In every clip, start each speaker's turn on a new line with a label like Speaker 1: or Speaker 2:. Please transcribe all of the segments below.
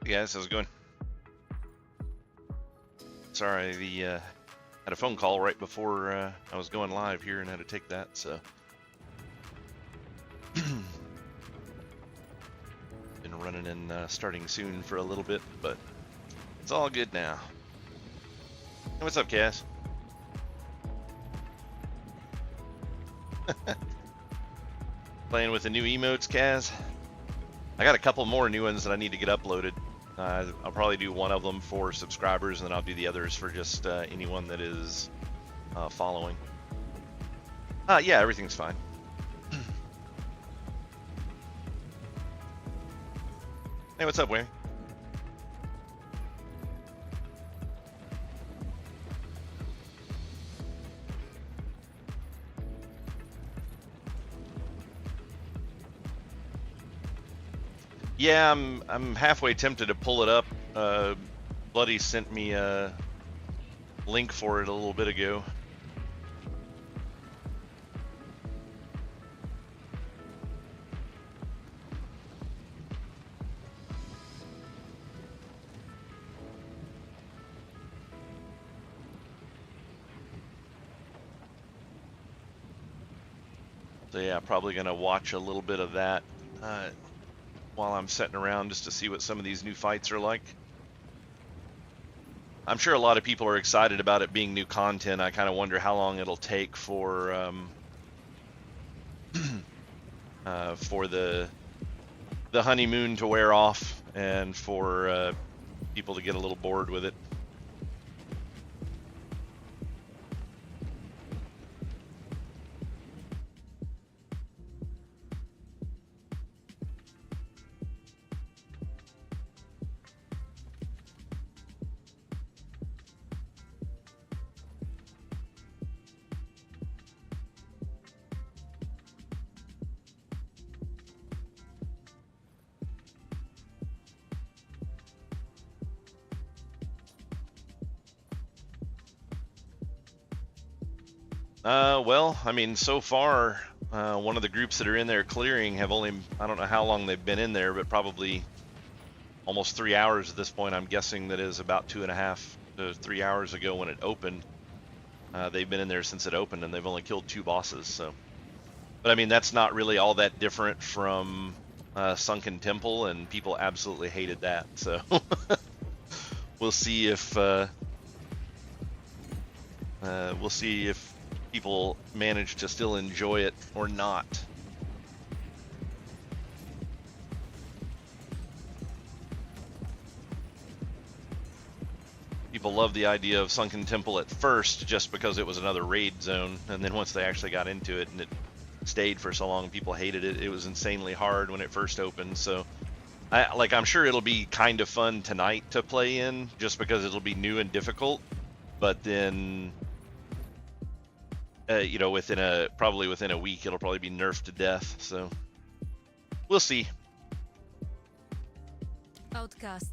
Speaker 1: Hey guys, how's it going? Sorry, had a phone call right before I was going live here and had to take that, so. Been running and starting soon for a little bit, but it's all good now. Hey, what's up, Cass? Playing with the new emotes, Cass? I got a couple more new ones that I need to get uploaded. I'll probably do one of them for subscribers, and then I'll do the others for just anyone that is following. Yeah, everything's fine. Hey, what's up, Wayne? Yeah, I'm halfway tempted to pull it up. Bloody sent me a link for it a little bit ago. So yeah, probably gonna watch a little bit of that while I'm sitting around just to see what some of these new fights are like. I'm sure a lot of people are excited about it being new content. I kind of wonder how long it'll take for the honeymoon to wear off and for people to get a little bored with it. Well, I mean, so far, one of the groups that are in there clearing have only, I don't know how long they've been in there, but probably almost 3 hours at this point. I'm guessing that is about 2.5 to 3 hours ago when it opened. They've been in there since it opened, and they've only killed 2 bosses. So, but I mean, that's not really all that different from Sunken Temple, and people absolutely hated that. So we'll see if people manage to still enjoy it or not. People love the idea of Sunken Temple at first just because it was another raid zone, and then once they actually got into it and it stayed for so long, people hated it. It was insanely hard when it first opened. So I'm sure it'll be kind of fun tonight to play in just because it'll be new and difficult, but then you know, probably within a week, it'll probably be nerfed to death. So we'll see.
Speaker 2: Outcast.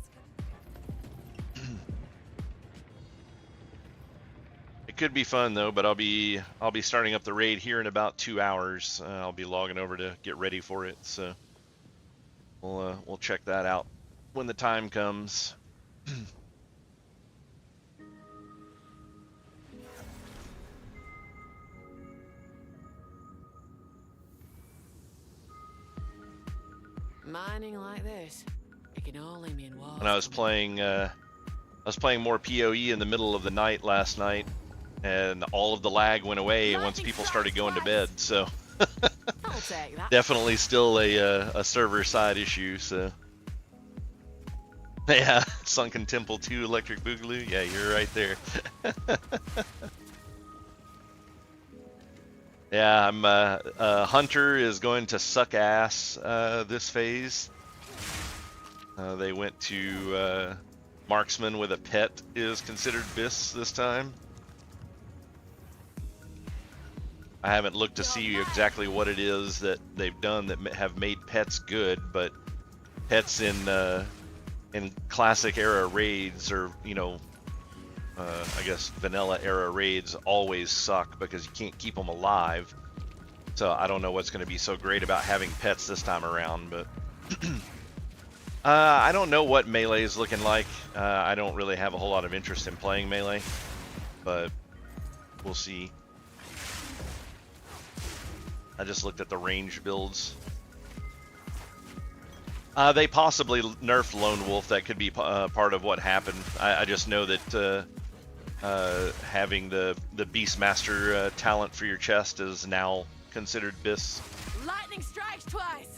Speaker 1: It could be fun though, but I'll be starting up the raid here in about 2 hours. I'll be logging over to get ready for it. So we'll check that out when the time comes.
Speaker 2: Mining like this, it can only mean war.
Speaker 1: When I was playing more PoE in the middle of the night last night, and all of the lag went away once people started going to bed. So
Speaker 2: I'll take that.
Speaker 1: definitely still a server side issue. So yeah, Sunken Temple 2 Electric Boogaloo. Yeah, you're right there. Yeah, I'm Hunter is going to suck ass this phase. They went to Marksman with a pet is considered BIS this time. I haven't looked to see exactly what it is that they've done that have made pets good, but pets in classic era raids, or you know, I guess vanilla era raids, always suck because you can't keep them alive. So I don't know what's going to be so great about having pets this time around, but I don't know what melee is looking like. I don't really have a whole lot of interest in playing melee, but we'll see. I just looked at the range builds. They possibly nerfed Lone Wolf. That could be part of what happened. I just know that having the Beastmaster talent for your chest is now considered BIS.
Speaker 2: Lightning strikes twice.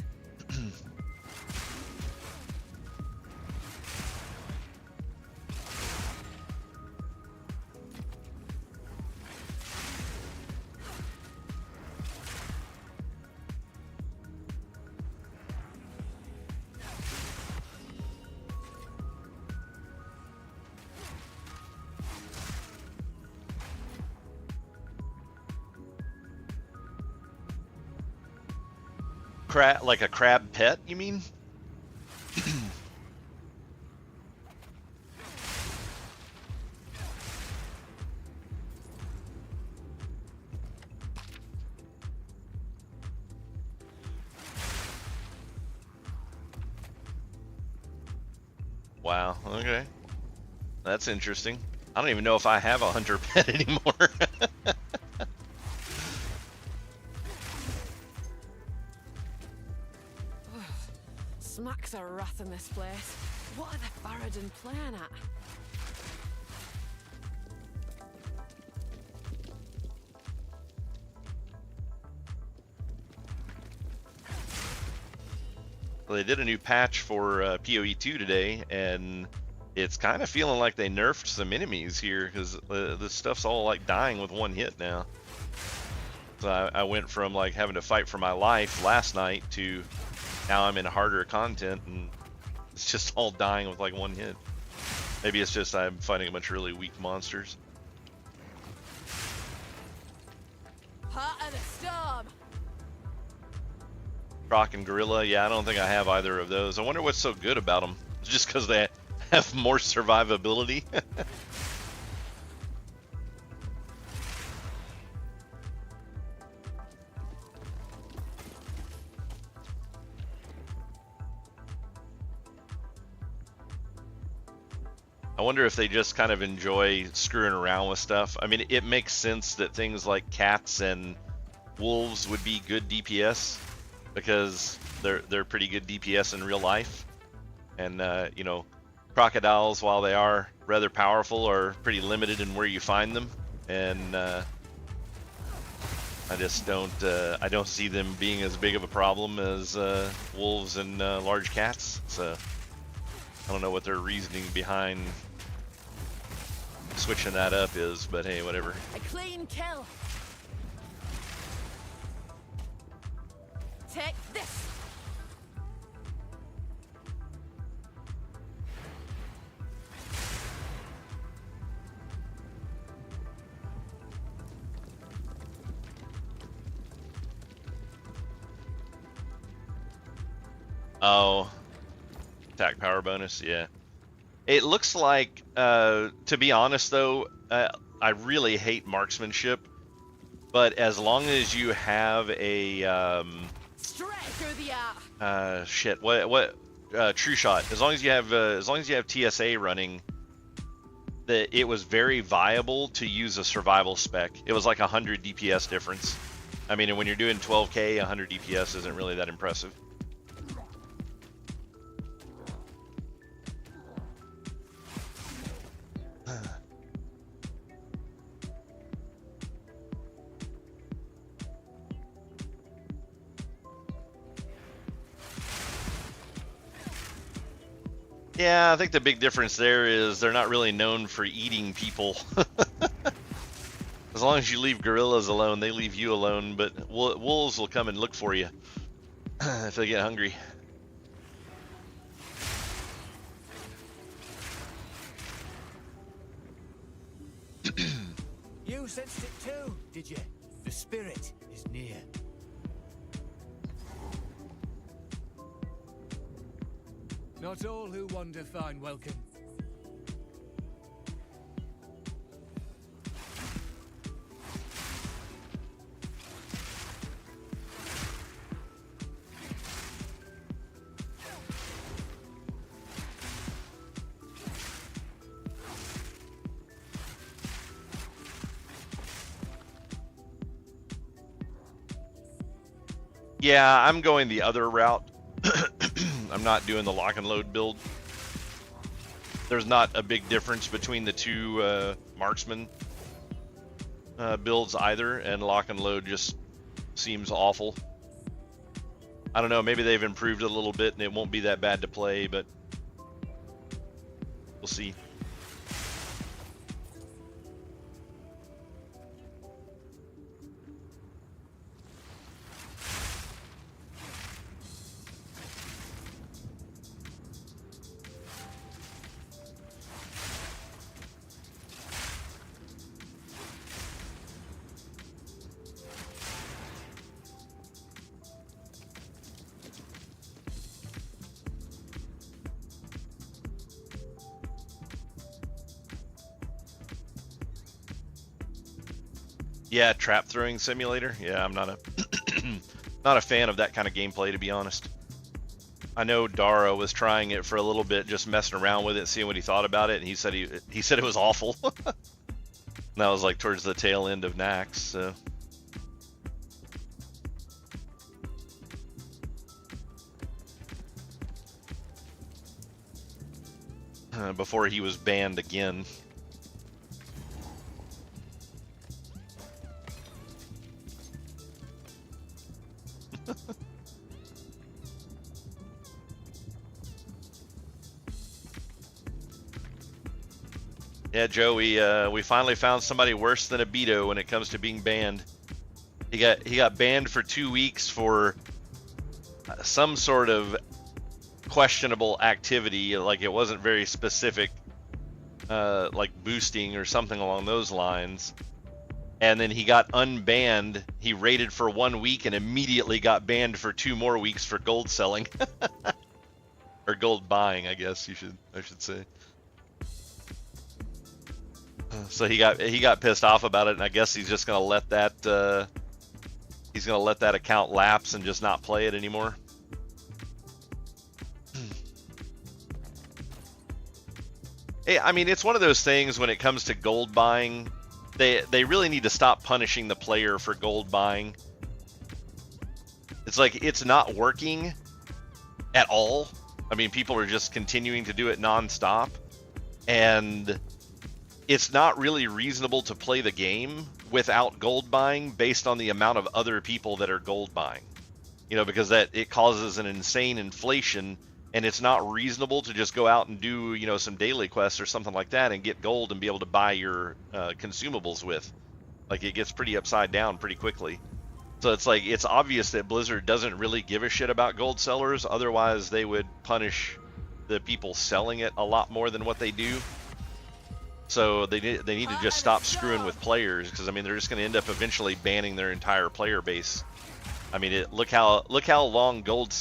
Speaker 1: Like a crab pet, you mean? Wow, okay. That's interesting. I don't even know if I have a hunter pet anymore.
Speaker 2: dogs are rough in this place. What are the Faradin playing at?
Speaker 1: Well, they did a new patch for PoE 2 today, and it's kind of feeling like they nerfed some enemies here, because this stuff's all like dying with one hit now. So I went from like having to fight for my life last night to now I'm in harder content, and it's just all dying with like one hit. Maybe it's just I'm fighting a bunch of really weak monsters.
Speaker 2: Heart of the storm.
Speaker 1: Croc and Gorilla, yeah, I don't think I have either of those. I wonder what's so good about them. It's just because they have more survivability. I wonder if they just kind of enjoy screwing around with stuff. I mean, it makes sense that things like cats and wolves would be good DPS because they're pretty good DPS in real life. And you know, crocodiles, while they are rather powerful, are pretty limited in where you find them. And I just don't see them being as big of a problem as wolves and large cats. So I don't know what their reasoning behind switching that up is, but hey, whatever.
Speaker 2: A clean kill. Take this.
Speaker 1: Oh, attack power bonus, yeah. It looks like, to be honest though, I really hate marksmanship, but as long as you have a
Speaker 2: Straight through the eye.
Speaker 1: shit, what true shot. As long as you have TSA running, that it was very viable to use a survival spec. It was like 100 DPS difference. I mean, and when you're doing 12k, 100 DPS isn't really that impressive. Yeah, I think the big difference there is they're not really known for eating people. As long as you leave gorillas alone, they leave you alone, but wolves will come and look for you if they get hungry.
Speaker 3: You sensed it too, did you? The spirit is near. Not all who wander find welcome.
Speaker 1: Yeah, I'm going the other route. I'm not doing the lock and load build. There's not a big difference between the two marksman builds either, and lock and load just seems awful. I don't know, maybe they've improved it a little bit and it won't be that bad to play, but we'll see. Yeah, trap throwing simulator. Yeah, I'm not a not a fan of that kind of gameplay, to be honest. I know Dara was trying it for a little bit, just messing around with it, seeing what he thought about it, and he said it was awful. And that was like towards the tail end of Nax. So. before he was banned again. Yeah, Joe, we finally found somebody worse than a Beto when it comes to being banned. He got banned for 2 weeks for some sort of questionable activity, like it wasn't very specific, like boosting or something along those lines. And then he got unbanned. He raided for 1 week and immediately got banned for 2 more weeks for gold selling. Or gold buying, I guess I should say. So he got pissed off about it, and I guess he's just gonna let that account lapse and just not play it anymore. Hey, I mean, it's one of those things when it comes to gold buying, they really need to stop punishing the player for gold buying. It's like it's not working at all. I mean, people are just continuing to do it nonstop, and it's not really reasonable to play the game without gold buying based on the amount of other people that are gold buying. You know, because it causes an insane inflation, and it's not reasonable to just go out and do, you know, some daily quests or something like that and get gold and be able to buy your consumables with. Like, it gets pretty upside down pretty quickly. So it's like, it's obvious that Blizzard doesn't really give a shit about gold sellers. Otherwise, they would punish the people selling it a lot more than what they do. So they need to just stop screwing with players, because I mean, they're just going to end up eventually banning their entire player base. I mean, look how long gold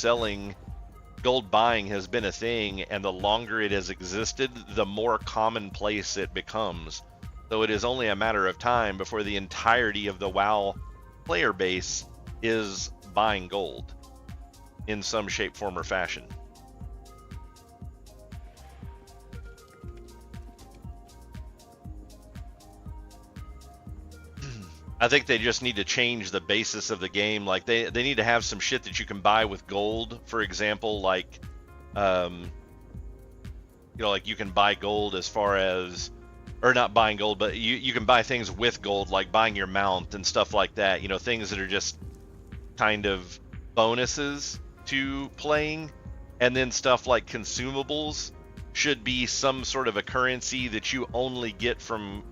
Speaker 1: buying has been a thing, and the longer it has existed, the more commonplace it becomes. So it is only a matter of time before the entirety of the WoW player base is buying gold in some shape, form, or fashion. I think they just need to change the basis of the game. Like, they need to have some shit that you can buy with gold. For example, like, you know, like you can buy gold as far as, or not buying gold, but you can buy things with gold, like buying your mount and stuff like that. You know, things that are just kind of bonuses to playing. And then stuff like consumables should be some sort of a currency that you only get from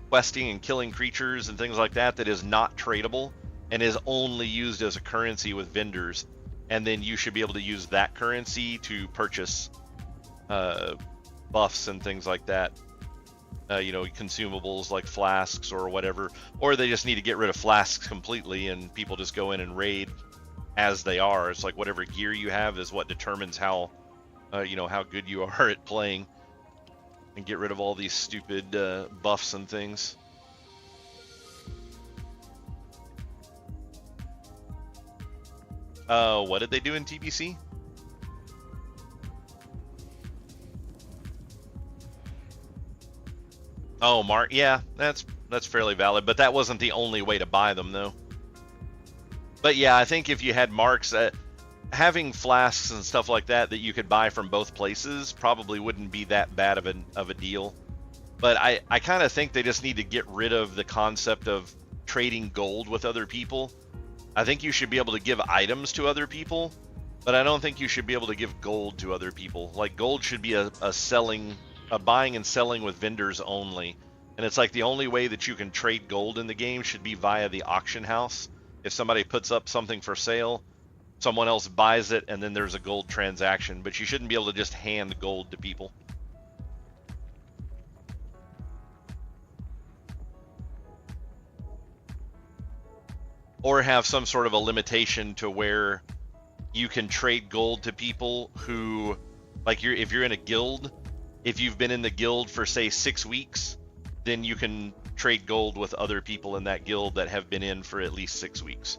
Speaker 1: questing and killing creatures and things like that, that is not tradable and is only used as a currency with vendors. And then you should be able to use that currency to purchase buffs and things like that. You know, consumables like flasks or whatever. Or they just need to get rid of flasks completely and people just go in and raid as they are. It's like whatever gear you have is what determines how, you know, how good you are at playing. And get rid of all these stupid buffs and things. What did they do in TBC? Oh, Mark. Yeah, that's fairly valid, but that wasn't the only way to buy them, though. But yeah, I think if you had marks, having flasks and stuff like that you could buy from both places probably wouldn't be that bad of a deal. But I kind of think they just need to get rid of the concept of trading gold with other people. I think you should be able to give items to other people, but I don't think you should be able to give gold to other people. Like, gold should be a buying and selling with vendors only. And it's like the only way that you can trade gold in the game should be via the auction house. If somebody puts up something for sale, someone else buys it, and then there's a gold transaction. But you shouldn't be able to just hand gold to people. Or have some sort of a limitation to where you can trade gold to people who, like, if you're in a guild, if you've been in the guild for, say, 6 weeks, then you can trade gold with other people in that guild that have been in for at least 6 weeks.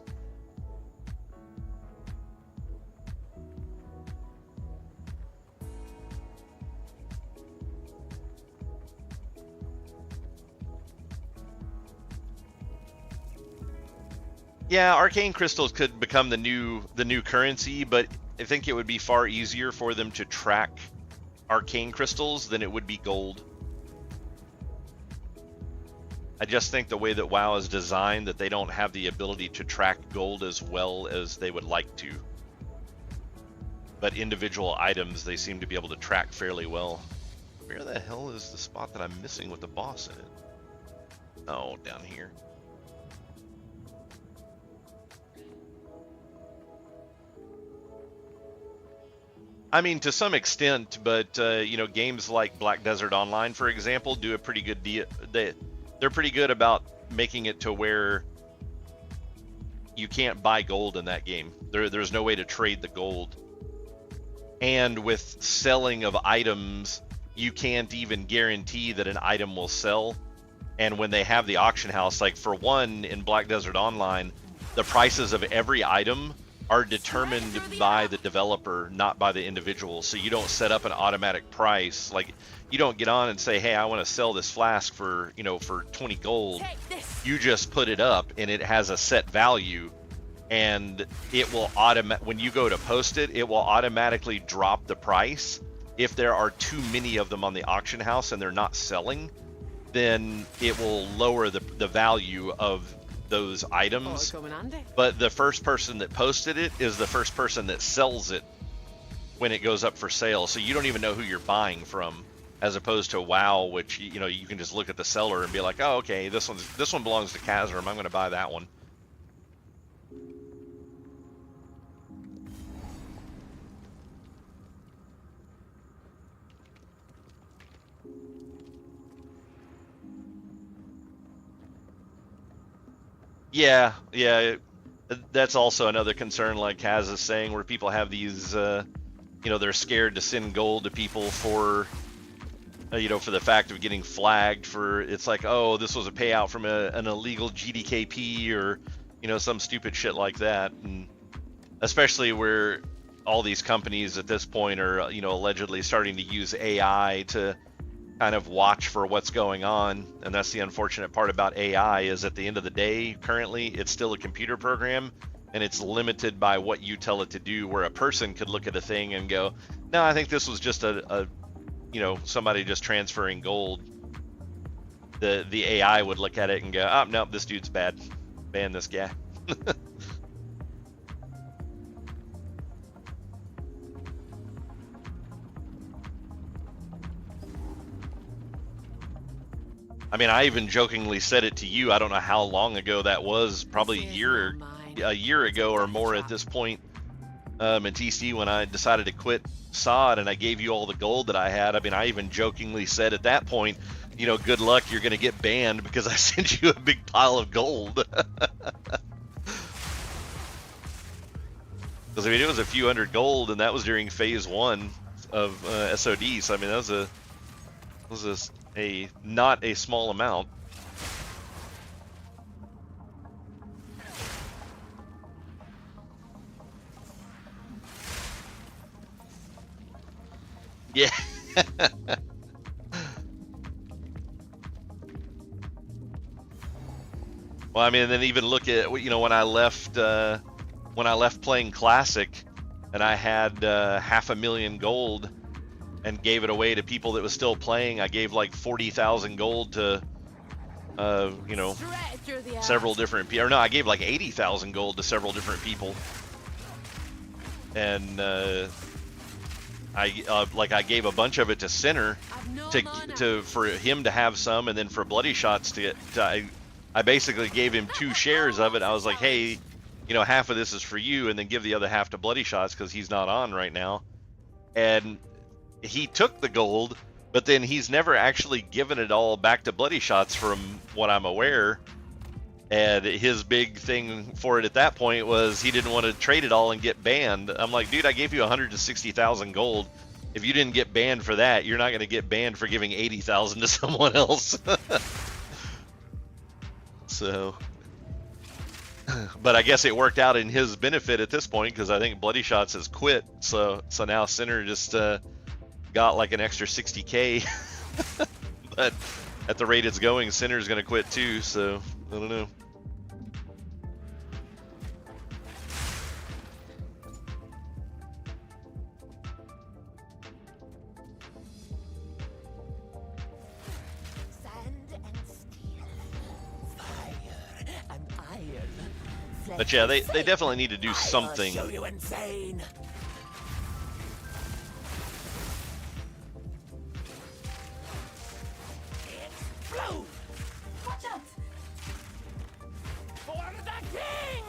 Speaker 1: Yeah, arcane crystals could become the new currency, but I think it would be far easier for them to track arcane crystals than it would be gold. I just think the way that WoW is designed, that they don't have the ability to track gold as well as they would like to. But individual items, they seem to be able to track fairly well. Where the hell is the spot that I'm missing with the boss in it? Oh, down here. I mean, to some extent, but you know, games like Black Desert Online, for example, do a pretty good deal. They're pretty good about making it to where you can't buy gold in that game. There's no way to trade the gold. And with selling of items, you can't even guarantee that an item will sell. And when they have the auction house, like for one, in Black Desert Online, the prices of every item are determined by the developer, not by the individual. So you don't set up an automatic price. Like, you don't get on and say, hey, I want to sell this flask for, you know, for 20 gold. You just put it up and it has a set value, and it will when you go to post it, it will automatically drop the price. If there are too many of them on the auction house and they're not selling, then it will lower the value of those items. But the first person that posted it is the first person that sells it when it goes up for sale. So you don't even know who you're buying from, as opposed to WoW, which, you know, you can just look at the seller and be like, oh, okay, this one belongs to Kazrim, I'm going to buy that one. Yeah, that's also another concern, like Kaz is saying, where people have these, you know, they're scared to send gold to people for, you know, for the fact of getting flagged for, it's like, oh, this was a payout from an illegal GDKP or, you know, some stupid shit like that. And especially where all these companies at this point are, you know, allegedly starting to use AI to kind of watch for what's going on. And that's the unfortunate part about AI, is at the end of the day, currently it's still a computer program and it's limited by what you tell it to do, where a person could look at a thing and go, no, I think this was just a you know, somebody just transferring gold. The AI would look at it and go, oh, no, this dude's bad, ban this guy. I mean, I even jokingly said it to you. I don't know how long ago that was, probably a year ago or more at this point, in TC, when I decided to quit SoD and I gave you all the gold that I had. I mean, I even jokingly said at that point, you know, good luck, you're going to get banned because I sent you a big pile of gold. Because I mean, it was a few hundred gold, and that was during phase 1 of SoD. So I mean, that was a not a small amount. Yeah. Well, I mean, then even look at, you know, when I left playing Classic, and I had 500,000 gold and gave it away to people that was still playing. I gave like 40,000 gold to, you know, several different people. Or no, I gave like 80,000 gold to several different people. And I gave a bunch of it to Sinner for him to have some, and then for Bloody Shots to get. I basically gave him 2 shares of it. I was like, hey, you know, half of this is for you, and then give the other half to Bloody Shots because he's not on right now. And he took the gold, but then he's never actually given it all back to Bloody Shots, from what I'm aware. And his big thing for it at that point was he didn't want to trade it all and get banned. I'm like, dude, I gave you 160,000 gold. If you didn't get banned for that, you're not going to get banned for giving 80,000 to someone else. So, but I guess it worked out in his benefit at this point, because I think Bloody Shots has quit. So now Sinner just got like an extra 60K. But at the rate it's going, Sinner's going to quit too. So I don't know. But yeah, they definitely need to do something.
Speaker 3: I'll show you insane. Explode.
Speaker 2: Watch out!
Speaker 3: For the king!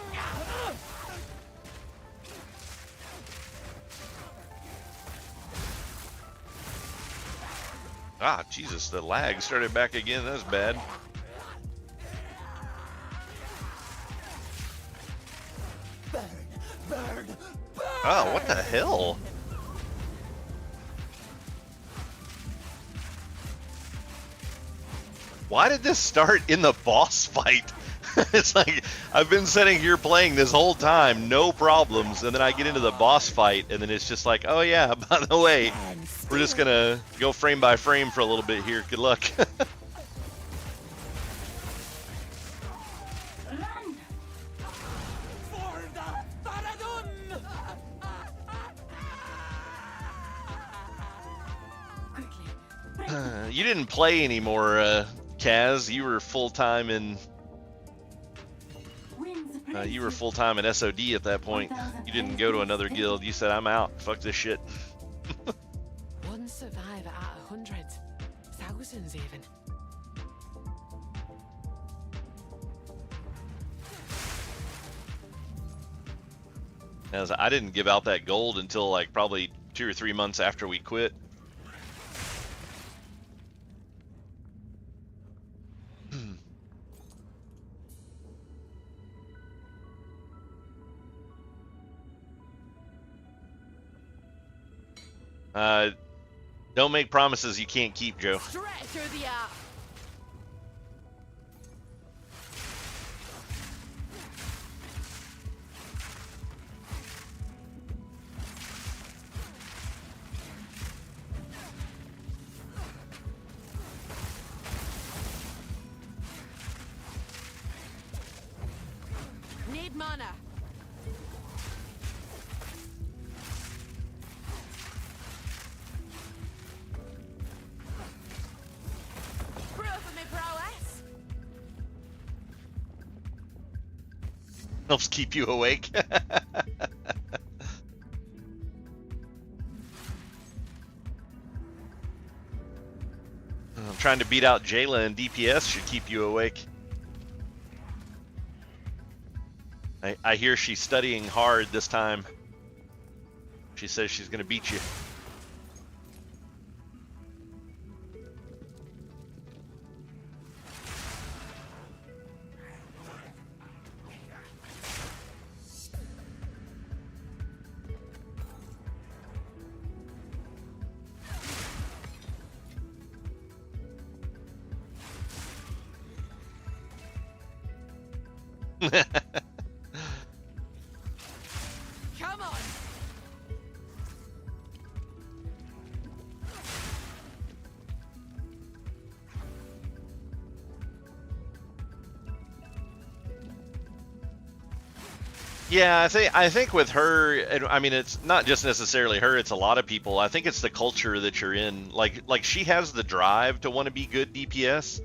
Speaker 1: Ah, Jesus, the lag started back again. That's bad.
Speaker 3: Burn, burn, burn.
Speaker 1: Oh, what the hell? Why did this start in the boss fight? It's like, I've been sitting here playing this whole time, no problems, and then I get into the boss fight, and then it's just like, oh yeah, by the way, we're just gonna go frame by frame for a little bit here. Good luck.
Speaker 2: Run!
Speaker 3: For the Faradun!
Speaker 2: Quickly.
Speaker 1: You didn't play anymore, Kaz. You were full-time in... you were full-time in SoD at that point. You didn't go to another guild. You said, I'm out. Fuck this shit.
Speaker 2: One survivor out of hundreds. Thousands even.
Speaker 1: As I didn't give out that gold until like probably 2 or 3 months after we quit. Don't make promises you can't keep, Joe.
Speaker 2: Straight through the art. Need mana. Proof of me prowess.
Speaker 1: Helps keep you awake. I'm trying to beat out Jayla and DPS should keep you awake. I hear she's studying hard this time. She says she's gonna beat you.
Speaker 2: Come on.
Speaker 1: Yeah, I think with her, and I mean, it's not just necessarily her; it's a lot of people. I think it's the culture that you're in. Like she has the drive to want to be good DPS.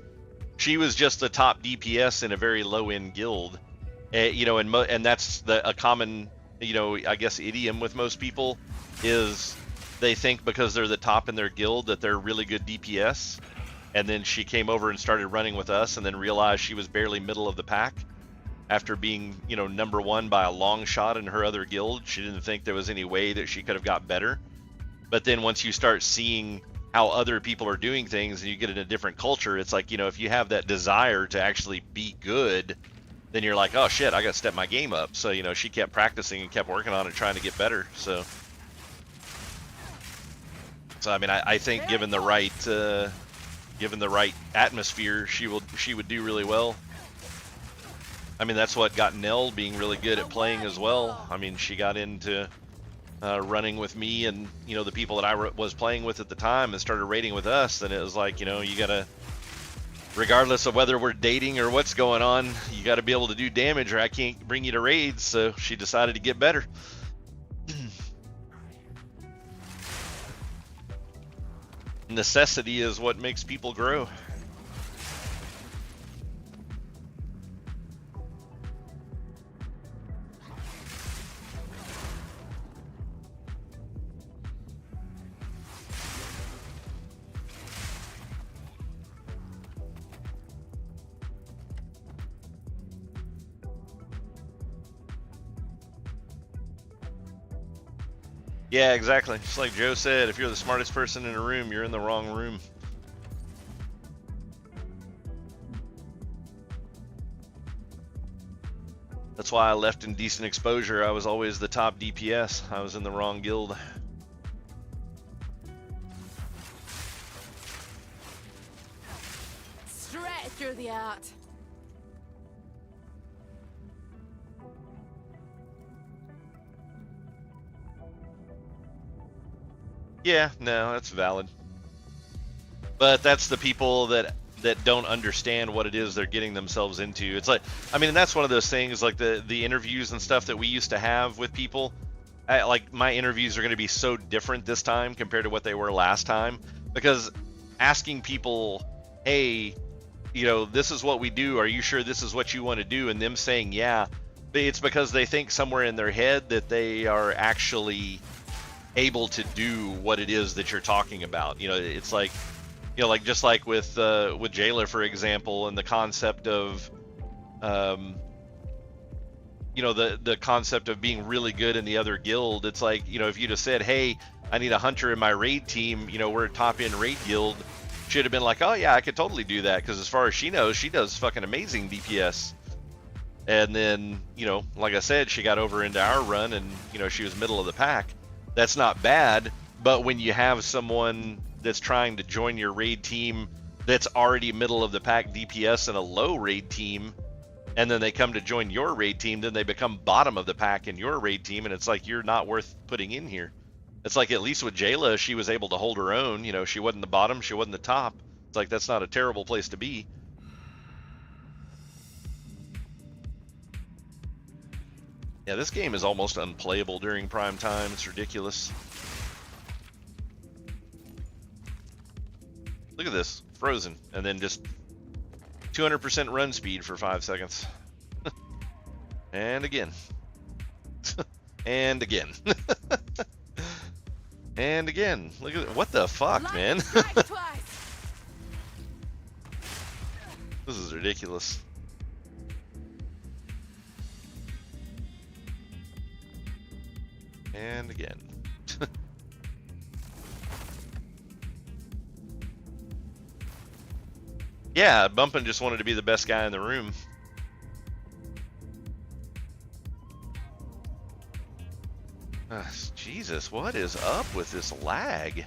Speaker 1: She was just the top DPS in a very low-end guild, you know, and that's a common, you know, I guess idiom with most people is they think because they're the top in their guild that they're really good DPS, and then she came over and started running with us, and then realized she was barely middle of the pack. After being, you know, #1 by a long shot in her other guild, she didn't think there was any way that she could have got better. But then once you start seeing how other people are doing things and you get in a different culture, it's like, you know, if you have that desire to actually be good, then you're like, oh shit, I got to step my game up. So, you know, she kept practicing and kept working on it, trying to get better. So I mean, I think given the right atmosphere, she would do really well. I mean, that's what got Nell being really good at playing as well. I mean, she got into running with me and, you know, the people that I was playing with at the time and started raiding with us. And it was like, you know, you got to, regardless of whether we're dating or what's going on, you got to be able to do damage or I can't bring you to raids. So she decided to get better. Necessity is what makes people grow. Yeah, exactly. Just like Joe said, if you're the smartest person in a room, you're in the wrong room. That's why I left in decent exposure. I was always the top DPS. I was in the wrong guild.
Speaker 2: Straight through the art.
Speaker 1: Yeah, no, that's valid. But that's the people that don't understand what it is they're getting themselves into. It's like, I mean, that's one of those things, like the interviews and stuff that we used to have with people. Like, my interviews are going to be so different this time compared to what they were last time, because asking people, hey, you know, this is what we do, are you sure this is what you want to do, and them saying yeah, it's because they think somewhere in their head that they are actually able to do what it is that you're talking about. You know, it's like, you know, like just like with Jayla, for example, and the concept of you know, the concept of being really good in the other guild. It's like, you know, if you'd have said, hey, I need a hunter in my raid team, you know, we're a top end raid guild, should have been like, oh yeah, I could totally do that, because as far as she knows, she does fucking amazing DPS. And then, you know, like I said, she got over into our run, and, you know, she was middle of the pack. That's not bad, but when you have someone that's trying to join your raid team that's already middle of the pack DPS in a low raid team, and then they come to join your raid team, then they become bottom of the pack in your raid team, and it's like, you're not worth putting in here. It's like, at least with Jayla, she was able to hold her own. You know, she wasn't the bottom, she wasn't the top. It's like, that's not a terrible place to be. Yeah, this game is almost unplayable during prime time. It's ridiculous. Look at this, frozen, and then just 200% run speed for 5 seconds. And again. And again. And again. Look at it. What the fuck, man? This is ridiculous. And again. Yeah, Bumpin' just wanted to be the best guy in the room. Jesus, what is up with this lag?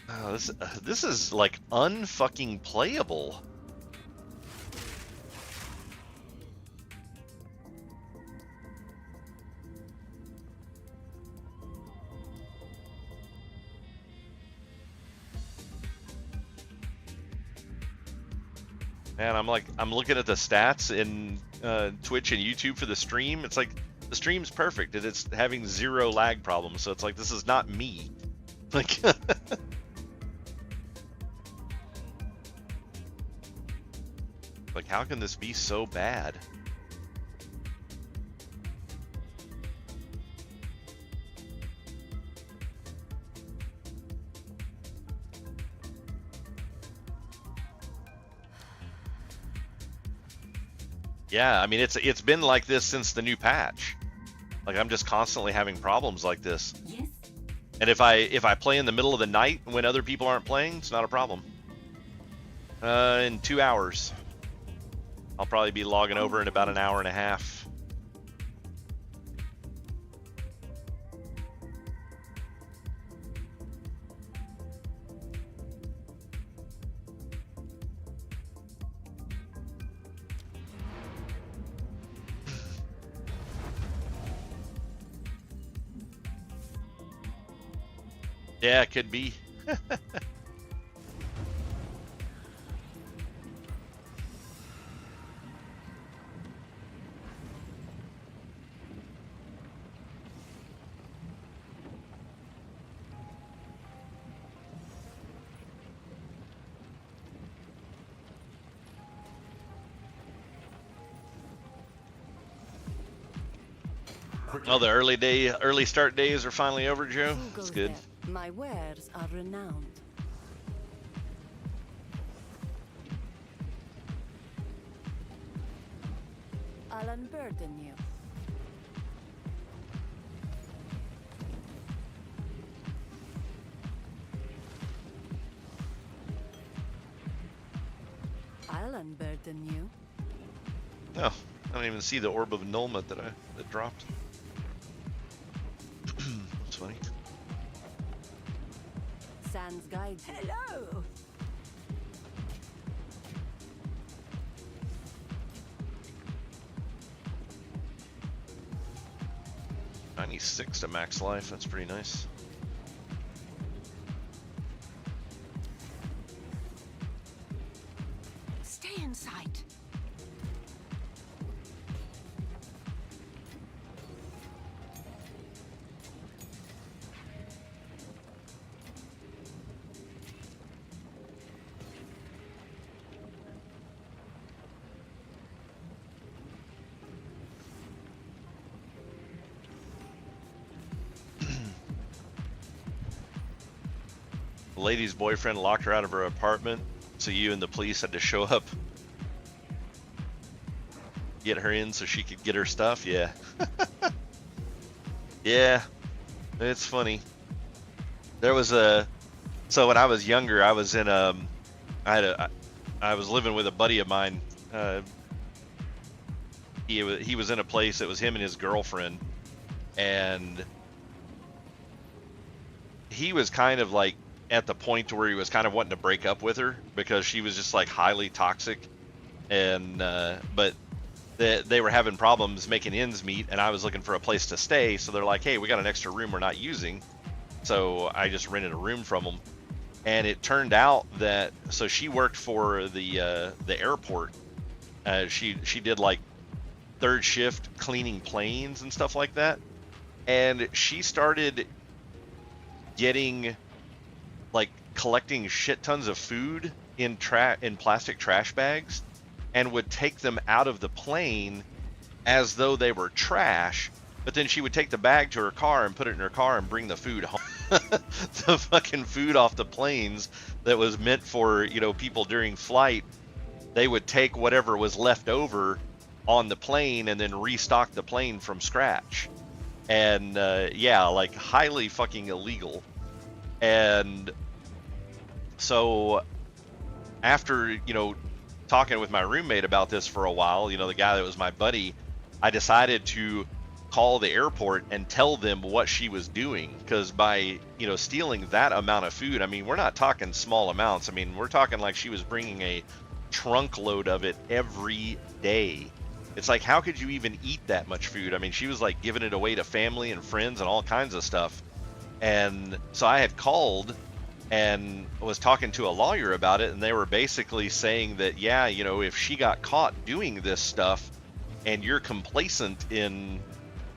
Speaker 1: Oh, this is like unfucking playable. Man, I'm looking at the stats in Twitch and YouTube for the stream. It's like the stream's perfect and it's having 0 lag problems. So it's like, this is not me. Like, like, how can this be so bad? Yeah, I mean, it's been like this since the new patch. Like, I'm just constantly having problems like this.
Speaker 4: Yes.
Speaker 1: And if I play in the middle of the night when other people aren't playing, it's not a problem. In 2 hours. I'll probably be logging over in about an hour and a half. Yeah, it could be. Oh, the early start days are finally over, Joe. That's good.
Speaker 4: My wares are renowned.
Speaker 2: I'll unburden you. I'll unburden you.
Speaker 1: Oh, I don't even see the orb of annulment that dropped. That's funny.
Speaker 2: Sans guides you. Hello!
Speaker 1: 96 to max life, that's pretty nice.
Speaker 2: Stay in sight.
Speaker 1: The lady's boyfriend locked her out of her apartment, so you and the police had to show up, get her in so she could get her stuff. Yeah. Yeah, it's funny. There was so when I was younger, I was in I was living with a buddy of mine. He was in a place. It was him and his girlfriend, and he was kind of like at the point where he was kind of wanting to break up with her because she was just like highly toxic, and but they were having problems making ends meet, and I was looking for a place to stay, so they're like, hey, we got an extra room we're not using, so I just rented a room from them. And it turned out that, so she worked for the airport. She did like third shift cleaning planes and stuff like that, and she started getting like collecting shit tons of food in plastic trash bags, and would take them out of the plane as though they were trash, but then she would take the bag to her car and put it in her car and bring the food home. The fucking food off the planes that was meant for, you know, people during flight, they would take whatever was left over on the plane and then restock the plane from scratch. And yeah, like highly fucking illegal. And so after, you know, talking with my roommate about this for a while, you know, the guy that was my buddy, I decided to call the airport and tell them what she was doing, because by, you know, stealing that amount of food, I mean, we're not talking small amounts. I mean, we're talking like she was bringing a trunk load of it every day. It's like, how could you even eat that much food? I mean, she was like giving it away to family and friends and all kinds of stuff. And so I had called and was talking to a lawyer about it, and they were basically saying that, yeah, you know, if she got caught doing this stuff and you're complacent in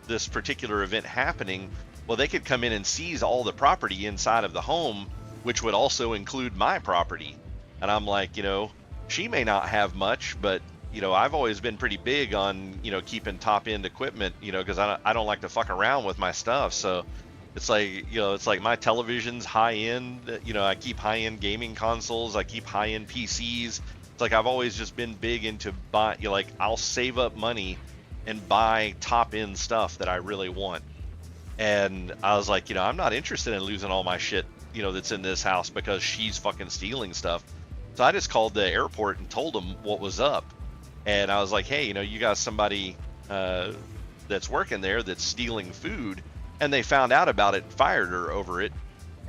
Speaker 1: this particular event happening, well, they could come in and seize all the property inside of the home, which would also include my property. And I'm like, you know, she may not have much, but, you know, I've always been pretty big on, you know, keeping top end equipment, you know, because I don't like to fuck around with my stuff. So it's like, you know, it's like my television's high end, you know, I keep high end gaming consoles, I keep high end PCs. It's like I've always just been big into buy, you know, like I'll save up money and buy top end stuff that I really want. And I was like, you know, I'm not interested in losing all my shit, you know, that's in this house because she's fucking stealing stuff. So I just called the airport and told them what was up. And I was like, hey, you know, you got somebody that's working there that's stealing food. And they found out about it and fired her over it.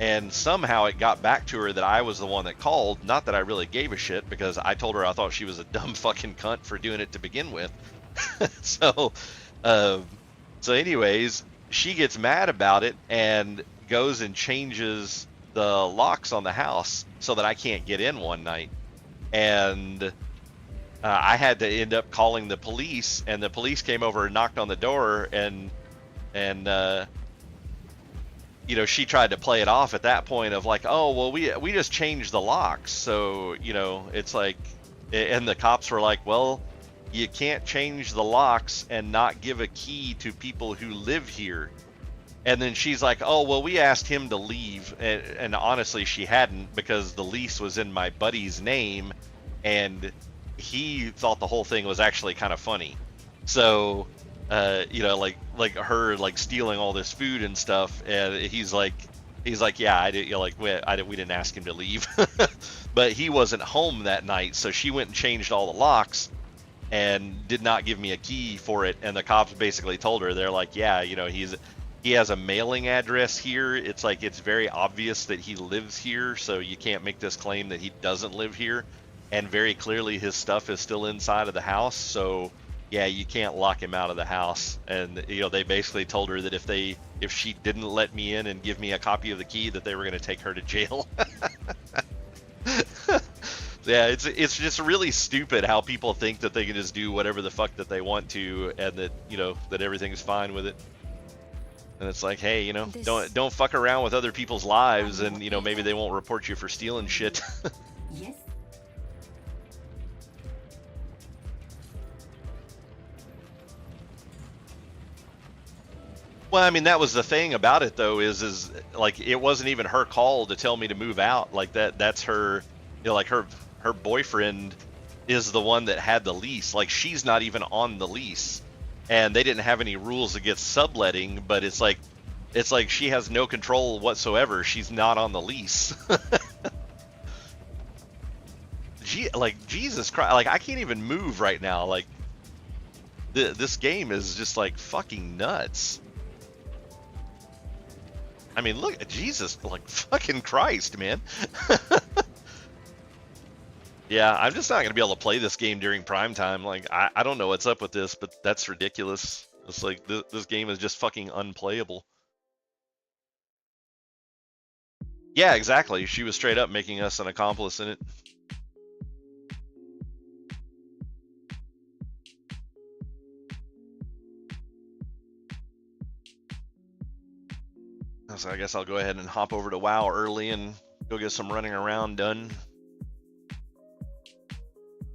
Speaker 1: And somehow it got back to her that I was the one that called. Not that I really gave a shit, because I told her I thought she was a dumb fucking cunt for doing it to begin with. So anyways, she gets mad about it and goes and changes the locks on the house so that I can't get in one night. And I had to end up calling the police, and the police came over and knocked on the door, and you know, she tried to play it off at that point of like, oh, well, we just changed the locks. So, you know, it's like, and the cops were like, well, you can't change the locks and not give a key to people who live here. And then she's like, oh, well, we asked him to leave. And honestly, she hadn't, because the lease was in my buddy's name, and he thought the whole thing was actually kind of funny. So, you know, like her like stealing all this food and stuff, and he's like, yeah, I did, you know, like we didn't ask him to leave, but he wasn't home that night, so she went and changed all the locks and did not give me a key for it. And the cops basically told her, they're like, yeah, you know, he has a mailing address here. It's like, it's very obvious that he lives here, so you can't make this claim that he doesn't live here. And very clearly his stuff is still inside of the house, so yeah, you can't lock him out of the house. And you know, they basically told her that if she didn't let me in and give me a copy of the key, that they were going to take her to jail. Yeah, it's just really stupid how people think that they can just do whatever the fuck that they want to, and that, you know, that everything's fine with it. And it's like, hey, you know, don't fuck around with other people's lives, and you know, maybe they won't report you for stealing shit.
Speaker 4: Yes.
Speaker 1: Well, I mean, that was the thing about it, though, is like, it wasn't even her call to tell me to move out. Like that's her, you know, like her boyfriend is the one that had the lease. Like, she's not even on the lease, and they didn't have any rules against subletting. But it's like she has no control whatsoever. She's not on the lease. Like, Jesus Christ! Like, I can't even move right now. Like, this game is just like fucking nuts. I mean, look, Jesus, like, fucking Christ, man. Yeah, I'm just not going to be able to play this game during prime time. Like, I don't know what's up with this, but that's ridiculous. It's like, this game is just fucking unplayable. Yeah, exactly. She was straight up making us an accomplice in it. So I guess I'll go ahead and hop over to WoW early and go get some running around done.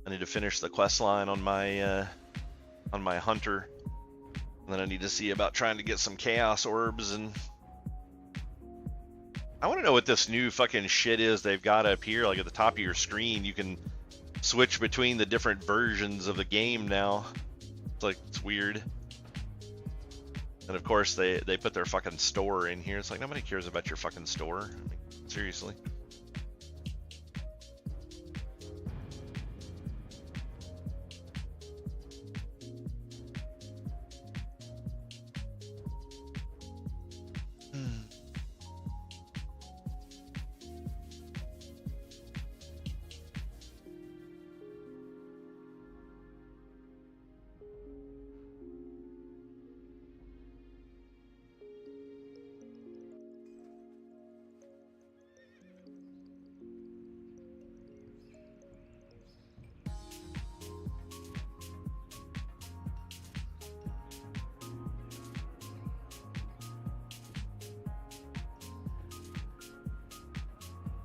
Speaker 1: I need to finish the quest line on my hunter, and then I need to see about trying to get some chaos orbs. And I want to know what this new fucking shit is they've got up here, like at the top of your screen. You can switch between the different versions of the game now. It's like, it's weird. And of course they put their fucking store in here. It's like, nobody cares about your fucking store. I mean, seriously.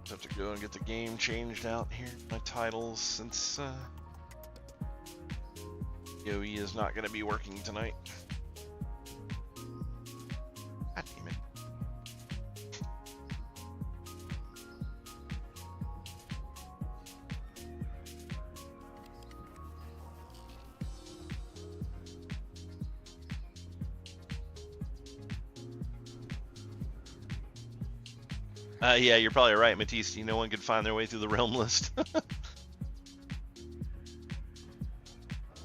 Speaker 1: Have to go and get the game changed out here. My titles, since WoW is not going to be working tonight. God damn it. Yeah, you're probably right, Matisse. No one could find their way through the realm list.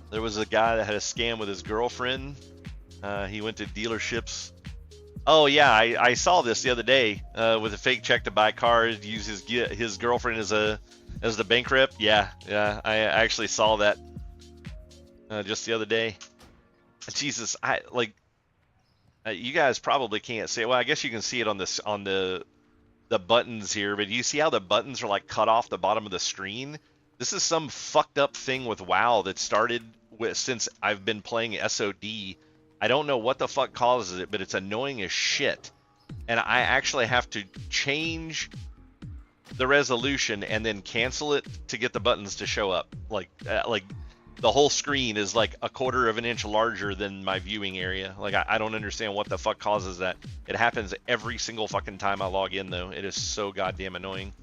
Speaker 1: There was a guy that had a scam with his girlfriend. He went to dealerships. Oh yeah, I saw this the other day with a fake check to buy cars. Use his girlfriend as the bank rep. Yeah, I actually saw that just the other day. Jesus, you guys probably can't see it. Well, I guess you can see it on this on the buttons here, but you see how the buttons are like cut off the bottom of the screen? This is some fucked up thing with WoW that started since I've been playing SoD. I don't know what the fuck causes it, but it's annoying as shit. And I actually have to change the resolution and then cancel it to get the buttons to show up. Like the whole screen is like a quarter of an inch larger than my viewing area. Like, I don't understand what the fuck causes that. It happens every single fucking time I log in, though. It is so goddamn annoying.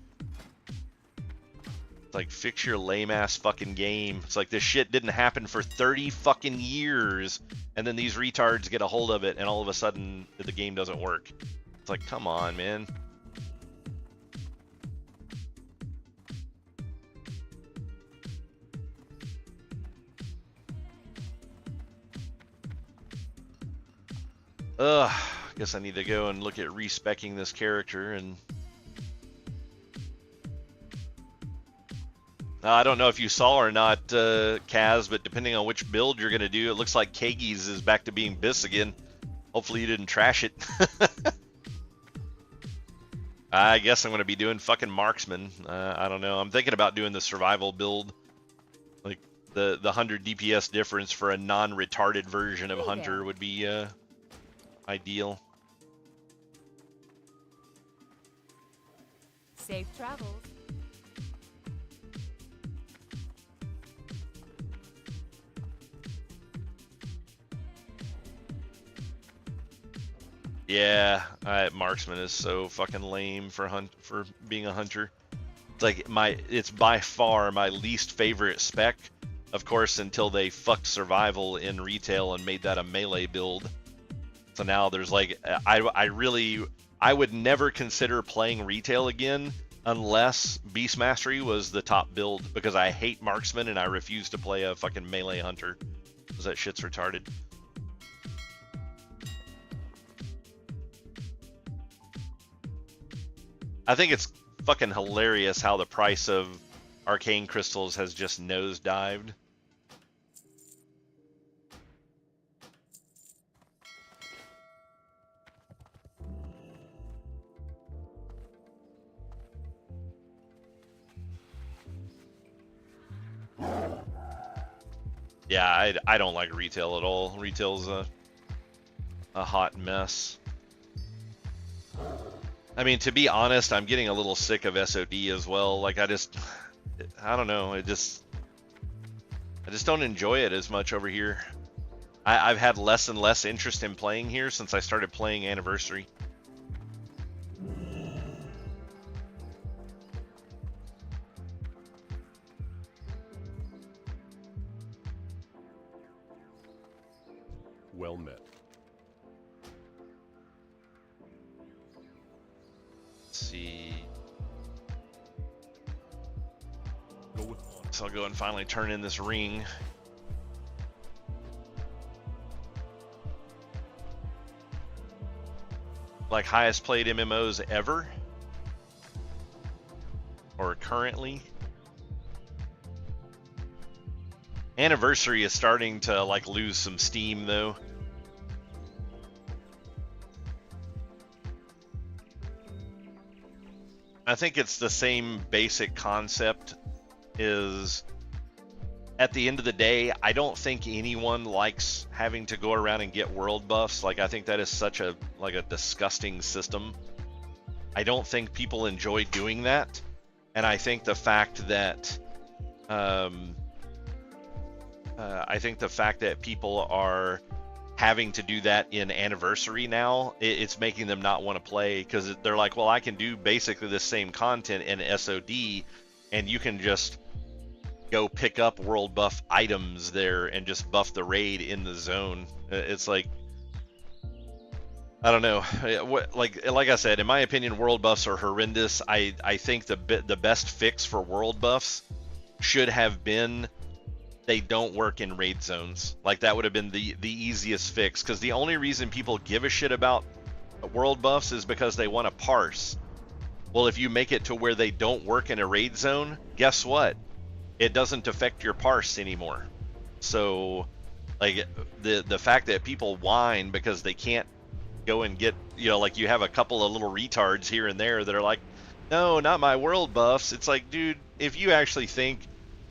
Speaker 1: It's like, fix your lame ass fucking game. It's like this shit didn't happen for 30 fucking years, and then these retards get a hold of it, and all of a sudden the game doesn't work. It's like, come on, man. Guess I need to go and look at respecking this character. And I don't know if you saw or not, Kaz, but depending on which build you're gonna do, it looks like Kagi's is back to being Biss again. Hopefully you didn't trash it. I guess I'm gonna be doing fucking marksman. I don't know. I'm thinking about doing the survival build, like the 100 DPS difference for a non-retarded version of Hunter would be ideal.
Speaker 2: Safe travels.
Speaker 1: Yeah, marksman is so fucking lame for being a hunter. It's like it's by far my least favorite spec, of course, until they fucked survival in retail and made that a melee build. So now there's like, I would never consider playing retail again unless Beast Mastery was the top build, because I hate marksman and I refuse to play a fucking melee hunter because that shit's retarded. I think it's fucking hilarious how the price of arcane crystals has just nosedived. Yeah, I don't like retail at all. Retail's a hot mess. I mean, to be honest, I'm getting a little sick of SoD as well. Like, I don't know. I just don't enjoy it as much over here. I've had less and less interest in playing here since I started playing Anniversary.
Speaker 4: Well met.
Speaker 1: Let's see.
Speaker 4: Go with honor.
Speaker 1: So I'll go and finally turn in this ring. Like, highest played MMOs ever? Or currently? Anniversary is starting to like lose some steam though. I think it's the same basic concept. Is at the end of the day, I don't think anyone likes having to go around and get world buffs. Like, I think that is such a disgusting system. I don't think people enjoy doing that, and I think the fact that people are having to do that in Anniversary now, it's making them not want to play, because they're like, well, I can do basically the same content in SoD, and you can just go pick up world buff items there and just buff the raid in the zone. It's like, I don't know. Like I said, in my opinion, world buffs are horrendous. I think the best fix for world buffs should have been they don't work in raid zones. Like, that would have been the easiest fix, because the only reason people give a shit about world buffs is because they want to parse. Well, if you make it to where they don't work in a raid zone, guess what? It doesn't affect your parse anymore. So, like, the fact that people whine because they can't go and get, like, you have a couple of little retards here and there that are like, no, not my world buffs. It's like, dude, if you actually think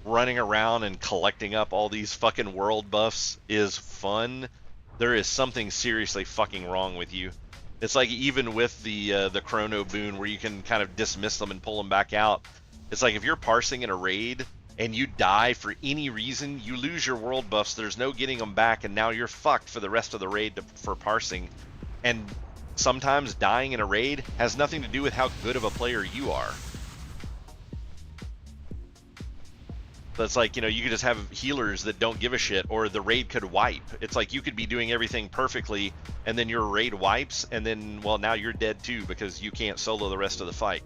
Speaker 1: running around and collecting up all these fucking world buffs is fun, there is something seriously fucking wrong with you. It's like, even with the chrono boon where you can kind of dismiss them and pull them back out, it's like, if you're parsing in a raid and you die for any reason, you lose your world buffs. There's no getting them back, and now you're fucked for the rest of the raid for parsing. And sometimes dying in a raid has nothing to do with how good of a player you are. So it's like, you know, you could just have healers that don't give a shit, or the raid could wipe. It's like you could be doing everything perfectly, and then your raid wipes, and then, well, now you're dead too because you can't solo the rest of the fight.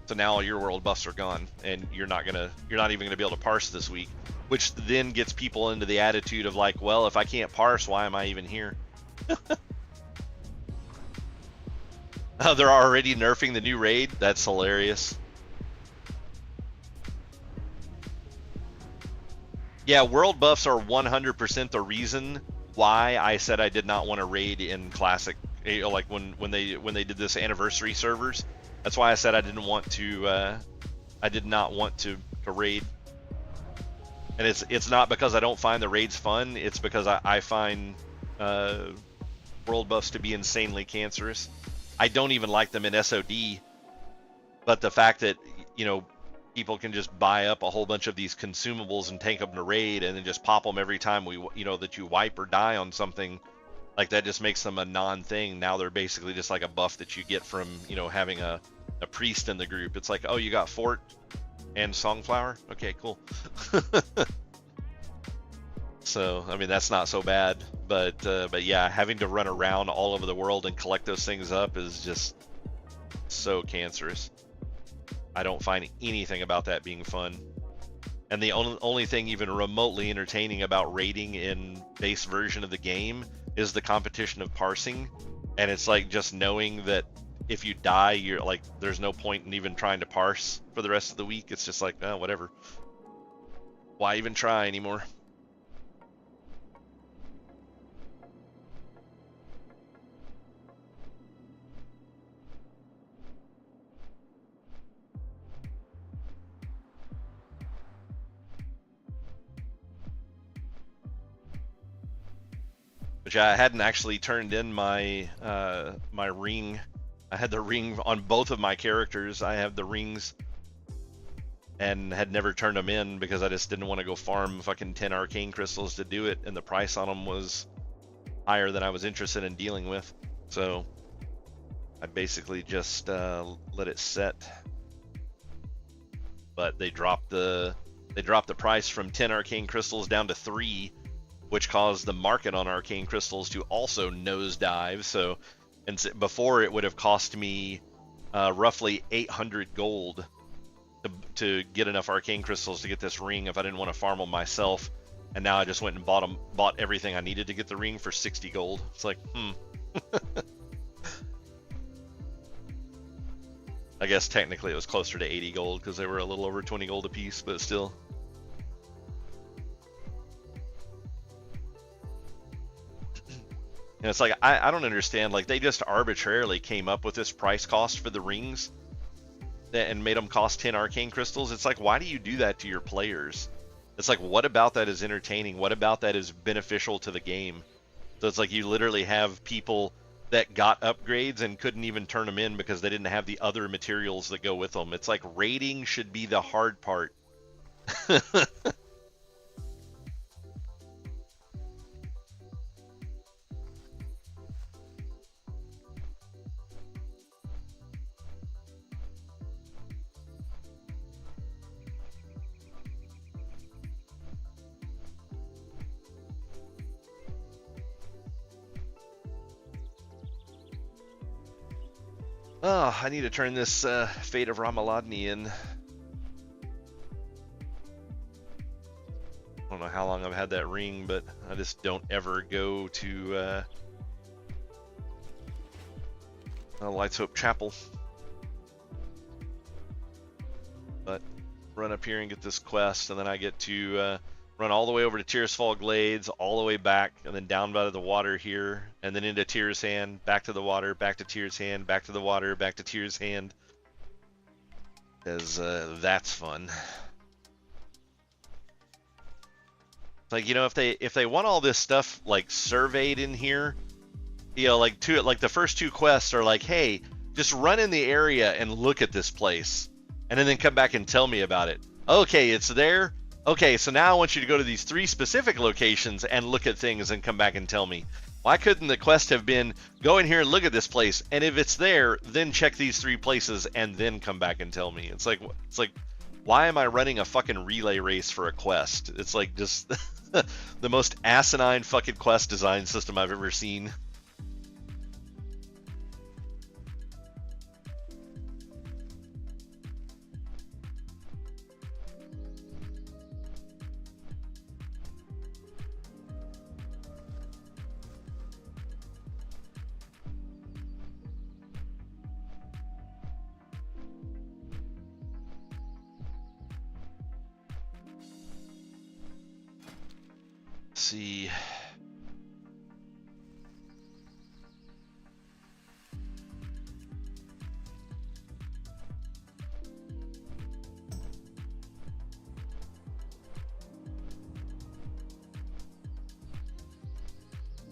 Speaker 1: So now all your world buffs are gone, and you're not even gonna be able to parse this week, which then gets people into the attitude of like, well, if I can't parse, why am I even here? Oh, they're already nerfing the new raid? That's hilarious. Yeah, world buffs are 100% the reason why I said I did not want to raid in Classic. You know, like when they did this anniversary servers, that's why I said I didn't want to. I did not want to raid. And it's not because I don't find the raids fun. It's because I find world buffs to be insanely cancerous. I don't even like them in SoD. But the fact that, you know, people can just buy up a whole bunch of these consumables and take them to raid and then just pop them every time that you wipe or die on something, like that just makes them a non-thing. Now they're basically just like a buff that you get from, you know, having a priest in the group. It's like, oh, you got Fort and Songflower? Okay, cool. So, I mean, that's not so bad, but yeah, having to run around all over the world and collect those things up is just so cancerous. I don't find anything about that being fun. And the only thing even remotely entertaining about raiding in base version of the game is the competition of parsing. And it's like just knowing that if you die, you're like, there's no point in even trying to parse for the rest of the week. It's just like, oh, whatever. Why even try anymore? Which I hadn't actually turned in my my ring. I had the ring on both of my characters. I have the rings and had never turned them in because I just didn't want to go farm fucking 10 arcane crystals to do it, and the price on them was higher than I was interested in dealing with. So I basically just let it set. But they dropped the price from 10 arcane crystals down to 3, which caused the market on arcane crystals to also nosedive. So, and before it would have cost me roughly 800 gold to get enough arcane crystals to get this ring if I didn't want to farm them myself. And now I just went and bought everything I needed to get the ring for 60 gold. It's like, I guess technically it was closer to 80 gold because they were a little over 20 gold a piece, but still. And it's like, I don't understand, like they just arbitrarily came up with this price cost for the rings and made them cost 10 arcane crystals. It's like, why do you do that to your players? It's like, what about that is entertaining? What about that is beneficial to the game? So it's like you literally have people that got upgrades and couldn't even turn them in because they didn't have the other materials that go with them. It's like raiding should be the hard part. Oh, I need to turn this Fate of Ramaladni in. I don't know how long I've had that ring, but I just don't ever go to Lights Hope Chapel. But run up here and get this quest, and then I get to run all the way over to Tearsfall Glades, all the way back, and then down by the water here, and then into Tears Hand, back to the water, back to Tears Hand, back to the water, back to Tears Hand. Because that's fun. Like, you know, if they want all this stuff like surveyed in here, you know, like the first 2 quests are like, hey, just run in the area and look at this place, and then come back and tell me about it. Okay, it's there. Okay, so now I want you to go to these 3 specific locations and look at things and come back and tell me. Why couldn't the quest have been, go in here and look at this place, and if it's there, then check these 3 places and then come back and tell me? It's like why am I running a fucking relay race for a quest? It's like just the most asinine fucking quest design system I've ever seen. See.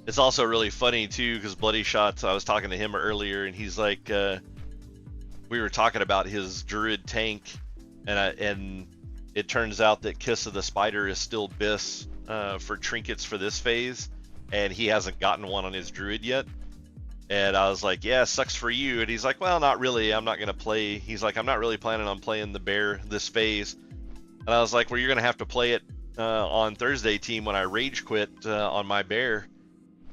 Speaker 1: It's also really funny too, because Bloody Shots, I was talking to him earlier, and he's like, we were talking about his druid tank, and it turns out that Kiss of the Spider is still BIS for trinkets for this phase, and he hasn't gotten one on his druid yet. And I was like, yeah, sucks for you. And he's like, well, not really. I'm not going to play. He's like, I'm not really planning on playing the bear this phase. And I was like, well, you're going to have to play it on Thursday team when I rage quit on my bear.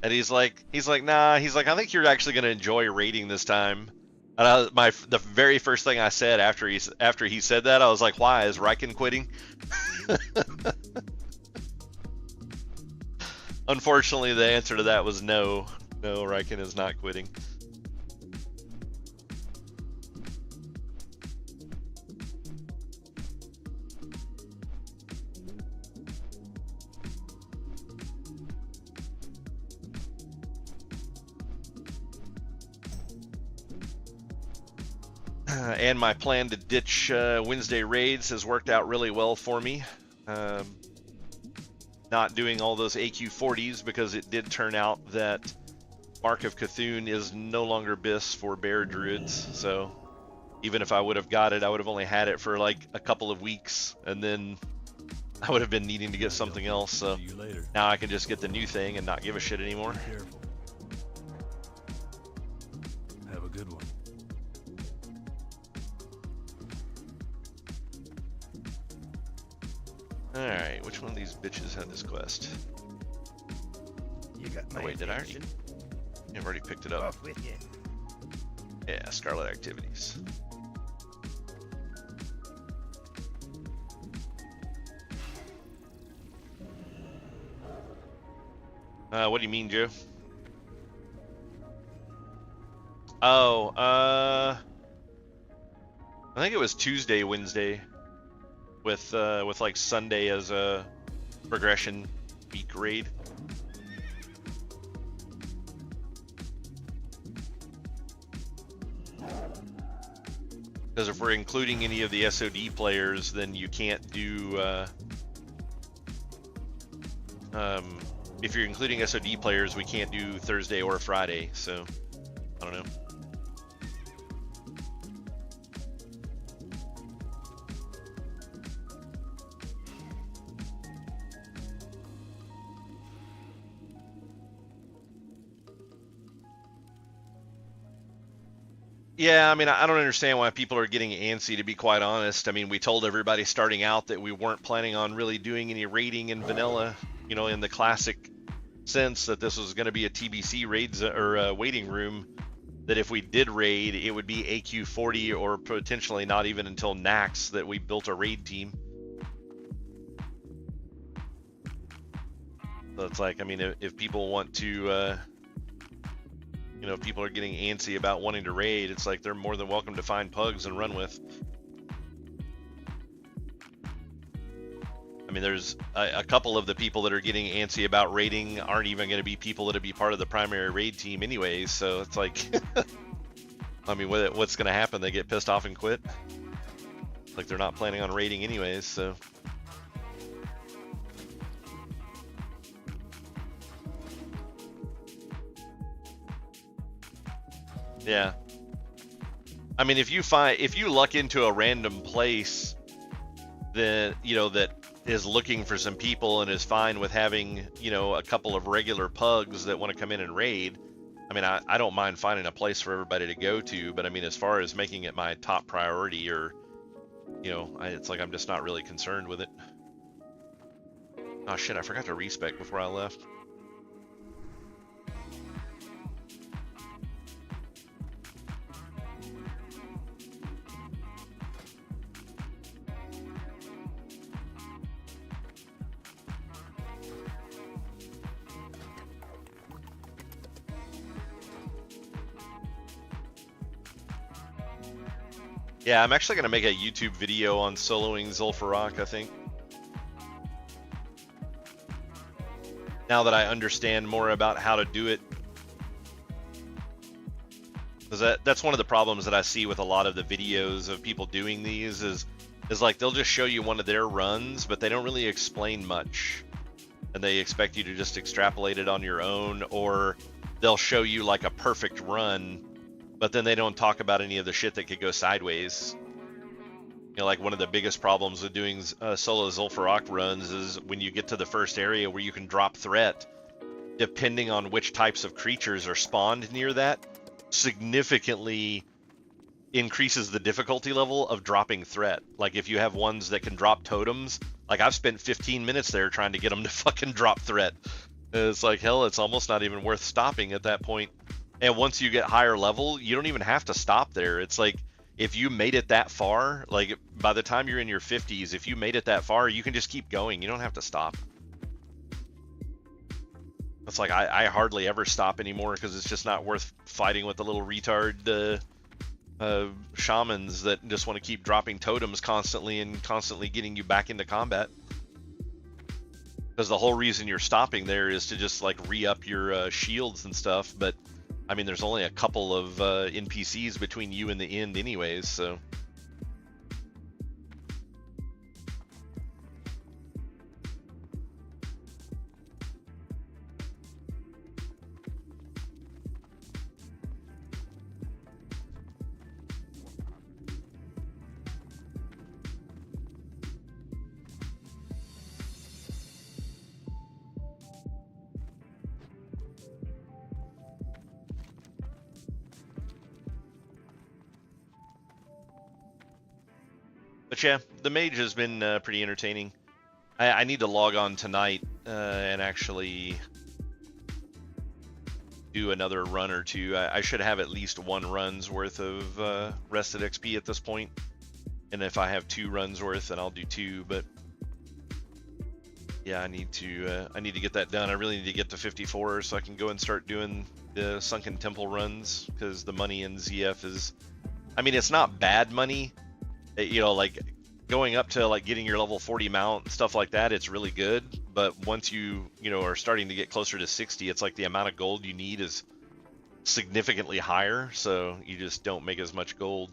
Speaker 1: And he's like, nah. He's like, I think you're actually going to enjoy raiding this time. And the very first thing I said after he said that, I was like, why? Is Riken quitting? Unfortunately, the answer to that was no. No, Riken is not quitting. And my plan to ditch Wednesday raids has worked out really well for me. Not doing all those AQ40s, because it did turn out that Mark of Cthulhu is no longer BIS for bear druids. So even if I would have got it, I would have only had it for like a couple of weeks, and then I would have been needing to get something else. So now I can just get the new thing and not give a shit anymore.
Speaker 4: Careful. Have a good one.
Speaker 1: Alright, which one of these bitches had this quest?
Speaker 3: You got my
Speaker 1: Oh wait, did I already?
Speaker 3: attention.
Speaker 1: I've already picked it up.
Speaker 3: Off with you.
Speaker 1: Yeah, Scarlet Activities. What do you mean, Joe? Oh, I think it was Tuesday, Wednesday, with like Sunday as a progression week raid. Because if we're including any of the SoD players, then you can't do. If you're including SoD players, we can't do Thursday or Friday. So, I don't know. Yeah, I mean, I don't understand why people are getting antsy, to be quite honest. I mean, we told everybody starting out that we weren't planning on really doing any raiding in vanilla, you know, in the classic sense, that this was going to be a TBC raids or waiting room, that if we did raid, it would be AQ40 or potentially not even until Nax that we built a raid team. So it's like, I mean, if people want to, you know, if people are getting antsy about wanting to raid, it's like they're more than welcome to find pugs and run with. I mean, there's a couple of the people that are getting antsy about raiding aren't even going to be people that'll be part of the primary raid team anyways, so it's like, I mean, what's going to happen? They get pissed off and quit? Like, they're not planning on raiding anyways, so. Yeah. I mean, if you luck into a random place that, you know, that is looking for some people and is fine with having, you know, a couple of regular pugs that want to come in and raid, I mean, I don't mind finding a place for everybody to go to, but I mean, as far as making it my top priority or you know, it's like I'm just not really concerned with it. Oh shit, I forgot to respec before I left. Yeah, I'm actually going to make a YouTube video on soloing Zul'Farrak, I think. Now that I understand more about how to do it. Because that's one of the problems that I see with a lot of the videos of people doing these is like they'll just show you one of their runs, but they don't really explain much. And they expect you to just extrapolate it on your own, or they'll show you like a perfect run, but then they don't talk about any of the shit that could go sideways. You know, like one of the biggest problems with doing solo Zul'Farrak runs is when you get to the first area where you can drop threat, depending on which types of creatures are spawned near that, significantly increases the difficulty level of dropping threat. Like if you have ones that can drop totems, like I've spent 15 minutes there trying to get them to fucking drop threat. It's like, hell, it's almost not even worth stopping at that point. And once you get higher level, you don't even have to stop there. It's like, if you made it that far, like by the time you're in your 50s, if you made it that far, you can just keep going. You don't have to stop. It's like, I hardly ever stop anymore because it's just not worth fighting with the little retard shamans that just want to keep dropping totems constantly and constantly getting you back into combat. Because the whole reason you're stopping there is to just like re-up your shields and stuff, but I mean, there's only a couple of NPCs between you and the end anyways, so. But yeah, the mage has been pretty entertaining. I need to log on tonight and actually do another run or two. I should have at least one run's worth of rested XP at this point. And if I have 2 runs worth, then I'll do 2. But yeah, I need to get that done. I really need to get to 54 so I can go and start doing the Sunken Temple runs, because the money in ZF is, I mean, it's not bad money. You know, like going up to like getting your level 40 mount and stuff like that, it's really good. But once you know, are starting to get closer to 60, it's like the amount of gold you need is significantly higher, so you just don't make as much gold.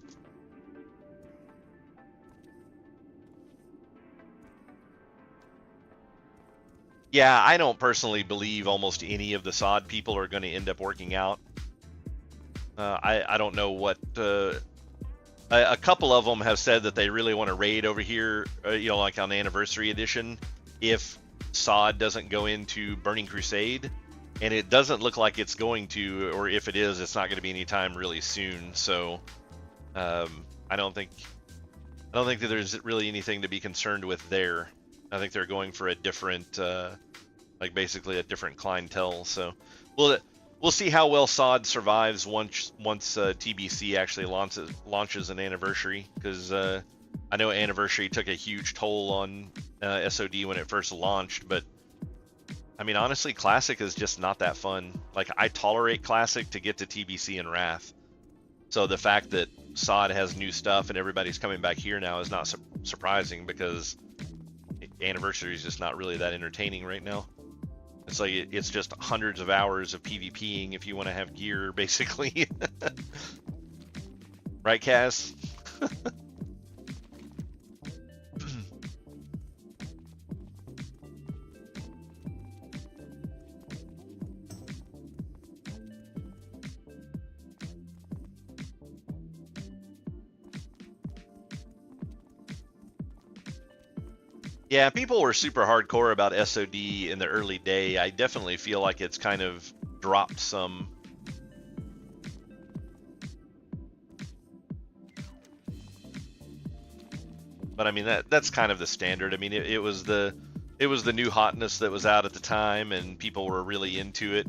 Speaker 1: Yeah, I don't personally believe almost any of the SoD people are going to end up working out. I don't know what a couple of them have said that they really want to raid over here, you know, like on the Anniversary Edition, if SoD doesn't go into Burning Crusade, and it doesn't look like it's going to, or if it is, it's not going to be anytime really soon. So I don't think that there's really anything to be concerned with there. I think they're going for a different, like basically a different clientele. So we'll see how well SoD survives once TBC actually launches an Anniversary, because I know Anniversary took a huge toll on SoD when it first launched, but I mean, honestly, Classic is just not that fun. Like, I tolerate Classic to get to TBC and Wrath. So the fact that SoD has new stuff and everybody's coming back here now is not surprising, because Anniversary is just not really that entertaining right now. It's like it's just hundreds of hours of PvPing if you want to have gear, basically. Right, Cass? Yeah, people were super hardcore about SoD in the early day. I definitely feel like it's kind of dropped some. But I mean, that's kind of the standard. I mean, it was the new hotness that was out at the time, and people were really into it.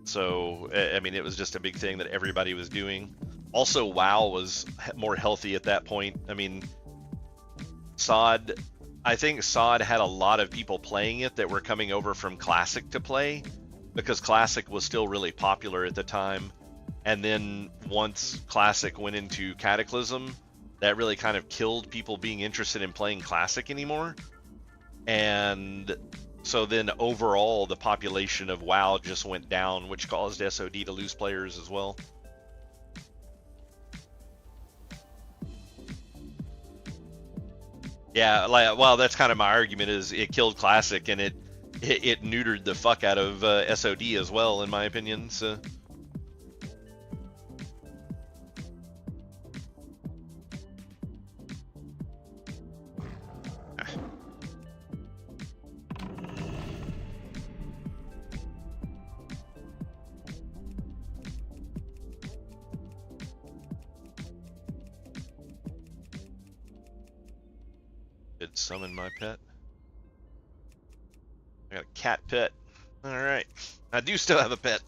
Speaker 1: So I mean, it was just a big thing that everybody was doing. Also, WoW was more healthy at that point. I mean, SoD, I think SoD had a lot of people playing it that were coming over from Classic to play, because Classic was still really popular at the time. And then once Classic went into Cataclysm, that really kind of killed people being interested in playing Classic anymore. And so then overall, the population of WoW just went down, which caused SoD to lose players as well. Yeah, like, well, that's kind of my argument, is it killed Classic, and it neutered the fuck out of SoD as well, in my opinion. So. Did summon my pet. I got a cat pet. Alright. I do still have a pet.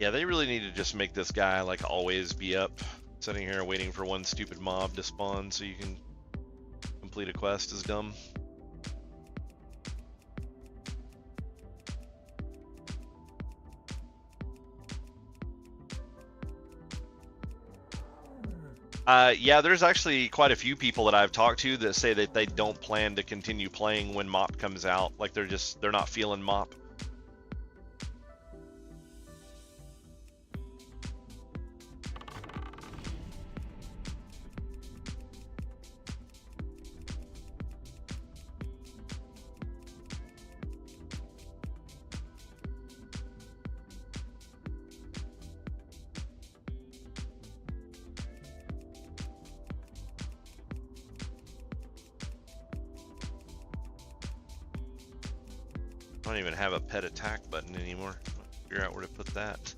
Speaker 1: Yeah, they really need to just make this guy like always be up, sitting here waiting for one stupid mob to spawn so you can complete a quest is dumb. Yeah, there's actually quite a few people that I've talked to that say that they don't plan to continue playing when MOP comes out. Like they're not feeling MOP. I don't even have a pet attack button anymore. Figure out where to put that.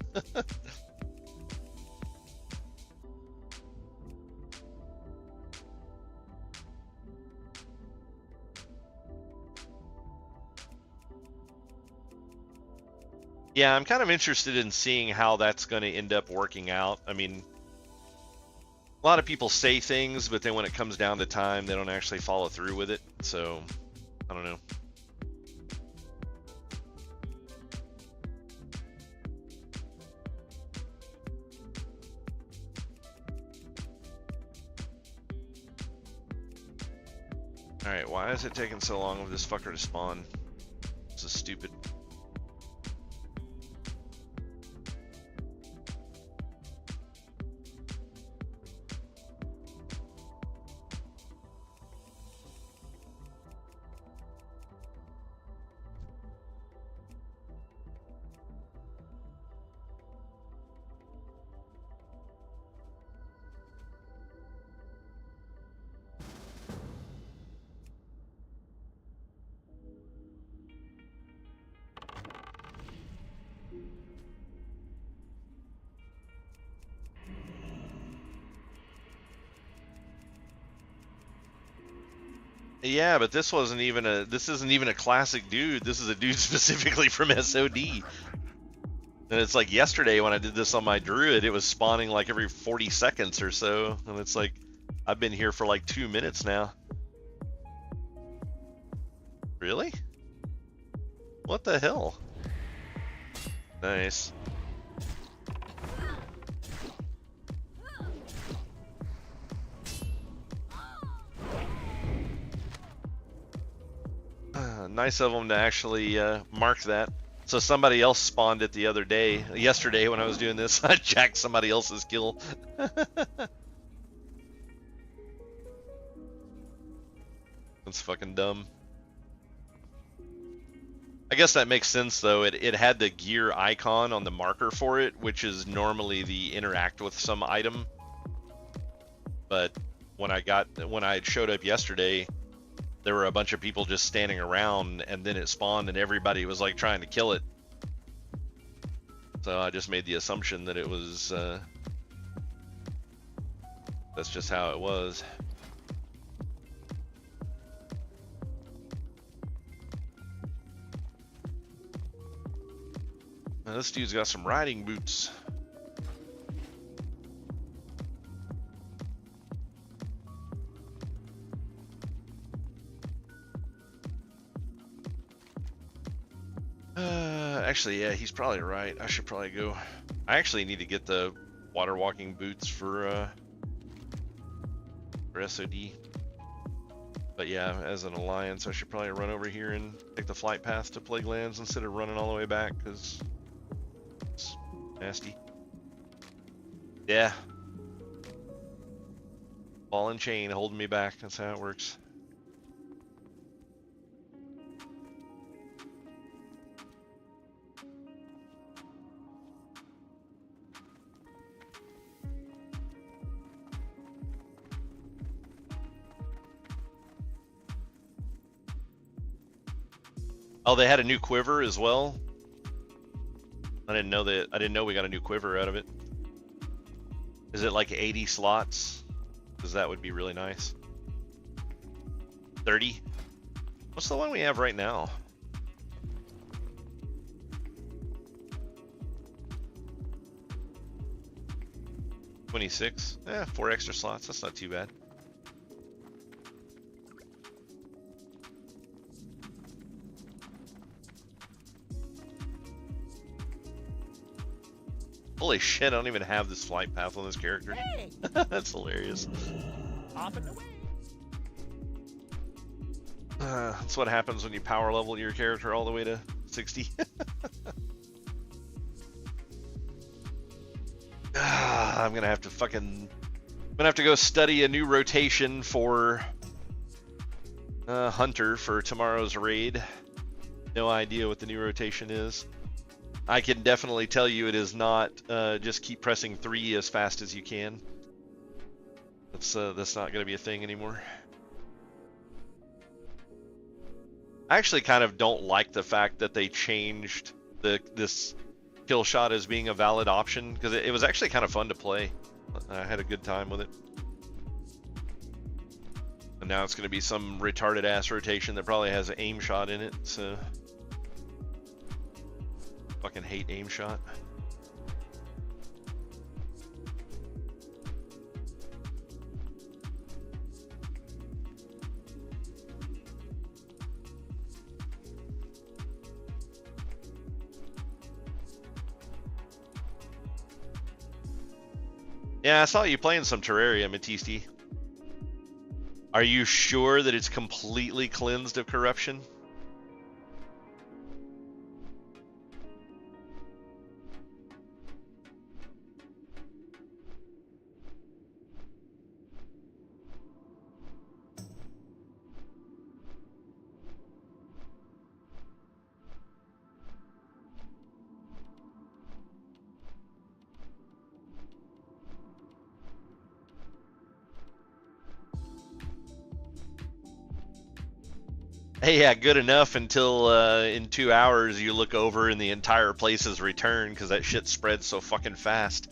Speaker 1: Yeah, I'm kind of interested in seeing how that's going to end up working out. I mean, a lot of people say things, but then when it comes down to time, they don't actually follow through with it. So, I don't know. Alright, why is it taking so long with this fucker to spawn? This is stupid. Yeah, but this isn't even a classic dude. This is a dude specifically from SoD. And it's like yesterday when I did this on my druid, it was spawning like every 40 seconds or so. And it's like, I've been here for like 2 minutes now. Really? What the hell? Nice. Nice of them to actually mark that. So somebody else spawned it the other day. Yesterday when I was doing this, I jacked somebody else's kill. That's fucking dumb. I guess that makes sense though. It had the gear icon on the marker for it, which is normally the interact with some item. But when I showed up yesterday, there were a bunch of people just standing around, and then it spawned, and everybody was like trying to kill it. So I just made the assumption that it was. That's just how it was. Now this dude's got some riding boots. Actually, yeah, he's probably right. I should probably go. I actually need to get the water walking boots for SoD. But yeah, as an alliance, I should probably run over here and take the flight path to Plaguelands instead of running all the way back, because it's nasty. Yeah. Ball and chain holding me back. That's how it works. Oh, they had a new quiver as well. I didn't know that. I didn't know we got a new quiver out of it. Is it like 80 slots? Because that would be really nice. 30? What's the one we have right now? $26. Yeah, 4 extra slots. That's not too bad. Holy shit, I don't even have this flight path on this character.
Speaker 3: Hey!
Speaker 1: That's hilarious.
Speaker 3: Off and away.
Speaker 1: That's what happens when you power level your character all the way to 60. I'm gonna have to go study a new rotation for Hunter for tomorrow's raid. No idea what the new rotation is. I can definitely tell you it is not just keep pressing 3 as fast as you can. That's not going to be a thing anymore. I actually kind of don't like the fact that they changed this kill shot as being a valid option, because it was actually kind of fun to play. I had a good time with it. And now it's going to be some retarded ass rotation that probably has an aim shot in it, so... Fucking hate aim shot. Yeah, I saw you playing some Terraria, Matiste. Are you sure that it's completely cleansed of corruption? Hey, yeah, good enough until in 2 hours you look over and the entire place is returned, because that shit spreads so fucking fast.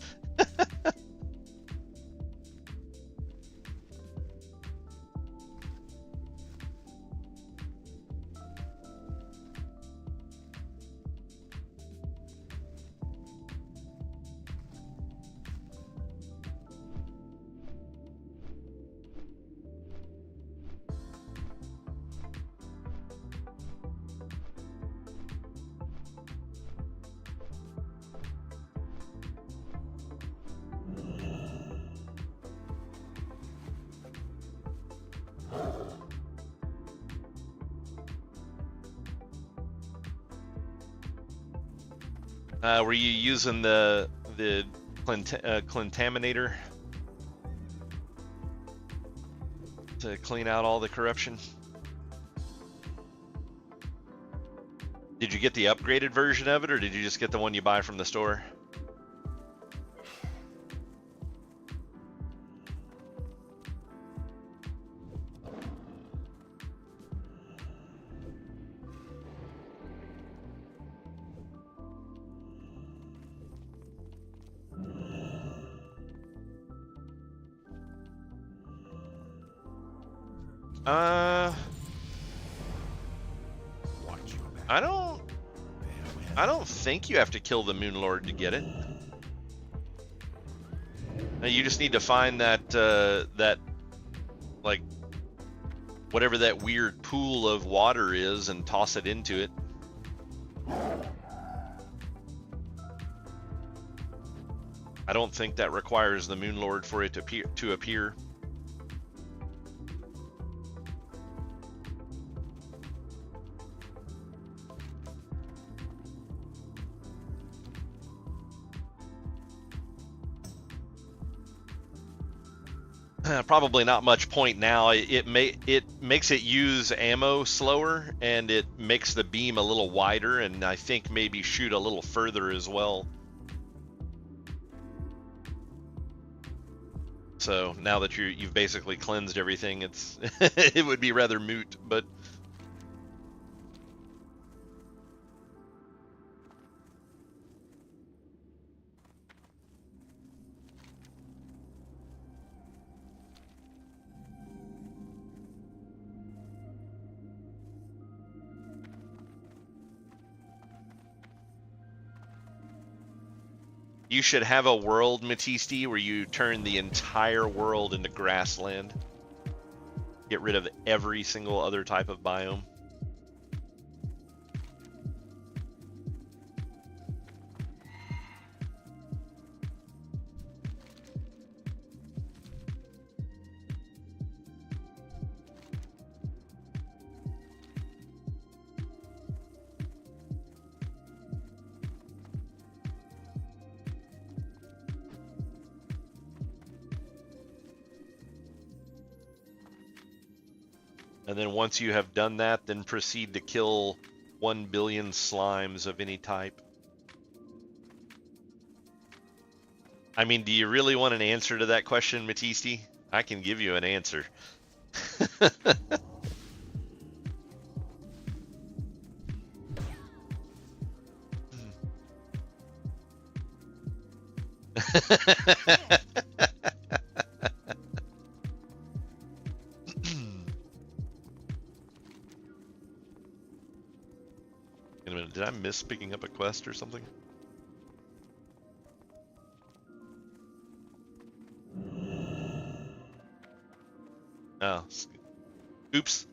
Speaker 1: Were you using the Clintaminator to clean out all the corruption? Did you get the upgraded version of it, or did you just get the one you buy from the store? Uh,
Speaker 4: Watch your back.
Speaker 1: I don't think you have to kill the Moon Lord to get it. You just need to find that like whatever that weird pool of water is and toss it into it. I don't think that requires the Moon Lord for it to appear. Probably not much point now. It makes it use ammo slower, and it makes the beam a little wider, and I think maybe shoot a little further as well. So now that you've basically cleansed everything, it's it would be rather moot, but you should have a world, Matiste, where you turn the entire world into grassland. Get rid of every single other type of biome. And then once you have done that, then proceed to kill 1 billion slimes of any type. I mean, do you really want an answer to that question, Matiste? I can give you an answer. Wait a minute, did I miss picking up a quest or something? Oh, oops.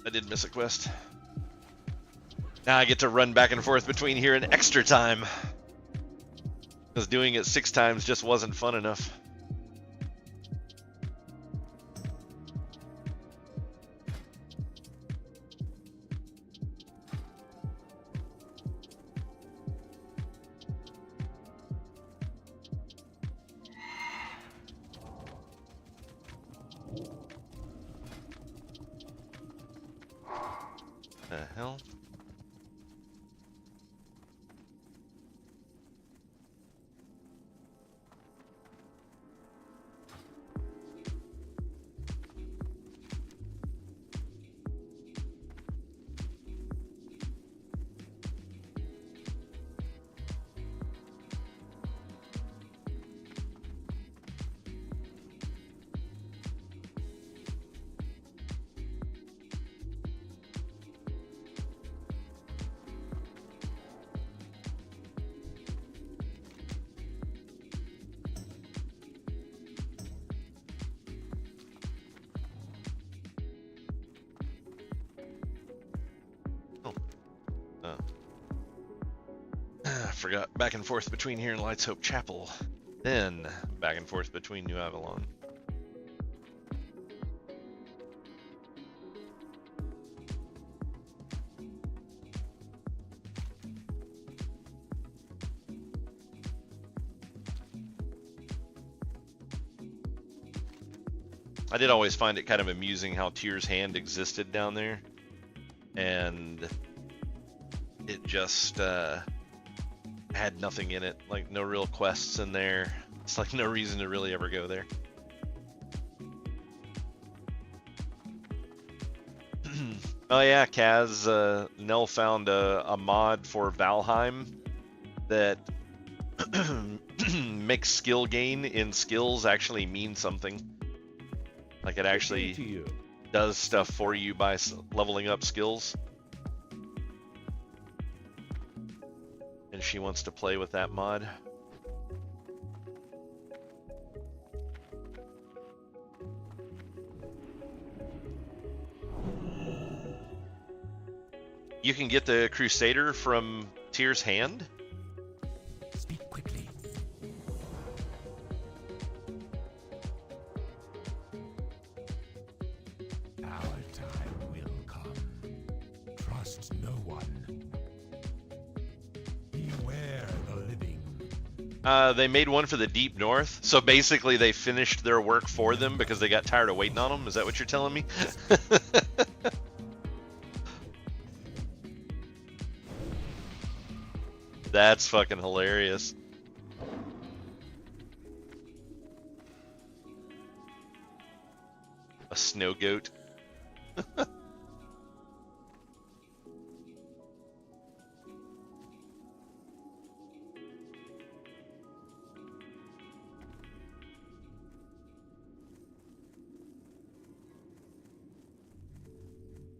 Speaker 1: I did miss a quest. Now I get to run back and forth between here and extra time. Because doing it 6 times just wasn't fun enough. The hell? Forgot, back and forth between here and Lights Hope Chapel, then back and forth between New Avalon. I did always find it kind of amusing how Tyr's Hand existed down there, and it just had nothing in it, like no real quests in there. It's like no reason to really ever go there. Oh yeah, Kaz, Nell found a mod for Valheim that makes skill gain in skills actually mean something. Like it
Speaker 4: To
Speaker 1: actually
Speaker 4: you.
Speaker 1: does stuff for you by leveling up skills. And she wants to play with that mod. You can get the Crusader from Tyr's hand?
Speaker 3: Speak quickly. Our time will come. Trust no one. Beware the living.
Speaker 1: They made one for the Deep North, so basically they finished their work for them because they got tired of waiting on them. Is that what you're telling me? That's fucking hilarious. A snow goat.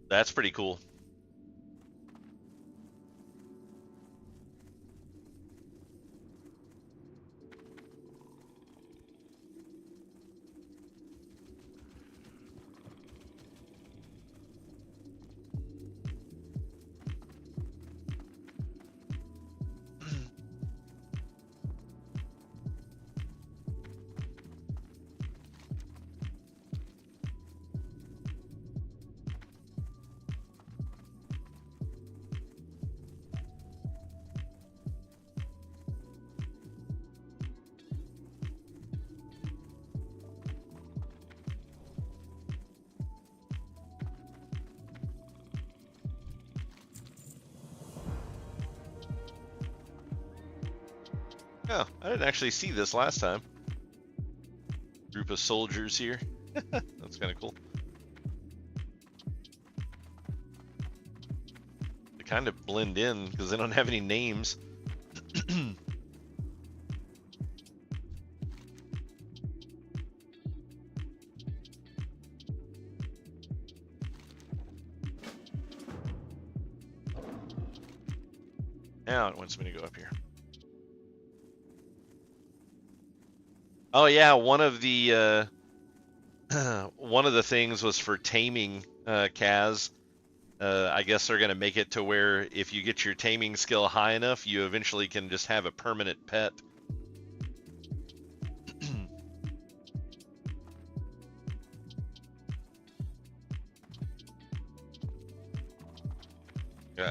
Speaker 1: That's pretty cool. Oh, I didn't actually see this last time. Group of soldiers here. That's kind of cool. They kind of blend in because they don't have any names. Now it wants me to go up here. Oh yeah, one of the things was for taming Kaz. I guess they're gonna make it to where if you get your taming skill high enough, you eventually can just have a permanent pet.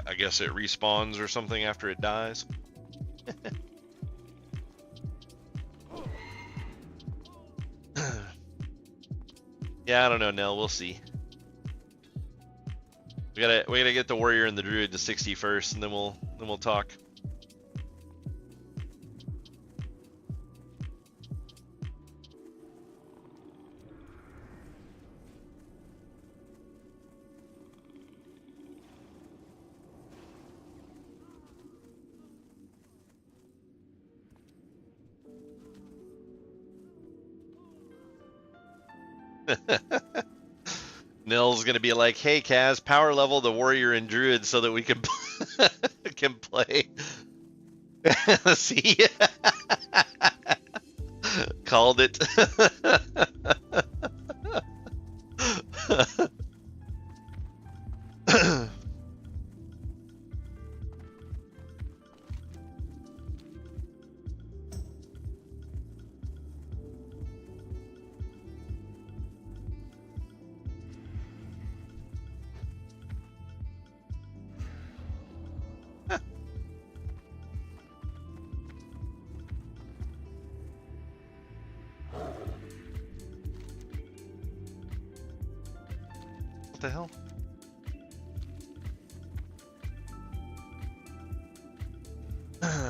Speaker 1: I guess it respawns or something after it dies. Yeah, I don't know, Nell. We'll see. We gotta get the warrior and the druid to 60 first, and then we'll talk. Nell's gonna be like, "Hey, Kaz, power level the warrior and druid so that we can can play." See, called it. What the hell?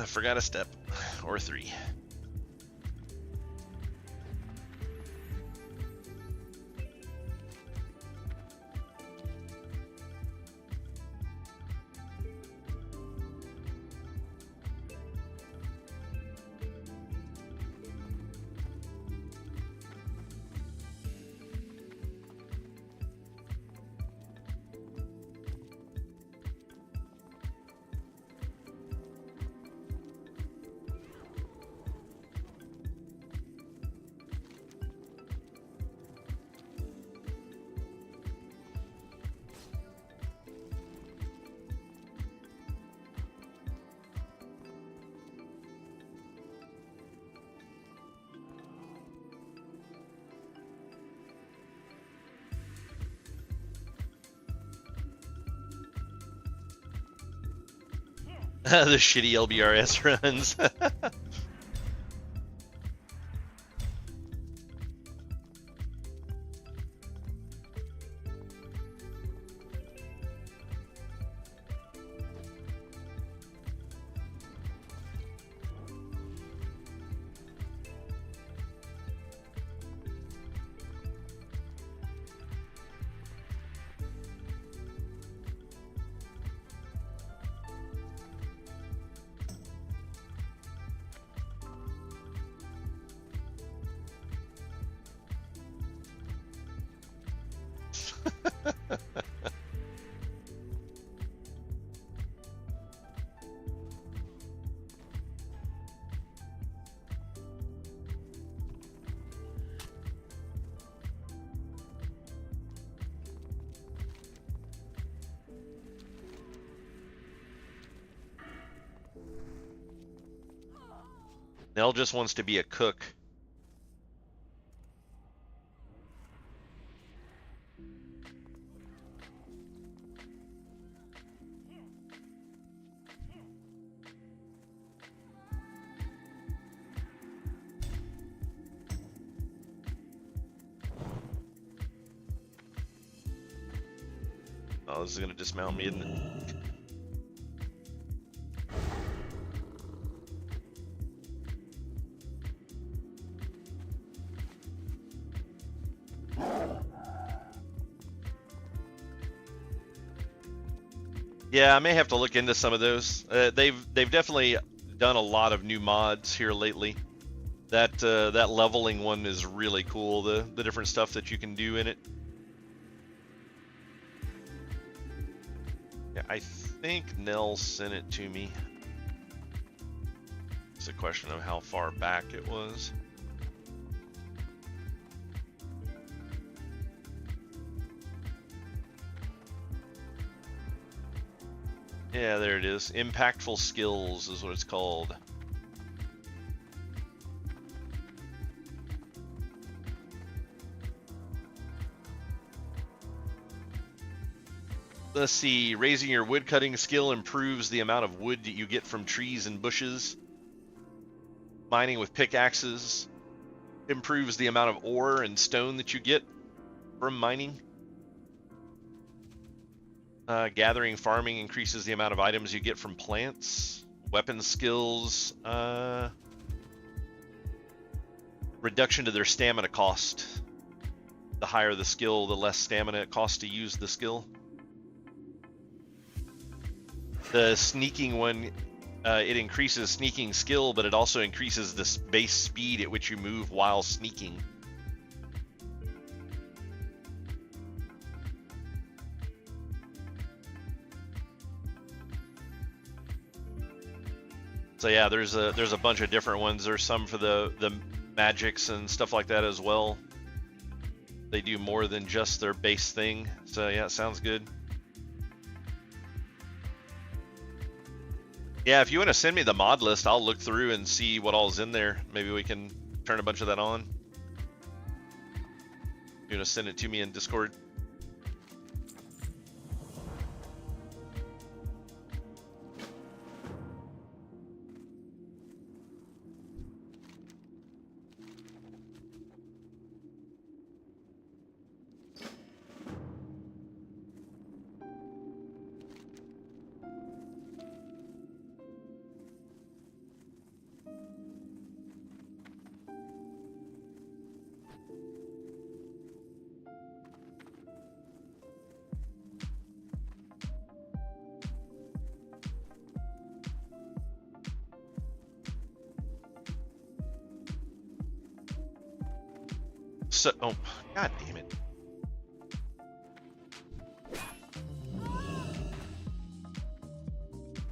Speaker 1: Forgot a step. Or 3. The shitty LBRS runs. Nell just wants to be a cook. Oh, this is gonna dismount me, isn't it? Yeah, I may have to look into some of those. They've definitely done a lot of new mods here lately. That leveling one is really cool. The different stuff that you can do in it. Yeah, I think Nell sent it to me. It's a question of how far back it was. Yeah, there it is. Impactful skills is what it's called. Let's see. Raising your wood cutting skill improves the amount of wood that you get from trees and bushes. Mining with pickaxes improves the amount of ore and stone that you get from mining. Gathering farming increases the amount of items you get from plants. Weapon skills, reduction to their stamina cost. The higher the skill, the less stamina it costs to use the skill. The sneaking one, it increases sneaking skill, but it also increases the base speed at which you move while sneaking. So yeah, there's a bunch of different ones. There's some for the magics and stuff like that as well. They do more than just their base thing. So yeah, it sounds good. Yeah, if you want to send me the mod list, I'll look through and see what all's in there. Maybe we can turn a bunch of that on. You want to send it to me in Discord? So, oh, god damn it.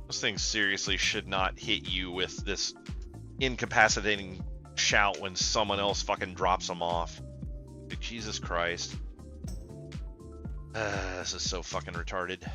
Speaker 1: Those things seriously should not hit you with this incapacitating shout when someone else fucking drops them off. Dude, Jesus Christ. This is so fucking retarded.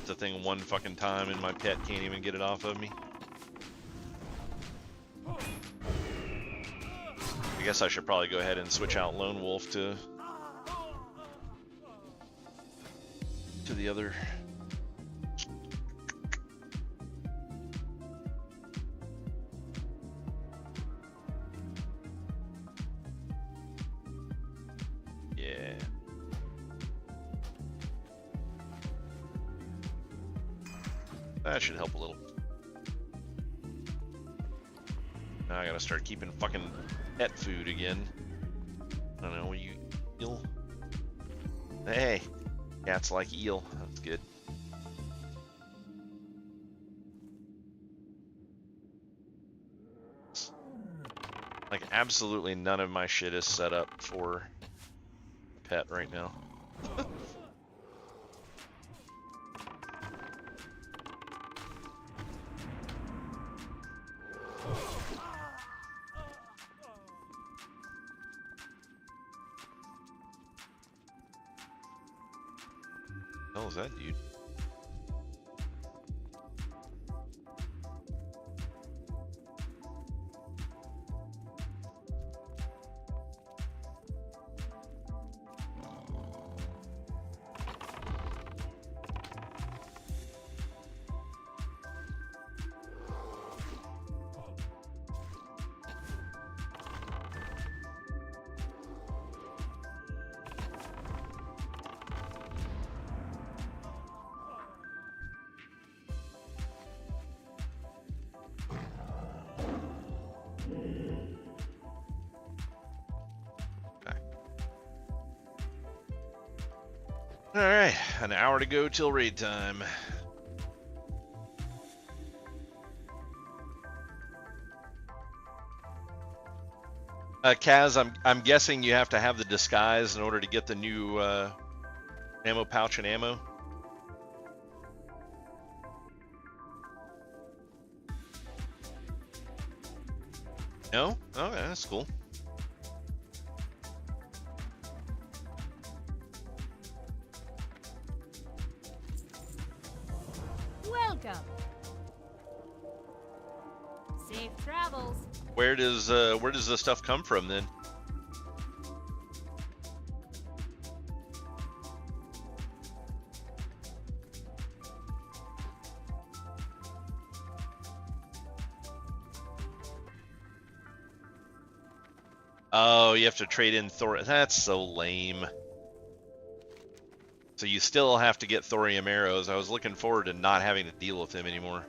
Speaker 1: the thing one fucking time and my pet can't even get it off of me. I guess I should probably go ahead and switch out Lone Wolf to the other. Yeah. That should help a little. Now I gotta start keeping fucking pet food again. I don't know, you eel? Hey, cats like eel. That's good. Like, absolutely none of my shit is set up for pet right now. What the hell is that, dude? Alright, an hour to go till raid time. Kaz, I'm guessing you have to have the disguise in order to get the new ammo pouch and ammo. No? Okay, that's cool.
Speaker 2: Welcome. Safe travels.
Speaker 1: Where does the stuff come from then? Oh, you have to trade in Thor. That's so lame. So you still have to get thorium arrows. I was looking forward to not having to deal with him anymore.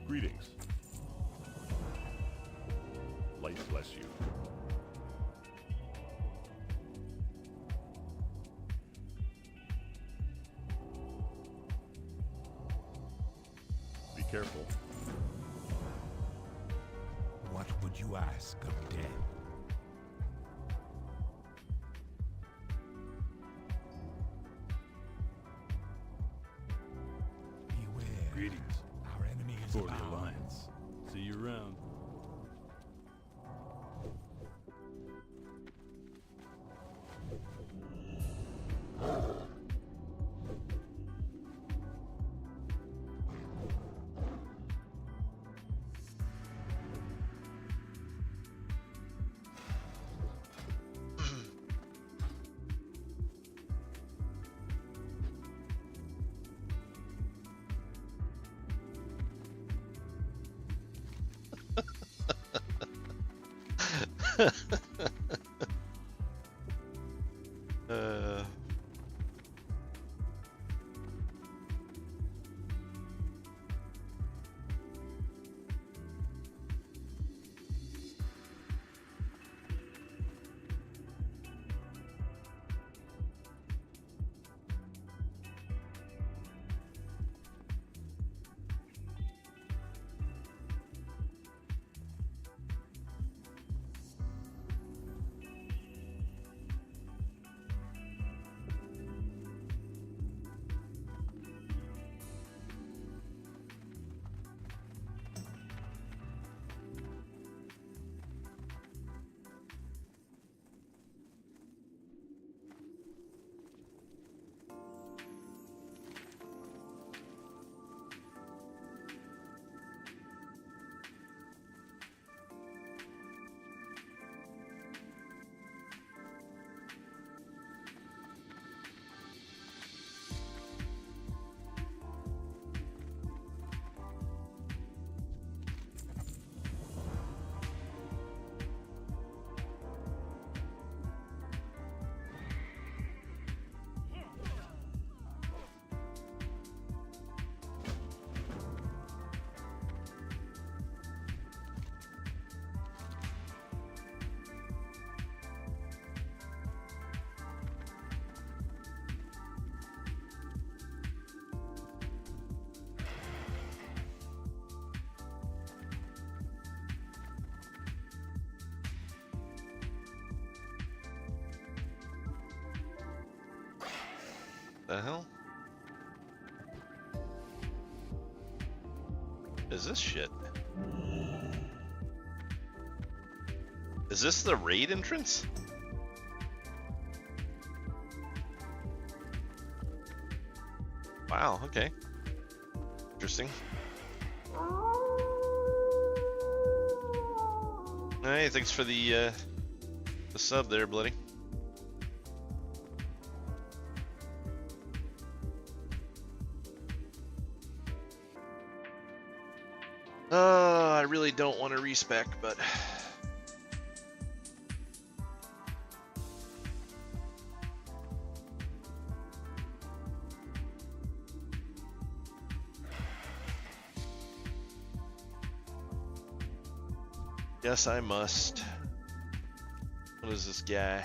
Speaker 4: Greetings. Light bless you. Be careful.
Speaker 3: What would you ask of death? Beware.
Speaker 4: Greetings.
Speaker 3: Our enemy is
Speaker 4: For the
Speaker 3: abound.
Speaker 4: Alliance. See you around.
Speaker 1: uh, the hell is this shit? Is this the raid entrance? Wow, okay. Interesting. Hey, thanks for the sub there, Bloody. I really don't want to respec, but yes, I must. What is this guy?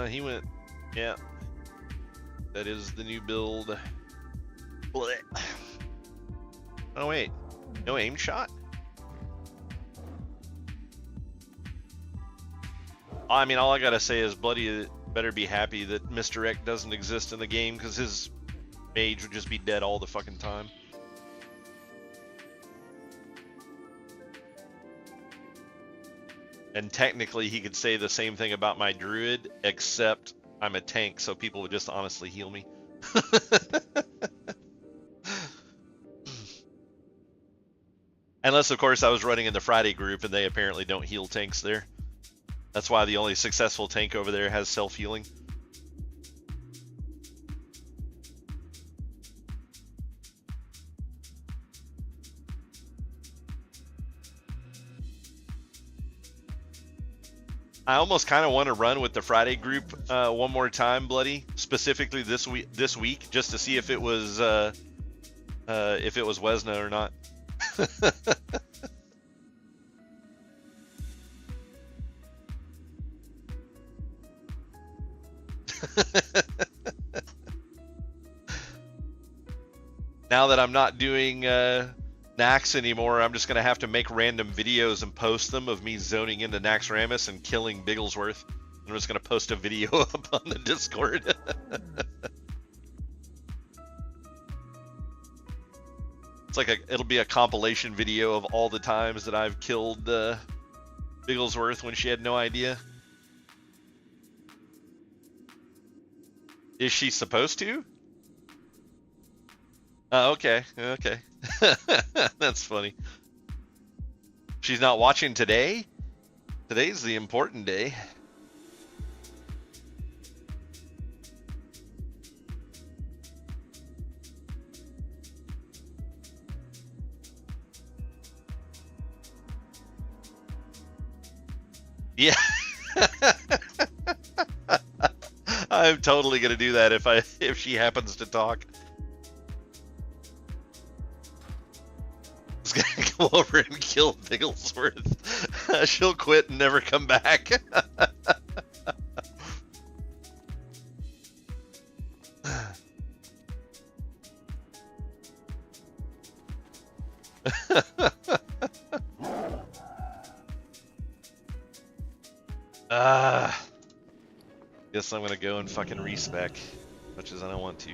Speaker 1: He went, yeah. That is the new build. Blech. Oh wait, no aim shot? I mean, all I gotta say is Bloody better be happy that Misdirect doesn't exist in the game, because his mage would just be dead all the fucking time. And technically he could say the same thing about my druid, except I'm a tank, so people would just honestly heal me. Unless, of course, I was running in the Friday group, and they apparently don't heal tanks there. That's why the only successful tank over there has self-healing. I almost kind of want to run with the Friday group one more time, Bloody, specifically this week, just to see if it was Wesna or not. Now that I'm not doing Nax anymore, I'm just going to have to make random videos and post them of me zoning into Naxxramas and killing Bigglesworth. I'm just going to post a video up on the Discord. It's like it'll be a compilation video of all the times that I've killed Bigglesworth when she had no idea. Is she supposed to? Oh, okay, okay. That's funny. She's not watching today? Today's the important day. Yeah. I'm totally gonna do that if she happens to talk. Just gonna go over and kill Bigglesworth. She'll quit and never come back. Guess I'm gonna go and fucking respec, much as I don't want to.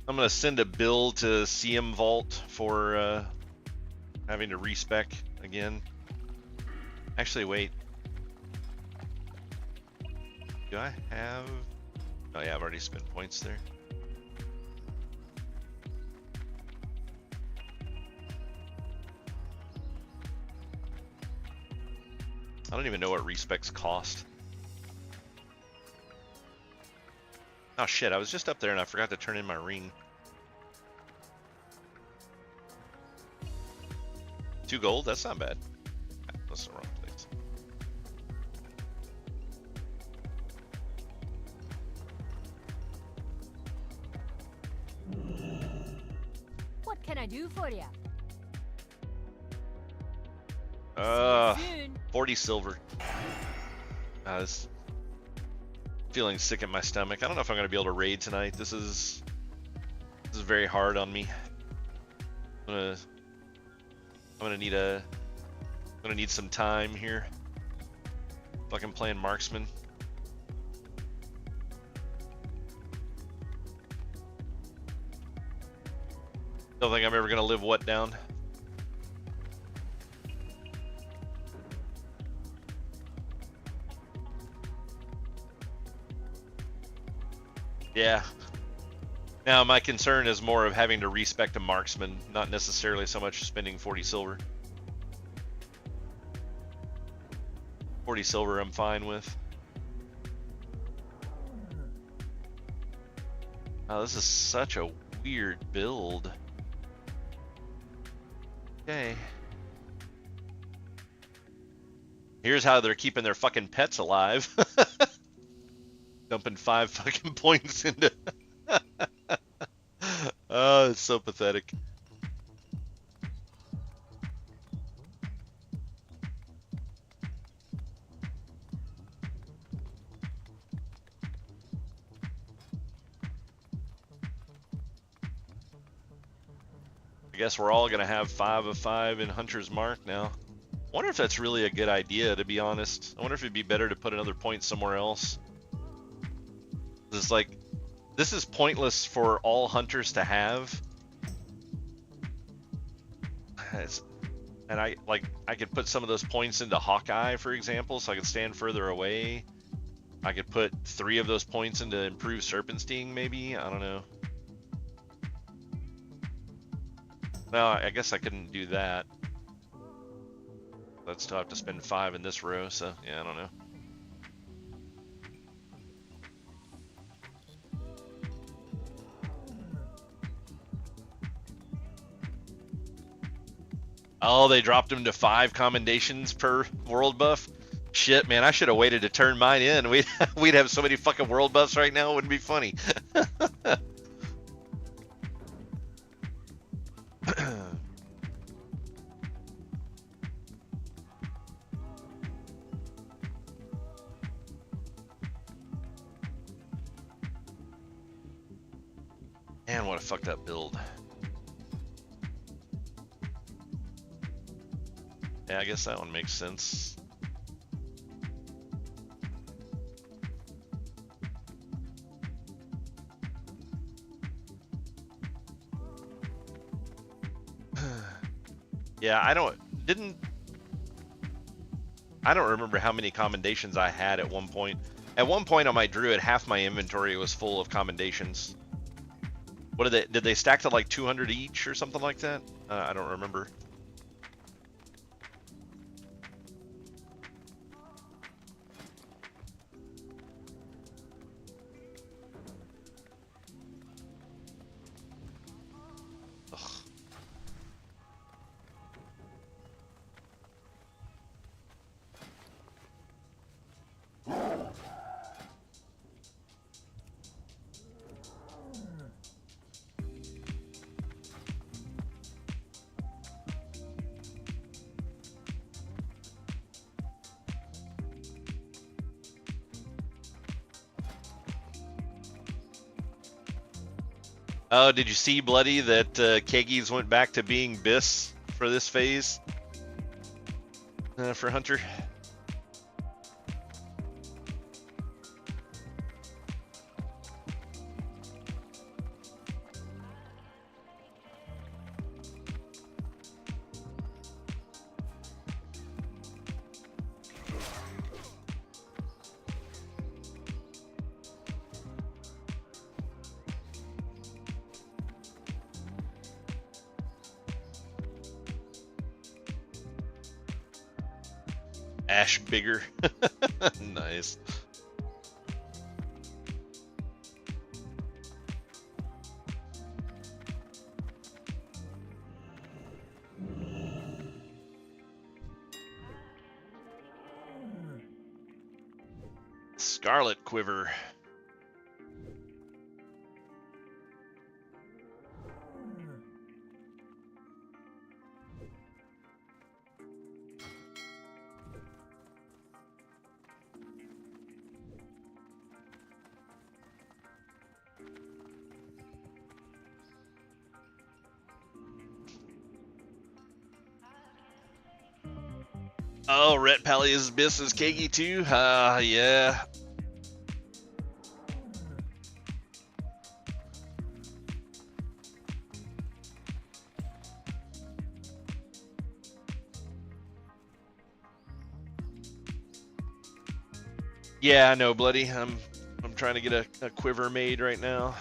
Speaker 1: I'm gonna send a bill to CM Vault for having to respec again. Actually, wait. Do I have? Oh yeah, I've already spent points there. I don't even know what respecs cost. Oh shit, I was just up there and I forgot to turn in my ring. 2 gold? That's not bad. That's the wrong place.
Speaker 5: What can I do for you?
Speaker 1: 40 silver. This feeling sick in my stomach. I don't know if I'm gonna be able to raid tonight. This is very hard on me. I'm gonna need some time here. Fucking playing marksman. Don't think I'm ever gonna live what down. Yeah. Now my concern is more of having to respec a marksman, not necessarily so much spending 40 silver. 40 silver I'm fine with. Oh, this is such a weird build. Okay. Here's how they're keeping their fucking pets alive. Dumping 5 fucking points into... Oh, it's so pathetic. I guess we're all gonna have 5 of 5 in Hunter's Mark now. I wonder if that's really a good idea, to be honest. I wonder if it'd be better to put another point somewhere else. It's like, this is pointless for all hunters to have. And I could put some of those points into Hawkeye, for example, so I could stand further away. I could put 3 of those points into Improved Serpent Sting, maybe. I don't know. No, I guess I couldn't do that. I'd still have to spend 5 in this row, so yeah, I don't know. Oh, they dropped him to 5 commendations per world buff. Shit, man, I should have waited to turn mine in. We'd have so many fucking world buffs right now. It wouldn't be funny. Man, what a fucked up build. Yeah, I guess that one makes sense. Yeah, I don't remember how many commendations I had at one point. At one point on my druid, half my inventory was full of commendations. What did they stack to like 200 each or something like that? I don't remember. Oh, did you see, Bloody, that Keggies went back to being Biss for this phase? For Hunter? Ash bigger. Nice. Scarlet Quiver. Oh, Rhett Pally's Biss is Kegi too? Yeah. Yeah, I know, Bloody. I'm trying to get a quiver made right now.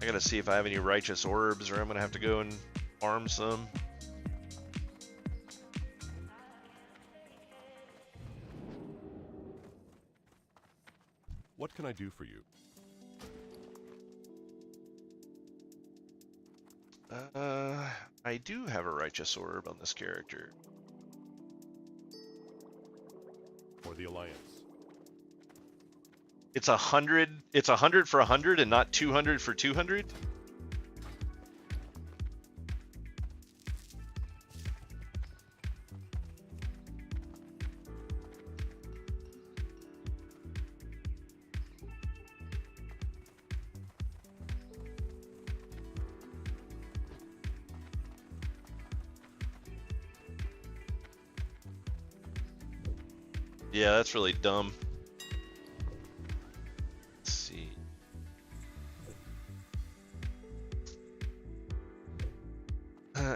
Speaker 1: I gotta see if I have any righteous orbs, or I'm gonna have to go and farm some.
Speaker 4: What can I do for you?
Speaker 1: I do have a righteous orb on this character.
Speaker 4: For the Alliance.
Speaker 1: It's 100. It's 100 for 100, and not 200 for 200. Yeah, that's really dumb. Let's see.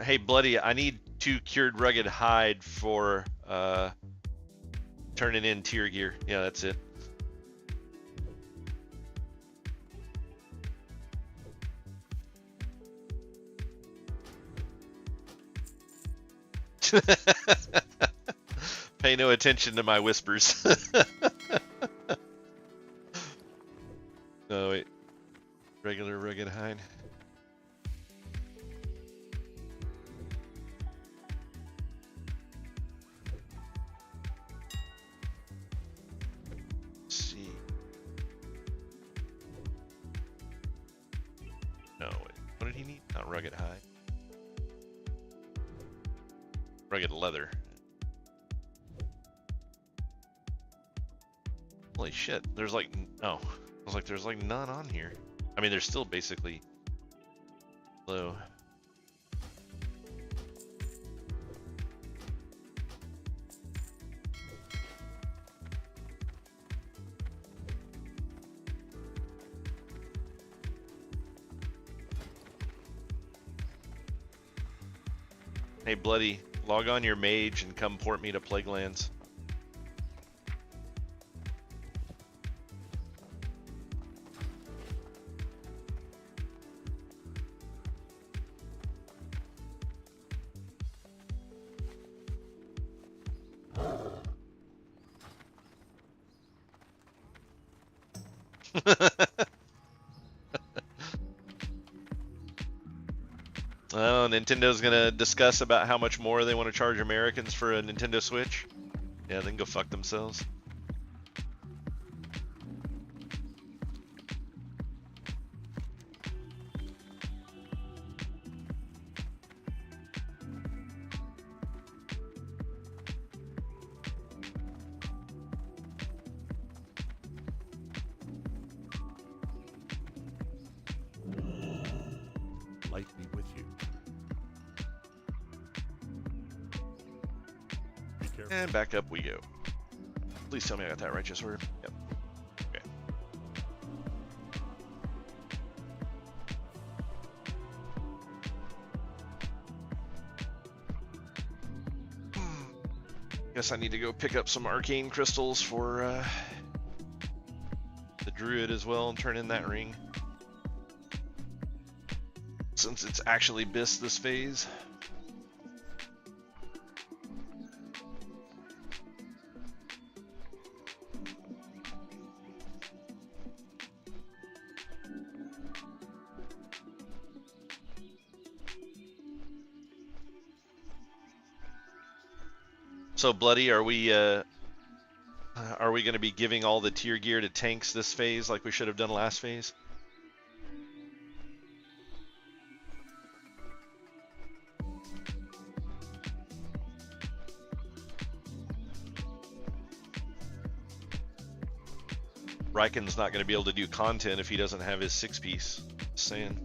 Speaker 1: Hey, Bloody, I need 2 cured rugged hide for turning in tier gear. Yeah, that's it. Pay no attention to my whispers. Oh, wait. Regular rugged hide. Let's see. No, wait. What did he need? Not rugged hide. Rugged leather. Holy shit, there's like, no. I was like, there's like none on here. I mean, there's still basically low. Hey, Bloody, log on your mage and come port me to Plaguelands. Oh, Nintendo's gonna discuss about how much more they want to charge Americans for a Nintendo Switch. Yeah, they can go fuck themselves.
Speaker 4: Light be with you. Be careful.
Speaker 1: And back up we go. Please tell me I got that righteous word. Yep. Okay. Guess I need to go pick up some arcane crystals for the druid as well and turn in that ring. Since it's actually BIS this phase. So Bloody, are we going to be giving all the tier gear to tanks this phase like we should have done last phase? Riken's not going to be able to do content if he doesn't have his 6-piece. Just saying.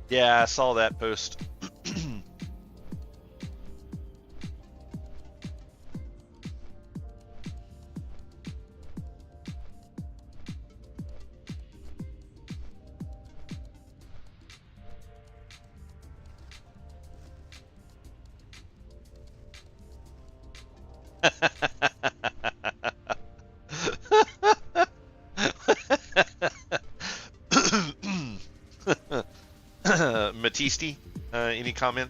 Speaker 1: Yeah, I saw that post. Matiste, any comment?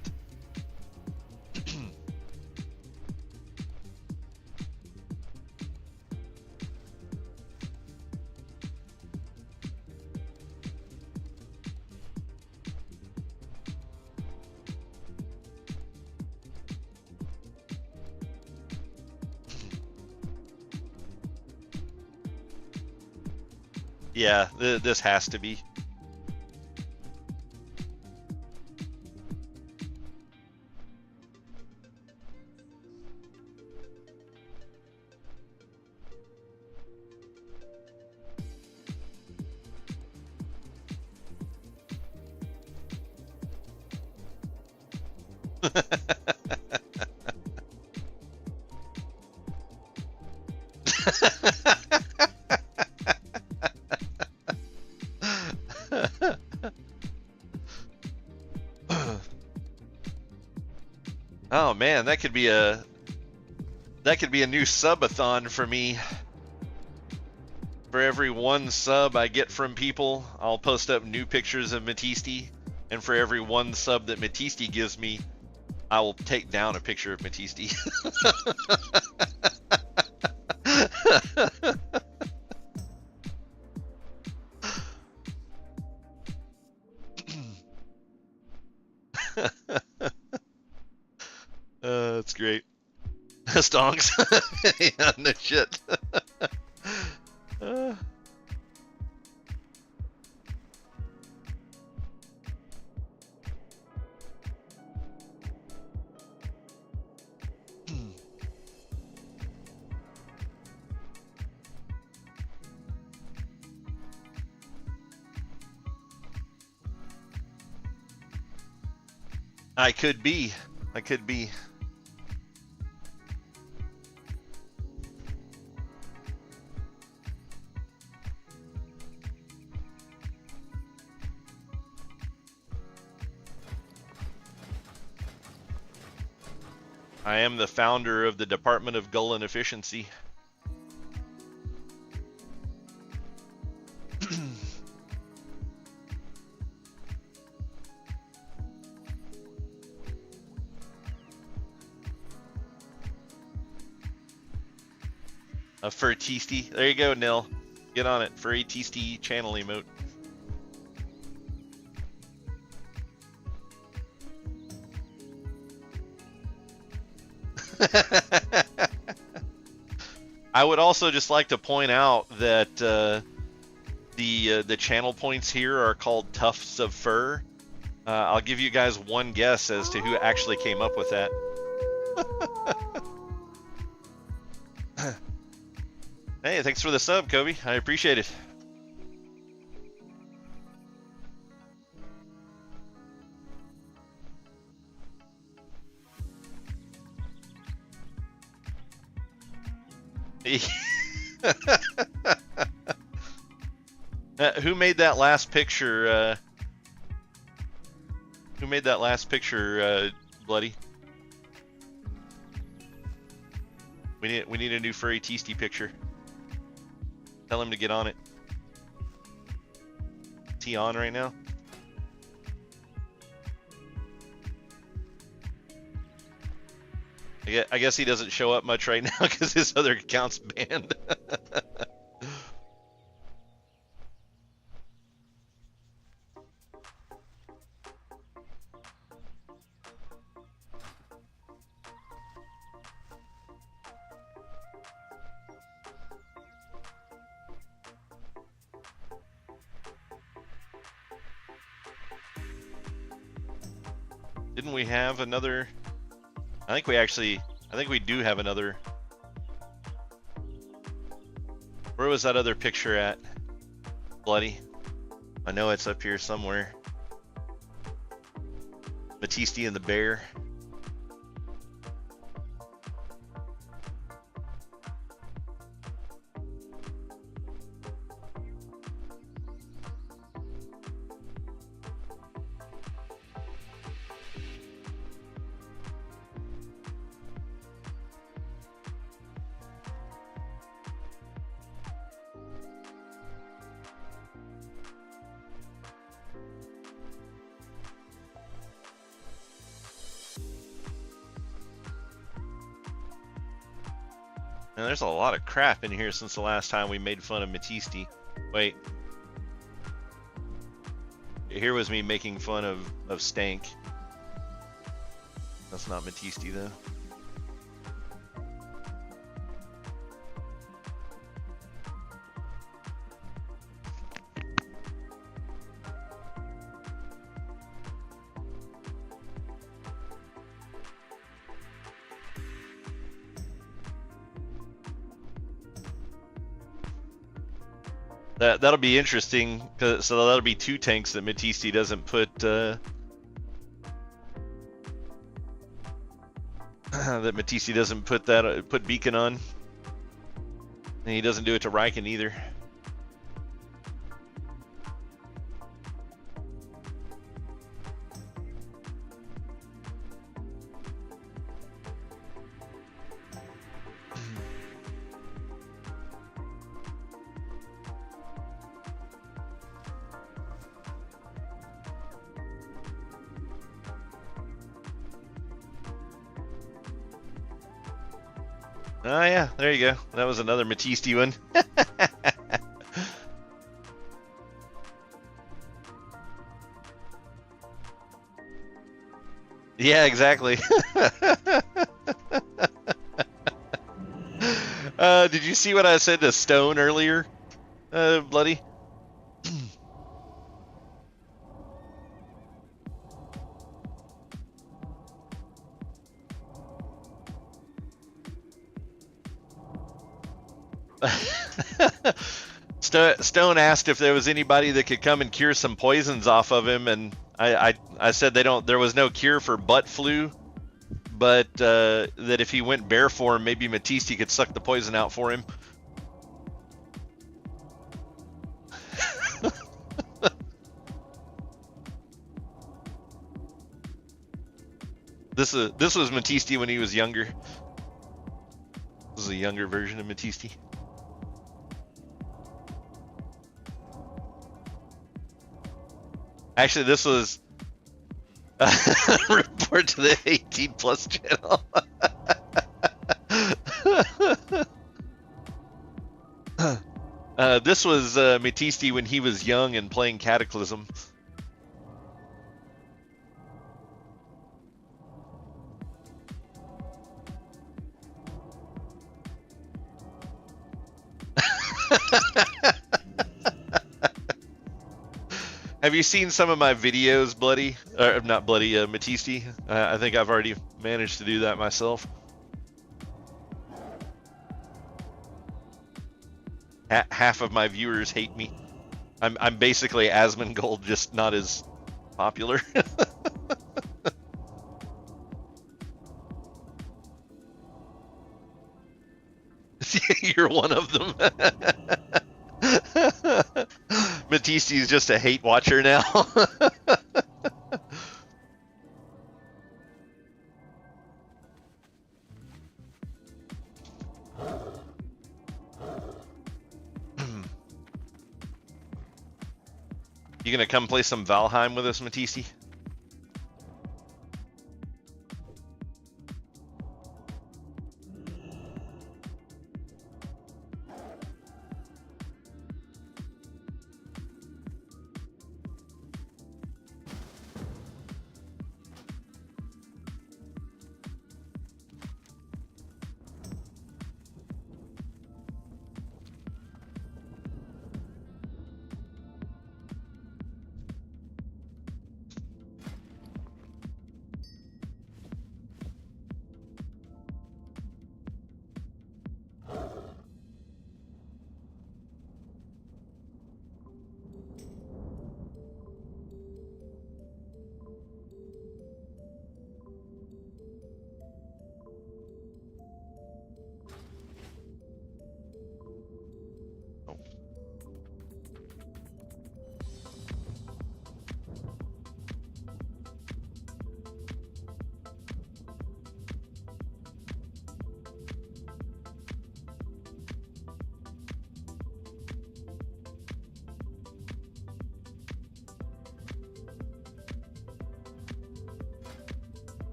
Speaker 1: Yeah, this has to be. Oh man, that could be a new subathon for me. For every 1 sub I get from people, I'll post up new pictures of Matiste, and for every 1 sub that Matiste gives me, I will take down a picture of Matiste. That's great. Stonks. Yeah, no shit. Uh, I could be. I could be. I am the founder of the Department of Gull Efficiency. A Furtisti. There you go, Nil. Get on it. Furtisti channel emote. I would also just like to point out that the channel points here are called tufts of fur. I'll give you guys one guess as to who actually came up with that. Hey, thanks for the sub, Kobe. I appreciate it. Who made that last picture? Who made that last picture, Bloody? We need a new furry Teasty picture. Tell him to get on it. Is he on right now? I guess he doesn't show up much right now because his other account's banned. Didn't we have another? I think we do have another. Where was that other picture at, Bloody? I know it's up here somewhere. Batiste and the bear. And there's a lot of crap in here since the last time we made fun of Matiste. Wait. Here was me making fun of Stank. That's not Matiste though. That'll be interesting, so that'll be two tanks that Matiste doesn't put that Matiste doesn't put beacon on, and he doesn't do it to Riken either. Oh yeah, there you go. That was another Matiste one. Yeah, exactly. Did you see what I said to Stone earlier, Bloody? Stone asked if there was anybody that could come and cure some poisons off of him, and I said there was no cure for butt flu, but that if he went bear form, maybe Matisse could suck the poison out for him. This was Matisse when he was younger. This is a younger version of Matisse. Actually, this was report to the 18 plus channel. This was Matisse when he was young and playing Cataclysm. Have you seen some of my videos, Bloody? Or not Bloody, Matisse? I think I've already managed to do that myself. Half of my viewers hate me. I'm basically Asmongold, just not as popular. You're one of them. Matisse is just a hate watcher now. You gonna come play some Valheim with us, Matisse?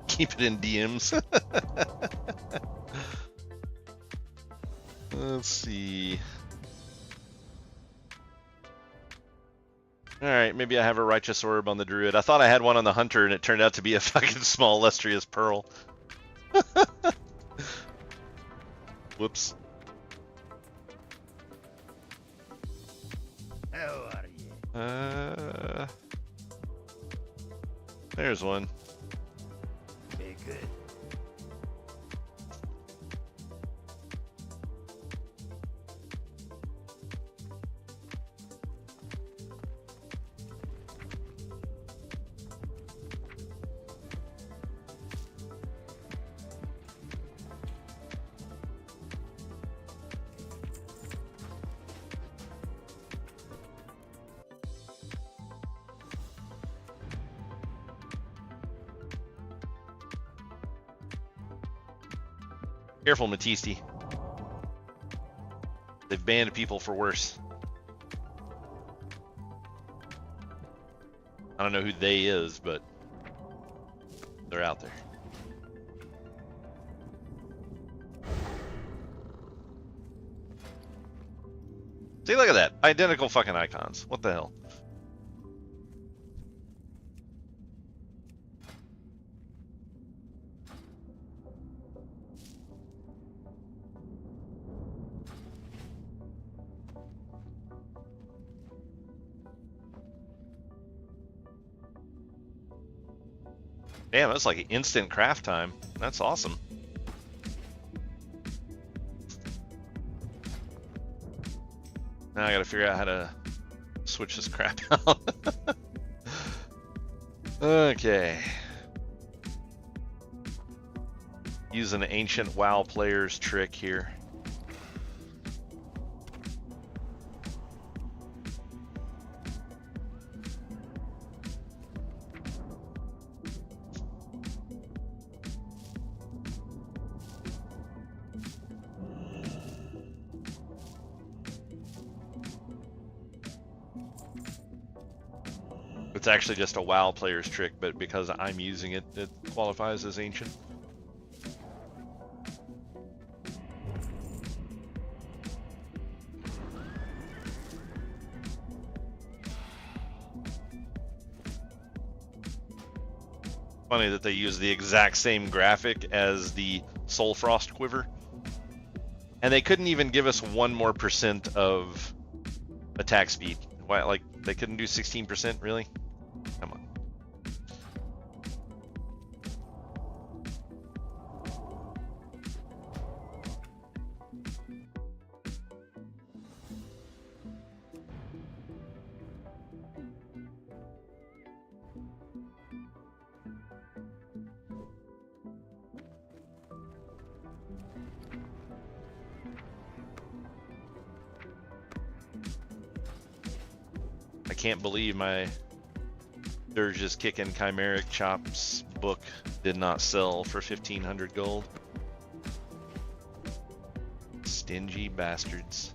Speaker 1: Keep it in DMs. Let's see. Alright, maybe I have a righteous orb on the druid. I thought I had one on the hunter and it turned out to be a fucking small lustrous pearl. Whoops.
Speaker 3: How are you?
Speaker 1: There's one.
Speaker 3: Very good.
Speaker 1: Careful, Matisse. They've banned people for worse. I don't know who they is, but They're out there. See, look at that. Identical fucking icons. What the hell? Damn, that's like instant craft time. That's awesome. Now I gotta figure out how to switch this crap out. Okay. Use an ancient WoW player's trick here. It's actually just a WoW player's trick, but because I'm using it, it qualifies as ancient. Funny that they use the exact same graphic as the Soul Frost quiver. And they couldn't even give us 1 more % of attack speed. Why, like, they couldn't do 16%, really? Come on. I can't believe my Dirge's Kickin' Chimeric Chops book did not sell for 1,500 gold. Stingy bastards.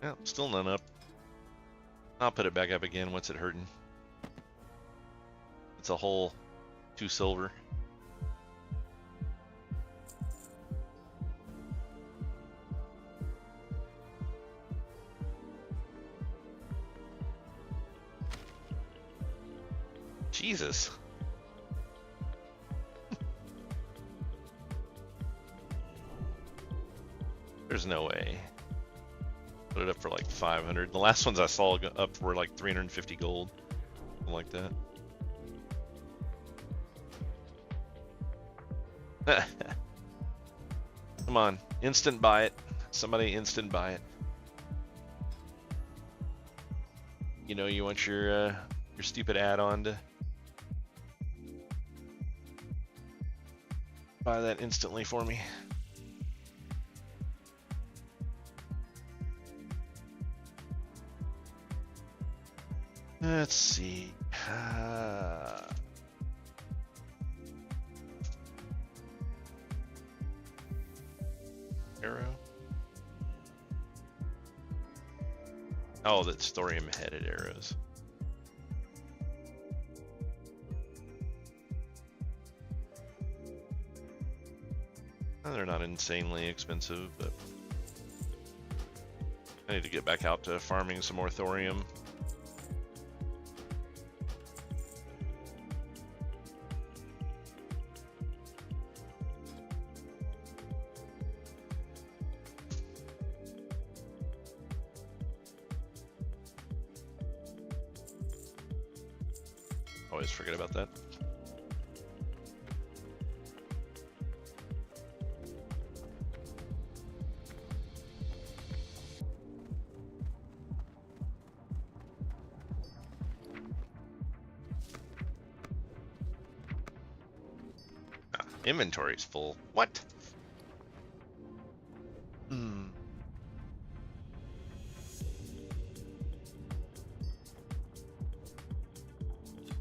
Speaker 1: Yeah, still none up. I'll put it back up again. What's it hurting? It's a whole 2 silver. Jesus. There's no way. Put it up for like 500. The last ones I saw up were like 350 gold. Something like that. Come on, instant buy it. Somebody instant buy it. You know you want your stupid add-on to buy that instantly for me. Let's see. Arrow. Oh, that's thorium-headed arrows. They're not insanely expensive, but I need to get back out to farming some more thorium. Always forget about that. Inventory's full. What?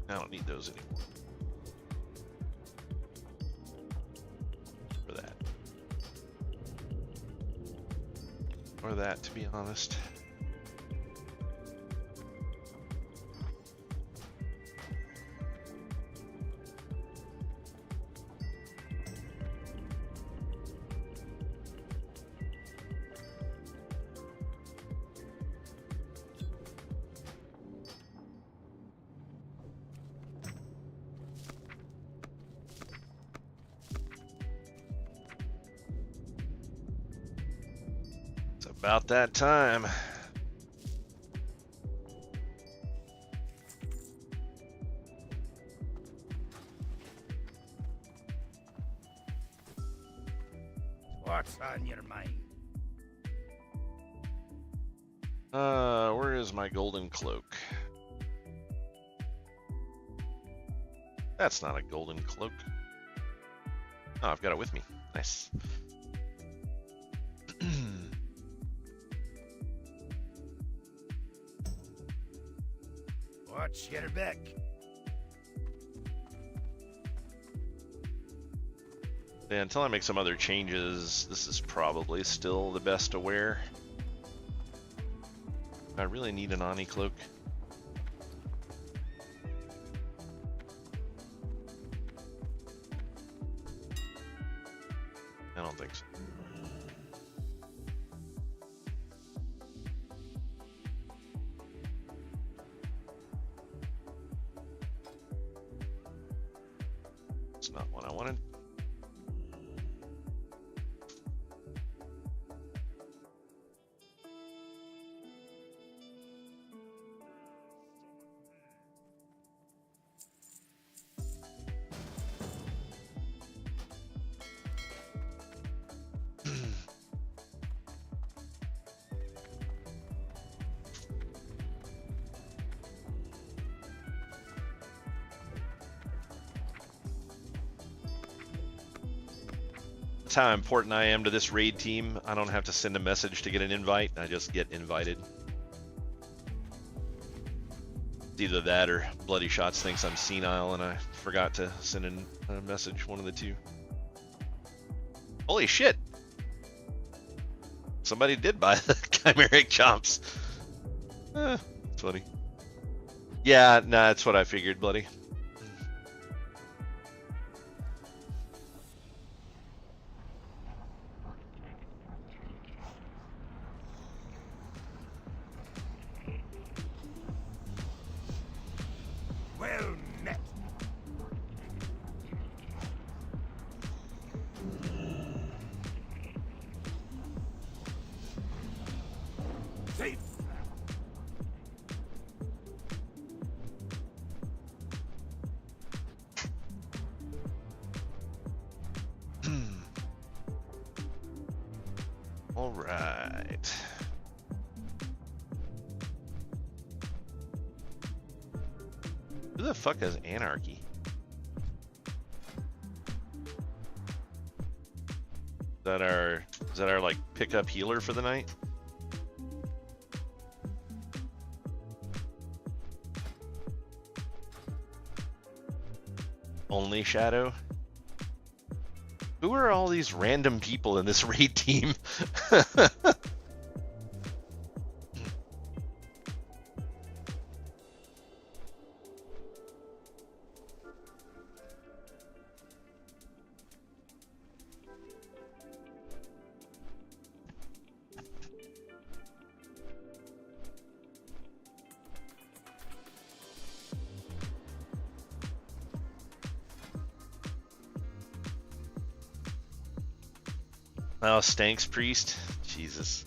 Speaker 1: I don't need those anymore. For that. or that, to be honest. About that time.
Speaker 3: What's on your mind?
Speaker 1: Where is my golden cloak? That's not a golden cloak. Oh, I've got it with me. Nice.
Speaker 3: Watch your back.
Speaker 1: Yeah, until I make some other changes, this is probably still the best to wear. I really need an Ani cloak. I don't think so. It's not what I wanted. That's how important I am to this raid team. I don't have to send a message to get an invite. I just get invited. It's either that or Bloody Shots thinks I'm senile and I forgot to send in a message. One of the two. Holy shit! Somebody did buy the chimeric chomps. That's funny. Yeah, nah, that's what I figured, Bloody.
Speaker 3: Well met. Safe.
Speaker 1: All right. Who the fuck has Anarchy? Is that our like pickup healer for the night? Only Shadow? Who are all these random people in this raid team? Oh, Stanks Priest? Jesus.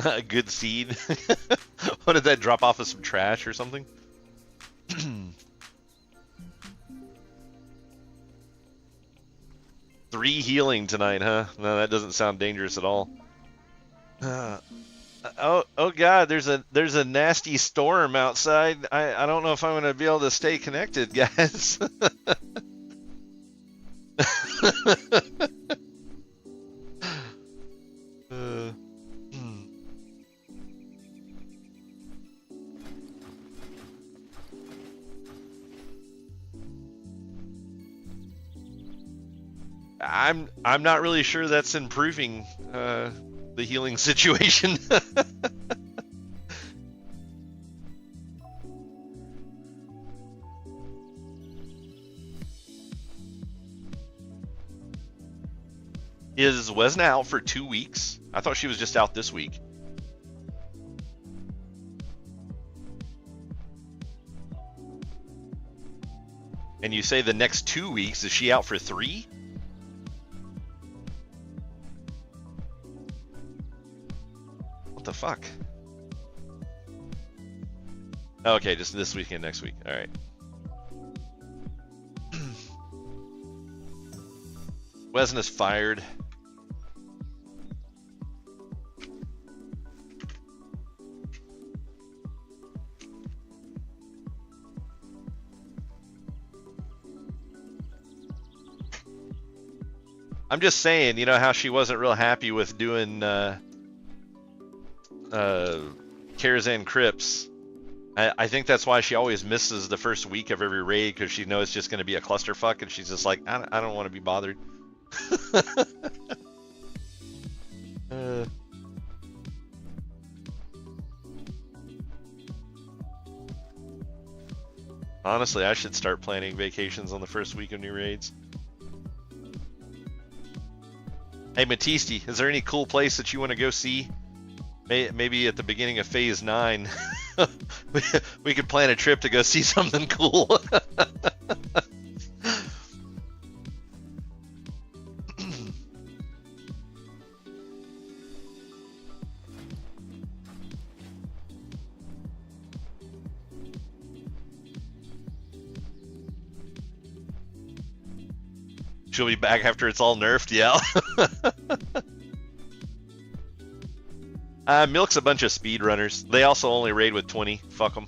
Speaker 1: A good seed. What did that drop off of some trash or something? 3 healing tonight, huh? No, that doesn't sound dangerous at all. Oh God, there's a nasty storm outside. I don't know if I'm gonna be able to stay connected, guys. Hmm. I'm not really sure that's improving the healing situation. Is Wesna out for 2 weeks? I thought she was just out this week. And you say the next 2 weeks, is she out for 3? What the fuck? Okay, just this week and next week. All right. Wesna's fired. I'm just saying, you know how she wasn't real happy with doing Karazhan Crypts. I think that's why she always misses the first week of every raid, because she knows it's just going to be a clusterfuck, and she's just like, I don't want to be bothered. Honestly, I should start planning vacations on the first week of new raids. Hey Matisti, is there any cool place that you want to go see? Maybe at the beginning of Phase 9, we could plan a trip to go see something cool. She'll be back after it's all nerfed, yeah. Milk's a bunch of speedrunners. They also only raid with 20. Fuck them.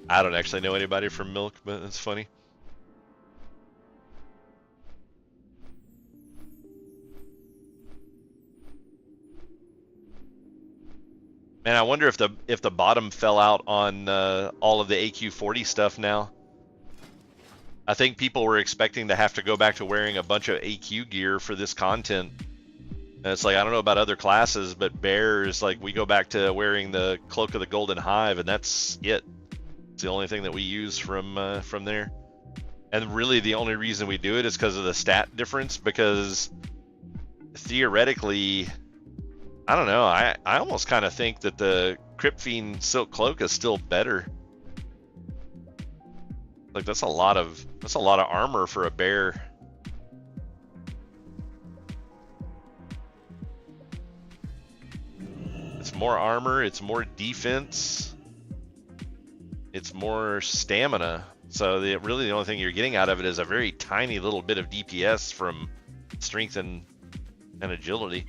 Speaker 1: I don't actually know anybody from Milk, but it's funny. Man, I wonder if the bottom fell out on all of the AQ40 stuff now. I think people were expecting to have to go back to wearing a bunch of AQ gear for this content. And it's like, I don't know about other classes, but bears, like, we go back to wearing the Cloak of the Golden Hive, and that's it. It's the only thing that we use from there. And really the only reason we do it is because of the stat difference, because theoretically, I don't know, I almost kind of think that the Crypt Fiend Silk Cloak is still better. Like, that's a lot of armor for a bear. It's more armor, it's more defense, it's more stamina. So really the only thing you're getting out of it is a very tiny little bit of DPS from strength and agility.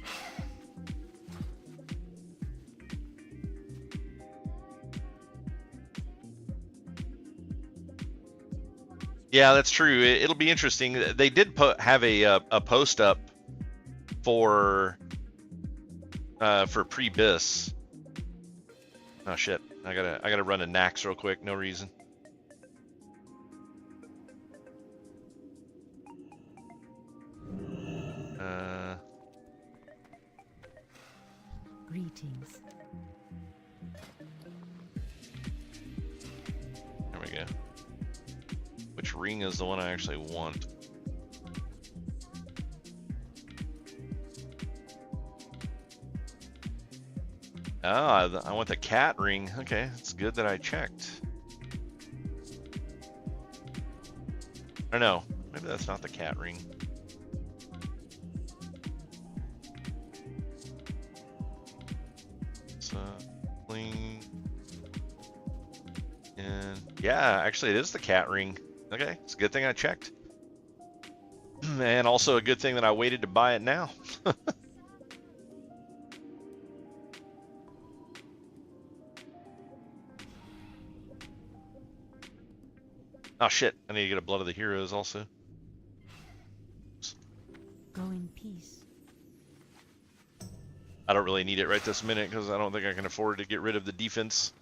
Speaker 1: Yeah, that's true. It'll be interesting. They did have a post up for pre-bis. Oh shit! I gotta run a Nax real quick. No reason.
Speaker 5: Greetings.
Speaker 1: There we go. Which ring is the one I actually want? Oh, I want the cat ring. Okay, it's good that I checked. Or no, maybe that's not the cat ring. Cling. And yeah, actually it is the cat ring. Okay, it's a good thing I checked. And also a good thing that I waited to buy it now. Oh shit, I need to get a Blood of the Heroes also.
Speaker 5: Go in peace.
Speaker 1: I don't really need it right this minute because I don't think I can afford to get rid of the defense.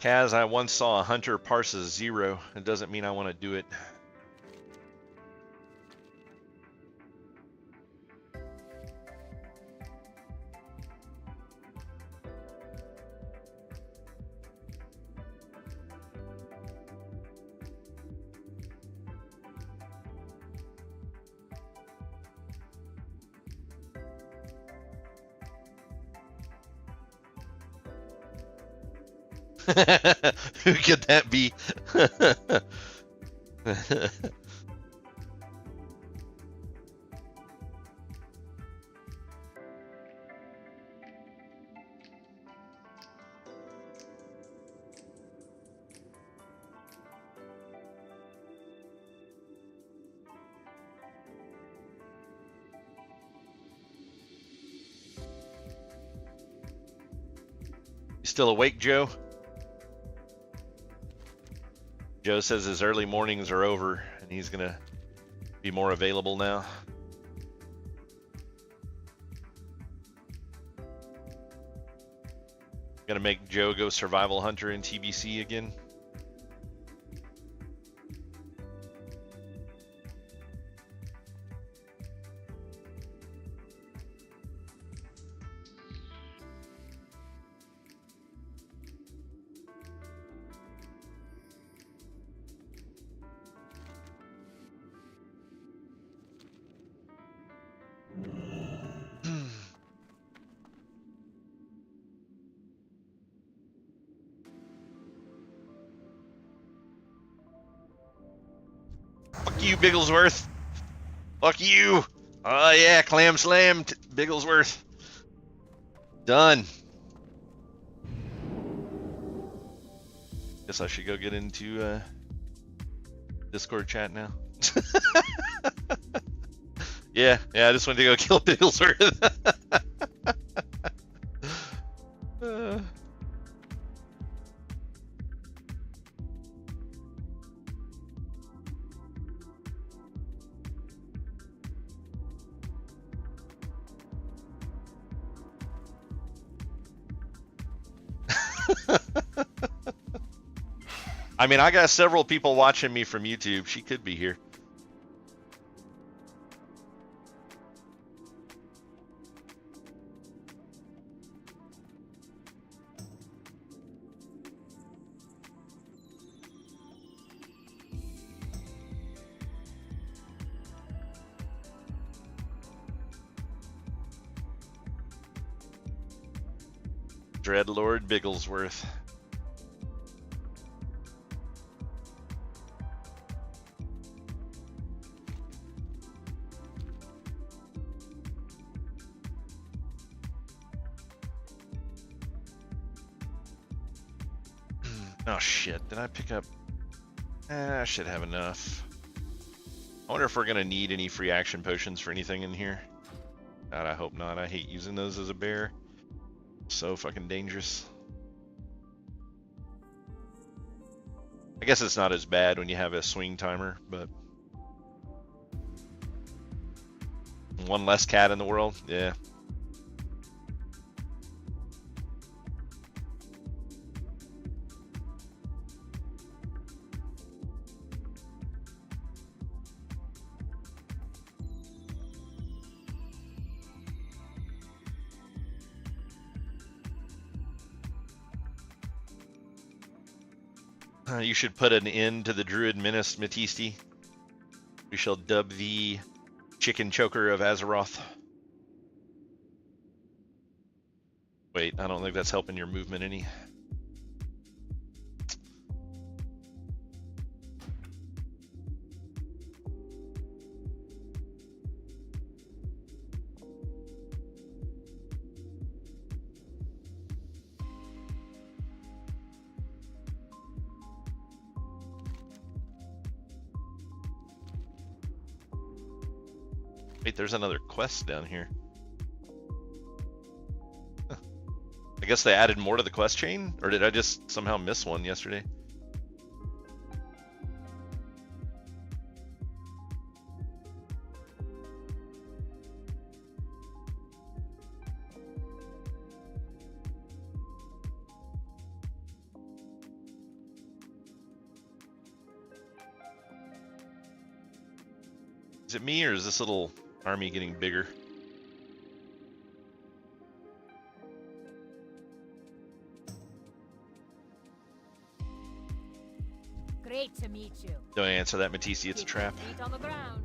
Speaker 1: Kaz, I once saw a hunter parse a 0. It doesn't mean I want to do it. Who could that be? You still awake, Joe? Joe says his early mornings are over and he's gonna be more available now. Gonna make Joe go survival hunter in TBC again. Fuck you, Bigglesworth. Fuck you. Oh yeah, clam slam, Bigglesworth. Done. Guess I should go get into Discord chat now. yeah, I just went to go kill Bigglesworth. I mean, I got several people watching me from YouTube. She could be here. Dreadlord Bigglesworth. Oh shit, did I pick up? I should have enough. I wonder if we're gonna need any free action potions for anything in here. God, I hope not. I hate using those as a bear. So fucking dangerous. I guess it's not as bad when you have a swing timer, but one less cat in the world, yeah. You should put an end to the Druid Menace, Matisti. We shall dub thee Chicken Choker of Azeroth. Wait, I don't think that's helping your movement any. Wait, there's another quest down here. Huh. I guess they added more to the quest chain? Or did I just somehow miss one yesterday? Is it me, or is this little army getting bigger?
Speaker 6: Great to meet you.
Speaker 1: Don't answer that, Matisse. It's a
Speaker 6: Keep your
Speaker 1: trap.
Speaker 6: feet on the ground.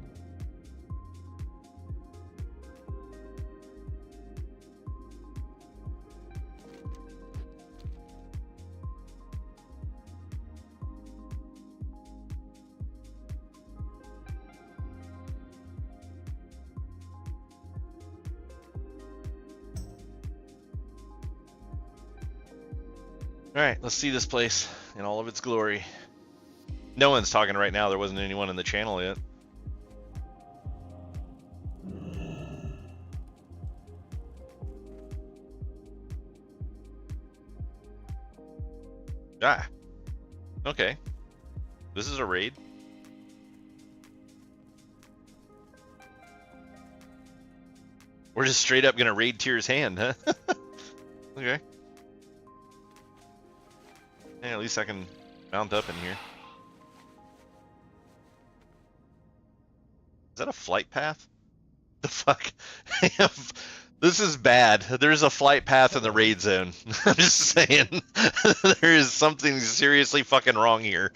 Speaker 1: Alright, let's see this place in all of its glory. No one's talking right now. There wasn't anyone in the channel yet. Ah. Okay. This is a raid. We're just straight up gonna raid Tyr's hand, huh? Okay. Yeah, at least I can mount up in here. Is that a flight path? The fuck? This is bad. There's a flight path in the raid zone. I'm just saying. There is something seriously fucking wrong here.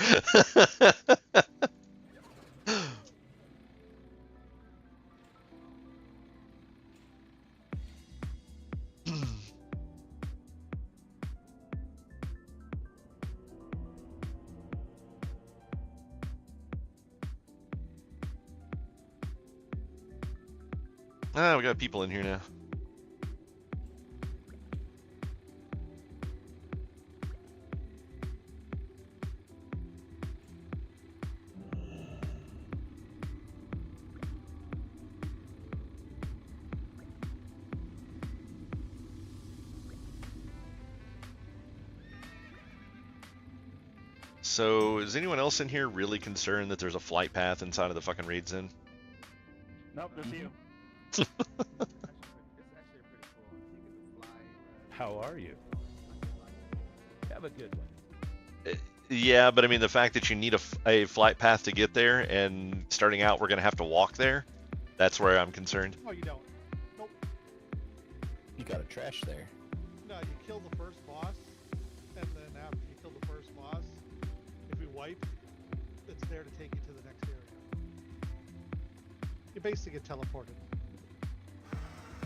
Speaker 1: Ah, we got people in here now. So, is anyone else in here really concerned that there's a flight path inside of the fucking raid zone?
Speaker 7: Nope, just you.
Speaker 4: How are you? Have a good one.
Speaker 1: Yeah, but I mean, the fact that you need a flight path to get there, and starting out we're going to have to walk there, that's where I'm concerned.
Speaker 8: Oh, you don't. Nope.
Speaker 9: You got a trash there.
Speaker 8: No, you kill the first boss, and then after you kill the first boss, if we wipe, it's there to take you to the next area. You basically get teleported.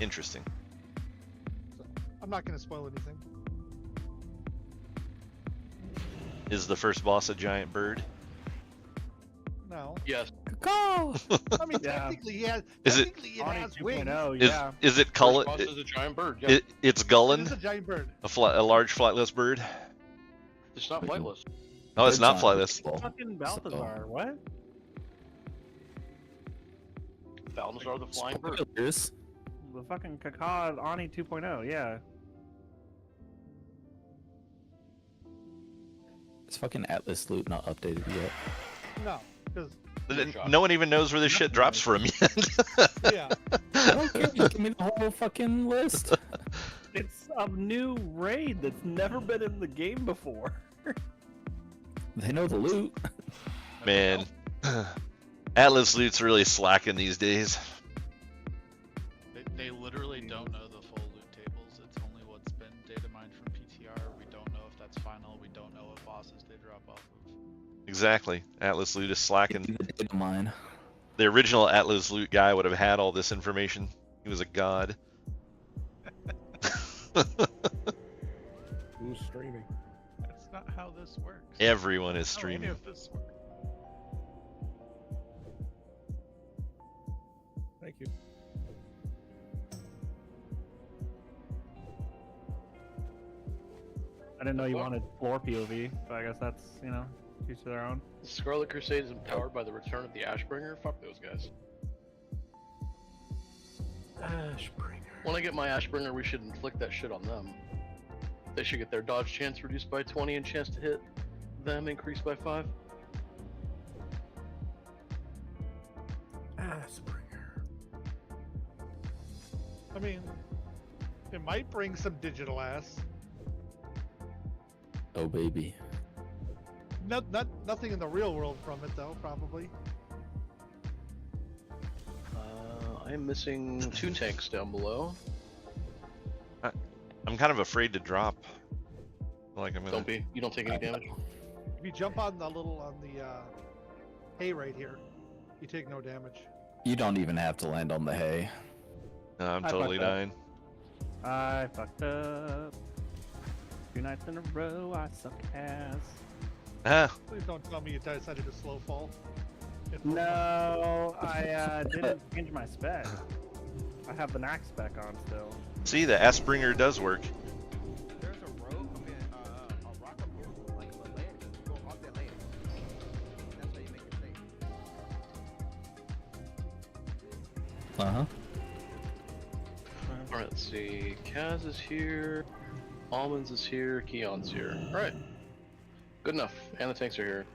Speaker 1: Interesting.
Speaker 8: So, I'm not going to spoil anything.
Speaker 1: Is the first boss a giant bird?
Speaker 8: No.
Speaker 9: Yes.
Speaker 7: Go!
Speaker 8: I mean,
Speaker 7: Yeah.
Speaker 8: technically, yeah.
Speaker 1: Is it-
Speaker 8: Technically, it
Speaker 7: Ani
Speaker 8: has wings.
Speaker 7: 2.0,
Speaker 1: Is
Speaker 7: yeah.
Speaker 1: is it
Speaker 9: First
Speaker 1: Cullen?
Speaker 9: boss is a giant bird. Yeah.
Speaker 1: It's
Speaker 8: It is
Speaker 1: Gullen,
Speaker 8: a giant bird.
Speaker 1: a large flightless bird.
Speaker 9: It's not flightless.
Speaker 1: Oh, it's
Speaker 9: Bird's
Speaker 1: not flightless.
Speaker 9: visible.
Speaker 7: Fucking Balthazar, what?
Speaker 9: Falcons are the flying bird.
Speaker 10: Spoilers.
Speaker 7: The fucking Kakad Ani 2.0, yeah.
Speaker 10: Is fucking Atlas loot not updated yet?
Speaker 8: No, because
Speaker 1: No one even knows where this shit drops from yet.
Speaker 8: yeah,
Speaker 10: I don't care. Just give me the whole fucking list.
Speaker 7: It's a new raid that's never been in the game before.
Speaker 10: They know the loot.
Speaker 1: Man, Atlas loot's really slacking these days.
Speaker 11: They literally don't know the full loot tables. It's only what's been data mined from PTR. We don't know if that's final. We don't know if
Speaker 9: bosses they drop off of.
Speaker 1: Exactly. Atlas loot is slacking.
Speaker 10: The data mine.
Speaker 1: The original Atlas loot guy would have had all this information. He was a god.
Speaker 4: Who's streaming?
Speaker 11: That's not how this works.
Speaker 1: Everyone is
Speaker 11: How any
Speaker 1: streaming.
Speaker 11: of this works.
Speaker 4: Thank you.
Speaker 7: I didn't know you wanted floor POV, but I guess that's, you know, each to their own.
Speaker 9: The Scarlet Crusade is empowered by the return of the Ashbringer. Fuck those guys.
Speaker 4: Ashbringer.
Speaker 9: When I get my Ashbringer, we should inflict that shit on them. They should get their dodge chance reduced by 20 and chance to hit them increased by 5.
Speaker 4: Ashbringer.
Speaker 8: I mean, it might bring some digital ass.
Speaker 10: Oh baby.
Speaker 8: Nothing in the real world from it though, probably.
Speaker 9: I am missing 2 tanks down below.
Speaker 1: I'm kind of afraid to drop. Like I'm gonna.
Speaker 9: Don't be. You don't take any damage.
Speaker 8: If you jump on the hay right here, you take no damage.
Speaker 10: You don't even have to land on the hay.
Speaker 1: No, I'm
Speaker 7: I
Speaker 1: totally
Speaker 7: fucked up.
Speaker 1: dying.
Speaker 7: I fucked up. 2 nights in a row, I suck ass.
Speaker 1: Ah,
Speaker 8: Please don't tell me you decided to slow fall.
Speaker 7: No, I didn't change my spec. I have the Nax spec on still.
Speaker 1: see, the Aspringer does work.
Speaker 11: There's a rope, a rock up here, like a layer. You go off that layer. That's how you make it safe.
Speaker 10: Uh huh.
Speaker 9: Alright, let's see. Kaz is here. Almonds is here. Keon's here. Alright. Good enough. And the tanks are here.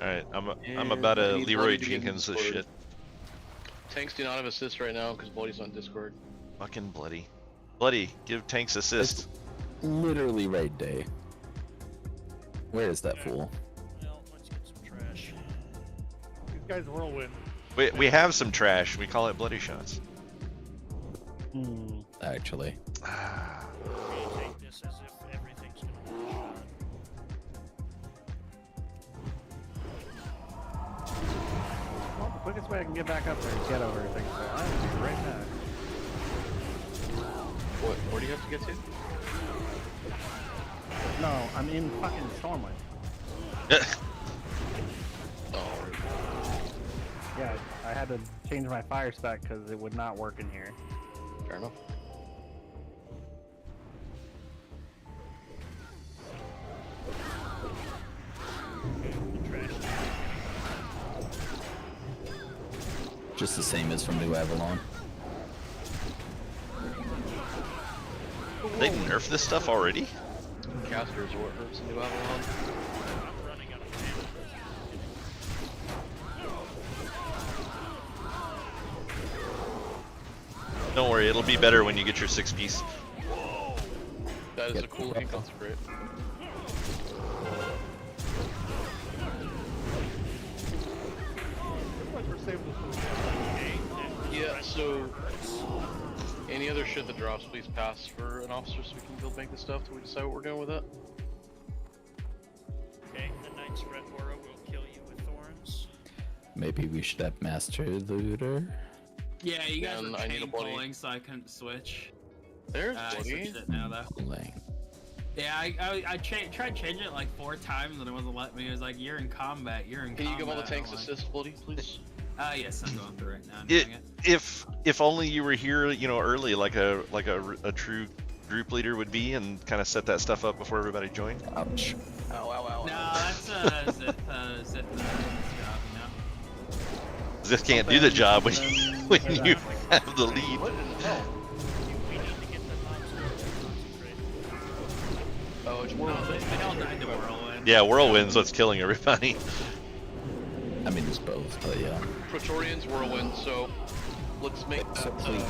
Speaker 1: All right, I'm
Speaker 9: And
Speaker 1: about
Speaker 9: I
Speaker 1: to
Speaker 9: need
Speaker 1: Leroy
Speaker 9: Bloody to get in
Speaker 1: Jenkins this
Speaker 9: Discord.
Speaker 1: shit.
Speaker 9: Tanks do not have assist right now because Bloody's on Discord.
Speaker 1: Fucking bloody. Bloody, give tanks assist.
Speaker 10: Literally raid day. Where is that fool?
Speaker 11: Well, let's get some trash.
Speaker 8: These guys whirlwind.
Speaker 1: We have some trash. We call it bloody shots.
Speaker 10: Actually.
Speaker 11: We take this as if everything's gonna be shot.
Speaker 7: Well, the quickest way I can get back up there is get over everything, so I'm right back.
Speaker 9: What? Where do you have to get to?
Speaker 7: No, I'm in fucking Stormwind.
Speaker 9: Oh.
Speaker 7: Yeah, I had to change my fire spec because it would not work in here.
Speaker 9: Fair enough.
Speaker 10: Just the same as from New Avalon.
Speaker 1: They nerfed this stuff already?
Speaker 9: Casters are what hurts in New Avalon.
Speaker 11: I'm running out of ammo.
Speaker 1: Don't worry, it'll be better when you get your 6-piece.
Speaker 9: That is a cool looking consecrate.
Speaker 8: Looks like we're saving this for the
Speaker 9: Yeah, so any other shit that drops, please pass for an officer so we can build bank the stuff till we decide what we're doing with it.
Speaker 11: Okay, the Knight's Red Aura will kill you with thorns.
Speaker 10: Maybe we should have Master Looter.
Speaker 12: Yeah, you guys
Speaker 9: And
Speaker 12: were
Speaker 9: I need a
Speaker 12: chain
Speaker 9: bloody.
Speaker 12: pulling, so I couldn't switch.
Speaker 9: There's
Speaker 12: I
Speaker 9: Bloody.
Speaker 12: switched it now, though.
Speaker 10: Pulling.
Speaker 12: Yeah, I tried changing it like 4 times and it wasn't letting me. It was like, you're in combat, you're in
Speaker 9: Can you
Speaker 12: combat.
Speaker 9: give all the tanks
Speaker 12: I'm like,
Speaker 9: assist, Bloody, please?
Speaker 12: yes, I'm going through right now. I'm
Speaker 1: It,
Speaker 12: doing it.
Speaker 1: if only you were here, you know, early, like a true group leader would be, and kind of set that stuff up before everybody joined.
Speaker 10: Ouch.
Speaker 9: Ow, ow, ow.
Speaker 12: No, that's Zip job, you know.
Speaker 1: This can't do the job when when you have the lead.
Speaker 9: What in hell?
Speaker 11: We need to get the concentrate.
Speaker 9: Oh, it's
Speaker 12: Oh,
Speaker 9: Whirlwind.
Speaker 12: they all died to Whirlwind.
Speaker 1: Yeah, Whirlwind's what's killing everybody.
Speaker 10: I mean, it's both, but yeah.
Speaker 9: Praetorian's Whirlwind, so let's make
Speaker 10: So
Speaker 9: that,
Speaker 10: please.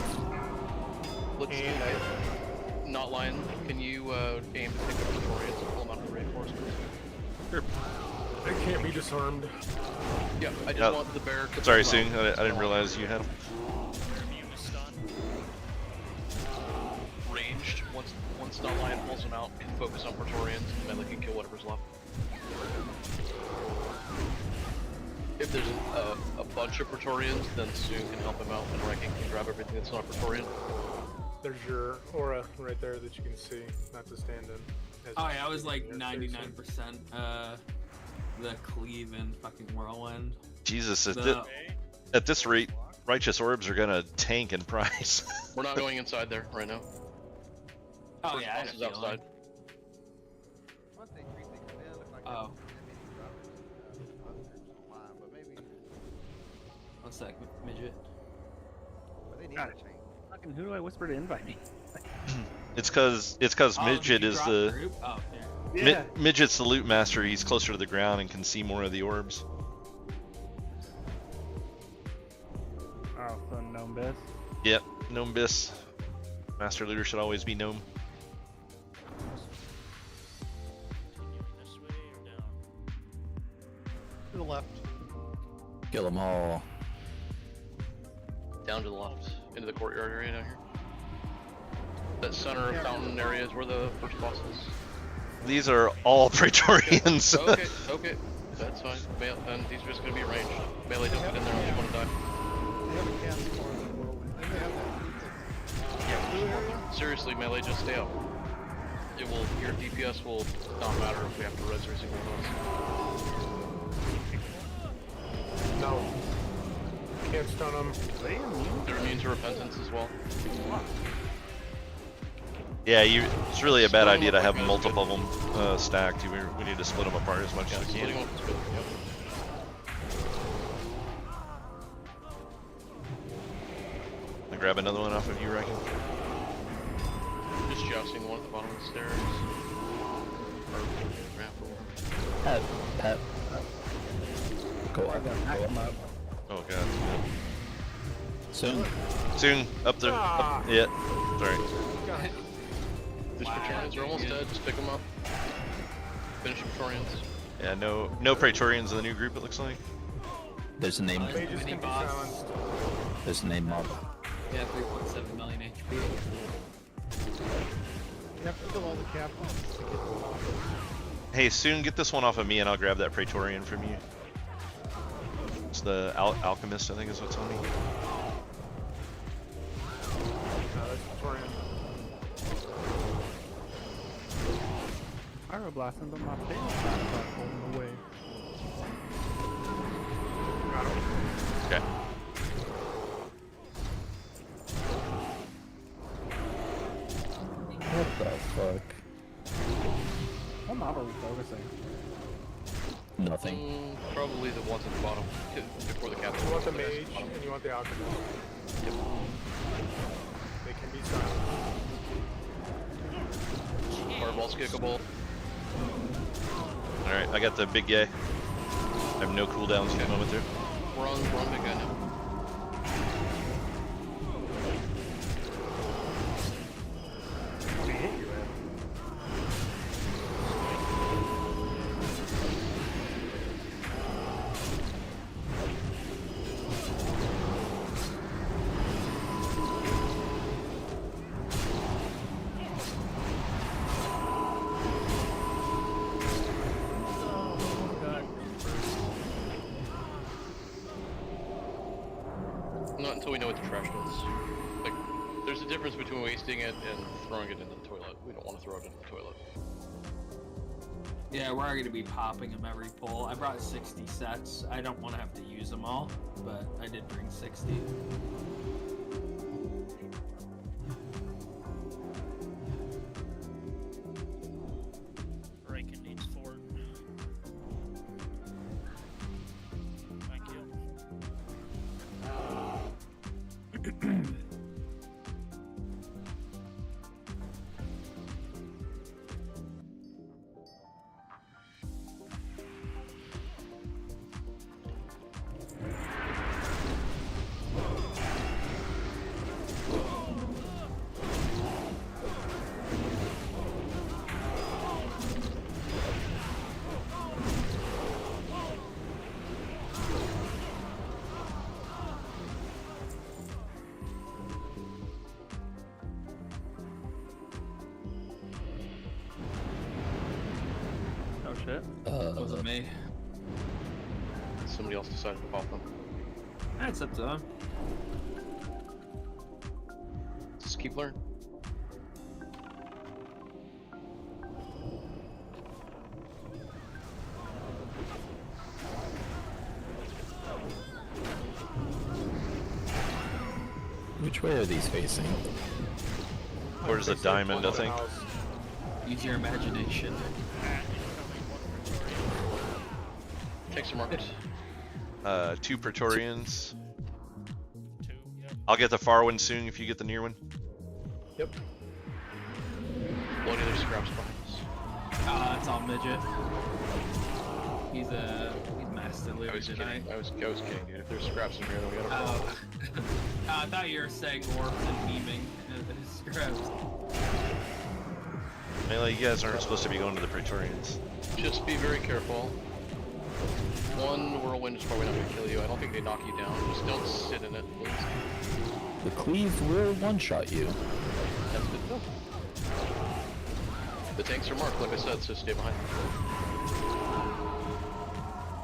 Speaker 9: let's do that. Not lying. Can you aim to take the Praetorians and pull them out of the reinforcements?
Speaker 4: They can't be disarmed.
Speaker 9: Yeah, I just
Speaker 1: Oh,
Speaker 9: want the bear to
Speaker 1: Sorry,
Speaker 9: pull
Speaker 1: Sue,
Speaker 9: them out.
Speaker 1: I didn't realize you had them.
Speaker 11: Immune is stunned.
Speaker 9: Ranged. Once not lying pulls them out, can focus on Praetorians, and then they can kill whatever left. If there's a bunch of Praetorians, then Soon can help him out, and Ranking can grab everything that's not Praetorian.
Speaker 13: There's your aura right there that you can see, not to stand in.
Speaker 12: Oh yeah, I was like 99% the cleave and fucking whirlwind.
Speaker 1: Jesus, at this rate, righteous orbs are gonna tank in price.
Speaker 9: We're not going inside there right now.
Speaker 12: Oh
Speaker 9: First
Speaker 12: yeah, I
Speaker 9: boss
Speaker 12: had
Speaker 9: is
Speaker 12: a feeling.
Speaker 9: outside.
Speaker 11: Once they treat things down, it looks like
Speaker 12: Oh.
Speaker 11: but maybe
Speaker 12: 1 sec, midget.
Speaker 11: but they need
Speaker 7: God.
Speaker 11: to change.
Speaker 7: Fucking who do I whisper to invite me?
Speaker 1: It's cause
Speaker 12: Oh,
Speaker 1: midget
Speaker 12: did you
Speaker 1: is
Speaker 12: drop
Speaker 1: the
Speaker 12: group? Oh, yeah.
Speaker 1: midget's the loot master. He's closer to the ground and can see more of the orbs.
Speaker 7: Oh, so gnome bis.
Speaker 1: Yep, gnome bis. Master looter should always be gnome.
Speaker 8: To the left.
Speaker 10: Kill them all.
Speaker 9: Down to the left, into the courtyard area down here. That center of fountain area is where the first boss is.
Speaker 1: These are all Praetorians.
Speaker 9: Okay, okay, that's fine. And these are just gonna be ranged. Melee don't get in there unless you want to die.
Speaker 8: They have a cast for the whirlwind. And they have that
Speaker 9: Yeah, seriously, melee, just stay out. It will, your DPS will not matter if we have to res every single one of us.
Speaker 13: No. Can't stun them.
Speaker 9: They're immune to repentance as well.
Speaker 1: Yeah, it's really a bad idea to have multiple of them stacked. We need to split them apart as much as we
Speaker 9: Splitting
Speaker 1: can.
Speaker 9: up is good. Yep.
Speaker 1: I grab another one off of you, reckon?
Speaker 9: Just jousting the one at the bottom of the stairs. Or ramp or
Speaker 10: Pet. Go up.
Speaker 1: Oh god.
Speaker 10: Soon.
Speaker 1: Up there. Yeah. Sorry.
Speaker 9: These Praetorians are almost dead, just pick them up. Finish the Praetorians.
Speaker 1: Yeah, no Praetorians in the new group, it looks like.
Speaker 10: There's a name.
Speaker 13: Mages can be silenced.
Speaker 10: There's a name mob.
Speaker 12: Yeah, 3.7 million HP.
Speaker 8: You have to kill all the captains to get them off.
Speaker 1: Hey, soon get this one off of me and I'll grab that Praetorian from you. It's the Alchemist, I think is what's on me.
Speaker 13: That's Victorian.
Speaker 7: Pyroblast, but my favorite platform away.
Speaker 13: Got him.
Speaker 1: Okay.
Speaker 10: What the fuck?
Speaker 7: What mob are we focusing?
Speaker 10: Nothing.
Speaker 9: Probably the ones at the bottom, before the captain.
Speaker 13: You want the
Speaker 9: guys at
Speaker 13: mage
Speaker 9: bottom.
Speaker 13: and you want the alchemist.
Speaker 9: Yep.
Speaker 13: They can be silenced.
Speaker 9: Fireball's kickable.
Speaker 1: Alright, I got the big guy. I have no cooldowns at the moment there.
Speaker 9: We're on big guy now.
Speaker 7: We hit you, Ed.
Speaker 9: Not until we know what the trash does. Like, there's a difference between wasting it and throwing it into the toilet. We don't want to throw it into the toilet.
Speaker 12: Yeah, we're going to be popping them every pull. I brought 60 sets. I don't want to have to use them all, but I did bring 60.
Speaker 14: Raken needs 4. Thank you.
Speaker 7: Oh shit.
Speaker 12: Wasn't me.
Speaker 9: Somebody else decided to pop them.
Speaker 12: That's up to them.
Speaker 9: Just keep learning.
Speaker 10: Which way are these facing?
Speaker 1: Towards the diamond, I think.
Speaker 12: Use your imagination.
Speaker 9: Take some markers.
Speaker 1: 2 Praetorians.
Speaker 14: 2, yep.
Speaker 1: I'll get the far one soon if you get the near one.
Speaker 13: Yep.
Speaker 9: Look at their scraps behind us.
Speaker 12: Ah, it's all midget. He's masterly tonight.
Speaker 9: I was kidding, dude. If there's scraps in here, then we gotta roll.
Speaker 12: Oh. I thought you were saying orcs and memeing scraps.
Speaker 1: Melee, you guys aren't supposed to be going to the Praetorians.
Speaker 9: Just be very careful. One whirlwind is probably not gonna kill you. I don't think they knock you down. Just don't sit in it, please.
Speaker 10: The cleave will one-shot you.
Speaker 9: That's good to know. The tanks are marked, like I said, so stay behind them.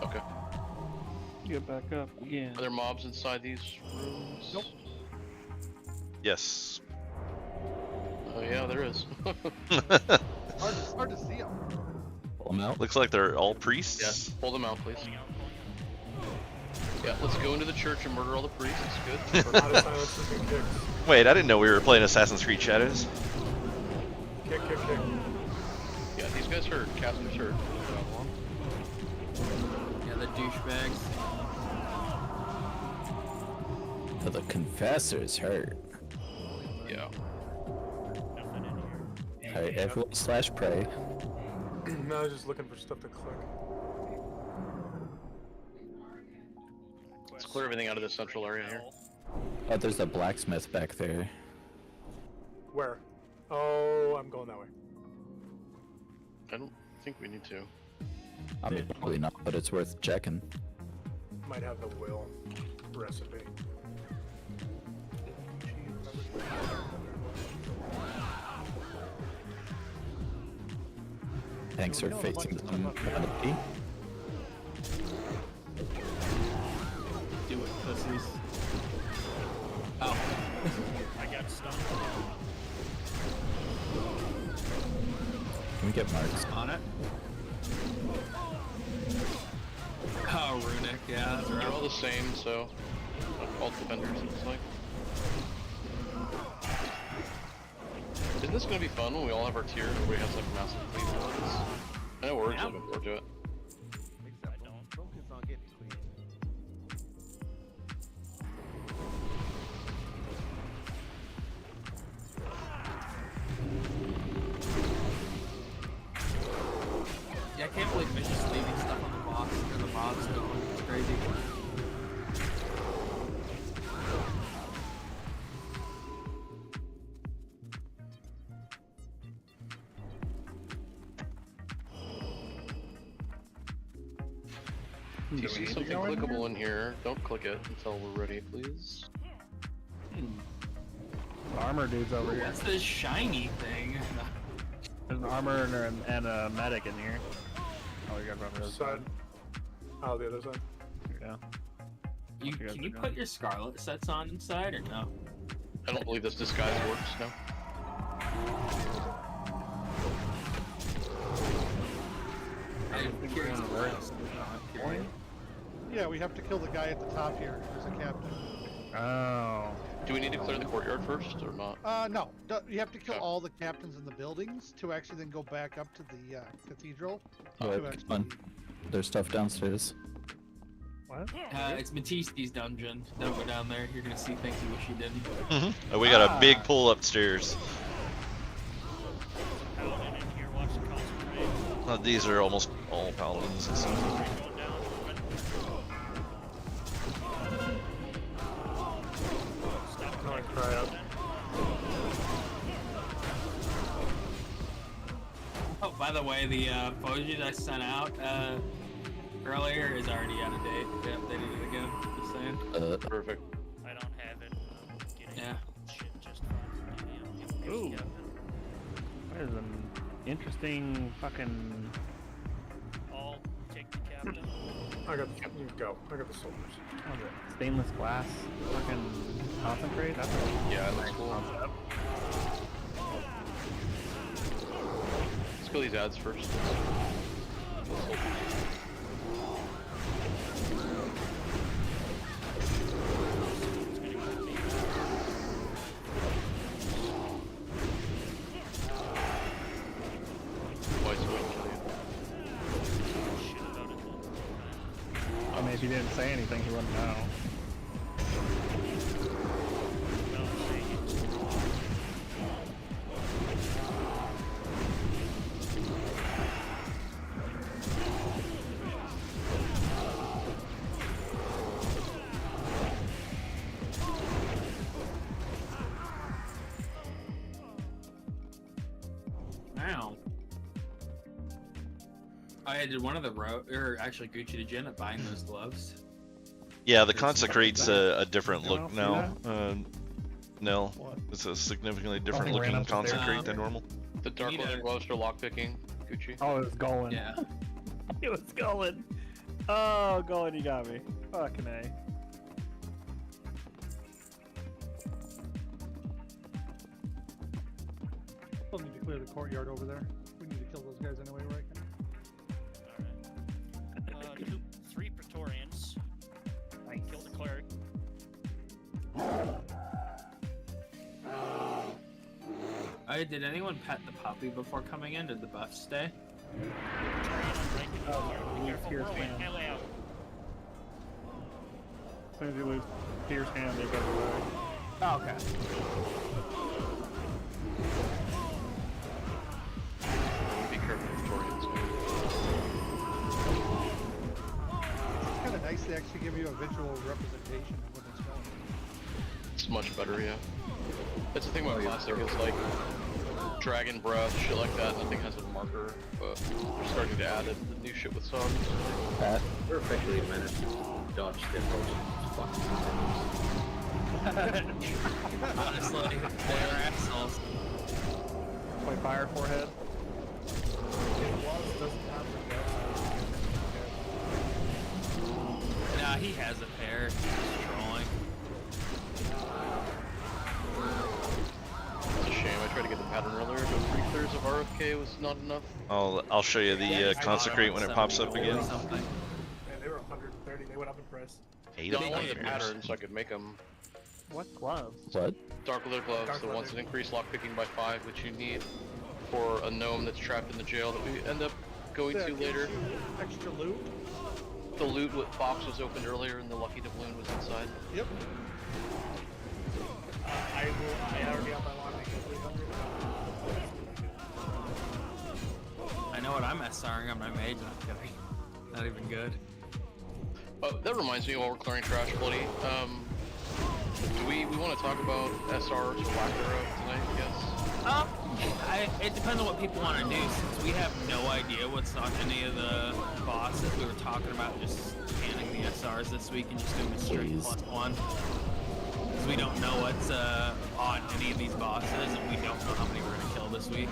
Speaker 9: Okay.
Speaker 7: Get back up again.
Speaker 9: Are there mobs inside these rooms?
Speaker 8: Nope.
Speaker 1: Yes.
Speaker 9: Oh yeah, there is.
Speaker 8: hard to see them.
Speaker 10: Pull them out.
Speaker 1: Looks like they're all priests.
Speaker 9: Yeah, pull them out, please. Yeah, let's go into the church and murder all the priests. It's good.
Speaker 13: Out of silences and kicks.
Speaker 1: Wait, I didn't know we were playing Assassin's Creed Shadows.
Speaker 13: Kick, kick, kick.
Speaker 9: Yeah, these guys hurt. Casper's hurt.
Speaker 12: Yeah, the douchebags.
Speaker 10: The confessor's hurt.
Speaker 9: Yeah.
Speaker 14: Nothing in here.
Speaker 10: Alright, everyone slash pray.
Speaker 13: No, I was just looking for stuff to click.
Speaker 9: Let's clear everything out of the central area here.
Speaker 10: Oh, there's a blacksmith back there.
Speaker 13: Where? Oh, I'm going that way.
Speaker 9: I don't think we need to.
Speaker 10: I mean, probably not, but it's worth checking.
Speaker 13: Might have the will recipe.
Speaker 10: Tanks are facing them.
Speaker 12: Do it, pussies. Oh.
Speaker 14: I got stunned.
Speaker 10: Can we get marks?
Speaker 12: On it. Oh, runic, yeah, that's
Speaker 9: They're
Speaker 12: right.
Speaker 9: all the same, so all defenders, it looks like. Isn't this gonna be fun when we all have our tier and everybody has like a massive fleet of weapons? I know we're looking forward to it.
Speaker 11: Except don't focus on getting clean.
Speaker 12: Yeah, I can't believe Mitch is leaving stuff on the box and the mob's going. It's crazy.
Speaker 9: If you see something clickable in here, don't click it until we're ready, please.
Speaker 7: Armor dude's over here.
Speaker 12: What's this shiny thing?
Speaker 7: There's an armor and a medic in here. Oh, you got rubber the other
Speaker 13: Side. Oh, the other side.
Speaker 7: Yeah.
Speaker 12: Can you put your Scarlet sets on inside or no?
Speaker 9: I don't believe this disguise works now.
Speaker 12: I'm curious to rest.
Speaker 8: Yeah, we have to kill the guy at the top here. There's a captain.
Speaker 7: Oh.
Speaker 9: Do we need to clear the courtyard first, or not?
Speaker 8: No. You have to kill all the captains in the buildings to actually then go back up to the cathedral.
Speaker 10: Oh,
Speaker 8: to
Speaker 10: come
Speaker 8: actually-
Speaker 10: on. There's stuff downstairs.
Speaker 7: What?
Speaker 12: It's Matiste's dungeon. Don't go down there. You're gonna see things you wish you didn't.
Speaker 1: Oh, we got a big pull upstairs.
Speaker 14: Paladin in here, watch the consecrate.
Speaker 1: These are almost all paladins and stuff.
Speaker 14: Going down. Stop
Speaker 13: I'm gonna cry out.
Speaker 12: Oh, by the way, the Foji I sent out earlier is already out of date. They updated it again. Just saying.
Speaker 9: Perfect.
Speaker 14: I don't have it. Getting
Speaker 12: Yeah.
Speaker 14: shit just fine.
Speaker 7: Ooh. That is an interesting fucking
Speaker 13: I got. You go. I got the soldiers.
Speaker 7: What was it? Stainless glass fucking concentrate? That's a
Speaker 9: Yeah, that's cool.
Speaker 7: concept.
Speaker 9: Let's kill these ads first.
Speaker 7: I mean, if he didn't say anything, he wouldn't know.
Speaker 12: Wow. Did one of the or actually Gucci did you end up buying those gloves?
Speaker 1: Yeah, the Consecrate's a different
Speaker 7: Anyone
Speaker 1: look
Speaker 7: else see
Speaker 1: now. No, it's a significantly different
Speaker 7: Something ran
Speaker 1: looking
Speaker 7: up the stairs.
Speaker 1: Consecrate than normal.
Speaker 9: The dark
Speaker 12: need
Speaker 9: leather
Speaker 12: a-
Speaker 9: gloves for lockpicking, Gucci.
Speaker 7: Oh, it was going.
Speaker 12: Yeah.
Speaker 7: It was going. Oh, going, you got me. Fucking A.
Speaker 8: Still need to clear the courtyard over there. We need to kill those guys anyway, right?
Speaker 14: Alright. 3 Praetorians.
Speaker 7: Nice.
Speaker 14: Kill the cleric.
Speaker 12: Did anyone pet the puppy before coming in? Did the buff stay?
Speaker 7: Pierce
Speaker 14: Whirlwind,
Speaker 7: hand.
Speaker 14: melee out.
Speaker 7: As soon as you lose Pierce hand, they go away.
Speaker 12: Oh, okay.
Speaker 9: Be careful, Victorians.
Speaker 8: It's kind of nice they actually give you a visual representation of what it's going.
Speaker 9: It's much better, yeah. That's the thing about Classic is like Dragon Breath, shit like that. Nothing has a marker, but they're starting to add it, the new shit with SoD.
Speaker 10: Pat?
Speaker 11: We're effectively a minute to dodge stim
Speaker 12: Honestly, they're assholes.
Speaker 7: Play fire forehead.
Speaker 12: Nah, he has a pair. He's just trolling.
Speaker 9: It's a shame. I tried to get the pattern earlier, but 3/3 of RFK was not enough.
Speaker 1: I'll show you the Consecrate when it pops up again.
Speaker 13: Yeah, they were 130. They went up in price.
Speaker 1: 8
Speaker 9: No,
Speaker 1: of
Speaker 9: I wanted the
Speaker 1: them.
Speaker 9: pattern so I could make them.
Speaker 7: What gloves?
Speaker 10: What?
Speaker 9: Dark leather gloves,
Speaker 13: Dark
Speaker 9: the ones
Speaker 13: leather.
Speaker 9: that increase lockpicking by 5, which you need for a gnome that's trapped in the jail that we end up going
Speaker 8: That
Speaker 9: to
Speaker 8: gives
Speaker 9: later.
Speaker 8: you extra loot.
Speaker 9: The loot with box was opened earlier and the lucky doubloon was inside.
Speaker 8: Yep.
Speaker 13: I already have my line making 300.
Speaker 12: I know what I'm SRing on my mage, not kidding. Not even good.
Speaker 9: Oh, that reminds me while we're clearing trash, Bloody. Do we want to talk about SRs or lack thereof tonight, I guess?
Speaker 12: It depends on what people want to do. Since we have no idea what's on any of the bosses, we were talking about just canning the SRs this week and just doing a straight
Speaker 10: Please.
Speaker 12: +1. Because we don't know what's on any of these bosses, and we don't know how many we're gonna kill this week.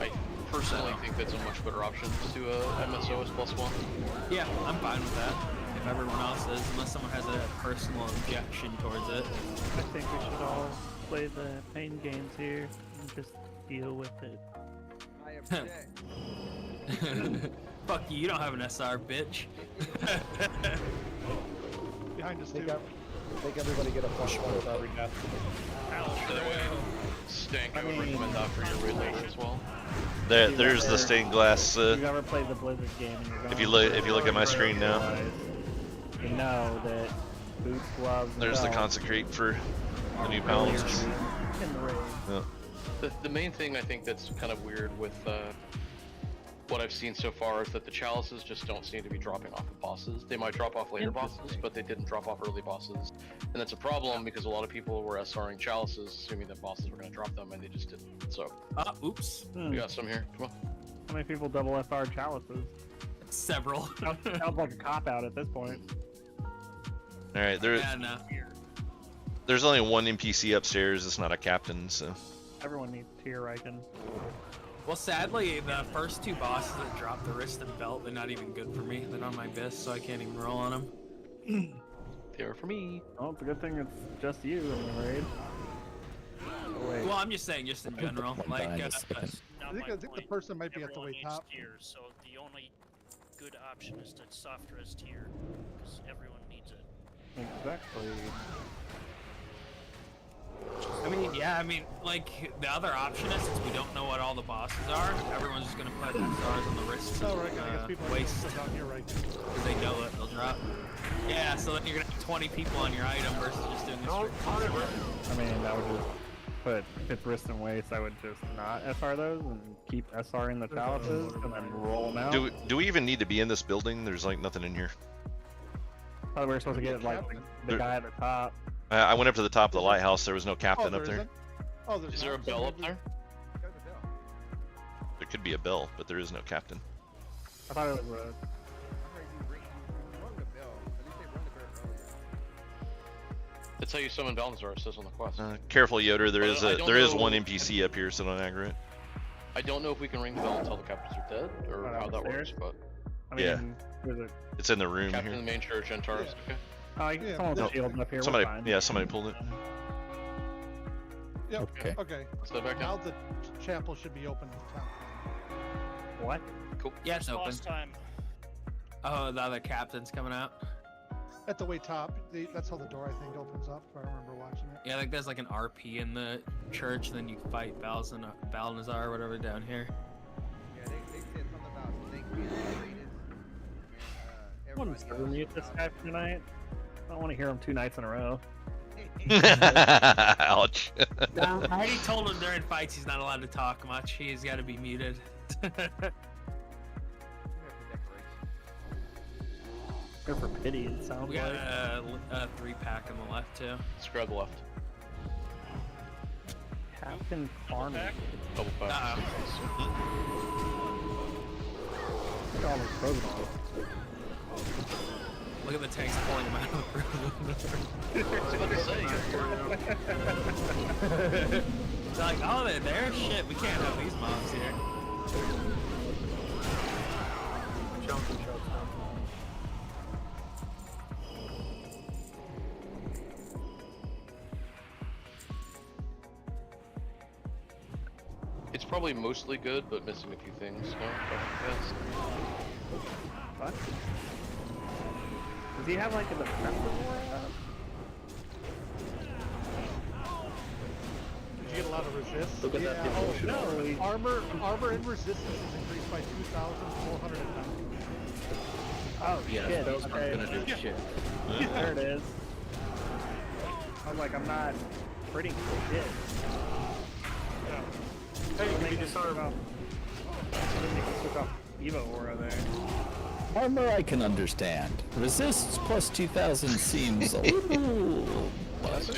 Speaker 9: I personally think that's a much better option to do a MSO as +1.
Speaker 12: Yeah, I'm fine with that. If everyone else is, unless someone has a personal objection towards it.
Speaker 7: I think we should all play the pain games here and just deal with it.
Speaker 11: I object.
Speaker 12: Fuck you, you don't have an SR, bitch.
Speaker 8: Behind us too.
Speaker 11: Make everybody get a +1 for every death.
Speaker 9: Either way, Stank, I would recommend that for your raid later as well.
Speaker 1: There's the stained glass.
Speaker 7: If you've ever played the Blizzard game and you're going
Speaker 1: If you look at my screen now,
Speaker 7: you know that boots, gloves, and
Speaker 1: there's the
Speaker 7: belts
Speaker 1: Consecrate for the new
Speaker 7: are
Speaker 1: pounds.
Speaker 7: really in the raid.
Speaker 1: Yeah.
Speaker 9: The main thing I think that's kind of weird with what I've seen so far is that the chalices just don't seem to be dropping off of bosses. They might drop off later bosses, but they didn't drop off early bosses. And that's a problem because a lot of people were SRing chalices, assuming that bosses were going to drop them, and they just didn't. So,
Speaker 12: Oops.
Speaker 9: we got some here. Come on.
Speaker 7: How many people double FR chalices?
Speaker 12: Several.
Speaker 7: Sounds like a cop out at this point.
Speaker 1: All right,
Speaker 12: Yeah, no.
Speaker 1: there's only one NPC upstairs. It's not a captain, so
Speaker 7: Everyone needs tier Riken.
Speaker 12: Well, sadly, the first 2 bosses that dropped the wrist and belt, they're not even good for me. They're on my BIS, so I can't even roll on them.
Speaker 9: They are for me.
Speaker 7: Oh, it's a good thing it's just you in the raid. Oh, wait.
Speaker 12: Well, I'm just saying, just in general. Like,
Speaker 8: I think the person might be at the way top.
Speaker 14: Tier, so the only good option is to soft rest tier, because everyone needs it.
Speaker 7: Exactly.
Speaker 12: I mean, yeah, I mean, like, the other option is, since we don't know what all the bosses are, everyone's just gonna put stars on the wrist.
Speaker 8: Oh, right, I guess people
Speaker 12: waist.
Speaker 8: are down here, right?
Speaker 12: Because they know it, they'll drop. Yeah, so then you're gonna have 20 people on your item versus just doing this.
Speaker 7: I mean, that would just put, if it's wrist and waist, I would just not SR those and keep SRing the chalices and then roll them out.
Speaker 1: Do we even need to be in this building? There's like nothing in here.
Speaker 7: I thought we were supposed to get like the guy at the top.
Speaker 1: I went up to the top of the lighthouse. There was no captain up there.
Speaker 8: Oh, there's
Speaker 9: Is there a bell up there?
Speaker 1: There could be a bell, but there is no captain.
Speaker 7: I thought it was a...
Speaker 9: That's how you summon Balthazar, it says on the quest.
Speaker 1: Careful, Yoder. There is
Speaker 9: I don't
Speaker 1: there is
Speaker 9: know-
Speaker 1: one NPC up here, so don't aggro it.
Speaker 9: I don't know if we can ring the bell until the captains are dead, or how that works, but...
Speaker 7: I mean,
Speaker 1: Yeah.
Speaker 7: there's a...
Speaker 1: It's in the room
Speaker 9: Captain
Speaker 1: here.
Speaker 9: of the main church, Antares, okay.
Speaker 7: Someone's
Speaker 1: No,
Speaker 7: shielding up here.
Speaker 1: somebody,
Speaker 7: we're fine.
Speaker 1: yeah, somebody pulled it.
Speaker 8: Yep.
Speaker 10: Okay.
Speaker 8: Okay.
Speaker 9: Step back
Speaker 8: Now
Speaker 9: down.
Speaker 8: the chapel should be open at the top.
Speaker 7: What?
Speaker 9: Cool.
Speaker 12: Yeah, it's open.
Speaker 14: Boss time.
Speaker 12: Oh, the other captain's coming out.
Speaker 8: At the way top, that's how the door I think opens up. If I remember watching it.
Speaker 12: Yeah, like there's like an RP in the church, then you fight Balthazar or whatever down here.
Speaker 11: Yeah, they said something about Snake being related.
Speaker 7: I want to mute this guy for tonight. I don't want to hear him 2 nights in a row.
Speaker 1: Ouch.
Speaker 12: I already told him during fights he's not allowed to talk much. He's got to be muted.
Speaker 7: Good for pity, it sounds
Speaker 12: We got
Speaker 7: like.
Speaker 12: a 3-pack on the left too.
Speaker 9: Let's grab the left.
Speaker 7: Captain Carnage.
Speaker 9: Double pack.
Speaker 7: Look at all those protocols.
Speaker 12: Look at the tanks pulling him out of the room. It's like, oh, they're there? Shit, we can't have these mobs here.
Speaker 9: It's probably mostly good, but missing a few things. No, yes.
Speaker 7: What? Does he have like a defensive aura?
Speaker 8: Did you get a lot of resist?
Speaker 7: Look at that devotion. No,
Speaker 8: armor and resistance is increased by 2,490.
Speaker 7: Oh
Speaker 10: Yeah,
Speaker 7: shit.
Speaker 10: those aren't gonna do shit.
Speaker 7: There it is. I'm like, I'm not pretty shit.
Speaker 13: Hey, you can disarm.
Speaker 7: I didn't make a switch off Evo aura there.
Speaker 10: Armor I can understand. Resists plus 2000 seems a little much.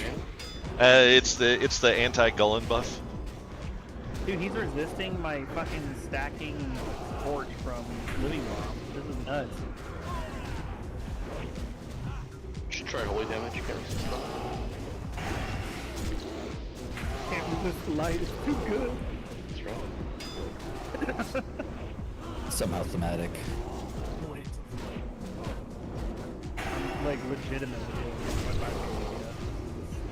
Speaker 1: It's the anti-Gullen buff.
Speaker 7: Dude, he's resisting my fucking stacking torch from Living Bomb. This is nuts.
Speaker 9: Should try holy damage, you can't resist that.
Speaker 7: Can't resist the light, it's too good.
Speaker 9: That's right.
Speaker 10: Somehow thematic.
Speaker 7: I'm like legitimately doing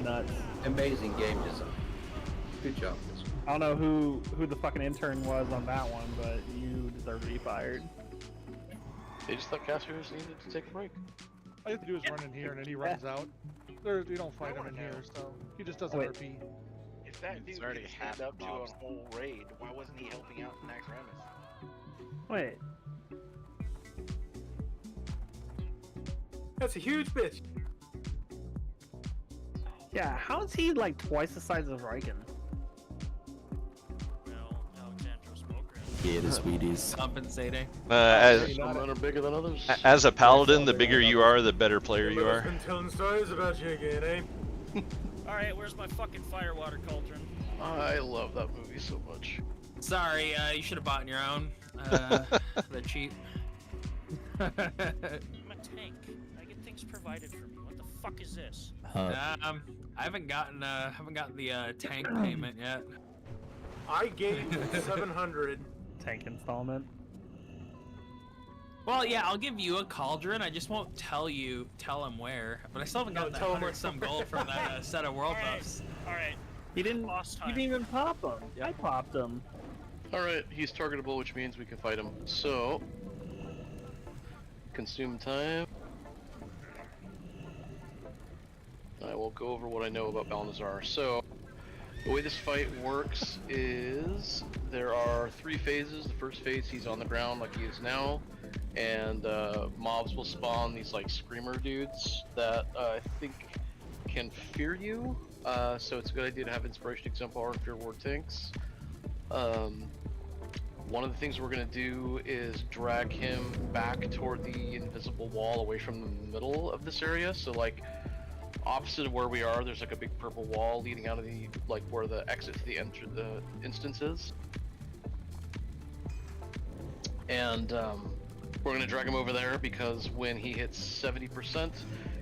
Speaker 7: nuts.
Speaker 11: Amazing game design. Good job.
Speaker 7: I don't know who the fucking intern was on that one, but you deserve to be fired.
Speaker 9: They just thought casters needed to take a break.
Speaker 8: All you have to do is run in here and then he runs out. You don't fight him in here, so he just doesn't
Speaker 7: Wait.
Speaker 8: RP.
Speaker 11: If that dude already had up to a whole raid, why wasn't he helping out Nax Ramus?
Speaker 7: Wait.
Speaker 13: That's a huge bitch.
Speaker 7: Yeah, how is he like twice the size of Riken?
Speaker 14: Well, Alexandros Smoker.
Speaker 10: Yeah, it is Wheaties.
Speaker 12: Compensating.
Speaker 9: Some men are bigger than others.
Speaker 1: As a paladin, the bigger you are, the better player you
Speaker 13: Everybody's
Speaker 1: are.
Speaker 13: been telling stories about you again, eh?
Speaker 14: Alright, where's my fucking firewater cauldron?
Speaker 9: I love that movie so much.
Speaker 12: Sorry, you should have bought your own. They're cheap.
Speaker 14: I'm a tank. I get things provided for me. What the fuck is this?
Speaker 10: Huh.
Speaker 12: I haven't gotten the tank payment yet.
Speaker 13: I gave 700.
Speaker 7: Tank installment.
Speaker 12: Well, yeah, I'll give you a cauldron. I just won't tell him where. But I still haven't gotten that
Speaker 13: tell him
Speaker 12: 100 some gold from that set of world buffs.
Speaker 14: Alright.
Speaker 7: You didn't even pop him. I popped him.
Speaker 9: Alright, he's targetable, which means we can fight him. So, consume time. I will go over what I know about Balnazar. So, the way this fight works is there are 3 phases. The first phase, he's on the ground like he is now, and mobs will spawn these like screamer dudes that I think can fear you. So it's a good idea to have Inspiration Exemplar and Fear Ward tanks. One of the things we're going to do is drag him back toward the invisible wall away from the middle of this area. So like opposite of where we are, there's like a big purple wall leading out of the, like where the exit to the instance is. And we're going to drag him over there because when he hits 70%,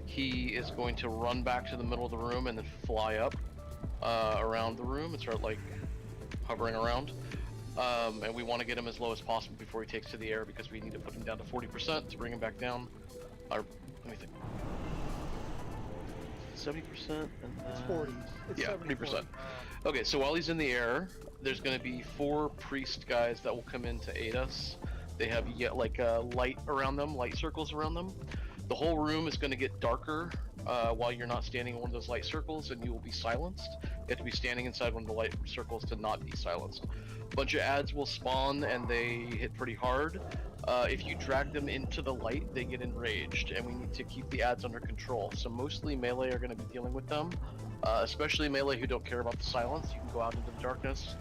Speaker 9: he is going to run back to the middle of the room and then fly up around the room and start like hovering around. And we want to get him as low as possible before he takes to the air because we need to put him down to 40% to bring him back down. Let me think. 70% and
Speaker 8: It's 40. It's
Speaker 9: yeah,
Speaker 8: 70,
Speaker 9: 20%.
Speaker 8: 40.
Speaker 9: Okay, so while he's in the air, there's going to be 4 priest guys that will come in to aid us. They have yet like light around them, light circles around them. The whole room is going to get darker while you're not standing in one of those light circles, and you will be silenced. You have to be standing inside one of the light circles to not be silenced. A bunch of ads will spawn, and they hit pretty hard. If you drag them into the light, they get enraged, and we need to keep the ads under control. So mostly melee are going to be dealing with them, especially melee who don't care about the silence. You can go out into the darkness.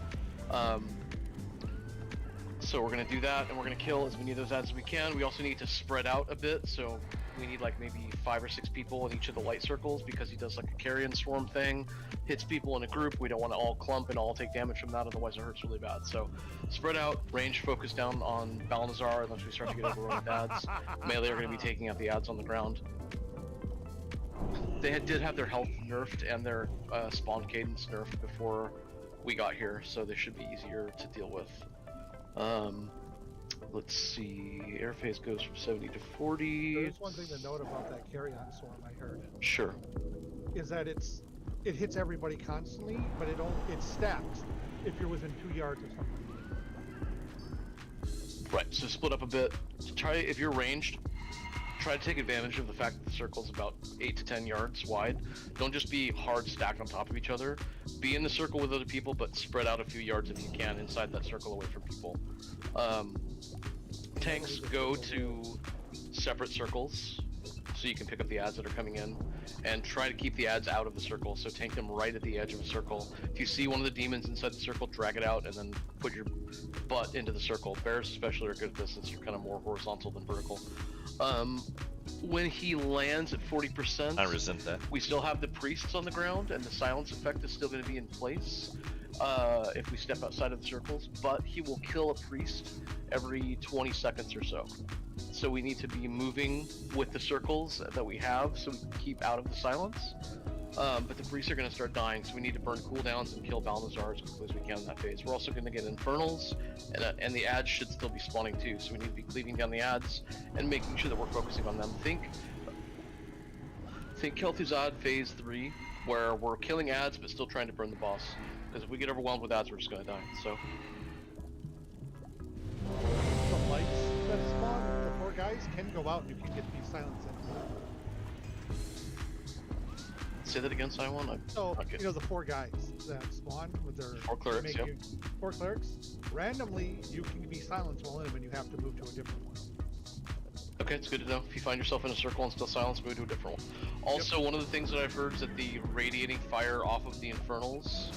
Speaker 9: So we're going to do that, and we're going to kill as many of those ads as we can. We also need to spread out a bit, so we need like maybe 5 or 6 people in each of the light circles because he does like a carrion swarm thing, hits people in a group. We don't want to all clump and all take damage from that, otherwise it hurts really bad. So spread out, range focus down on Balnazar unless we start to get overrun with ads. Melee are going to be taking out the ads on the ground. They did have their health nerfed and their spawn cadence nerfed before we got here, so they should be easier to deal with. Let's see, air phase goes from 70 to 40.
Speaker 8: There's one thing to note about that carry-on swarm, I heard.
Speaker 9: Sure.
Speaker 8: Is that it hits everybody constantly, but it stacks if you're within 2 yards of somebody.
Speaker 9: Right, so split up a bit. Try, if you're ranged, try to take advantage of the fact that the circle's about 8 to 10 yards wide. Don't just be hard stacked on top of each other. Be in the circle with other people, but spread out a few yards if you can inside that circle away from people. Tanks go to separate circles so you can pick up the ads that are coming in, and try to keep the ads out of the circle, so tank them right at the edge of a circle. If you see one of the demons inside the circle, drag it out and then put your butt into the circle. Bears especially are good at this since you're kind of more horizontal than vertical. When he lands at 40%,
Speaker 1: I resent that.
Speaker 9: We still have the priests on the ground, and the silence effect is still going to be in place if we step outside of the circles, but he will kill a priest every 20 seconds or so. So we need to be moving with the circles that we have so we can keep out of the silence. But the priests are going to start dying, so we need to burn cooldowns and kill Balnazar as quickly as we can in that phase. We're also going to get Infernals, and the ads should still be spawning too, so we need to be cleaving down the ads and making sure that we're focusing on them. Think Kel'Thuzad phase 3, where we're killing ads but still trying to burn the boss. Because if we get overwhelmed with ads, we're just going to die. So
Speaker 8: The lights that spawn, the 4 guys can go out if you get these silenced.
Speaker 9: say that again, Simon.
Speaker 8: So, you know, the 4 guys that spawn with their
Speaker 9: 4 clerics, yep.
Speaker 8: 4 clerics, randomly you can be silenced while in them and you have to move to a different one.
Speaker 9: Okay, it's good to know. If you find yourself in a circle and still silenced, move to a different one. Also, one of the things that I've heard is that the radiating fire off of the Infernals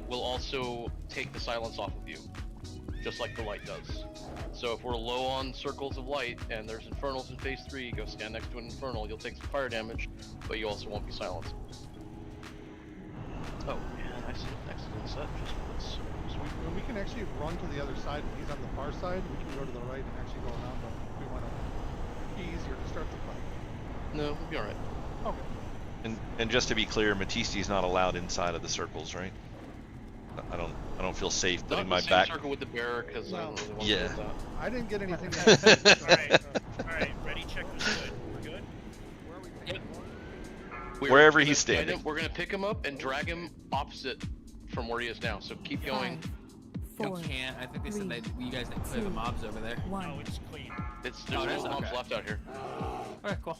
Speaker 9: will also take the silence off of you, just like the light does. So if we're low on circles of light and there's Infernals in phase 3, go stand next to an Infernal. You'll take some fire damage, but you also won't be silenced. Oh, and I see it next to the set just for this.
Speaker 8: When we can actually run to the other side, when he's on the far side, we can go to the right and actually go around them if we want to be easier to start the fight.
Speaker 9: No, we'll be alright.
Speaker 8: Okay.
Speaker 1: And just to be clear, Matisti's not allowed inside of the circles, right? I don't feel safe
Speaker 9: Not
Speaker 1: putting
Speaker 9: in
Speaker 1: my
Speaker 9: the same
Speaker 1: back.
Speaker 9: circle with the bear because I don't really want to
Speaker 1: Yeah.
Speaker 9: do that.
Speaker 8: I didn't get anything.
Speaker 14: Alright, ready, check, was good. We're good?
Speaker 12: Yep.
Speaker 1: Wherever
Speaker 9: gonna
Speaker 1: he's
Speaker 9: fight
Speaker 1: standing.
Speaker 9: him- we're gonna pick him up and drag him opposite from where he is now. So keep going.
Speaker 12: You can't. I think they said that you guys didn't clear the mobs over there.
Speaker 14: No, it's clean.
Speaker 9: There's
Speaker 12: Oh,
Speaker 9: no
Speaker 12: that's
Speaker 9: mobs
Speaker 12: okay.
Speaker 9: left out here.
Speaker 12: Okay, cool.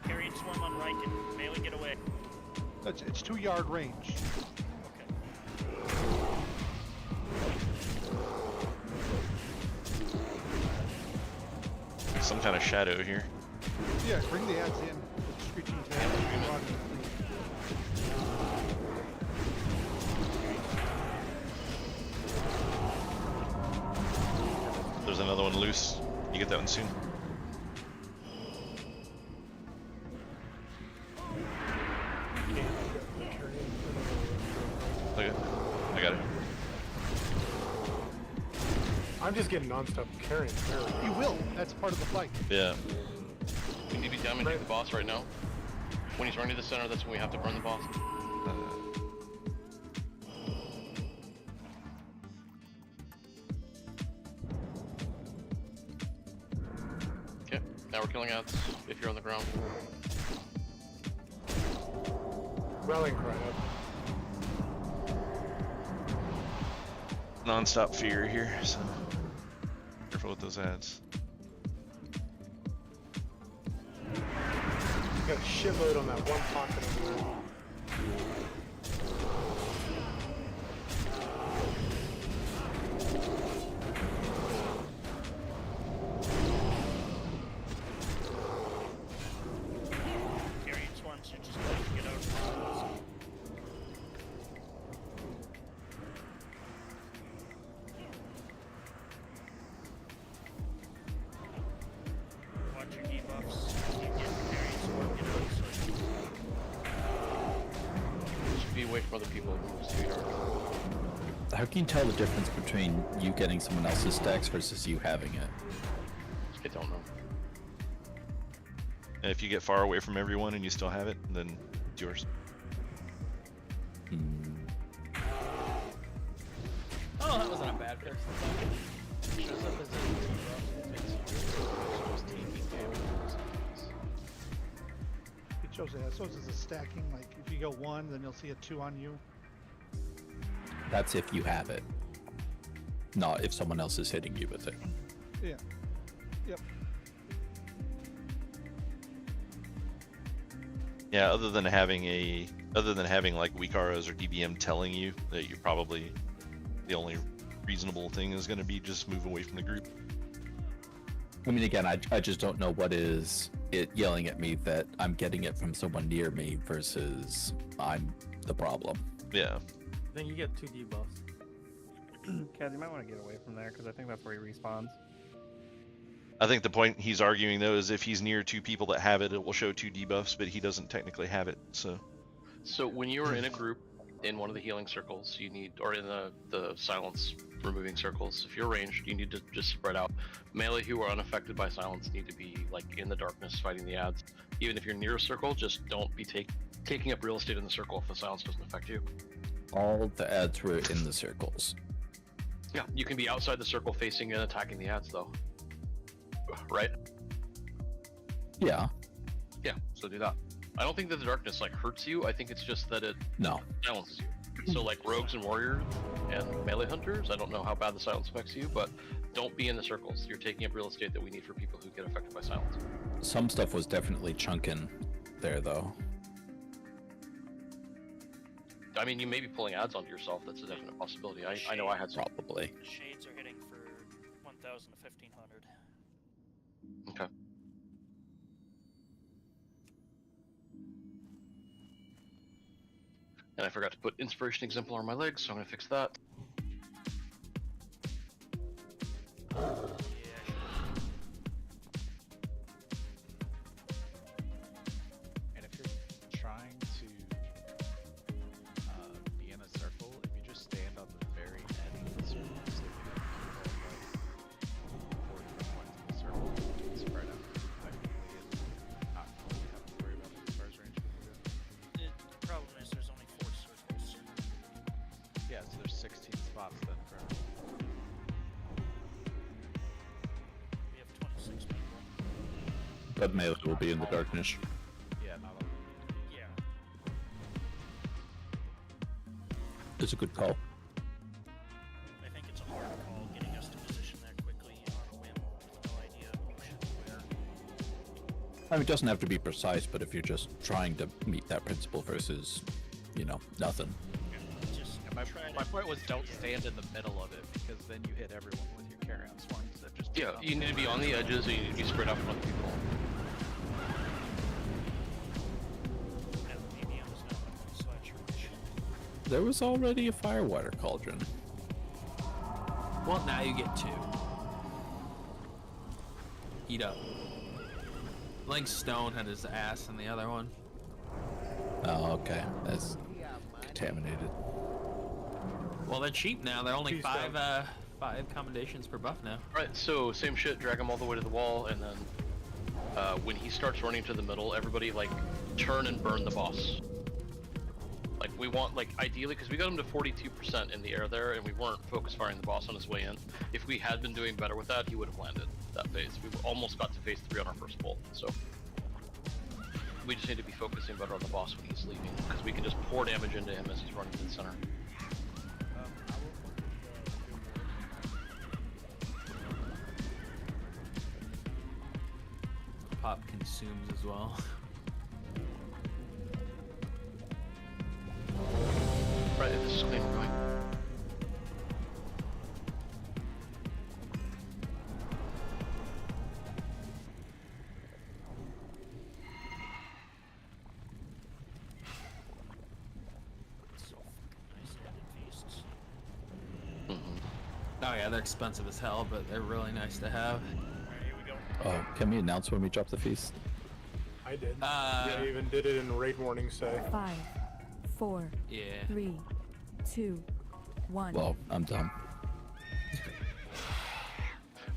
Speaker 14: Carry and swarm on Riken. Melee, get away.
Speaker 8: It's 2-yard range.
Speaker 1: Some kind of shadow here.
Speaker 8: Yeah, bring the ads in. Screeching tail.
Speaker 1: There's another one loose. You get that one soon. Okay, I got it.
Speaker 13: I'm just getting non-stop carrying.
Speaker 8: You will. That's part of the fight.
Speaker 1: Yeah.
Speaker 9: We need to be damaging the boss right now. When he's running to the center, that's when we have to burn the boss. Okay, now we're killing ads if you're on the ground.
Speaker 13: Rallying cry up.
Speaker 1: Non-stop fear here, so careful with those ads.
Speaker 13: Got a shitload on that one pocket over there.
Speaker 14: Carry and swarm should just get out of the circles. Watch your debuffs. Keep getting carry and swarm, get out of the circles.
Speaker 9: Just be away from other people. Just 2 yards.
Speaker 10: How can you tell the difference between you getting someone else's stacks versus you having it?
Speaker 9: I don't know.
Speaker 1: And if you get far away from everyone and you still have it, then it's yours.
Speaker 12: Oh, that wasn't a bad first.
Speaker 11: Shows up as a debuff. It's taking damage.
Speaker 8: It shows as a stacking. Like if you go 1, then you'll see a 2 on you.
Speaker 10: That's if you have it. Not if someone else is hitting you with it.
Speaker 8: Yeah. Yep.
Speaker 1: Yeah, other than having like weak ROs or DBM telling you that you're probably the only reasonable thing is going to be just move away from the group.
Speaker 10: I mean, again, I just don't know what is it yelling at me that I'm getting it from someone near me versus I'm the problem.
Speaker 1: Yeah.
Speaker 7: Then you get 2 debuffs. Kaz, you might want to get away from there because I think that's where he respawns.
Speaker 1: I think the point he's arguing though is if he's near 2 people that have it, it will show 2 debuffs, but he doesn't technically have it.
Speaker 9: So when you are in a group in one of the healing circles, you need, or in the silence removing circles, if you're ranged, you need to just spread out. Melee who are unaffected by silence need to be like in the darkness fighting the ads. Even if you're near a circle, just don't be taking up real estate in the circle if the silence doesn't affect you.
Speaker 10: All the ads were in the circles.
Speaker 9: Yeah, you can be outside the circle facing and attacking the ads though. Right?
Speaker 10: Yeah.
Speaker 9: Yeah, so do that. I don't think that the darkness like hurts you, I think it's just that it
Speaker 10: No.
Speaker 9: silences you. So like rogues and warriors and melee hunters, I don't know how bad the silence affects you, but don't be in the circles. You're taking up real estate that we need for people who get affected by silence.
Speaker 10: Some stuff was definitely chunking there, though.
Speaker 9: I mean, you may be pulling ads onto yourself. That's a definite possibility. I know I had some.
Speaker 10: Probably.
Speaker 14: The shades are hitting for 1,000 to 1,500.
Speaker 9: Okay. And I forgot to put inspiration exemplar on my legs, so I'm gonna fix that.
Speaker 11: And if you're trying to be in a circle, if you just stand on the
Speaker 10: But melee will be in the darkness.
Speaker 11: Yeah, not all.
Speaker 14: Yeah.
Speaker 10: It's a good call.
Speaker 14: I think it's a hard call getting us to position that quickly on a whim with no idea who should be where.
Speaker 10: I mean, it doesn't have to be precise, but if you're just trying to meet that principle versus, nothing.
Speaker 14: Just
Speaker 11: Yeah,
Speaker 14: try
Speaker 11: my
Speaker 14: to
Speaker 11: point was don't stand in the middle of it because then you hit everyone with your carry-on swarms that just.
Speaker 9: Yeah, you need to be on the edges, or you need to be spread out from other people.
Speaker 14: and maybe I was not a sledge reach.
Speaker 10: There was already a firewater cauldron.
Speaker 12: Well, now you get 2. Heat up. Link Stone had his ass in the other one.
Speaker 10: Oh, okay. That's contaminated.
Speaker 12: Well, they're cheap now. They're only
Speaker 13: Peace
Speaker 12: 5 commendations per buff now.
Speaker 9: Right, so same shit, drag him all the way to the wall, and then when he starts running to the middle, everybody, turn and burn the boss. We want, ideally, because we got him to 42% in the air there, and we weren't focus firing the boss on his way in. If we had been doing better with that, he would have landed that phase. We almost got to phase 3 on our first bolt, so... We just need to be focusing better on the boss when he's leaving, because we can just pour damage into him as he's running to the center.
Speaker 12: Pop consumes as well.
Speaker 9: Right, this is clean, we're going.
Speaker 14: So nice added feasts.
Speaker 12: Oh yeah, they're expensive as hell, but they're really nice to have.
Speaker 14: Alright, here we go.
Speaker 10: Oh, can we announce when we drop the feast?
Speaker 13: I did.
Speaker 12: Yeah.
Speaker 13: I even did it in raid warning say.
Speaker 5: 5, 4,
Speaker 12: Yeah.
Speaker 5: 3, 2, 1.
Speaker 10: Well, I'm done.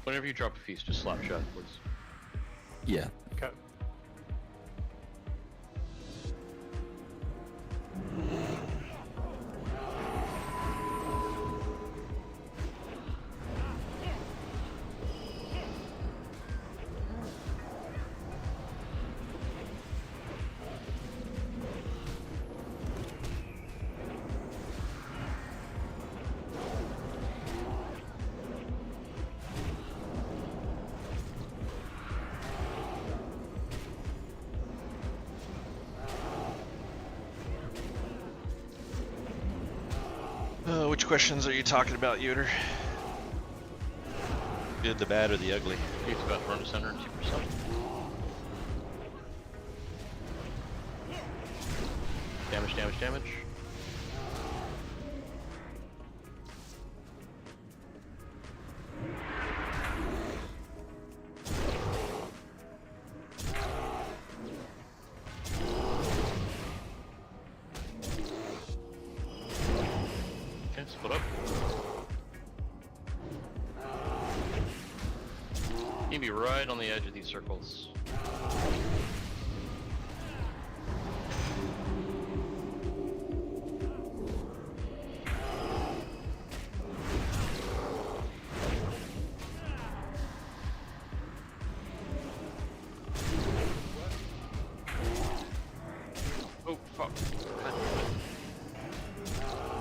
Speaker 9: Whenever you drop a feast, just slap chat, please.
Speaker 10: Yeah.
Speaker 13: Okay.
Speaker 1: Which questions are you talking about, Yoder? Good, the bad, or the ugly?
Speaker 9: He's about to run to center in 2%. Damage, damage, damage. Okay, split up. You can be right on the edge of these circles. Oh, fuck. God damn it.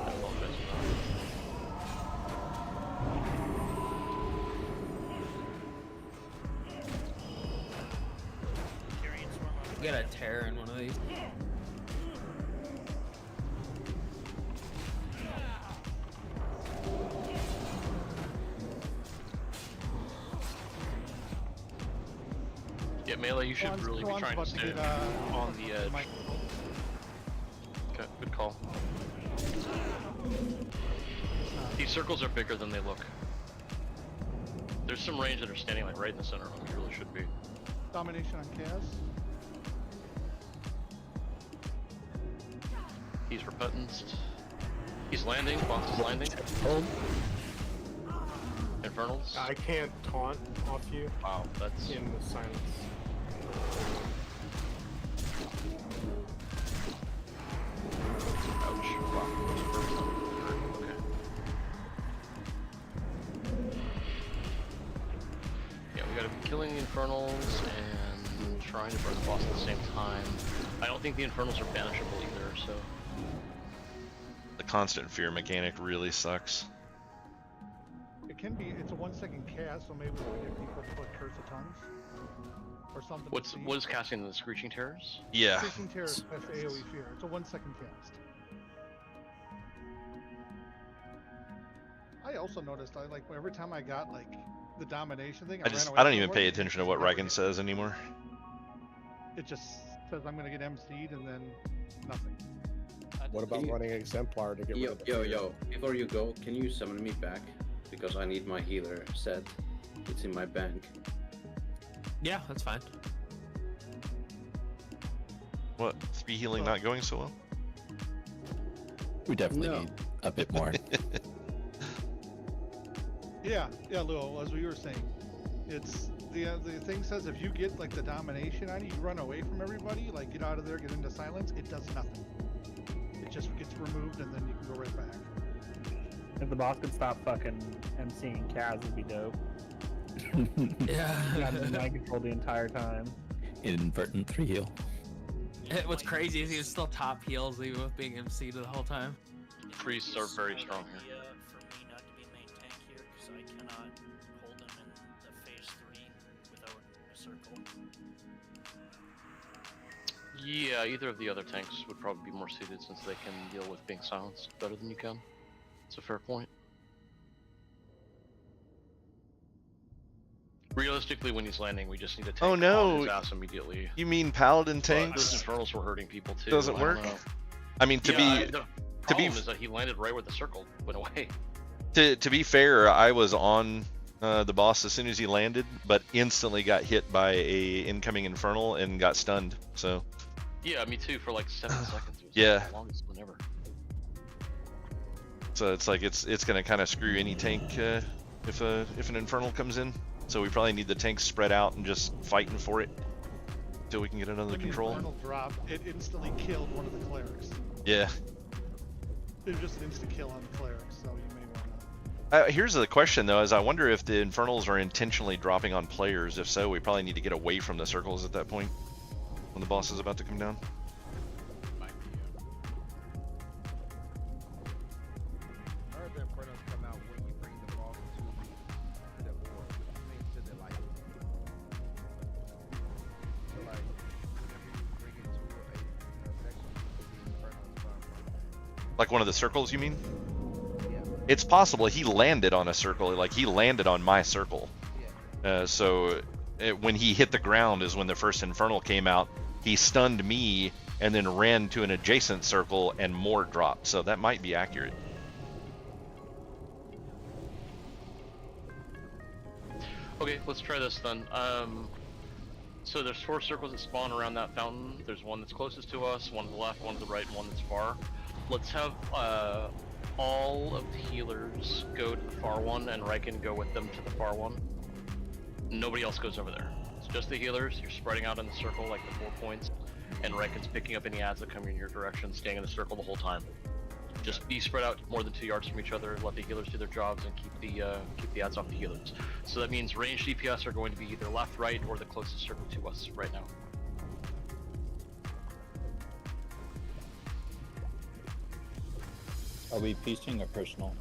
Speaker 9: I apologize for that.
Speaker 14: Carrying swarm on.
Speaker 12: Get a tear in one of these.
Speaker 9: Yeah, melee, you should really be trying to stay on the edge. Okay, good call. These circles are bigger than they look. There's some range that are standing right in the center of them. You really should be.
Speaker 8: Domination on Kaz.
Speaker 9: He's repentant. He's landing. Boss is landing.
Speaker 10: Hold.
Speaker 9: Infernals.
Speaker 13: I can't taunt off you
Speaker 9: Wow, that's
Speaker 13: in the silence.
Speaker 9: ouch. Wow. Okay. Yeah, we gotta be killing the Infernals and and trying to burn the boss at the same time. I don't think the Infernals are banishable either, so...
Speaker 1: The constant fear mechanic really sucks.
Speaker 8: It can be, it's a 1 second cast, so maybe we can get people to put Curse of Tongues. Or something.
Speaker 9: What is casting the Screeching Terrors?
Speaker 1: Yeah.
Speaker 8: Screeching Terrors, that's AoE fear. It's a 1 second cast. I also noticed, every time I got, the domination thing,
Speaker 1: I don't even pay attention to what Riken says anymore.
Speaker 8: It just says I'm gonna get MC'd and then nothing.
Speaker 15: What about running Exemplar to get rid of the fear?
Speaker 16: Before you go, can you summon me back? Because I need my healer set. It's in my bank.
Speaker 12: Yeah, that's fine.
Speaker 1: What? 3 healing not going so well?
Speaker 10: We definitely need a bit more.
Speaker 8: Yeah, Lou, as we were saying, it's the thing says if you get the domination on you, you run away from everybody, get out of there, get into silence, it does nothing. It just gets removed and then you can go right back.
Speaker 7: If the boss could stop fucking MCing Kaz, it'd be dope.
Speaker 12: Yeah.
Speaker 7: You got him in mind control the entire time.
Speaker 10: Inadvertent 3 heal.
Speaker 12: What's crazy is he was still top heals even with being MC the whole time.
Speaker 9: Priests are very strong here.
Speaker 14: For me not to be main tank here, because I cannot hold him in the phase 3 without a circle.
Speaker 9: Yeah, either of the other tanks would probably be more suited since they can deal with being silenced better than you can. It's a fair point. Realistically, when he's landing, we just need to tank on his ass immediately.
Speaker 1: You mean Paladin tanks?
Speaker 9: Those Infernals were hurting people too.
Speaker 1: Doesn't work? I mean,
Speaker 9: The problem is that he landed right where the circle went away.
Speaker 1: To be fair, I was on the boss as soon as he landed, but instantly got hit by a incoming Infernal and got stunned. So.
Speaker 9: Yeah, me too. For 7 seconds. It was
Speaker 1: Yeah.
Speaker 9: the longest one ever.
Speaker 1: So it's gonna kind of screw any tank if an Infernal comes in. So we probably need the tanks spread out and just fighting for it until we can get it under control.
Speaker 8: When the Infernal dropped, it instantly killed one of the clerics.
Speaker 1: Yeah.
Speaker 8: It was just an instant kill on the clerics, so you may want to.
Speaker 1: Here's the question though: is I wonder if the Infernals are intentionally dropping on players. If so, we probably need to get away from the circles at that point when the boss is about to come down.
Speaker 11: I heard the Infernals come out when you bring the boss to the board. To the light. So whenever you bring it to a section, the Infernals come.
Speaker 1: Like one of the circles, you mean? Yeah. It's possible he landed on a circle, he landed on my circle. Yeah. When he hit the ground is when the first Infernal came out. He stunned me and then ran to an adjacent circle and more dropped. So that might be accurate.
Speaker 9: Okay, let's try this then. So there's 4 circles that spawn around that fountain. There's one that's closest to us, one to the left, one to the right, and one that's far. Let's have all of the healers go to the far one and Riken go with them to the far one. Nobody else goes over there. It's just the healers. You're spreading out in the circle like the 4 points, and Riken's picking up any ads that come in your direction, staying in the circle the whole time. Just be spread out more than 2 yards from each other, let the healers do their jobs, and keep the ads off the healers. So that means ranged DPS are going to be either left, right, or the closest circle to us right now.
Speaker 10: Are we feasting or personal?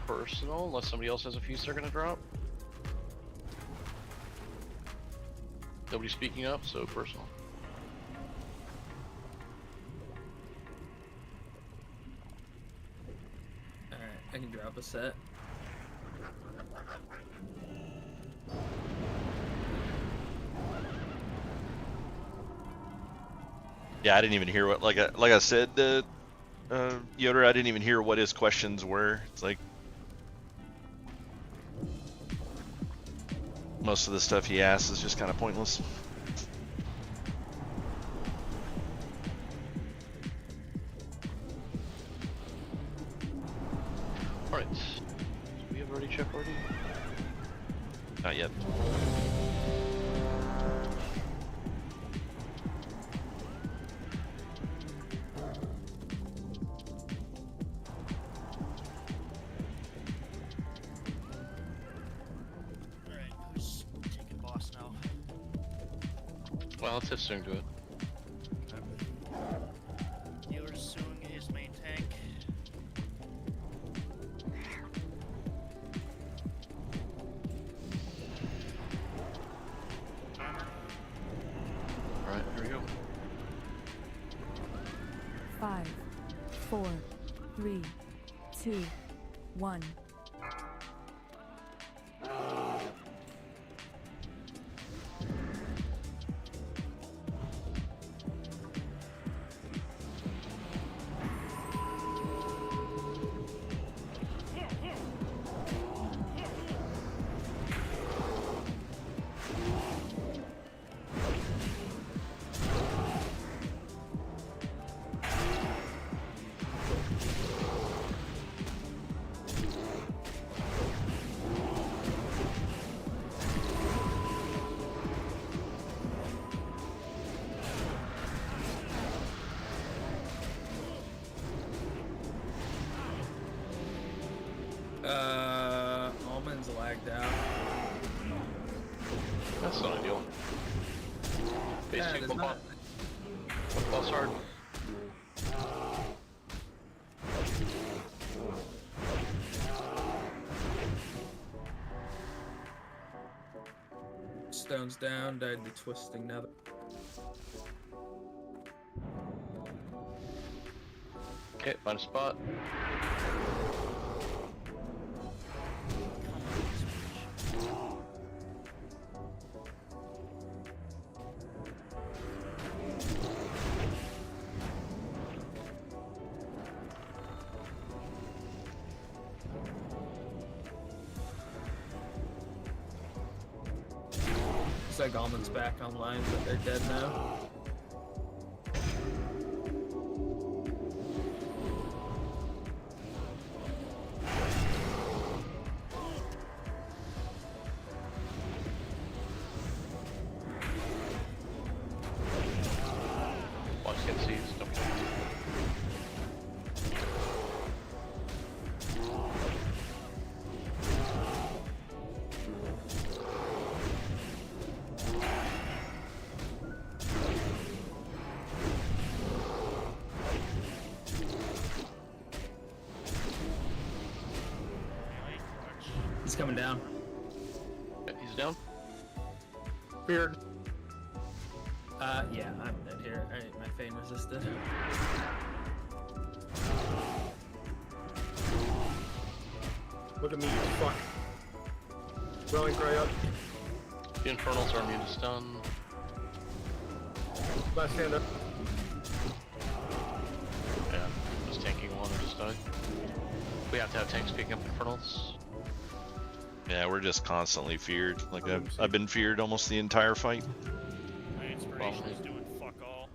Speaker 9: Personal, unless somebody else has a feast they're gonna drop. Nobody's speaking up, so personal.
Speaker 12: Alright, I can drop a set.
Speaker 1: Yeah, I didn't even hear what, like I said, Yoder, I didn't even hear what his questions were. It's like most of the stuff he asks is just kind of pointless.
Speaker 9: Alright. Do we have ready check already?
Speaker 1: Not yet.
Speaker 14: Alright, who's
Speaker 9: Well, let's have Soong do it.
Speaker 14: Healer's Soong his main tank.
Speaker 9: Alright, here we go.
Speaker 5: 5, 4, 3, 2, 1.
Speaker 12: Almond's lagged out.
Speaker 9: That's not ideal. Phase
Speaker 12: Yeah,
Speaker 9: 2
Speaker 12: there's
Speaker 9: bump
Speaker 12: not-
Speaker 9: up. Boss hard.
Speaker 12: Stone's down, died to twisting nether.
Speaker 9: Okay, find a spot.
Speaker 12: Looks like Almond's back online, but they're dead now.
Speaker 9: Watch get seeds. Don't kill.
Speaker 12: He's coming down.
Speaker 9: Yeah, he's down.
Speaker 13: Beard.
Speaker 12: Yeah, I'm dead here. Alright, my Fane resisted.
Speaker 13: Look at me, you fuck. Rallying cry up.
Speaker 9: The Infernals are immune to stun.
Speaker 13: Last hand up.
Speaker 9: Yeah, just tanking one and just died. We have to have tanks picking up Infernals.
Speaker 1: Yeah, we're just constantly feared. Like I've been feared almost the entire fight.
Speaker 14: My inspiration is doing fuck all.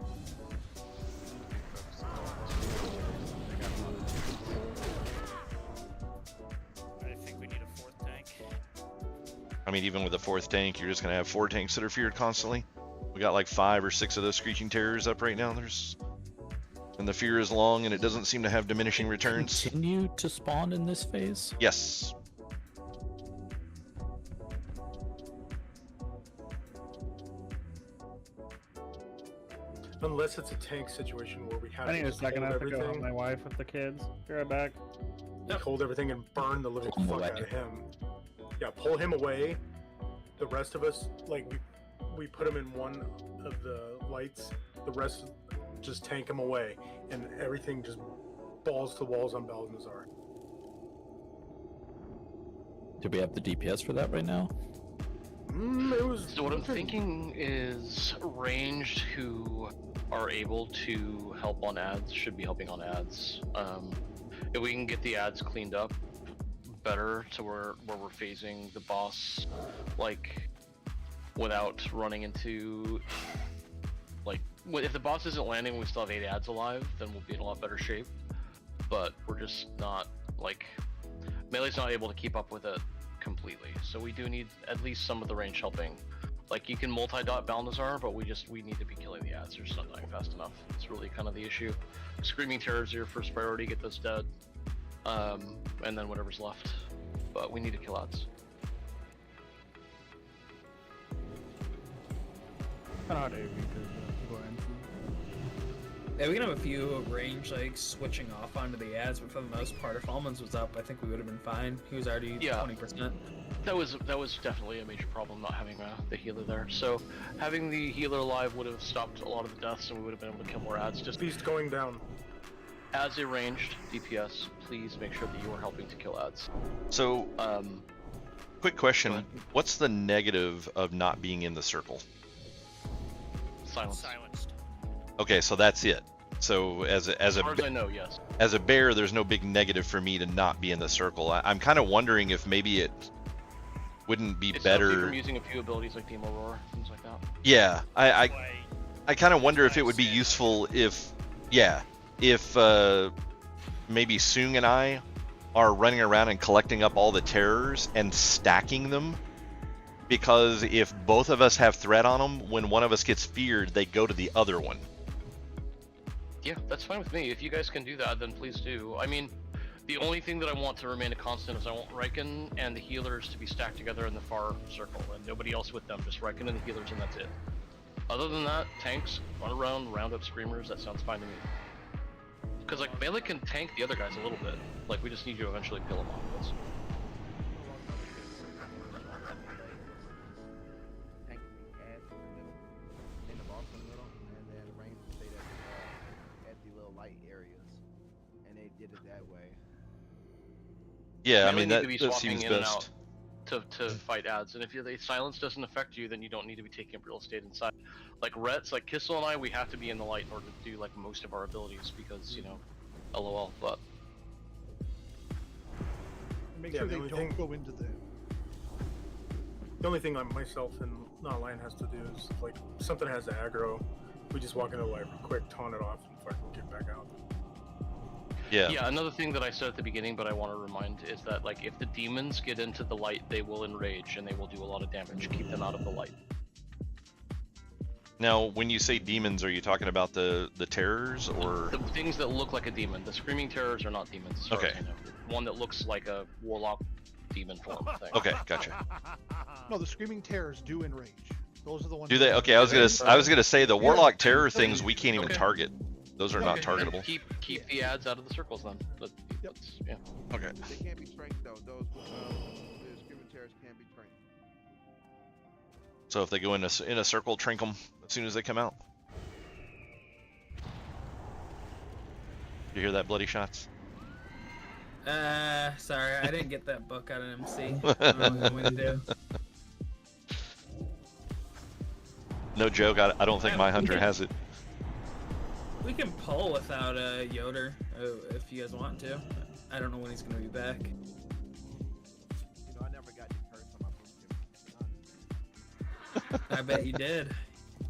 Speaker 14: I think we need a fourth tank.
Speaker 1: I mean, even with a fourth tank, you're just gonna have 4 tanks that are feared constantly. We got like 5 or 6 of those Screeching Terrors up right now. And the fear is long, and it doesn't seem to have diminishing returns.
Speaker 10: Continue to spawn in this phase?
Speaker 1: Yes.
Speaker 13: Unless it's a tank situation where we have
Speaker 7: I need
Speaker 13: to
Speaker 7: a
Speaker 13: just
Speaker 7: second. I
Speaker 13: hold
Speaker 7: have to go
Speaker 13: everything.
Speaker 7: help my wife with the kids. Be right back.
Speaker 13: Like, hold everything and burn the living
Speaker 10: Pull him
Speaker 13: fuck
Speaker 10: away.
Speaker 13: out of him. Yeah, pull him away. The rest of us, like, we put him in one of the lights. The rest just tank him away, and everything just balls to walls on Balthazar.
Speaker 10: Do we have the DPS for that right now?
Speaker 13: It was.
Speaker 9: So what I'm thinking is ranged who are able to help on ads should be helping on ads. If we can get the ads cleaned up better to where we're phasing the boss, like, without running into, like, if the boss isn't landing, we still have 8 ads alive, then we'll be in a lot better shape. But we're just not, like, Melee's not able to keep up with it completely, so we do need at least some of the range helping. Like, you can multi-dot Balthazar, but we need to be killing the ads. They're just not dying fast enough. It's really kind of the issue. Screaming Terrors are your first priority, get those dead. And then whatever's left. But we need to kill ads.
Speaker 7: kind of hard to AoE because people are NC.
Speaker 12: Yeah, we can have a few range like switching off onto the ads, but for the most part, if Almonds was up, I think we would have been fine. He was already 20%.
Speaker 9: That was definitely a major problem, not having the healer there. So having the healer alive would have stopped a lot of the deaths, and we would have been able to kill more ads. Just
Speaker 13: Beast going down.
Speaker 9: As a ranged DPS, please make sure that you are helping to kill ads.
Speaker 1: So, quick question: what's the negative of not being in the circle?
Speaker 9: Silenced.
Speaker 1: Okay, so that's it. So as
Speaker 9: far as I know, yes.
Speaker 1: As a bear, there's no big negative for me to not be in the circle. I'm kind of wondering if maybe it wouldn't be better.
Speaker 9: From using a few abilities like Demon Roar, things like that.
Speaker 1: Yeah, I kind of wonder if it would be useful if maybe Soong and I are running around and collecting up all the terrors and stacking them. Because if both of us have threat on them, when one of us gets feared, they go to the other one.
Speaker 9: Yeah, that's fine with me. If you guys can do that, then please do. I mean, the only thing that I want to remain a constant is I want Riken and the healers to be stacked together in the far circle, and nobody else with them, just Riken and the healers, and that's it. Other than that, tanks, run around, round up screamers, that sounds fine to me. Because, like, melee can tank the other guys a little bit. Like, we just need you to eventually peel them off.
Speaker 1: Yeah, I mean that
Speaker 9: seems
Speaker 1: seems
Speaker 9: in
Speaker 1: best.
Speaker 9: And out to fight ads, and if the silence doesn't affect you, then you don't need to be taking up real estate inside. Like Rets, like Kissel and I, we have to be in the light in order to do like most of our abilities because you know, LOL. But
Speaker 8: make sure they don't go into the.
Speaker 13: The only thing myself and non-line has to do is like something has to aggro, we just walk into the light real quick, taunt it off, and fucking get back out.
Speaker 9: Yeah, another thing that I said at the beginning, but I want to remind, is that like if the demons get into the light, they will enrage and they will do a lot of damage. Keep them out of the light.
Speaker 1: Now, when you say demons, are you talking about the terrors or
Speaker 9: the things that look like a demon? The screaming terrors are not demons. As far as I know. One that looks like a warlock demon form thing.
Speaker 1: Okay, gotcha.
Speaker 8: No, the screaming terrors do enrage. Those are the ones.
Speaker 1: Do they? Okay, I was gonna say the warlock terror things we can't even target. Those are not targetable.
Speaker 9: Keep the ads out of the circles then. Yeah.
Speaker 1: Okay.
Speaker 11: They can't be tranked though. Those the screaming terrorists can't be tranked.
Speaker 1: So if they go in a circle, trink them as soon as they come out. You hear that, bloody shots?
Speaker 12: Sorry, I didn't get that book out of MC. I don't know what I'm going to do.
Speaker 1: No joke, I don't think my hunter has it.
Speaker 12: We can pull without Yoder if you guys want to. I don't know when he's going to be back.
Speaker 11: You know, I never got your curse on my boom.
Speaker 12: I bet you did.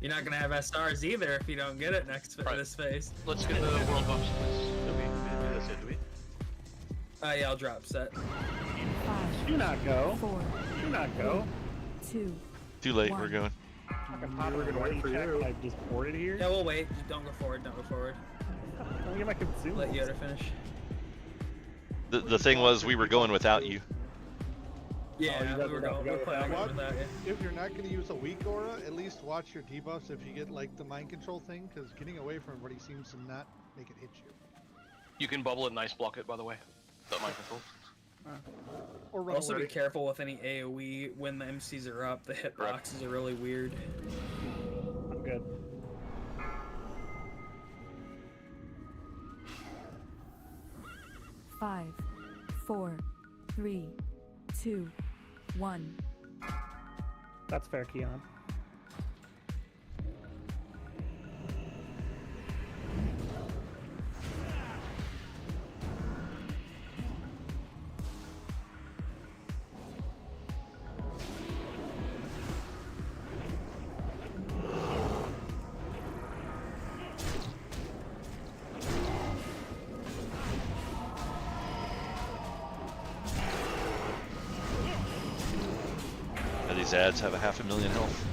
Speaker 12: You're not going to have SRs either if you don't get it next this phase.
Speaker 9: Let's get the world buffs, please. Do we?
Speaker 12: Yeah, I'll drop set.
Speaker 5: 5,
Speaker 7: Do not go.
Speaker 5: 4,
Speaker 7: Do not go.
Speaker 5: 2.
Speaker 1: Too late, we're going.
Speaker 7: We're gonna wait for you. I just ported here.
Speaker 12: Yeah, we'll wait. Just don't go forward. Don't go forward.
Speaker 7: Let me get my consumables.
Speaker 12: Let Yoda finish.
Speaker 1: The thing was, we were going without you.
Speaker 12: Yeah, we're playing without you.
Speaker 8: If you're not going to use a weak aura, at least watch your debuffs if you get like the mind control thing, because getting away from everybody seems to not make it hit you.
Speaker 9: You can bubble it and ice block it, by the way. Without mind control.
Speaker 8: Or run
Speaker 12: Also
Speaker 8: away.
Speaker 12: be careful with any AoE when the MCs are up. The hitboxes are really weird.
Speaker 7: I'm good.
Speaker 5: Five, 4, 3, 2, 1.
Speaker 7: That's fair, Keon.
Speaker 1: These ads have 500,000 health.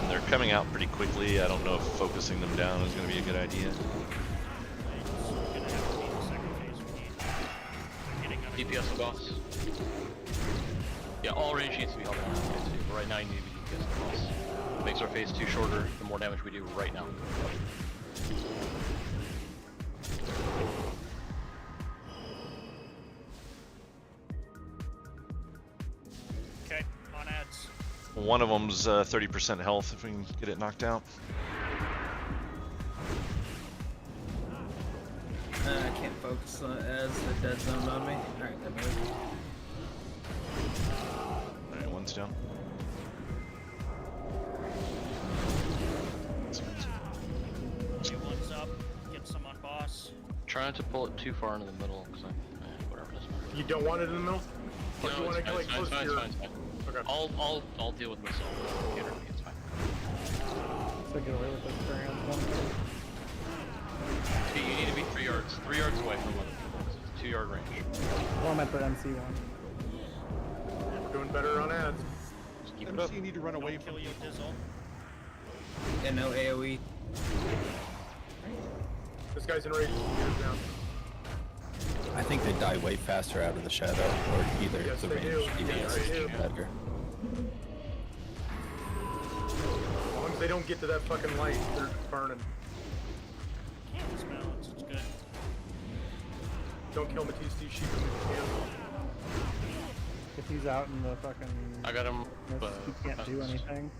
Speaker 1: And they're coming out pretty quickly. I don't know if focusing them down is going to be a good idea.
Speaker 9: DPS the boss. Yeah, all range needs to be held on phase 2, but right now you need to be DPS the boss. It makes our phase 2 shorter, the more damage we do right now.
Speaker 14: Okay, on ads.
Speaker 1: One of them's 30% health if we can get it knocked out.
Speaker 12: I can't focus on as the dead zone on me. Alright, that moved.
Speaker 1: Alright, one's down.
Speaker 14: Two ones up. Get some on boss.
Speaker 9: Try not to pull it too far into the middle, because whatever it is.
Speaker 13: You don't want it in the middle? Or
Speaker 9: No,
Speaker 13: you want
Speaker 9: it's
Speaker 13: to
Speaker 9: fine,
Speaker 13: like
Speaker 9: it's
Speaker 13: close
Speaker 9: fine,
Speaker 13: to
Speaker 9: it's
Speaker 13: your...
Speaker 9: fine, it's fine.
Speaker 13: Okay.
Speaker 9: I'll deal with myself. It's fine.
Speaker 7: So get away with this carry on one.
Speaker 9: Okay, you need to be 3 yards. 3 yards away from other people. It's 2 yard range.
Speaker 7: Well, I'm at the MC one.
Speaker 13: We're doing better on ads.
Speaker 9: Just keep it
Speaker 8: MC,
Speaker 9: up.
Speaker 8: you need to run away
Speaker 14: Don't
Speaker 8: from
Speaker 14: kill you, Dizzle.
Speaker 12: And no AoE.
Speaker 13: This guy's in rage. He's down.
Speaker 10: I think they die way faster out of the shadow, or either
Speaker 13: Yes,
Speaker 10: the
Speaker 13: they
Speaker 10: range
Speaker 13: do.
Speaker 10: DPS
Speaker 13: Yes, they
Speaker 10: is
Speaker 13: do.
Speaker 10: better.
Speaker 13: As long as they don't get to that fucking light, they're burning.
Speaker 14: Canvas balance, it's good.
Speaker 13: Don't kill Matisse sheep if you can.
Speaker 7: If he's out in the fucking
Speaker 9: I got him.
Speaker 7: mist, he can't do anything.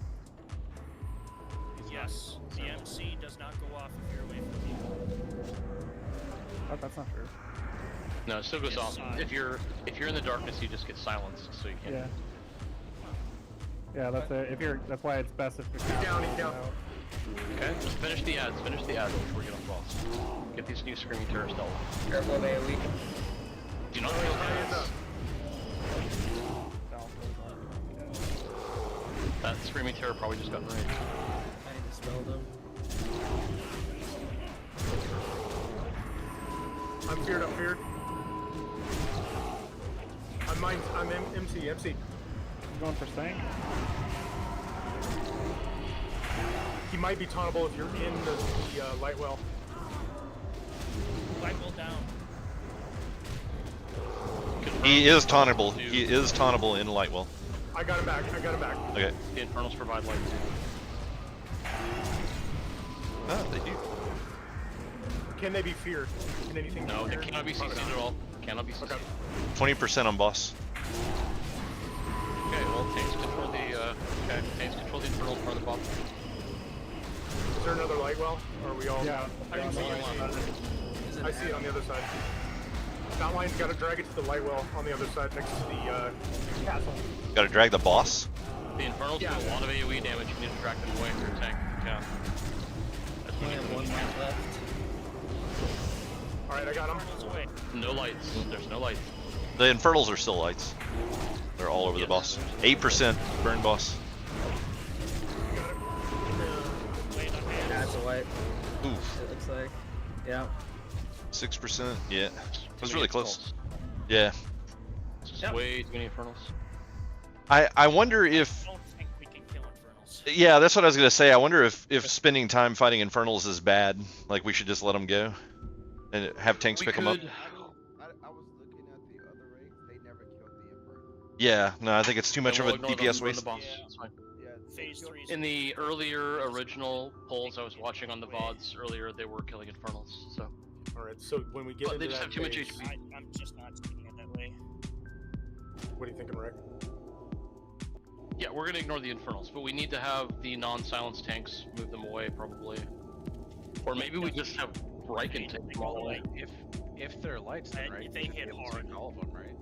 Speaker 14: Yes, the MC does not go off if you're away from people.
Speaker 7: Oh, that's not true.
Speaker 9: No, it still goes off. If you're in the darkness, you just get silenced, so you can't.
Speaker 7: Yeah. Yeah, that's it. If you're, that's why it's best if you're
Speaker 13: down, he's down.
Speaker 9: Okay, just finish the ads before we get on boss. Get these new screaming terrorists out.
Speaker 12: Careful of AoE.
Speaker 9: Do not kill the ads. That screaming terror probably just got in range.
Speaker 12: I dispelled him.
Speaker 13: I'm feared, I'm feared. I'm MC.
Speaker 7: You going for Stank?
Speaker 13: He might be tauntable if you're in the light well.
Speaker 14: Light will down.
Speaker 1: He is tauntable. He is tauntable in Lightwell.
Speaker 13: I got him back.
Speaker 1: Okay.
Speaker 9: The Infernals provide light too.
Speaker 1: Oh, they do.
Speaker 13: Can they be feared? Can anything
Speaker 9: No,
Speaker 13: be
Speaker 9: it
Speaker 13: feared?
Speaker 9: cannot be CC'd at all. Cannot be CC'd.
Speaker 13: Okay.
Speaker 1: 20% on boss.
Speaker 9: Okay, well, tanks control the Infernal part of the boss.
Speaker 13: Is there another light well? Or are we all?
Speaker 7: Yeah.
Speaker 13: I can see it. I see it on the other side. That line's got to drag it to the light well on the other side next to the castle.
Speaker 1: Gotta drag the boss?
Speaker 9: The Infernals do a lot of AoE damage. You need to track them away from your tank if you can. That's
Speaker 12: Only have one light left.
Speaker 13: Alright, I got him.
Speaker 9: No lights. There's no lights.
Speaker 1: The Infernals are still lights. They're all over the boss. 8% burn boss.
Speaker 12: That's a wipe.
Speaker 1: Oof.
Speaker 12: It looks like. Yeah.
Speaker 1: 6%. Yeah. It was
Speaker 9: Too
Speaker 1: really
Speaker 9: many
Speaker 1: close.
Speaker 9: Infernals.
Speaker 1: Yeah.
Speaker 9: It's just way too many Infernals.
Speaker 1: I wonder if.
Speaker 14: I don't think we can kill Infernals.
Speaker 1: Yeah, that's what I was gonna say. I wonder if spending time fighting Infernals is bad. Like we should just let them go, and have tanks
Speaker 9: We
Speaker 1: pick them up.
Speaker 11: I was looking at the other raids, they never killed the Emperor.
Speaker 1: Yeah, no, I think it's too much of a DPS waste.
Speaker 14: Phase 3
Speaker 9: In the earlier original polls I was watching on the VODs earlier, they were killing Infernals. So.
Speaker 13: Alright, so when we get
Speaker 9: But
Speaker 13: into
Speaker 9: they just
Speaker 13: that
Speaker 9: have too much
Speaker 13: phase,
Speaker 9: HP.
Speaker 14: I'm just not seeing it that way.
Speaker 13: What are you thinking, Rick?
Speaker 9: Yeah, we're gonna ignore the Infernals, but we need to have the non-silenced tanks move them away, probably. Or maybe we just have Riken take them all away.
Speaker 11: If they're lights, then right?
Speaker 14: They hit hard.
Speaker 11: All of them, right?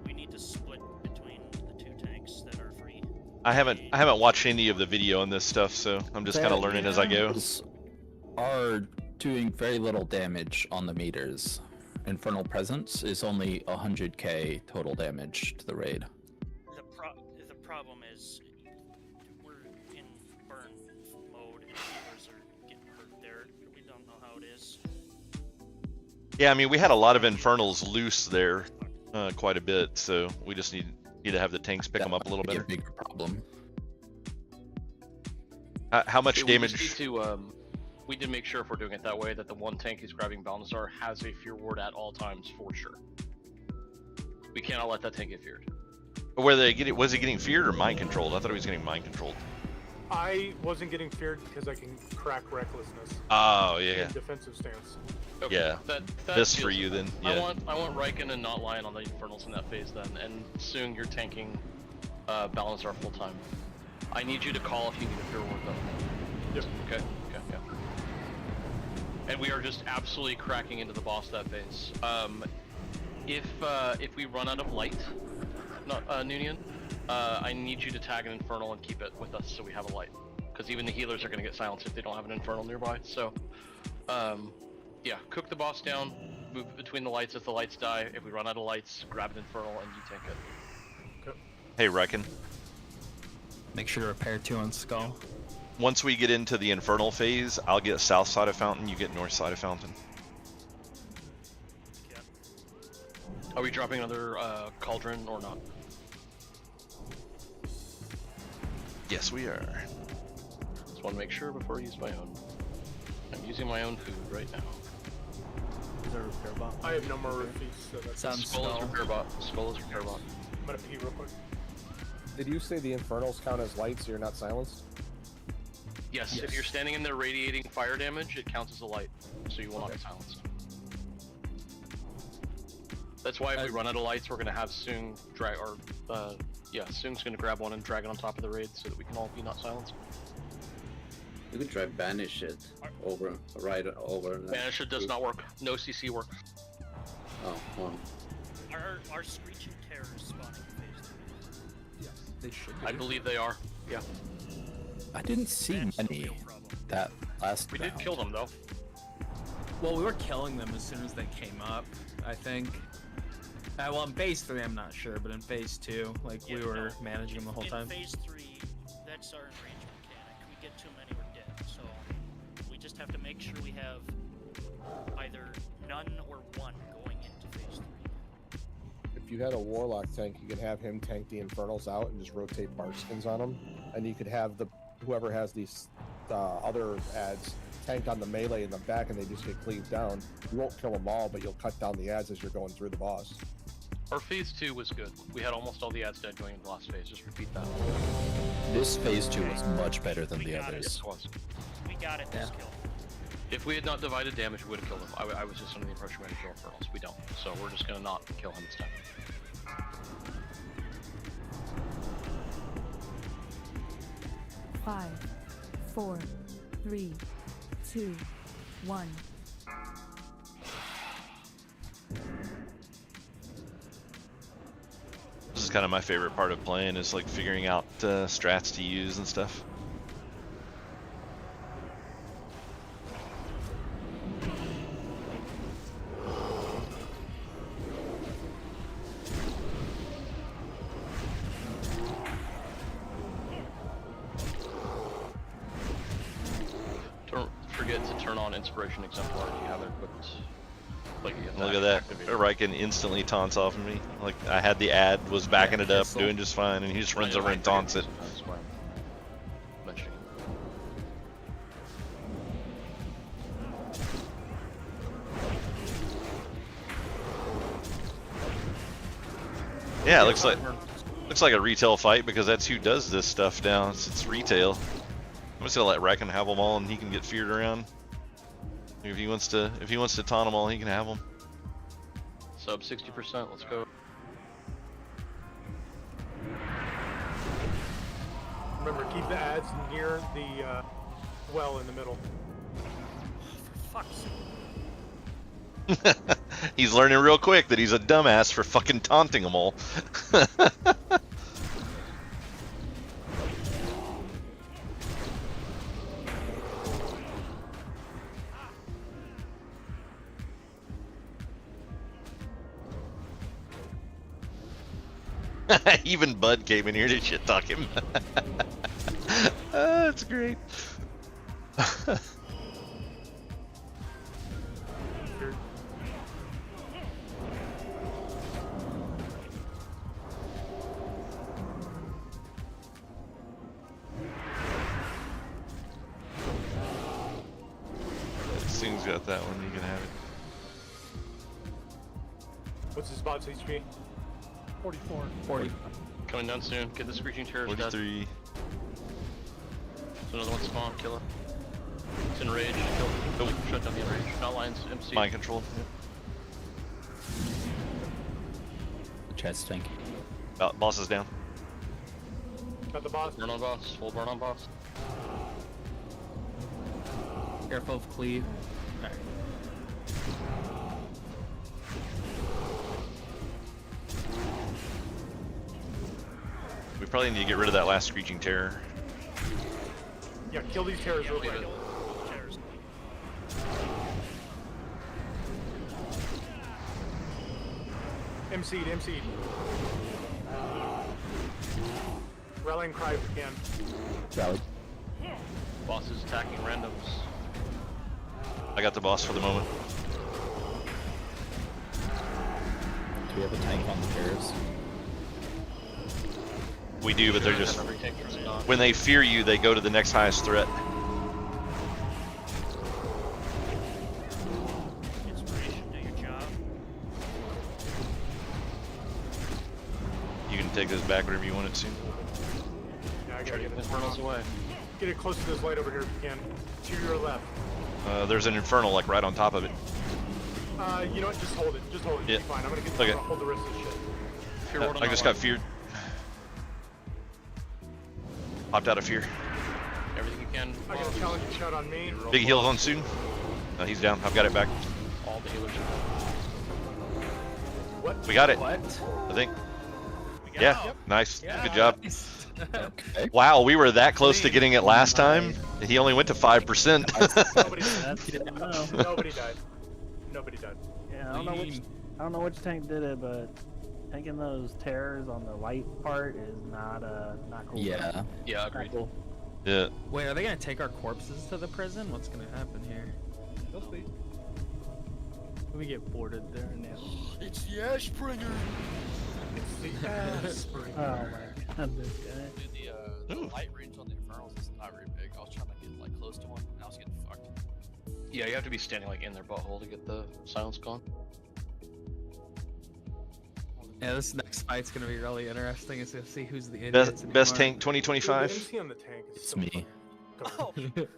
Speaker 14: We need to split between the two tanks that are free.
Speaker 1: I haven't watched any of the video on this stuff, so I'm just kind of learning as I go.
Speaker 10: Are doing very little damage on the meters. Infernal Presence is only 100k total damage to the raid.
Speaker 14: The problem is we're in burn mode and healers are getting hurt there. We don't know how it is.
Speaker 1: Yeah, I mean we had a lot of Infernals loose there, quite a bit. So we just need to have the tanks pick them up a little better.
Speaker 10: A bigger problem.
Speaker 1: How much damage?
Speaker 9: We just need we need to make sure if we're doing it that way that the one tank who's grabbing Balnazar has a Fear Ward at all times for sure. We cannot let that tank get feared.
Speaker 1: Was he getting feared or mind controlled? I thought he was getting mind controlled.
Speaker 13: I wasn't getting feared because I can crack recklessness.
Speaker 1: Oh yeah.
Speaker 13: In defensive stance.
Speaker 9: Okay,
Speaker 1: Yeah. This for you then. Yeah.
Speaker 9: I want Riken and not Lion on the Infernals in that phase then, and soon you're tanking Balancer full time. I need you to call if you need a fear ward though.
Speaker 13: Yep.
Speaker 9: Okay. And we are just absolutely cracking into the boss that phase. If we run out of light, not Noonian, I need you to tag an Infernal and keep it with us so we have a light. Because even the healers are going to get silenced if they don't have an Infernal nearby. So, yeah, cook the boss down, move between the lights if the lights die. If we run out of lights, grab an Infernal and you tank it.
Speaker 13: Okay.
Speaker 1: Hey, Riken.
Speaker 12: Make sure to repair 2 on Skull.
Speaker 1: Once we get into the Infernal phase, I'll get south side of Fountain, you get north side of Fountain.
Speaker 9: Are we dropping another Cauldron or not?
Speaker 1: Yes, we are.
Speaker 9: Just want to make sure before I use my own. I'm using my own food right now.
Speaker 4: Is there a repair bot?
Speaker 13: I have no more roofies, so that's
Speaker 9: Skull is repair bot. Skull is repair bot.
Speaker 13: I'm gonna pee real quick.
Speaker 15: Did you say the Infernals count as lights so you're not silenced?
Speaker 9: Yes, if you're standing in there radiating fire damage, it counts as a light, so you will not be silenced. That's why if we run out of lights, we're gonna have Soong drag, or Soong's gonna grab one and drag it on top of the raid so that we can all be not silenced.
Speaker 16: You could try banish it over, right over.
Speaker 9: Banish it does not work. No CC works.
Speaker 16: Oh, well.
Speaker 14: Are Screeching Terrors spawning in phase 3?
Speaker 4: Yes, they should be.
Speaker 9: I believe they are. Yeah.
Speaker 10: I didn't see any that last
Speaker 9: We
Speaker 10: round.
Speaker 9: did kill them though.
Speaker 12: Well, we were killing them as soon as they came up, I think. Well, in phase 3, I'm not sure, but in phase 2, like, we were managing them the whole time.
Speaker 14: In phase 3, that's our enraged mechanic. We get too many, we're dead. So we just have to make sure we have either none or one going into phase 3.
Speaker 15: If you had a Warlock tank, you could have him tank the Infernals out and just rotate Barkskins on them. And you could have whoever has these other ads tank on the melee in the back and they just get cleaved down. You won't kill them all, but you'll cut down the ads as you're going through the boss.
Speaker 9: Our phase 2 was good. We had almost all the ads dead going into the last phase. Just repeat that.
Speaker 10: This phase 2 was much better than the others.
Speaker 9: Yes, it was.
Speaker 14: We got it this kill.
Speaker 9: If we had not divided damage, we would have killed him. I was just under the impression we had to kill Infernals. We don't. So we're just gonna not kill him instead.
Speaker 5: Five, 4, 3, 2, 1.
Speaker 1: This is kind of my favorite part of playing, is like figuring out strats to use and stuff.
Speaker 9: Don't forget to turn on Inspiration Exemplar if you haven't equipped. Like,
Speaker 1: Look at that. Riken instantly taunts off of me. Like, I had the ad, was backing it up, doing just fine, and he just runs over and taunts it.
Speaker 9: That's why I'm mentioning
Speaker 1: Yeah, it looks like a retail fight because that's who does this stuff now. It's retail. I'm just gonna let Riken have them all, and he can get feared around. If he wants to taunt them all, he can have them.
Speaker 9: Sub 60%. Let's go.
Speaker 13: Remember, keep the ads near the well in the middle.
Speaker 14: For fuck's sake.
Speaker 1: He's learning real quick that he's a dumbass for fucking taunting them all. Even Bud came in here to shit talk him. That's great. Soong's got that one, you can have it.
Speaker 13: What's his bot's HP?
Speaker 8: 44.
Speaker 12: 40.
Speaker 9: Coming down soon. Get the Screeching Terrors dead.
Speaker 1: 43.
Speaker 9: So another one spawn, kill it. It's enraged, kill it. Shut down the enraged. Not lines, MC.
Speaker 1: Mind control.
Speaker 10: Chest tank.
Speaker 1: Boss is down.
Speaker 13: Got the boss.
Speaker 9: Burn on boss. Full burn on boss.
Speaker 12: Careful of cleave. Alright.
Speaker 1: We probably need to get rid of that last Screeching Terror.
Speaker 13: Yeah, kill these terrors real quick.
Speaker 14: Terrors.
Speaker 13: MC'd. Rallying cry if we can.
Speaker 10: Rally.
Speaker 9: Boss is attacking randoms.
Speaker 1: I got the boss for the moment.
Speaker 10: Do we have a tank on the terrors?
Speaker 1: We do, but they're
Speaker 9: Have
Speaker 1: just...
Speaker 9: every tank turn it on.
Speaker 1: When they fear you, they go to the next highest threat.
Speaker 14: Inspiration, do your job.
Speaker 1: You can take those back whenever you want it to.
Speaker 13: Yeah, I
Speaker 9: Try
Speaker 13: gotta
Speaker 9: to
Speaker 13: get
Speaker 9: get
Speaker 13: this
Speaker 9: Infernals away.
Speaker 13: Get it close to this light over here if you can. To your left.
Speaker 1: There's an Infernal, like, right on top of it.
Speaker 13: You know what? Just hold it. Just hold it.
Speaker 1: Yeah.
Speaker 13: You'll be fine. I'm gonna get.
Speaker 1: Okay.
Speaker 13: I'm gonna hold the rest of this shit.
Speaker 9: Fear ward on
Speaker 1: I
Speaker 9: that
Speaker 1: just
Speaker 9: line.
Speaker 1: got feared. Popped out of fear.
Speaker 9: Everything you can.
Speaker 13: I got a challenge shot on me.
Speaker 1: Big heals on Soon. He's down. I've got it back.
Speaker 9: All the healers.
Speaker 13: What?
Speaker 1: We got it.
Speaker 12: What?
Speaker 1: I think.
Speaker 14: We got
Speaker 1: Yeah.
Speaker 14: it.
Speaker 1: Nice.
Speaker 12: Yeah.
Speaker 1: Good job.
Speaker 10: Okay.
Speaker 1: Wow, we were that close to getting it last time. He only went to 5%.
Speaker 13: Nobody died.
Speaker 7: That's good to know.
Speaker 13: Nobody died. Nobody died.
Speaker 7: Yeah, I don't know which tank did it, but taking those terrors on the light part is not cool.
Speaker 10: Yeah.
Speaker 9: Yeah, agreed.
Speaker 7: Not cool.
Speaker 1: Yeah.
Speaker 12: Wait, are they gonna take our corpses to the prison? What's gonna happen here?
Speaker 8: They'll see.
Speaker 7: We get boarded there now.
Speaker 3: It's the Ashbringer.
Speaker 13: It's the ass.
Speaker 7: Oh my god, this guy.
Speaker 17: Dude, the light range on the Infernals is not very big. I was trying to get like close to one, and I was getting fucked.
Speaker 9: Yeah, you have to be standing like in their butthole to get the silence gone.
Speaker 12: Yeah, this next fight's gonna be really interesting. Is to see who's the idiots.
Speaker 1: Best
Speaker 12: anymore.
Speaker 1: tank 2025.
Speaker 13: The MC on the tank is
Speaker 10: It's
Speaker 13: so
Speaker 10: me.
Speaker 13: fucking
Speaker 7: Did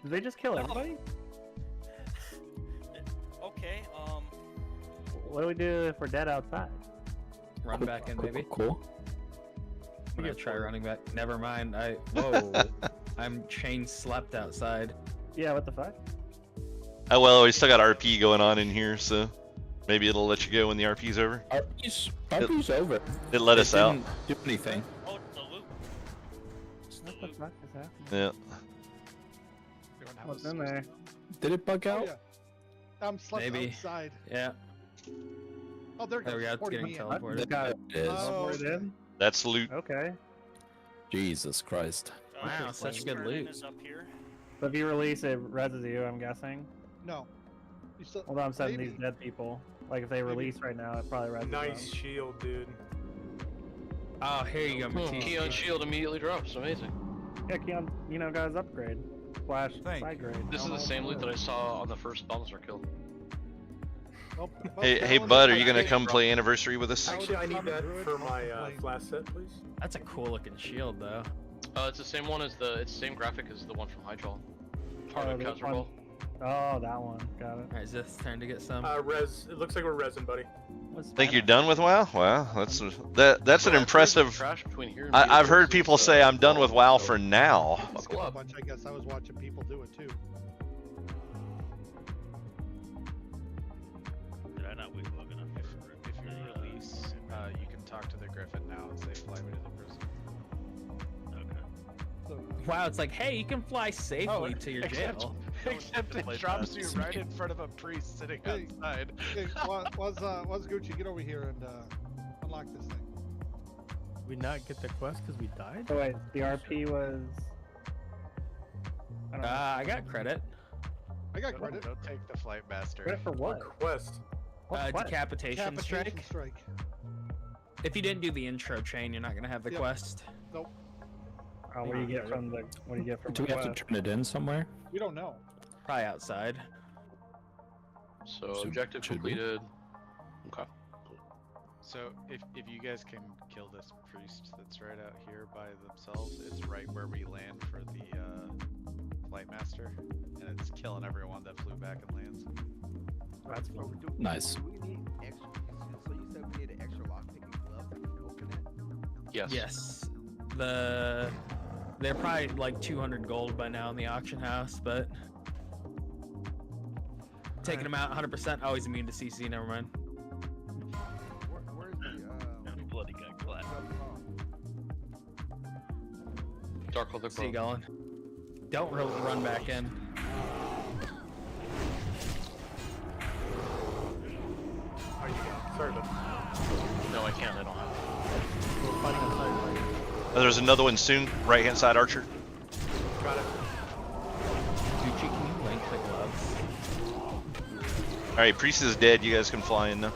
Speaker 7: they just kill everybody?
Speaker 14: Okay,
Speaker 7: What do we do if we're dead outside?
Speaker 12: Run back in, maybe.
Speaker 10: Cool.
Speaker 12: I'm gonna try running back. Never mind. Whoa. I'm chain slept outside.
Speaker 7: Yeah, what the fuck?
Speaker 1: Oh well, we still got RP going on in here, so maybe it'll let you go when the RP's over.
Speaker 10: RP's over.
Speaker 1: It let us out.
Speaker 10: Didn't do anything.
Speaker 14: oh, the loot. It's the
Speaker 7: What the
Speaker 14: loot.
Speaker 7: fuck is happening?
Speaker 1: Yeah.
Speaker 7: What's in there?
Speaker 10: Did it bug out?
Speaker 8: Oh, yeah. I'm slept
Speaker 12: Maybe.
Speaker 8: outside.
Speaker 12: Yeah.
Speaker 8: Oh, there
Speaker 12: There we go. It's
Speaker 8: Porting
Speaker 12: getting
Speaker 8: me in.
Speaker 12: teleported.
Speaker 7: Got
Speaker 10: It is.
Speaker 8: Oh,
Speaker 7: Boarded in?
Speaker 1: That's loot.
Speaker 7: Okay.
Speaker 10: Jesus Christ.
Speaker 12: Wow, such good
Speaker 14: Turning
Speaker 12: loot.
Speaker 14: is up here.
Speaker 7: So if you release it, reses you, I'm guessing.
Speaker 8: No. You still,
Speaker 7: Although I'm setting
Speaker 8: maybe.
Speaker 7: these dead people. Like if they release right now, it probably reses
Speaker 13: nice
Speaker 7: them.
Speaker 13: shield, dude.
Speaker 12: Oh, here you go, Matisse.
Speaker 9: Keon shield immediately drops. Amazing.
Speaker 7: Yeah, Keon, got his upgrade. Slash
Speaker 11: Thank
Speaker 7: side grade.
Speaker 9: This is the same loot that I saw on the first Balthazar kill.
Speaker 8: Oh,
Speaker 1: Hey, Bud, are you gonna come play Anniversary with us?
Speaker 13: Actually, I need that for my flash set, please.
Speaker 12: That's a cool looking shield, though.
Speaker 9: It's the same one as it's the same graphic as the one from Hydraul. Part
Speaker 7: Oh,
Speaker 9: of
Speaker 7: this
Speaker 9: Kaiser Ball.
Speaker 7: Oh, that one. Got it.
Speaker 12: Alright, is this turn to get some?
Speaker 13: It looks like we're resin, buddy.
Speaker 1: Think you're done with WoW? Wow, that's an impressive.
Speaker 9: Trash between here and
Speaker 1: I've heard people say I'm done with WoW for now.
Speaker 9: Buckle up.
Speaker 8: I guess I was watching people do it too.
Speaker 11: Did I not wait long enough? If you release, you can talk to the Griffin now and say fly me to the prison. Okay.
Speaker 12: Wow, it's like, hey, you can fly safely to your jail.
Speaker 11: Except it drops you right in front of a priest sitting outside.
Speaker 8: Hey, was Gucci, get over here and unlock this thing.
Speaker 7: We not get the quest because we died? Oh wait, the RP was...
Speaker 12: I got credit.
Speaker 8: I got credit.
Speaker 11: Don't take the flight master.
Speaker 7: Credit for what?
Speaker 13: Quest.
Speaker 12: Decapitation strike. If you didn't do the intro chain, you're not gonna have the quest.
Speaker 8: Nope.
Speaker 7: Oh, what do you get from the... What do you get from
Speaker 10: Do
Speaker 7: the
Speaker 10: we have to
Speaker 7: quest?
Speaker 10: turn it in somewhere?
Speaker 8: We don't know.
Speaker 12: Probably outside.
Speaker 9: So objective
Speaker 10: should we?
Speaker 9: completed. Okay.
Speaker 18: So if you guys can kill this priest that's right out here by themselves, it's right where we land for the flight master, and it's killing everyone that flew back and lands.
Speaker 7: That's fun.
Speaker 10: Nice.
Speaker 11: Do we need extra? So you said we need an extra lockpicking glove that can open it?
Speaker 9: Yes.
Speaker 12: Yes. They're probably like 200 gold by now in the auction house, but taking them out 100% always immune to CC. Never mind.
Speaker 11: Where's the
Speaker 9: Bloody guy clap. Dark Leather
Speaker 12: See you going. Don't run back in.
Speaker 13: Oh, you can. Sorry, but
Speaker 9: No, I can't. I don't have it.
Speaker 7: We're fighting outside.
Speaker 1: Oh, there's another one soon. Right hand side archer.
Speaker 13: got it.
Speaker 12: Gucci, can you link the gloves?
Speaker 1: All right, priest is dead. You guys can fly in now.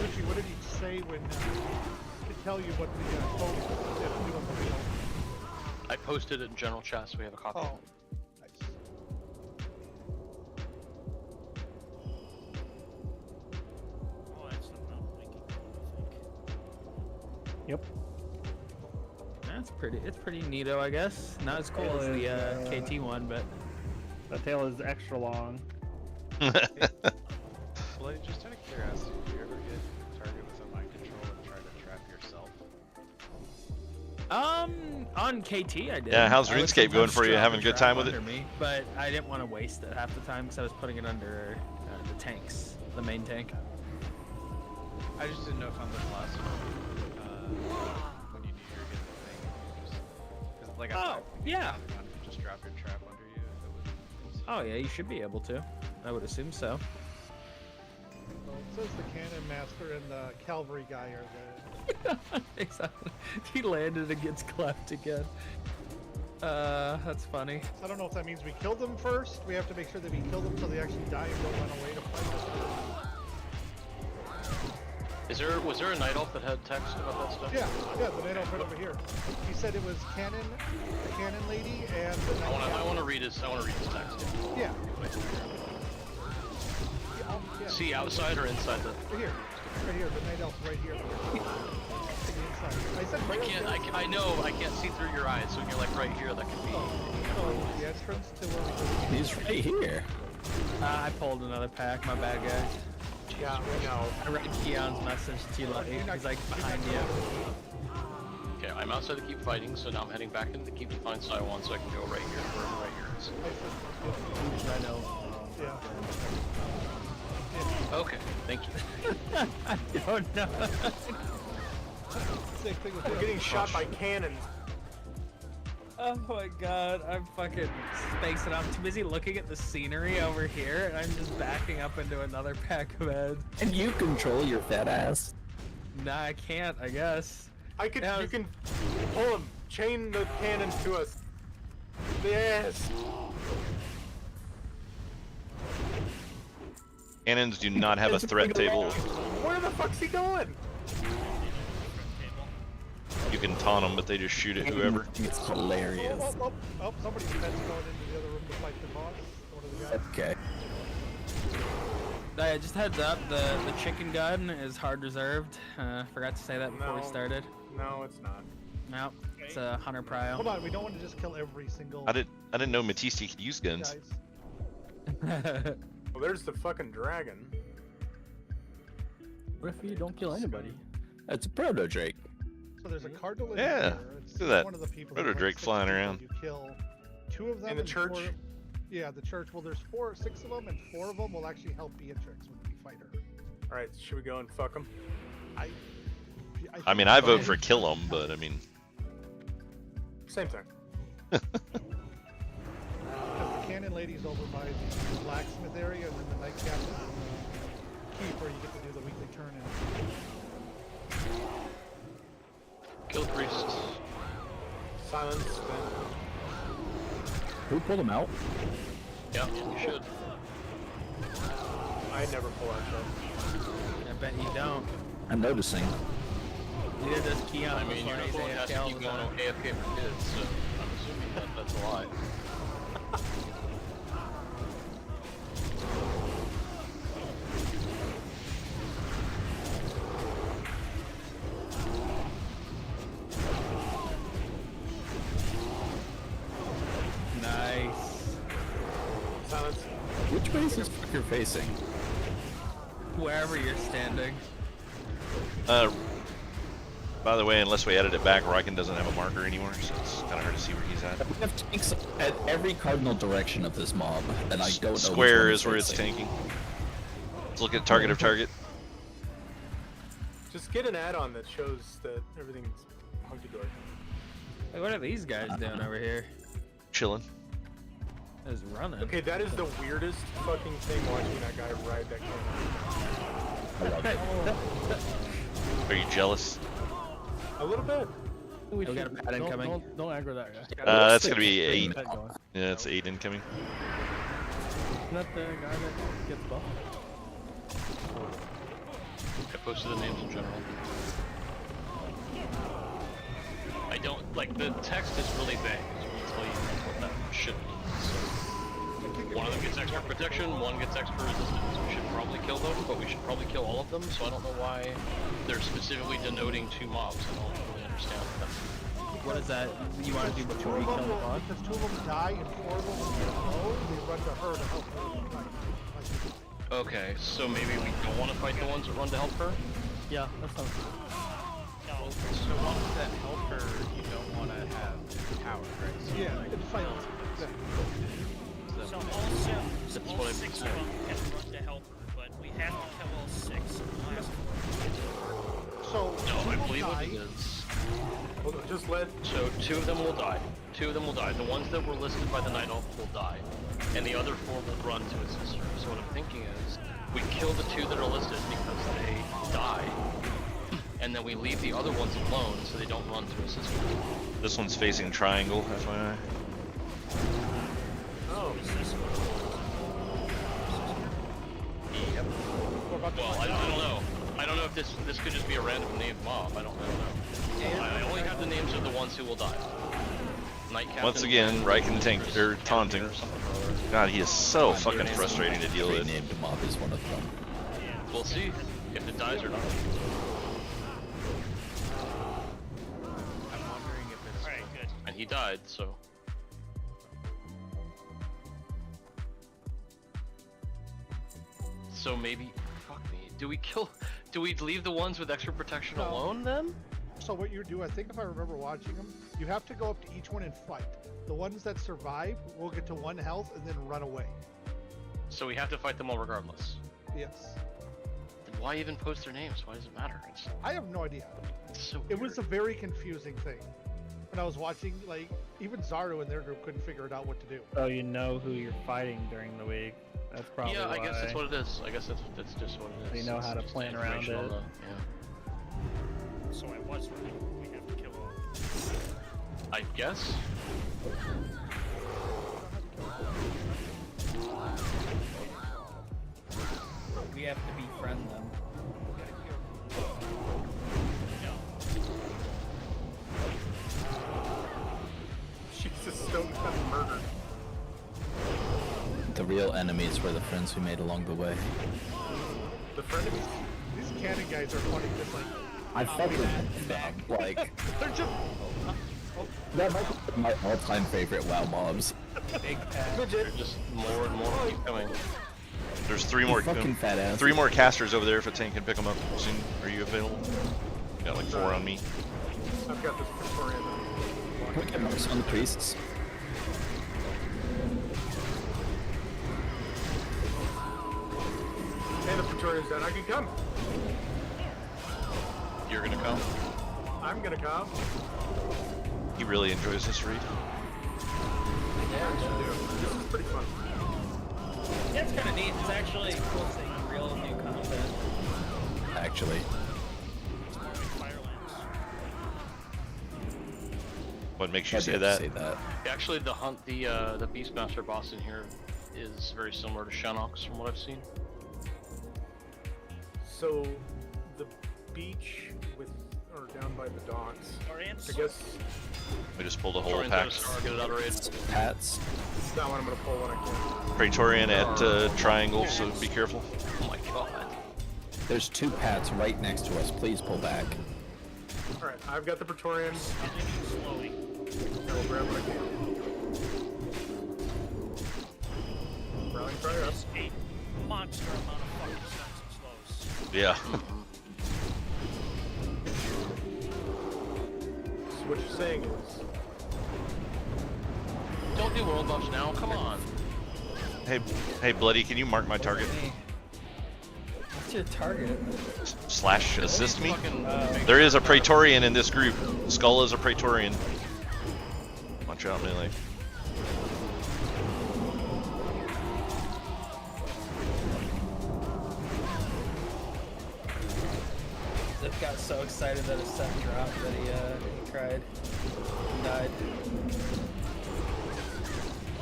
Speaker 8: Richie, what did he say when to tell you what the code was to do on the wheel?
Speaker 9: I posted it in general chat, so we have a copy.
Speaker 8: Oh, nice.
Speaker 14: Oh, that's the mountain biking, I think.
Speaker 7: Yep.
Speaker 12: It's pretty neato, I guess. Not as cool as the KT one, but
Speaker 7: That tail is extra long.
Speaker 18: Well, just out of curiosity, do you ever get targeted with a mind control and try to trap yourself?
Speaker 12: on KT I did.
Speaker 1: Yeah, how's
Speaker 12: I would
Speaker 1: RuneScape going
Speaker 12: sometimes
Speaker 1: for you?
Speaker 12: drop
Speaker 1: Having a good time with
Speaker 12: under
Speaker 1: it?
Speaker 12: Me, but I didn't want to waste it half the time because I was putting it under the tanks, the main tank.
Speaker 18: I just didn't know if on the last one, when you knew you were getting the thing, you just, cause like I thought,
Speaker 12: yeah.
Speaker 18: just drop your trap under you. If it was
Speaker 12: Oh yeah, you should be able to. I would assume so.
Speaker 8: Well, it says the cannon master and the cavalry guy are the.
Speaker 12: Exactly. He landed and gets clapped again. That's funny.
Speaker 8: I don't know if that means we killed them first. We have to make sure that we kill them so they actually die and don't run away to fight us.
Speaker 9: Was there a night elf that had text about that stuff?
Speaker 8: Yeah, the night elf right over here. He said it was Cannon, the Cannon lady, and the night
Speaker 9: I want to read his text.
Speaker 8: Yeah.
Speaker 9: See outside or inside the?
Speaker 8: Right here, the night elf right here. I said
Speaker 9: I know, I can't see through your eyes, so when you're like right here, that could be.
Speaker 8: The entrance to where we
Speaker 10: He's right here.
Speaker 12: I pulled another pack, my bad guy.
Speaker 13: Yeah, we know.
Speaker 12: I read Keon's message to you, he's like behind you.
Speaker 9: Okay, I'm outside to keep fighting, so now I'm heading back into the keep to find Saiwan, so I can go right here, where right here is.
Speaker 12: I know.
Speaker 8: Yeah.
Speaker 9: Okay, thank you.
Speaker 12: I don't know.
Speaker 8: Same thing with
Speaker 13: We're getting shot by cannons.
Speaker 12: Oh my god, I'm fucking spacing out. I'm too busy looking at the scenery over here, and I'm just backing up into another pack of heads.
Speaker 10: And you control your fat ass.
Speaker 12: Nah, I can't, I guess.
Speaker 13: I could, you can pull him, chain the cannons to us. Yes.
Speaker 1: Cannons do not have a threat table.
Speaker 13: Where the fuck's he going?
Speaker 1: You can taunt them, but they just shoot at whoever.
Speaker 10: It's hilarious.
Speaker 8: Oh, somebody's head's going into the other room to fight the boss. One of the guys.
Speaker 10: Okay.
Speaker 12: Just heads up, the chicken gun is hard reserved. Forgot to say that before we started.
Speaker 13: No, it's not.
Speaker 12: Nope, it's a hunter prio.
Speaker 8: Hold on, we don't want to just kill every single.
Speaker 1: I didn't know Matisse could use guns.
Speaker 13: Well, there's the fucking dragon.
Speaker 7: What if you don't kill anybody?
Speaker 10: That's a proto Drake.
Speaker 8: So there's a cardinal in
Speaker 1: Yeah,
Speaker 8: here. It's
Speaker 1: look at that.
Speaker 8: one of the people
Speaker 1: Proto
Speaker 8: that
Speaker 1: Drake
Speaker 8: six
Speaker 1: flying
Speaker 8: people.
Speaker 1: around.
Speaker 8: You kill 2 of them.
Speaker 13: In the
Speaker 8: and
Speaker 13: church?
Speaker 8: 4 yeah, the church. Well, there's 6 of them, and 4 of them will actually help Beatrix when we fight her.
Speaker 13: All right, should we go and fuck him?
Speaker 1: I mean, I vote for kill them, but I mean.
Speaker 13: Same thing.
Speaker 8: Because the cannon lady's over by the blacksmith area, and then the night captain and the keep where you get to do the weekly turn in.
Speaker 9: Kill priest.
Speaker 13: Silence.
Speaker 10: Who pulled him out?
Speaker 9: Yeah, you should.
Speaker 13: I never pull that shot.
Speaker 12: I bet you don't.
Speaker 10: I'm noticing.
Speaker 12: Neither does Keon.
Speaker 9: I mean, you're
Speaker 12: before
Speaker 9: not
Speaker 12: he's
Speaker 9: going to
Speaker 12: AFK all
Speaker 9: keep
Speaker 12: the
Speaker 9: going
Speaker 12: time.
Speaker 9: AFK for kids, so I'm assuming that that's a lie.
Speaker 10: Which base is you're facing?
Speaker 12: Wherever you're standing.
Speaker 1: By the way, unless we edit it back, Riken doesn't have a marker anymore, so it's kind of hard to see where he's at.
Speaker 10: We have tanks at every cardinal direction of this mob, and I don't know.
Speaker 1: Square is where it's tanking. Let's look at target of target.
Speaker 13: Just get an add-on that shows that everything's hunky-dory.
Speaker 12: Hey, what are these guys doing over here?
Speaker 1: Chilling.
Speaker 12: Is running.
Speaker 13: Okay, that is the weirdest fucking thing watching that guy ride that camera.
Speaker 1: Are you jealous?
Speaker 13: A little bit.
Speaker 12: We got a pad incoming.
Speaker 7: Don't aggro that guy.
Speaker 1: That's gonna be 8. Yeah, it's 8 incoming.
Speaker 7: Isn't that the guy that gets buffed?
Speaker 9: I posted the names in general. I don't like the text is really vague. So I'll tell you what that should be. So one of them gets extra protection, one gets extra resistance. We should probably kill them, but we should probably kill all of them. So I don't know why they're specifically denoting 2 mobs. I don't really understand that.
Speaker 12: What is that you want to do before you kill the boss?
Speaker 8: Because 2 of them die and 4 of them get low, they run to her to help her.
Speaker 9: Okay, so maybe we don't want to fight the ones that run to help her?
Speaker 7: Yeah, that sounds good.
Speaker 14: No.
Speaker 18: So ones that help her, you don't want to have power, right? So
Speaker 8: Yeah,
Speaker 18: like,
Speaker 8: it's fight.
Speaker 14: So all 6 of them can run to help her, but we have to kill all 6 of the last 4.
Speaker 8: So
Speaker 9: No, I
Speaker 8: 2
Speaker 9: believe
Speaker 8: will
Speaker 9: what
Speaker 8: die.
Speaker 9: it is.
Speaker 13: Hold on, just let.
Speaker 9: So 2 of them will die. 2 of them will die. The ones that were listed by the Night Elf will die. And the other 4 will run to assist her. So what I'm thinking is, we kill the 2 that are listed because they die. And then we leave the other ones alone so they don't run to assist her.
Speaker 1: This one's facing triangle, FYI.
Speaker 13: Oh.
Speaker 9: Yep. Well, I don't know. I don't know if this could just be a random named mob. I don't know. I only have the names of the ones who will die. Night Captain.
Speaker 1: Once again, Riken tank or taunting. God, he is so fucking frustrating to deal with.
Speaker 10: Named mob is one of them.
Speaker 9: We'll see if it dies or not.
Speaker 18: I'm wondering if it's.
Speaker 14: Alright, good.
Speaker 9: And he died, so. So maybe, fuck me. Do we leave the ones with extra protection
Speaker 8: No.
Speaker 9: alone then?
Speaker 8: So what you do, I think if I remember watching them, you have to go up to each one and fight. The ones that survive will get to 1 health and then run away.
Speaker 9: So we have to fight them all regardless.
Speaker 8: Yes.
Speaker 9: Then why even post their names? Why does it matter?
Speaker 8: I have no idea.
Speaker 9: It's so
Speaker 8: It was a very confusing thing. When I was watching, like, even Zaru and their group couldn't figure it out what to do.
Speaker 7: So you know who you're fighting during the week. That's probably
Speaker 9: yeah, I guess
Speaker 7: why.
Speaker 9: that's what it is. I guess that's just what it is.
Speaker 7: You know
Speaker 9: It's
Speaker 7: how to
Speaker 9: just
Speaker 7: plan around
Speaker 9: information on
Speaker 7: it.
Speaker 9: the-
Speaker 14: So I was right. We have to kill all.
Speaker 9: yeah. I guess.
Speaker 12: We have to befriend them.
Speaker 13: Jesus, Stone got murdered.
Speaker 10: The real enemies were the friends we made along the way.
Speaker 13: The frenemies.
Speaker 8: These cannon guys are funny, just like...
Speaker 10: I fucking love them. Like,
Speaker 8: They're just...
Speaker 10: that might be my all-time favorite WoW mobs.
Speaker 12: Big pad.
Speaker 13: Legit.
Speaker 9: Just more and more keep coming.
Speaker 1: There's 3 more.
Speaker 10: Fucking fat ass.
Speaker 1: 3 more casters over there if a tank can pick them up soon. Are you available? Got like 4 on me.
Speaker 13: I've got this Victorian.
Speaker 10: Can we get marks on the priests?
Speaker 13: Hey, the Praetorian's dead. I can come.
Speaker 9: You're gonna come?
Speaker 13: I'm gonna come.
Speaker 1: He really enjoys this read.
Speaker 13: Yeah, I do. This is pretty fun.
Speaker 12: Yeah, it's kind of neat. It's actually cool seeing real new content.
Speaker 10: Actually.
Speaker 1: What makes you
Speaker 10: Why'd
Speaker 1: say
Speaker 10: have to
Speaker 1: that?
Speaker 9: Actually, the Beastmaster boss in here is very similar to Shanox from what I've seen.
Speaker 13: So, the beach with, or down by the docks. I guess
Speaker 1: We just pulled a whole
Speaker 9: Praetorian's
Speaker 1: pack.
Speaker 9: got a star, get it out of raid.
Speaker 10: Pats.
Speaker 13: it's that one I'm gonna pull when I can.
Speaker 1: Praetorian at triangle, so be careful.
Speaker 9: Oh my god.
Speaker 10: There's 2 Pats right next to us. Please pull back.
Speaker 13: Alright, I've got the Praetorian.
Speaker 14: Slowing.
Speaker 13: I will grab what I can. Rally.
Speaker 14: is a monster amount of fucking stunts and slows.
Speaker 1: Yeah.
Speaker 13: So what you're saying is,
Speaker 9: Don't do world buffs now. Come on.
Speaker 1: Hey, Bloody, can you mark my target?
Speaker 12: What's your target?
Speaker 1: Slash assist me? There is a Praetorian in this group. Skull is a Praetorian. Watch out, melee.
Speaker 12: Zip got so excited that his set dropped that he cried and died.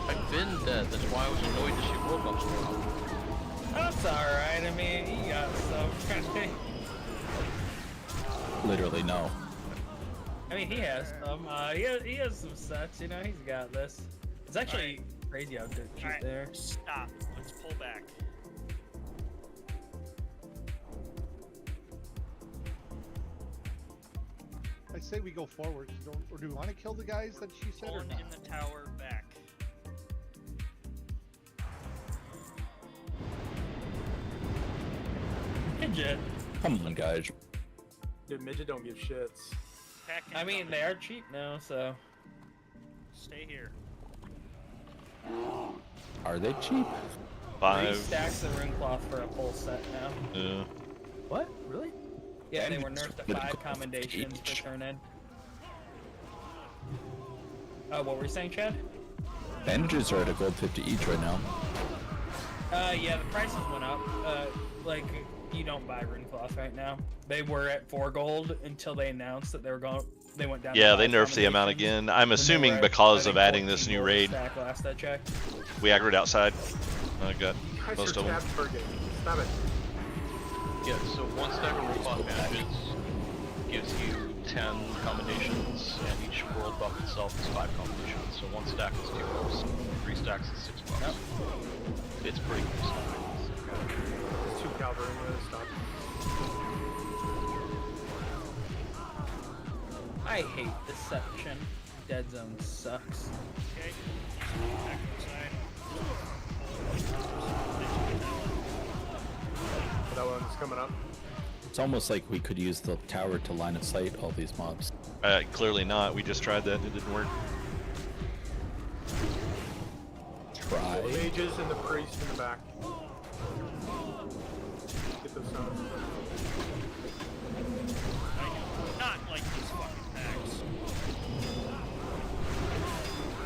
Speaker 9: I've been dead. That's why I was annoyed to see world buffs go out.
Speaker 12: That's alright, I mean, he got so
Speaker 10: Literally no.
Speaker 12: I mean, he has some. He has some sets, you know, he's got this. It's actually crazy how good she's there.
Speaker 14: Stop. Let's pull back.
Speaker 8: I say we go forward. Or do we want to kill the guys that she said or
Speaker 14: Pulling
Speaker 8: not?
Speaker 14: in the tower back.
Speaker 12: Midget.
Speaker 10: Come on, guys.
Speaker 13: dude, midget don't give shits.
Speaker 12: I mean, they are cheap now, so.
Speaker 14: Stay here.
Speaker 10: Are they cheap?
Speaker 1: 5.
Speaker 12: 3 stacks of rune cloth for a full set now.
Speaker 1: Yeah.
Speaker 12: What? Really? Yeah, they were nerfed to 5 commendations per turn in. Oh, what were you saying, Chad?
Speaker 10: Bandages are at a gold 50 each right now.
Speaker 12: Yeah, the prices went up. Like, you don't buy rune cloth right now. They were at 4 gold until they announced that they were going. They went down.
Speaker 1: Yeah,
Speaker 12: to
Speaker 1: they
Speaker 12: 5
Speaker 1: nerfed the amount
Speaker 12: commendations.
Speaker 1: again. I'm assuming
Speaker 12: When they were at,
Speaker 1: because
Speaker 12: I
Speaker 1: of
Speaker 12: think,
Speaker 1: adding this
Speaker 12: 14
Speaker 1: new
Speaker 12: gold
Speaker 1: raid.
Speaker 12: Stack last I checked.
Speaker 1: We aggroed outside. I got
Speaker 13: Guys
Speaker 1: most
Speaker 13: are
Speaker 1: of them.
Speaker 13: tapped target. Stop it.
Speaker 9: Yeah, so 1 stack of world buff bandages gives you 10 commendations, and each world buff itself is 5 commendations. So 1 stack is 2 buffs, 3 stacks is 6 buffs.
Speaker 12: Yep.
Speaker 9: It's pretty good stuff.
Speaker 13: There's 2 cavalry in the stop.
Speaker 12: I hate this section. Dead zone sucks.
Speaker 14: Okay. Back outside.
Speaker 13: That one's coming up.
Speaker 10: It's almost like we could use the tower to line of sight all these mobs.
Speaker 1: Clearly not. We just tried that. It didn't work.
Speaker 10: Try.
Speaker 13: The mages and the priest in the back. Get those sounds.
Speaker 14: I do not like these fucking packs.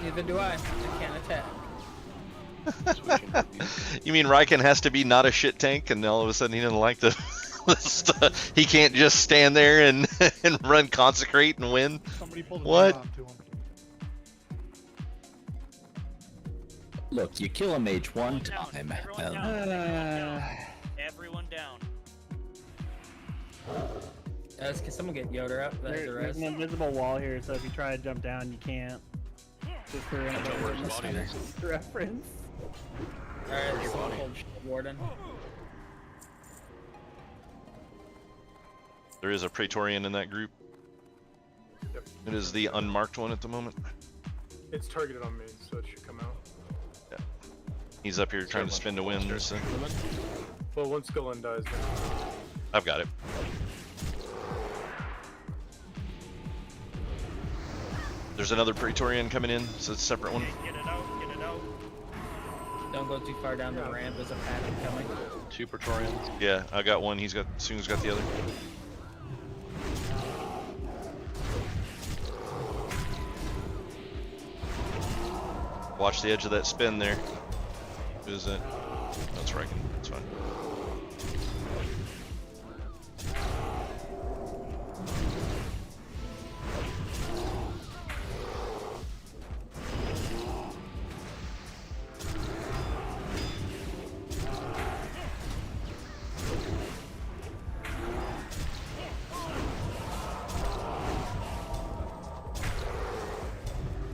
Speaker 12: Neither do I. I can't attack.
Speaker 1: You mean Riken has to be not a shit tank, and all of a sudden he doesn't like the stuff? He can't just stand there and and run consecrate and win.
Speaker 8: Somebody pulled a
Speaker 1: What?
Speaker 8: gun onto him.
Speaker 10: Look, you kill a mage one
Speaker 14: Down.
Speaker 10: time.
Speaker 14: Everyone
Speaker 10: and-
Speaker 14: down. Everyone down.
Speaker 12: Can someone get Yoder up? That's the
Speaker 7: There's
Speaker 12: rest.
Speaker 7: an invisible wall here, so if you try to jump down, you can't. Just for reference.
Speaker 12: Alright, someone hold Shield Warden.
Speaker 1: There is a Praetorian in that group.
Speaker 13: Yep.
Speaker 1: It is the unmarked one at the moment.
Speaker 13: It's targeted on me, so it should come out.
Speaker 1: He's up here trying to spin to win. So.
Speaker 13: Well, once Skullin dies, then
Speaker 1: I've got it. There's another Praetorian coming in, so it's a separate one.
Speaker 14: Get it out. Get it out.
Speaker 12: Don't go too far down the ramp. There's a pattern coming.
Speaker 9: 2 Praetorians.
Speaker 1: Yeah, I got one. He's got. Soon's got the other. Watch the edge of that spin there. Who is it? That's Riken. That's fine.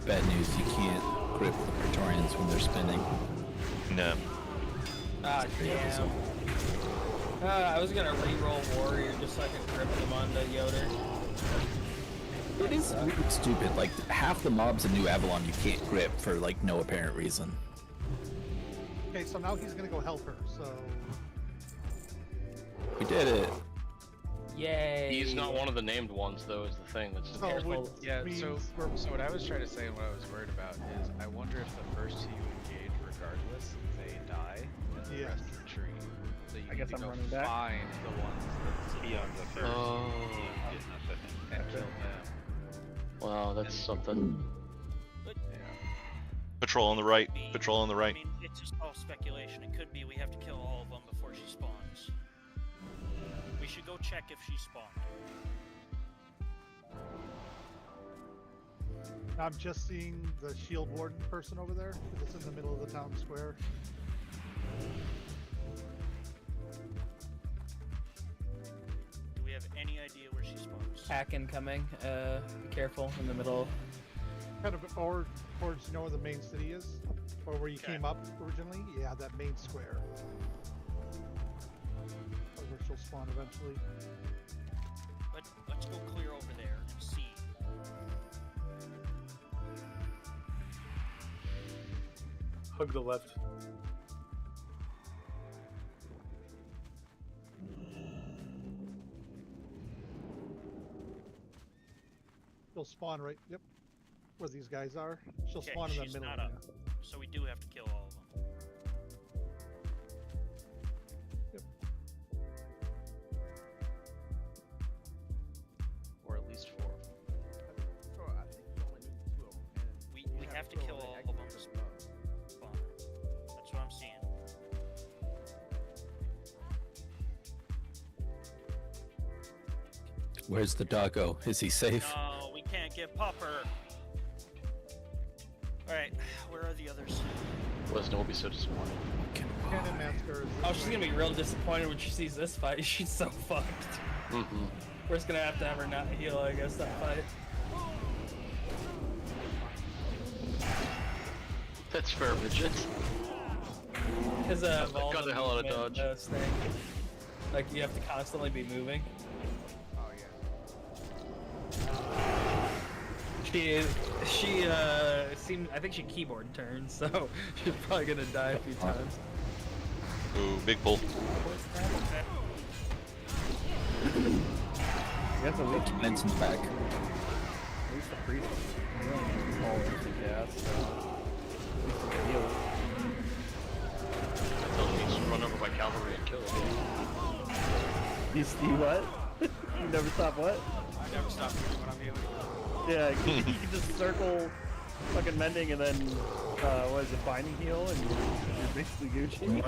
Speaker 10: Bad news, you can't grip the Praetorians when they're spinning.
Speaker 1: No.
Speaker 12: Ah, damn. I was gonna re-roll Warrior just so I could grip them onto Yoder.
Speaker 10: It is really stupid. Like, half the mobs in New Avalon you can't grip for, like, no apparent reason.
Speaker 8: Okay, so now he's gonna go help her. So
Speaker 10: We did it.
Speaker 12: Yay.
Speaker 9: He's not one of the named ones, though, is the thing. That's
Speaker 8: So would
Speaker 18: Yeah,
Speaker 8: means
Speaker 18: so
Speaker 8: we're-
Speaker 18: what I was trying to say and what I was worried about is I wonder if the first two you engage regardless, they die, and the
Speaker 8: Yes.
Speaker 18: rest retreat. So you
Speaker 7: I guess
Speaker 18: need to
Speaker 7: I'm
Speaker 18: go
Speaker 7: running back.
Speaker 18: find the ones that
Speaker 19: Beyond the first.
Speaker 9: Oh.
Speaker 18: and kill them.
Speaker 9: Wow, that's something.
Speaker 1: Patrol on the right. Patrol on the
Speaker 14: I
Speaker 1: right.
Speaker 14: mean, it's just all speculation. It could be we have to kill all of them before she spawns. We should go check if she spawned.
Speaker 8: I'm just seeing the shield warden person over there. It's in the middle of the town square.
Speaker 14: Do we have any idea where she spawns?
Speaker 12: Hack incoming. Be careful in the middle.
Speaker 8: Kind of or towards where the main city is, or where you came up originally. Yeah, that main square. Or where she'll spawn eventually.
Speaker 14: Let's go clear over there and see.
Speaker 13: Hug the left.
Speaker 8: She'll spawn right. Yep. Where these guys are. She'll
Speaker 14: Okay,
Speaker 8: spawn in the
Speaker 14: she's
Speaker 8: middle.
Speaker 14: not up, so we do have to kill all of them.
Speaker 18: Or at least 4.
Speaker 11: So I think you only need 2 of them. And
Speaker 14: We have to kill all of them to spawn. That's what I'm seeing.
Speaker 10: Where's the doggo? Is he safe?
Speaker 14: No, we can't get Popper. Alright, where are the others?
Speaker 9: Lesnar will be so disappointed.
Speaker 8: Cannon Master is
Speaker 12: Oh, she's gonna be real disappointed when she sees this fight. She's so fucked.
Speaker 9: Mm-hmm.
Speaker 12: We're just gonna have to have her not heal, I guess, that fight.
Speaker 9: That's fair, Bridget.
Speaker 12: Because
Speaker 9: got the hell out of dodge.
Speaker 12: Thing. Like, you have to constantly be moving.
Speaker 11: oh yeah.
Speaker 12: She seemed, I think she keyboard turned, so she's probably gonna die a few times.
Speaker 1: Ooh, big pull.
Speaker 7: I guess at least
Speaker 10: Benson's back.
Speaker 7: At least the priest is healing all instant cast, so at least he can heal.
Speaker 9: Until he gets run over by cavalry and killed.
Speaker 7: You see what? You never stop what?
Speaker 19: I never stop doing what I'm healing.
Speaker 7: Yeah, you can just circle fucking mending and then, what is it, binding heal, and you're basically Gucci.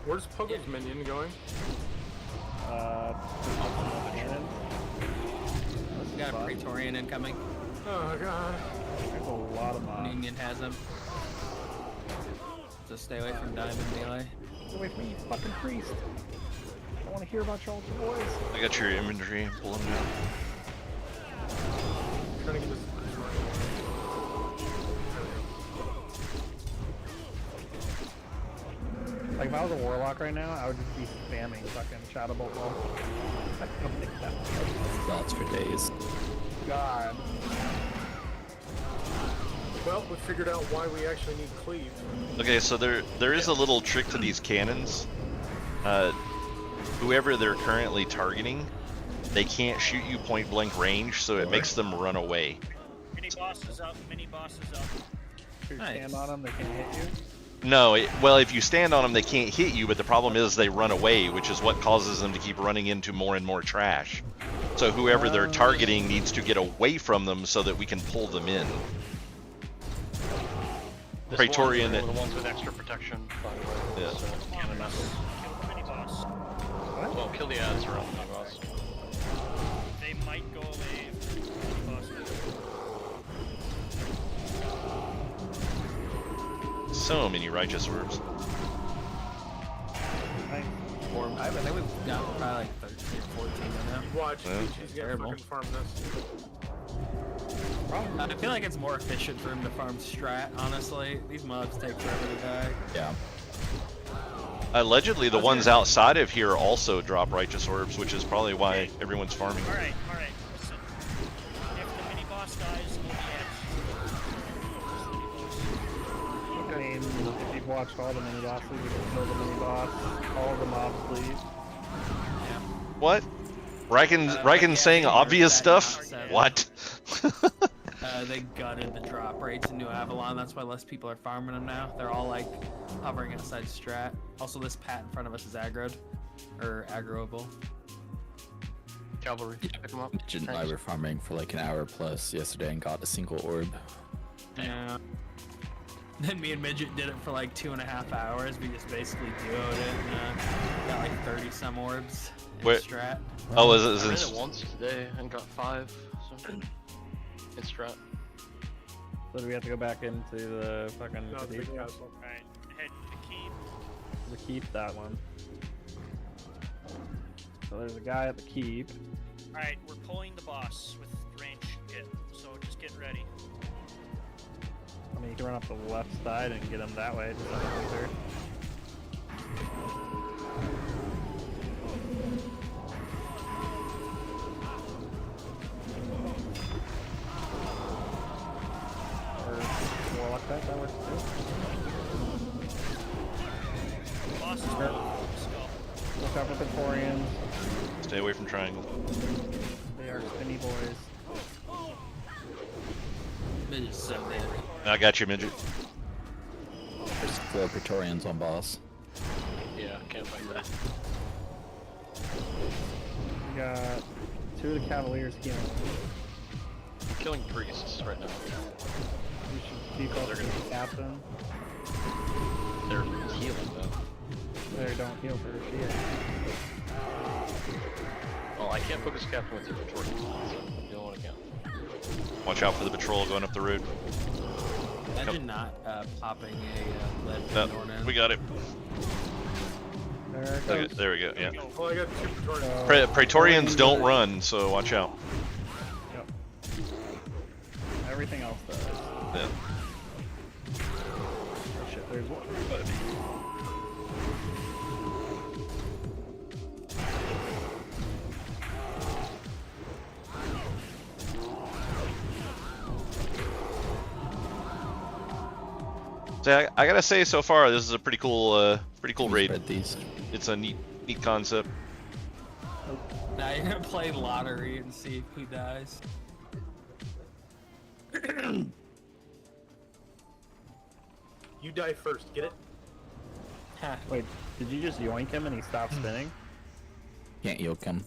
Speaker 13: Where's Puggle's minion going?
Speaker 7: Cannon.
Speaker 12: We got a Praetorian incoming.
Speaker 13: Oh god.
Speaker 7: There's a lot of mobs.
Speaker 12: Union has him. So stay away from diamond melee.
Speaker 7: Get away from me, you fucking priest. I don't want to hear about your boys.
Speaker 1: I got your inventory. Pulling it out.
Speaker 13: Trying to get this.
Speaker 7: Like, if I was a warlock right now, I would just be spamming fucking Shadow Bolt Roll. I don't think that
Speaker 10: Thoughts for days.
Speaker 7: God.
Speaker 13: Well, we figured out why we actually need cleave.
Speaker 1: Okay, so there is a little trick to these cannons. Whoever they're currently targeting, they can't shoot you point blank range, so it makes them run away.
Speaker 14: Mini boss is up, mini boss is up.
Speaker 7: If you stand on them, they can't hit you.
Speaker 1: No, well, if you stand on them, they can't hit you, but the problem is they run away, which is what causes them to keep running into more and more trash. So whoever they're targeting needs to get away from them so that we can pull them in.
Speaker 9: This
Speaker 1: Praetorian.
Speaker 9: one's one of the ones with extra protection, by the way.
Speaker 1: Yeah.
Speaker 9: So, cannon master.
Speaker 14: Kill the mini boss.
Speaker 9: Well, kill the ads around the mini boss.
Speaker 14: They might go away if the mini boss
Speaker 1: So many righteous verbs.
Speaker 12: I think we've got probably like 13 or 14 right now.
Speaker 13: Watch,
Speaker 1: Yeah.
Speaker 13: he's gonna
Speaker 12: Terrible.
Speaker 13: fucking farm this.
Speaker 12: I feel like it's more efficient for him to farm strat, honestly. These mobs take forever to die.
Speaker 10: Yeah.
Speaker 1: Allegedly, the ones outside of here also drop righteous orbs, which is probably why everyone's farming.
Speaker 14: Alright, listen. If the mini boss dies, we'll be
Speaker 7: I mean, if you watched all the mini bosses. We can kill the mini boss. All the mobs leave.
Speaker 1: What? Riken's saying obvious stuff? What?
Speaker 12: They gutted the drop rates in New Avalon. That's why less people are farming them now. They're all like hovering outside strat. Also, this pat in front of us is aggroed. Or aggroable.
Speaker 9: Cavalry. Pick them up.
Speaker 10: Midget and I were farming for like an hour plus yesterday and got a single orb.
Speaker 12: Yeah. Then me and Midget did it for like 2.5 hours. We just basically duoed it and got like 30 some orbs in
Speaker 1: Wait.
Speaker 12: strat.
Speaker 1: Oh,
Speaker 9: I
Speaker 1: is
Speaker 9: ran
Speaker 1: it?
Speaker 9: it once today and got 5. So in strat.
Speaker 7: So do we have to go back into the fucking
Speaker 13: No, it's the
Speaker 7: cathedral?
Speaker 13: castle.
Speaker 14: Alright, head to the keep.
Speaker 7: The keep, that one. So there's a guy at the keep.
Speaker 14: Alright, we're pulling the boss with range hit, so just get ready.
Speaker 7: I mean, you can run up the left side and get him that way. Just like a wizard. Or warlock that works too.
Speaker 14: Boss is full. Skull.
Speaker 7: Look out for the Torians.
Speaker 1: Stay away from triangle.
Speaker 7: They are spinny boys.
Speaker 12: Midget's so dead.
Speaker 1: I got you, midget.
Speaker 10: There's 4 Praetorians on boss.
Speaker 9: Yeah, can't fight that.
Speaker 7: We got 2 of the Cavaliers healing.
Speaker 9: I'm killing priests right now.
Speaker 7: We should keep up
Speaker 9: They're
Speaker 7: with the captain.
Speaker 9: They're healing though.
Speaker 7: They don't heal for shit.
Speaker 9: Well, I can't focus captain with your Praetorians, so I'm doing what I can.
Speaker 1: Watch out for the patrol going up the road.
Speaker 12: Imagine not popping a lead
Speaker 1: No,
Speaker 12: door in.
Speaker 1: we got it.
Speaker 7: There it
Speaker 1: Okay,
Speaker 7: goes.
Speaker 1: there we go. Yeah.
Speaker 13: Well, I got 2 Praetorians.
Speaker 1: Praetorians don't run, so watch out.
Speaker 7: Yep. Everything else does.
Speaker 1: Yeah.
Speaker 7: Oh shit, there's one.
Speaker 1: So I gotta say, so far this is a pretty cool raid.
Speaker 10: Spread these.
Speaker 1: It's a neat concept.
Speaker 12: Now you're gonna play lottery and see who dies.
Speaker 13: You die first, get it?
Speaker 7: Wait, did you just yoink him and he stopped spinning?
Speaker 10: Can't yoke him.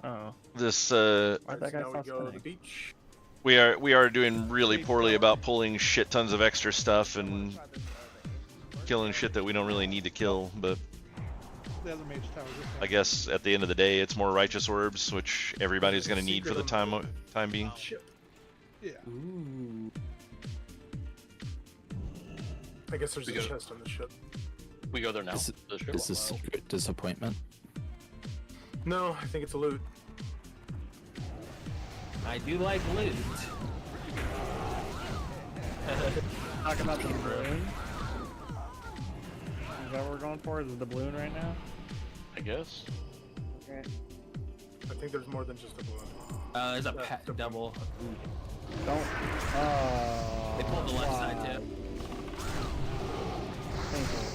Speaker 7: Oh.
Speaker 1: This
Speaker 7: Why'd that guy
Speaker 13: Now we
Speaker 7: stop
Speaker 13: go to the
Speaker 7: spinning?
Speaker 13: beach.
Speaker 1: we are doing really poorly about pulling shit tons of extra stuff and killing shit that we don't really need to kill, but
Speaker 8: The other mage tower. This
Speaker 1: I guess at the end of the day it's more righteous orbs, which everybody's gonna need for the time being.
Speaker 13: Ship.
Speaker 8: Yeah.
Speaker 12: Ooh.
Speaker 13: I guess there's
Speaker 9: We
Speaker 13: a
Speaker 9: go-
Speaker 13: chest on the ship.
Speaker 9: We go there now.
Speaker 10: This,
Speaker 9: The ship.
Speaker 10: this is secret disappointment.
Speaker 13: No, I think it's a loot.
Speaker 12: I do like loot.
Speaker 7: Talk about the balloon. Is that what we're going for? Is it the balloon right now?
Speaker 9: I guess.
Speaker 7: Okay.
Speaker 13: I think there's more than just a balloon.
Speaker 12: There's a pet double.
Speaker 7: Don't. Oh.
Speaker 12: They pulled the left side too.
Speaker 7: Painful.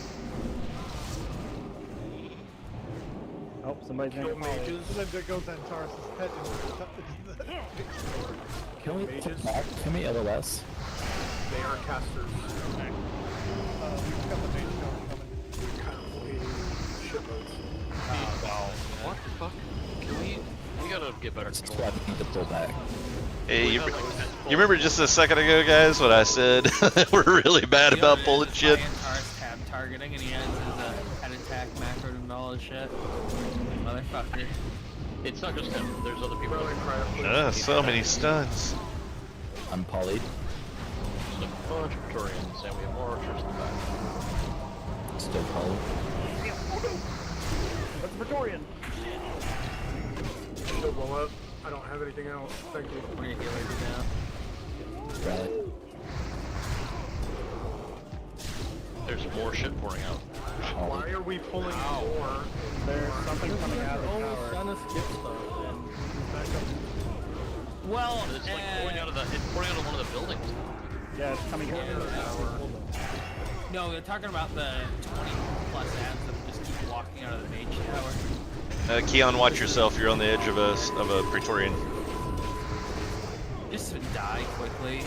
Speaker 7: Oh, somebody's
Speaker 13: Kill
Speaker 7: gonna call.
Speaker 13: mages.
Speaker 8: So then there goes Antares' pet into the
Speaker 10: Can we
Speaker 13: Mages.
Speaker 10: can we LOS?
Speaker 13: They are casters.
Speaker 8: We've got the mage tower coming.
Speaker 13: Cavalry shiploads.
Speaker 9: Wow. What the fuck? Can we gotta get better
Speaker 10: This is
Speaker 9: control.
Speaker 10: why we need to pull back.
Speaker 1: Hey,
Speaker 9: We
Speaker 1: you
Speaker 9: have, like, 10
Speaker 1: you remember just a second ago, guys, what I said? We're really bad about pulling shit.
Speaker 12: Antares tab targeting, and he has his head attack macro and all his shit. Motherfucker.
Speaker 9: It's not just him. There's other people.
Speaker 1: So many stuns.
Speaker 10: I'm polyed.
Speaker 9: There's a bunch of Praetorians, and we have more archers in the back.
Speaker 10: Still polyed.
Speaker 7: That's the Praetorian.
Speaker 13: Shield wall up. I don't have anything else. Thank you.
Speaker 12: We're gonna heal every now.
Speaker 10: Rally.
Speaker 9: There's more shit pouring out.
Speaker 13: Why are we pulling more?
Speaker 7: There's something coming out of the tower.
Speaker 12: Trying to skip stuff, man. Well,
Speaker 9: It's like pouring out of the. It's pouring out of one of the buildings.
Speaker 7: Yeah, it's coming out of the tower.
Speaker 12: No, they're talking about the 20 plus ads that just keep walking out of the mage tower.
Speaker 1: Keon, watch yourself. You're on the edge of a Praetorian.
Speaker 12: Just die quickly.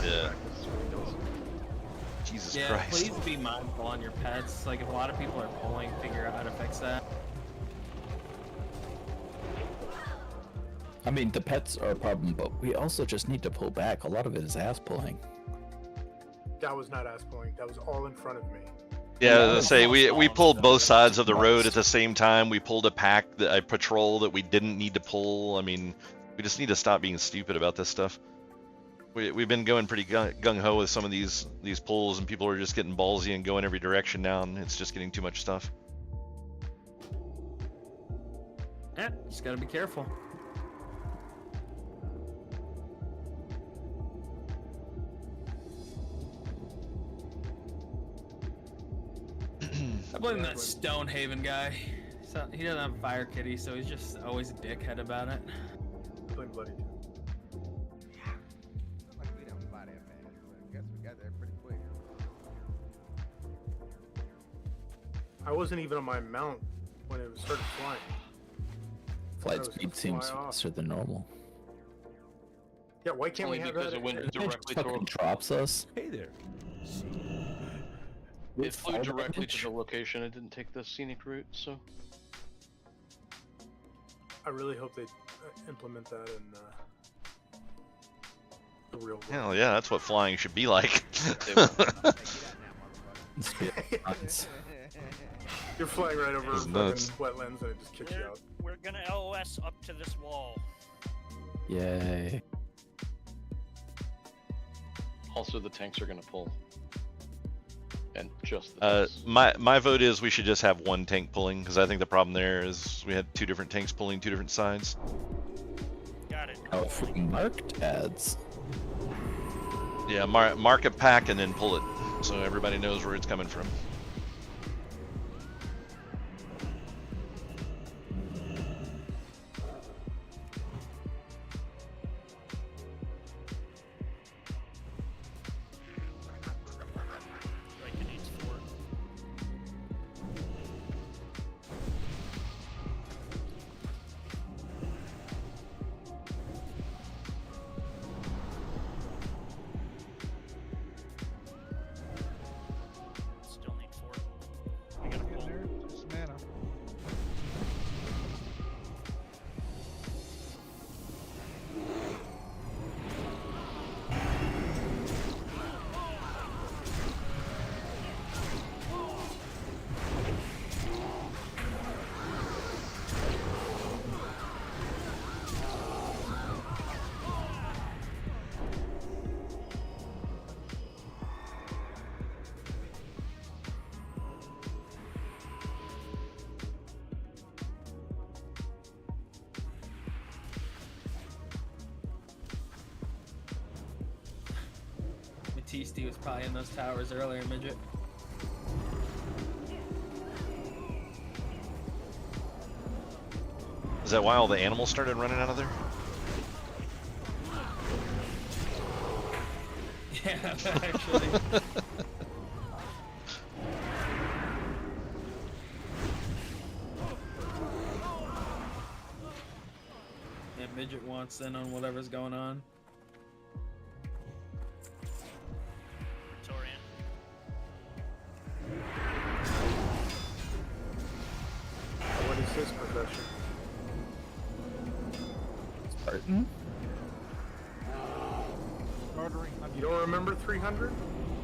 Speaker 1: Yeah. Jesus
Speaker 12: Yeah,
Speaker 1: Christ.
Speaker 12: please be mindful on your pets. Like, if a lot of people are pulling, figure out how to fix that.
Speaker 10: I mean, the pets are a problem, but we also just need to pull back. A lot of it is ass pulling.
Speaker 13: That was not ass pulling. That was all in front of me.
Speaker 1: Yeah, as I say, we pulled both sides of the road at the same time. We pulled a patrol that we didn't need to pull. I mean, we just need to stop being stupid about this stuff. We've been going pretty gung-ho with some of these pulls, and people are just getting ballsy and going every direction now, and it's just getting too much stuff.
Speaker 12: Yeah, just gotta be careful. I blame that Stonehaven guy. So, he doesn't have a fire kitty, so he's just always a dickhead about it.
Speaker 13: Blame Bloody too.
Speaker 11: Like we don't fly that fast, but I guess we got there pretty quick.
Speaker 13: I wasn't even on my mount when it started flying.
Speaker 10: Flight speed seems faster than normal.
Speaker 13: Yeah, why can't we have that?
Speaker 9: It went directly
Speaker 10: fucking drops us.
Speaker 4: Hey there.
Speaker 9: It flew directly to the location. It didn't take the scenic route, so.
Speaker 13: I really hope they implement that in the real world.
Speaker 1: Hell yeah, that's what flying should be like.
Speaker 13: You're flying right over
Speaker 1: That's
Speaker 13: fucking
Speaker 1: nuts.
Speaker 13: wetlands and it just kicks you out.
Speaker 14: We're gonna LOS up to this wall.
Speaker 10: Yay.
Speaker 9: Also, the tanks are gonna pull. And just the tanks.
Speaker 1: My vote is we should just have one tank pulling, because I think the problem there is we had two different tanks pulling two different sides.
Speaker 14: Got it.
Speaker 10: Oh, if we marked ads.
Speaker 1: Yeah, mark a pack and then pull it, so everybody knows where it's coming from.
Speaker 14: Like it needs 4. Still need 4. We gotta pull.
Speaker 8: Just mana.
Speaker 12: Matiste was probably in those towers earlier, midget.
Speaker 1: Is that why all the animals started running out of there?
Speaker 12: Yeah, actually. Yeah, midget wants in on whatever's going on.
Speaker 14: Praetorian.
Speaker 13: What is his profession?
Speaker 10: Spartan?
Speaker 8: Murdering.
Speaker 13: You don't remember 300?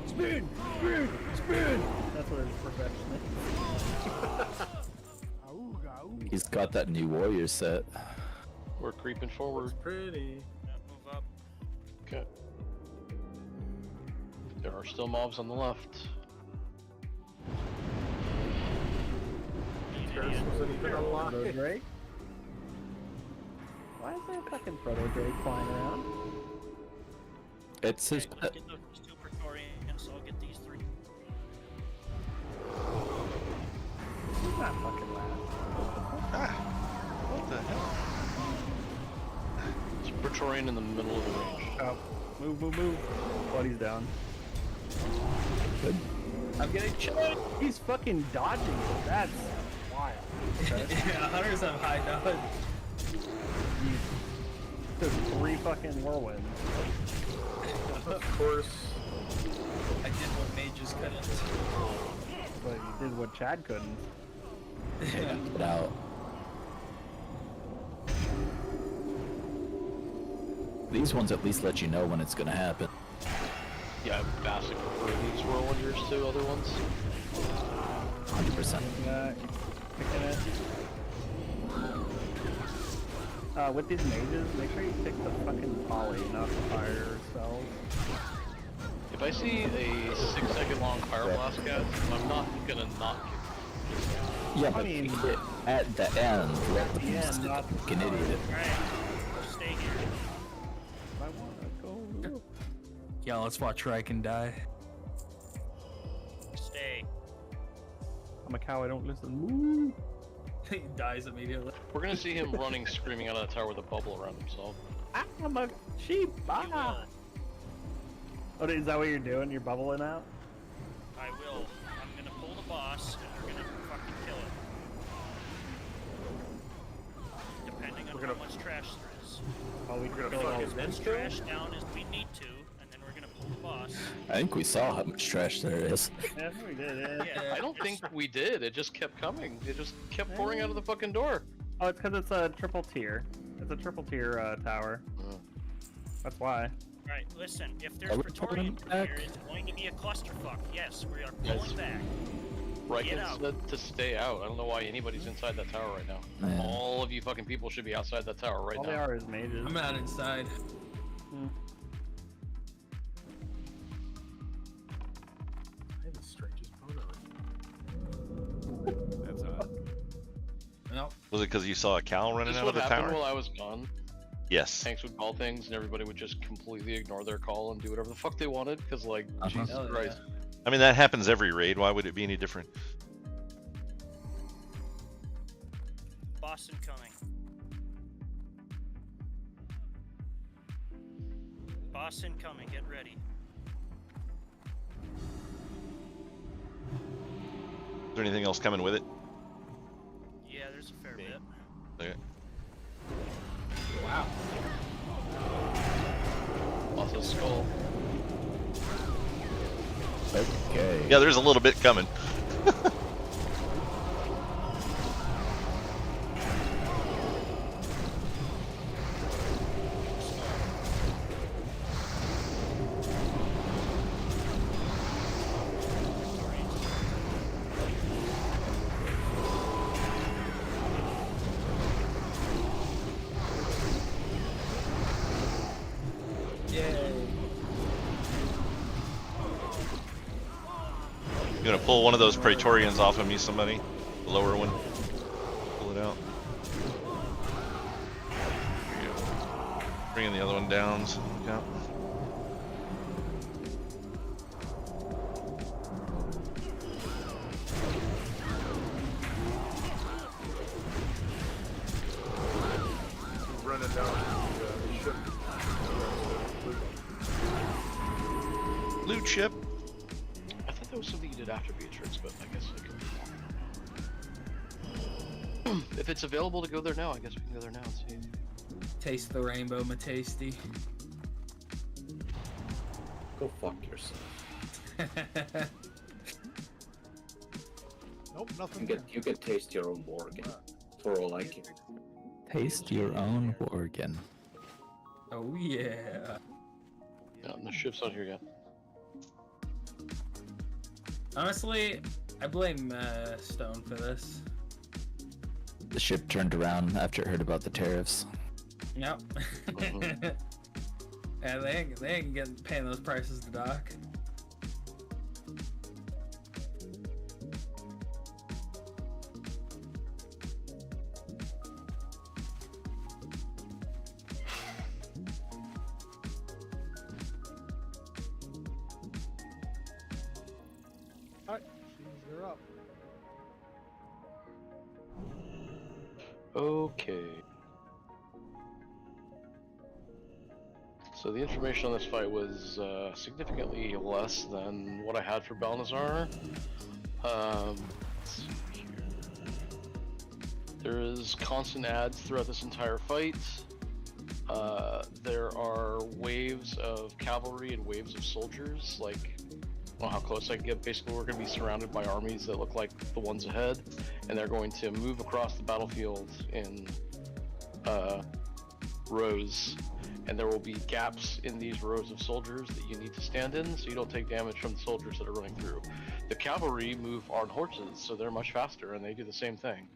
Speaker 7: Spin! Spin! Spin! That's what his profession is.
Speaker 10: He's got that new warrior set.
Speaker 9: We're creeping forward.
Speaker 13: It's pretty.
Speaker 14: Yeah, move up.
Speaker 9: Okay. There are still mobs on the left.
Speaker 7: Proto Drake? Why is there a fucking Proto Drake flying around?
Speaker 10: It's his
Speaker 14: Okay,
Speaker 10: pet.
Speaker 14: let's get those 2 Praetorians, I'll get these 3.
Speaker 7: He's not fucking loud.
Speaker 1: What the hell?
Speaker 9: It's Praetorian in the middle of the range.
Speaker 7: Oh, move, move, move. Buddy's down.
Speaker 10: Good.
Speaker 12: I'm getting choked.
Speaker 7: He's fucking dodging it. That's wild. Okay.
Speaker 12: Yeah, hunters have high dodge.
Speaker 7: Took 3 fucking whirlwinds.
Speaker 13: Of course.
Speaker 12: I did what mages couldn't.
Speaker 7: But you did what Chad couldn't.
Speaker 12: Yeah.
Speaker 10: Get out. These ones at least let you know when it's gonna happen.
Speaker 9: Yeah, I vastly prefer these whirlwinders to other ones.
Speaker 10: 100%.
Speaker 7: Kicking it. With these mages, make sure you pick the fucking poly, not the fire spells.
Speaker 9: If I see a 6-second long pyroblast cast, I'm not gonna not kick.
Speaker 10: Yeah, but at the end, let them
Speaker 7: end, not the
Speaker 10: fucking idiot.
Speaker 14: Alright, stay here.
Speaker 7: I wanna go.
Speaker 12: Yeah, let's watch Riken die.
Speaker 14: Stay.
Speaker 7: I'm a cow, I don't listen. Woo.
Speaker 12: He dies immediately.
Speaker 9: We're gonna see him running, screaming out of the tower with a bubble around himself.
Speaker 7: I'm a sheep. Ah. Oh, is that what you're doing? You're bubbling out?
Speaker 14: I will. I'm gonna pull the boss, and we're gonna fucking kill it. Depending on how much trash there is.
Speaker 7: Oh, we're
Speaker 14: We're
Speaker 7: gonna
Speaker 14: gonna
Speaker 7: kill
Speaker 14: get as much trash down as we need to, and then we're gonna pull the boss.
Speaker 10: I think we saw how much trash there is.
Speaker 7: Yeah, we did,
Speaker 14: Yeah,
Speaker 9: I don't think we did. It just kept coming. It just kept pouring out of the fucking door.
Speaker 7: Oh, it's because it's a triple tier. It's a triple tier tower. That's why.
Speaker 14: Right, listen, if
Speaker 10: Are
Speaker 14: there's
Speaker 10: we
Speaker 14: Praetorian
Speaker 10: pulling back?
Speaker 14: here, it's going to be a clusterfuck. Yes, we are
Speaker 9: Yes.
Speaker 14: pulling back.
Speaker 9: Right,
Speaker 14: Get
Speaker 9: it
Speaker 14: out.
Speaker 9: said to stay out. I don't know why anybody's inside that tower right now.
Speaker 10: Yeah.
Speaker 9: All of you fucking people should be outside that tower right
Speaker 7: All
Speaker 9: now.
Speaker 7: they are is mages.
Speaker 12: I'm not inside.
Speaker 13: I have the strangest boner.
Speaker 18: That's odd.
Speaker 12: Nope.
Speaker 1: Was it because you saw a cow running
Speaker 9: This
Speaker 1: out
Speaker 9: what
Speaker 1: of the
Speaker 9: happened
Speaker 1: tower?
Speaker 9: while I was gone.
Speaker 1: Yes.
Speaker 9: Tanks would call things, and everybody would just completely ignore their call and do whatever the fuck they wanted. Because, like, Jesus
Speaker 12: Hell yeah.
Speaker 9: Christ.
Speaker 1: I mean, that happens every raid. Why would it be any different?
Speaker 14: Boss incoming. Boss incoming, get ready.
Speaker 1: Is there anything else coming with it?
Speaker 14: Yeah, there's a fair bit.
Speaker 1: Okay.
Speaker 12: Wow.
Speaker 9: Boss's skull.
Speaker 10: Okay.
Speaker 1: Yeah, there's a little bit coming.
Speaker 12: Yay.
Speaker 1: You gonna pull one of those Praetorians off of me, somebody? The lower one? Pull it out. There you go. Bringing the other one down, so look out.
Speaker 13: Running down the ship.
Speaker 1: Loot ship.
Speaker 9: I thought that was something you did after Beatrix, but I guess I could be wrong. If it's available to go there now, I guess we can go there now and see.
Speaker 12: Taste the rainbow, my tasty.
Speaker 16: Go fuck yourself.
Speaker 8: Nope, nothing
Speaker 16: You
Speaker 8: there.
Speaker 16: get, you can taste your own organ, for all I care.
Speaker 10: Taste your own organ.
Speaker 12: Oh yeah.
Speaker 9: Yeah, and the ship's not here yet.
Speaker 12: Honestly, I blame Stone for this.
Speaker 10: The ship turned around after it heard about the tariffs.
Speaker 12: Yep. Yeah, they ain't getting paying those prices to dock.
Speaker 8: Alright, you're up.
Speaker 9: Okay. So the information on this fight was significantly less than what I had for Balnazar. Let's see here. There is constant ads throughout this entire fight. There are waves of cavalry and waves of soldiers. Like, I don't know how close I can get. Basically, we're going to be surrounded by armies that look like the ones ahead, and they're going to move across the battlefield in rows, and there will be gaps in these rows of soldiers that you need to stand in so you don't take damage from the soldiers that are running through. The cavalry move on horses, so they're much faster, and they do the same thing.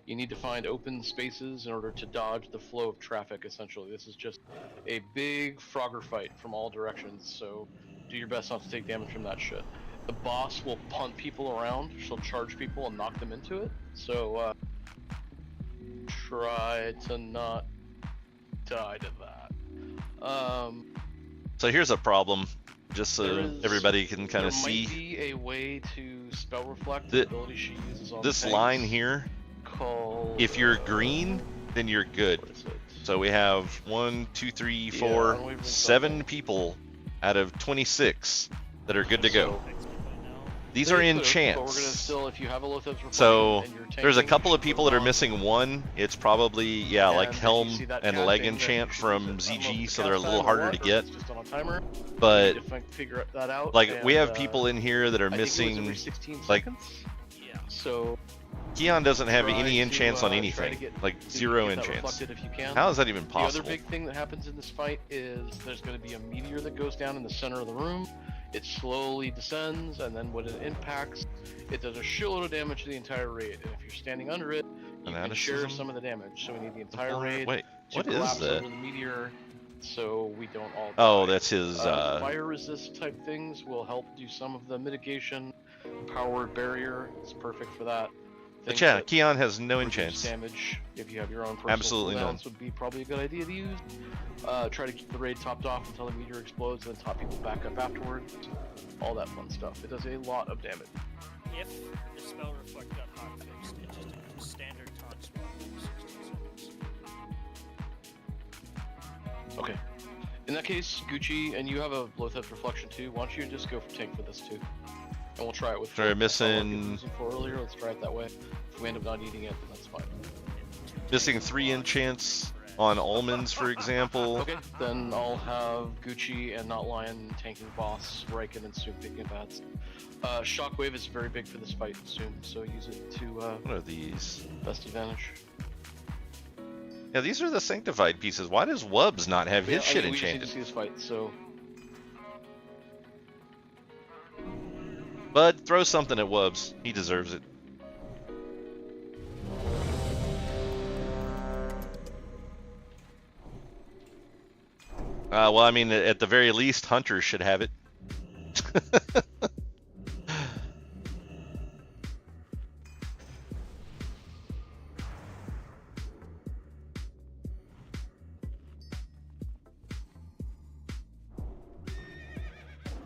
Speaker 9: You need to find open spaces in order to dodge the flow of traffic, essentially. This is just a big Frogger fight from all directions, so do your best not to take damage from that shit. The boss will punt people around, she'll charge people and knock them into it, so try to not die to that.
Speaker 1: So here's a problem, just so everybody can kind of
Speaker 9: There
Speaker 1: see.
Speaker 9: might be a way to spell reflect the ability she uses on
Speaker 1: This
Speaker 9: tanks
Speaker 1: line here,
Speaker 9: called,
Speaker 1: if you're green, then you're good. So we have 1, 2, 3, 4, 7 people out of 26 that are good to go. These are in chance.
Speaker 9: If you have a Lothos reflection
Speaker 1: So
Speaker 9: and you're
Speaker 1: there's a
Speaker 9: tanking,
Speaker 1: couple
Speaker 9: you
Speaker 1: of
Speaker 9: should
Speaker 1: people
Speaker 9: put
Speaker 1: that are
Speaker 9: on.
Speaker 1: missing one. It's probably, yeah, like
Speaker 9: And if you
Speaker 1: Helm
Speaker 9: see that
Speaker 1: and
Speaker 9: chat
Speaker 1: Leg
Speaker 9: thing, then
Speaker 1: enchant
Speaker 9: you should
Speaker 1: from
Speaker 9: use it. I don't know if
Speaker 1: ZG,
Speaker 9: it's
Speaker 1: so
Speaker 9: a
Speaker 1: they're a
Speaker 9: cast
Speaker 1: little
Speaker 9: time or
Speaker 1: harder to
Speaker 9: what, or
Speaker 1: get.
Speaker 9: it's just on a timer.
Speaker 1: But
Speaker 9: You need to figure that out.
Speaker 1: like we
Speaker 9: and,
Speaker 1: have people in here that are
Speaker 9: I think it was every
Speaker 1: missing,
Speaker 9: 16
Speaker 1: like
Speaker 9: seconds. Yeah. So
Speaker 1: Keon doesn't have
Speaker 9: try
Speaker 1: any
Speaker 9: to,
Speaker 1: enchants on
Speaker 9: try to
Speaker 1: anything,
Speaker 9: get-
Speaker 1: like
Speaker 9: to
Speaker 1: 0
Speaker 9: get that
Speaker 1: enchants.
Speaker 9: reflected if you can.
Speaker 1: How is that even
Speaker 9: The
Speaker 1: possible?
Speaker 9: other big thing that happens in this fight is there's going to be a meteor that goes down in the center of the room. It slowly descends, and then when it impacts, it does a shitload of damage to the entire raid. And if you're standing under it, you can share
Speaker 1: Fanaticism?
Speaker 9: some of the damage. So we need the entire raid
Speaker 1: Wait,
Speaker 9: to
Speaker 1: what is
Speaker 9: collapse
Speaker 1: that?
Speaker 9: under the meteor, so we don't all die.
Speaker 1: Oh, that's his.
Speaker 9: Fire resist type things will help do some of the mitigation. Powered barrier is perfect for that.
Speaker 1: But
Speaker 9: Things
Speaker 1: yeah,
Speaker 9: that
Speaker 1: Keon has no
Speaker 9: reduce
Speaker 1: enchants.
Speaker 9: damage if you have your own personal
Speaker 1: Absolutely none.
Speaker 9: cooldowns would be probably a good idea to use. Try to keep the raid topped off until the meteor explodes, and then top people back up afterwards. All that fun stuff. It does a lot of damage.
Speaker 14: If the spell reflect got hotfixed, it's just a standard taunt swap in 16 seconds.
Speaker 9: Okay. In that case, Gucci, and you have a Lothos reflection too. Why don't you just go for tank for this too? And we'll try it with.
Speaker 1: Sorry,
Speaker 9: That's all I was
Speaker 1: missing-
Speaker 9: using for earlier. Let's try it that way. If we end up not eating it, then that's fine.
Speaker 1: Missing 3 enchants on almonds, for example.
Speaker 9: Okay, then I'll have Gucci and Not Lion tanking boss, Riken and Soon picking bats. Shockwave is very big for this fight soon, so use it to
Speaker 1: What are these?
Speaker 9: best advantage.
Speaker 1: Yeah, these are the sanctified pieces. Why does Wubbs not have his
Speaker 9: Yeah,
Speaker 1: shit
Speaker 9: we just need
Speaker 1: enchanted?
Speaker 9: to see this fight, so
Speaker 1: Bud, throw something at Wubbs. He deserves it. Well, I mean, at the very least, Hunters should have it.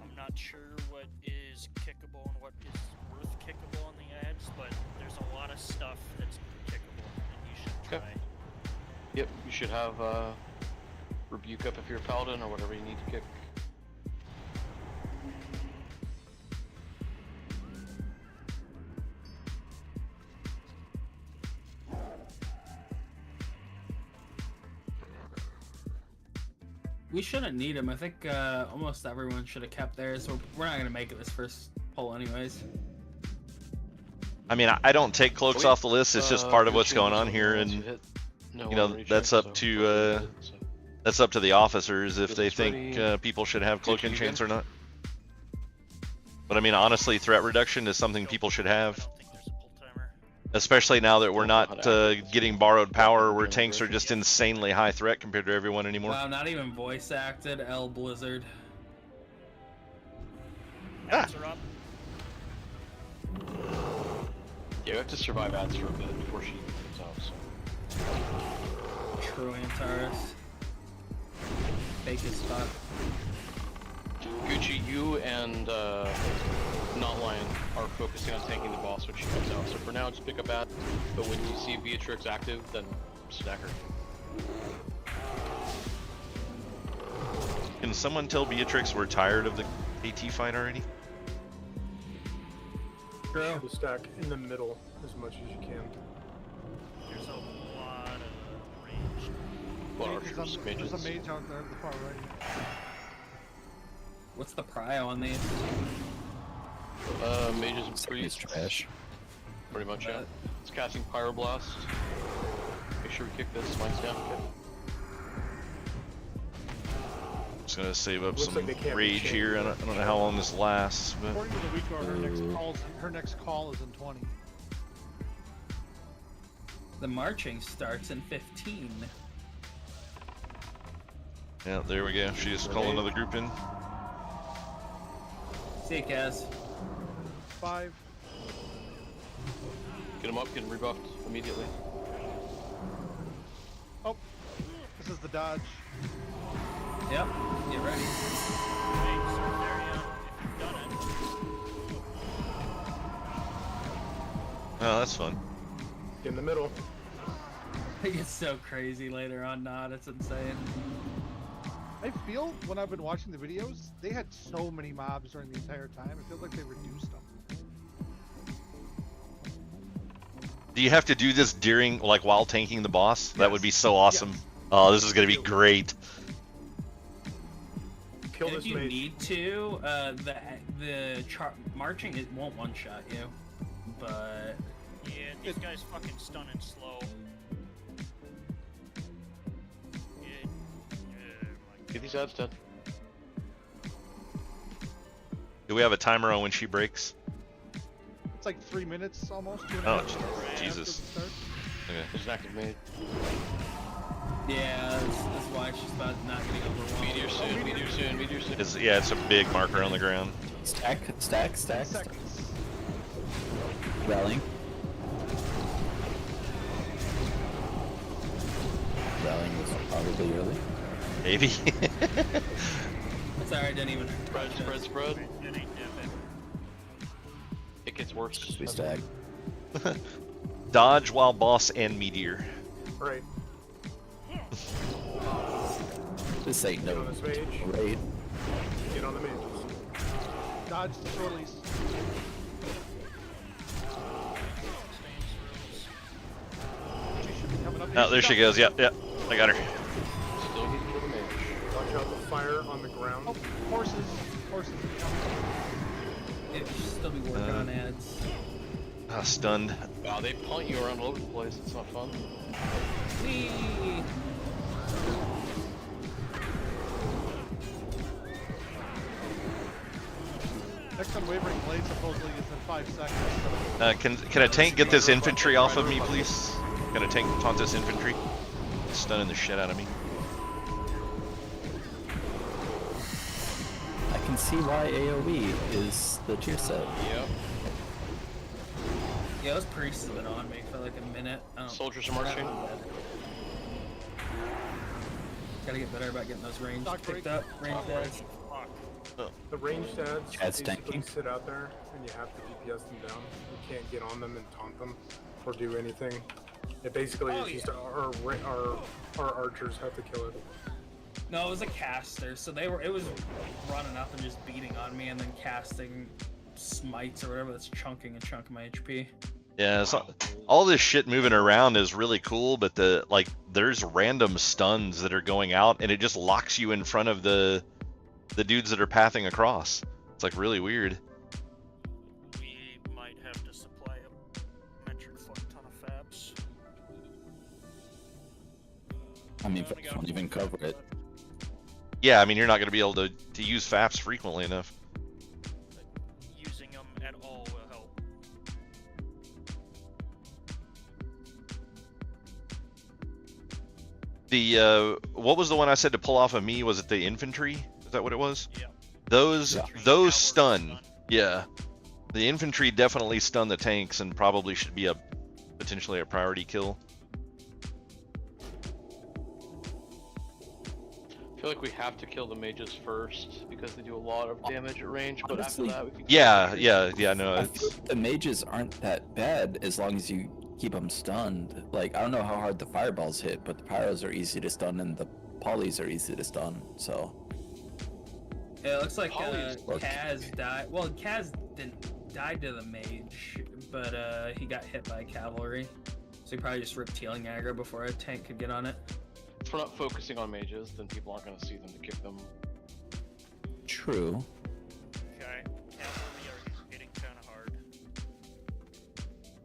Speaker 14: I'm not sure what is kickable and what is worth kickable on the ads, but there's a lot of stuff that's kickable, and you should try.
Speaker 9: yep, you should have Rebuke up if you're a Paladin or whatever you need to kick.
Speaker 12: We shouldn't need him. I think almost everyone should have kept theirs. So we're not gonna make it this first poll anyways.
Speaker 1: I mean, I don't take cloaks off the list. It's just part of what's going on here, and you know, that's up to the officers if they think people should have cloak enchants or not. But I mean, honestly, threat reduction is something people should have. Especially now that we're not getting borrowed power, where tanks are just insanely high threat compared to everyone anymore.
Speaker 12: Wow, not even voice acted. L Blizzard.
Speaker 1: Ah.
Speaker 9: Yeah, we have to survive ads for a bit before she comes out, so.
Speaker 12: True Antares. Fake as fuck.
Speaker 9: Gucci, you and Not Lion are focusing on tanking the boss when she comes out. So for now, just pick up ads, but when you see Beatrix active, then stack her.
Speaker 1: Can someone tell Beatrix we're tired of the AT fight already?
Speaker 13: Try to stack in the middle as much as you can.
Speaker 14: There's a lot of range.
Speaker 8: There's a mage out there at the far right.
Speaker 12: What's the prio on these?
Speaker 9: Mages and priests.
Speaker 10: Trash.
Speaker 9: Pretty much, yeah. It's casting Pyroblast. Make sure we kick this. Mine's down. Okay.
Speaker 1: Just gonna save up
Speaker 13: Looks
Speaker 1: some
Speaker 13: like they can't
Speaker 1: rage
Speaker 13: be
Speaker 1: here. I don't know how long this lasts, but
Speaker 8: According to the week her next call is in 20.
Speaker 12: The marching starts in 15.
Speaker 1: yeah, there we go. She's calling another group in.
Speaker 12: See you, Kaz.
Speaker 8: 5.
Speaker 9: Get him up, get him rebuffed immediately.
Speaker 8: Oh, this is the dodge.
Speaker 12: Yep, get ready.
Speaker 1: Oh, that's fun.
Speaker 13: Get in the middle.
Speaker 12: It gets so crazy later on, not. It's insane.
Speaker 8: I feel when I've been watching the videos, they had so many mobs during the entire time. It feels like they reduced them.
Speaker 1: Do you have to do this during, like, while tanking the boss? That would be so awesome. Oh, this is gonna be great.
Speaker 13: Kill
Speaker 12: And
Speaker 13: this
Speaker 12: if you
Speaker 13: mage.
Speaker 12: need to, marching it won't one-shot you, but
Speaker 14: Yeah, these guys fucking stunning slow.
Speaker 9: Get these ads done.
Speaker 1: Do we have a timer on when she breaks?
Speaker 8: It's like 3 minutes almost. 2.5
Speaker 1: Oh,
Speaker 8: minutes after
Speaker 1: Jesus.
Speaker 8: the start.
Speaker 1: Okay.
Speaker 9: There's an active mage.
Speaker 12: yeah, that's why she's about not getting overwhelmed.
Speaker 9: Meteor soon, meteor soon, meteor soon.
Speaker 1: Yeah, it's a big marker on the ground.
Speaker 10: Stack.
Speaker 8: 10 seconds.
Speaker 10: Rallying. Rallying was probably early.
Speaker 1: Maybe.
Speaker 12: Sorry, I didn't even.
Speaker 9: Spread. It gets worse.
Speaker 10: Just we stack.
Speaker 1: Dodge while boss and meteor.
Speaker 13: Right.
Speaker 10: This ain't no
Speaker 13: Get on this mage.
Speaker 10: raid.
Speaker 13: Get on the mages.
Speaker 8: Dodge the swirlies. She should be coming up.
Speaker 1: Oh, there she goes. Yep, yep. I got her.
Speaker 9: Still need to kill the mage.
Speaker 13: Watch out the fire on the ground.
Speaker 8: Oh, horses. Horses.
Speaker 12: It should still be working on ads.
Speaker 1: Ah, stunned.
Speaker 9: Wow, they punt you around all over the place. It's not fun.
Speaker 12: Whee!
Speaker 8: Next Unwavering Blade supposedly is in 5 seconds.
Speaker 1: Can a tank get this infantry off of me, please? Can a tank taunt this infantry? It's stunning the shit out of me.
Speaker 10: I can see why AoE is the tier set.
Speaker 9: Yep.
Speaker 12: Yeah, those priests have been on me for like a minute.
Speaker 9: Soldiers are marching.
Speaker 12: Gotta get better about getting those range picked up. Range ads.
Speaker 13: The ranged ads
Speaker 10: Chad's
Speaker 13: basically
Speaker 10: tanking.
Speaker 13: sit out there, and you have to DPS them down. You can't get on them and taunt them or do anything. It basically is just our archers have to kill it.
Speaker 12: No, it was a caster, so it was running up and just beating on me and then casting smites or whatever that's chunking a chunk of my HP.
Speaker 1: Yeah, so all this shit moving around is really cool, but there's random stuns that are going out, and it just locks you in front of the dudes that are pathing across. It's like really weird.
Speaker 14: We might have to supply a metric fuck ton of fabs.
Speaker 10: I mean, don't even cover it.
Speaker 1: Yeah, I mean, you're not going to be able to use FAPs frequently enough.
Speaker 14: Using them at all will help.
Speaker 1: What was the one I said to pull off of me? Was it the infantry? Is that what it was?
Speaker 14: Yeah.
Speaker 1: Those stun. Yeah. The infantry definitely stun the tanks and probably should be potentially a priority kill.
Speaker 9: I feel like we have to kill the mages first because they do a lot of damage at range, but
Speaker 10: Honestly,
Speaker 9: after that we can
Speaker 1: Yeah, no.
Speaker 10: I feel like the mages aren't that bad as long as you keep them stunned. Like, I don't know how hard the fireballs hit, but the pyros are easy to stun and the polys are easy to stun, so.
Speaker 12: Yeah, it looks like
Speaker 10: Look.
Speaker 12: Kaz died. Well, Kaz didn't die to the mage, but he got hit by cavalry. So he probably just ripped healing aggro before a tank could get on it.
Speaker 9: If we're not focusing on mages, then people aren't going to see them to kick them.
Speaker 10: True.
Speaker 14: Okay. Cavalry are hitting kind of hard.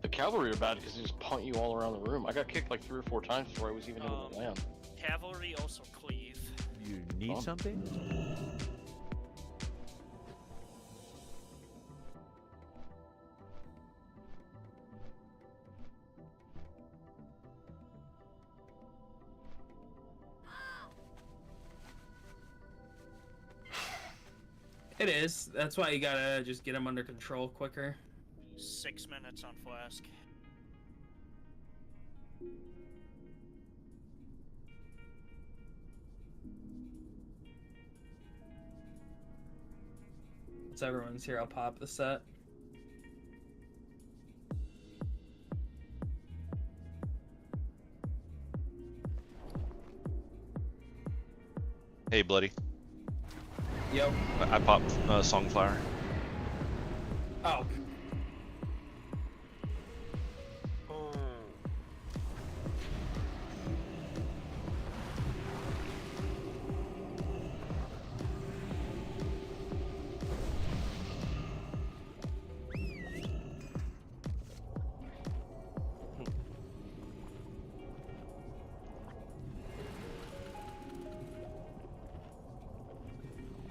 Speaker 9: The cavalry are bad because they just punt you all around the room. I got kicked like 3 or 4 times before I was even able to land.
Speaker 14: Cavalry also cleave.
Speaker 4: You need something?
Speaker 12: It is. That's why you gotta just get them under control quicker.
Speaker 14: 6 minutes on Flask.
Speaker 12: Once everyone's here, I'll pop the set.
Speaker 1: Hey, Bloody.
Speaker 12: Yep.
Speaker 1: I popped Songflower.
Speaker 12: Oh.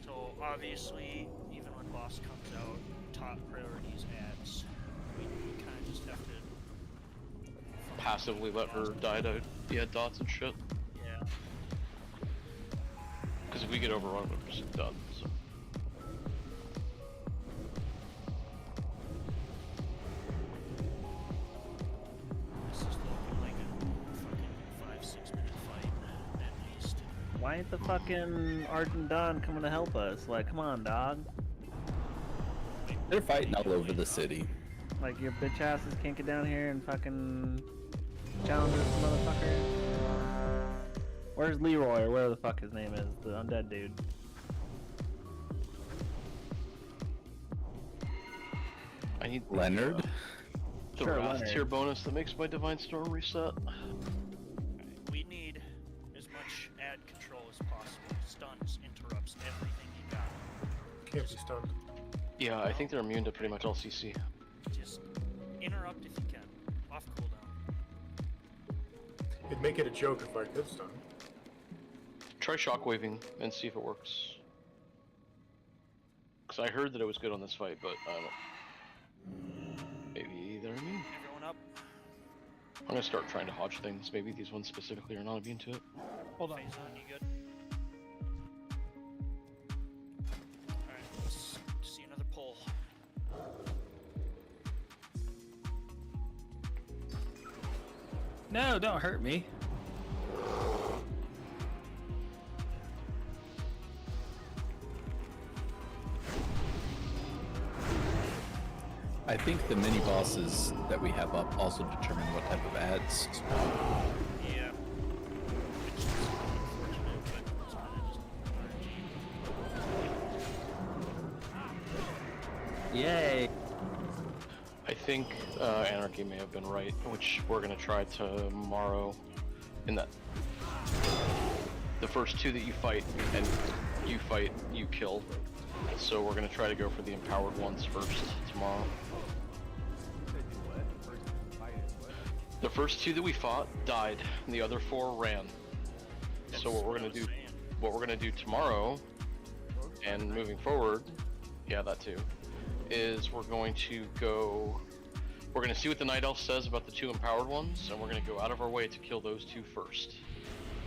Speaker 14: So obviously, even when boss comes out, top priority is ads. We kind of just have to.
Speaker 9: Passively let her die to dots and shit.
Speaker 14: Yeah.
Speaker 9: Because if we get overrun, we're just done. So.
Speaker 14: This is looking like a fucking 5-6 minute fight at least.
Speaker 7: Why ain't the fucking Argent Dawn coming to help us? Like, come on, dog.
Speaker 10: They're fighting all over the city.
Speaker 7: Like, your bitch asses can't get down here and fucking challenge this motherfucker. Where's Leroy, or whatever the fuck his name is, the undead dude?
Speaker 9: I need
Speaker 10: Leonard?
Speaker 9: The
Speaker 7: Sure,
Speaker 9: Wrath
Speaker 7: Leonard.
Speaker 9: tier bonus that makes my Divine Storm reset.
Speaker 14: We need as much ad control as possible. Stuns, interrupts, everything you got.
Speaker 13: Can't be stunned.
Speaker 9: Yeah, I think they're immune to pretty much all CC.
Speaker 14: Just interrupt if you can. Off cooldown.
Speaker 13: It'd make it a joke if I could stun.
Speaker 9: Try shockwaving and see if it works. Because I heard that it was good on this fight, but I don't. Maybe they're immune.
Speaker 14: Everyone up.
Speaker 9: I'm gonna start trying to hodge things. Maybe these ones specifically are not immune to it.
Speaker 14: Hold on. Phase on, you good? Alright, let's see another pull.
Speaker 12: No, don't hurt me.
Speaker 10: I think the mini bosses that we have up also determine what type of ads spawn.
Speaker 14: Yeah. Which is unfortunate, but it's kind of just
Speaker 12: Yay.
Speaker 9: I think Anarchy may have been right, which we're gonna try tomorrow. In that, the first 2 that you fight and you fight, you kill. So we're gonna try to go for the empowered ones first tomorrow. The first 2 that we fought died, and the other 4 ran. So what we're gonna do tomorrow, and moving forward, yeah, that too, is we're going to see what the Night Elf says about the 2 empowered ones, and we're gonna go out of our way to kill those 2 first.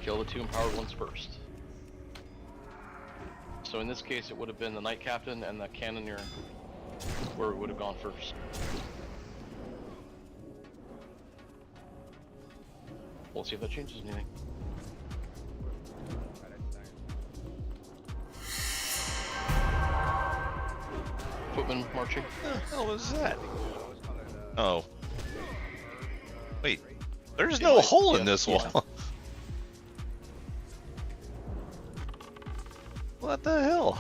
Speaker 9: Kill the 2 empowered ones first. So in this case, it would have been the Knight Captain and the Cannoneer where we would have gone first. We'll see if that changes anything. Footman marching.
Speaker 1: What the hell was that? Oh. Wait. There's no hole in this wall. What the hell?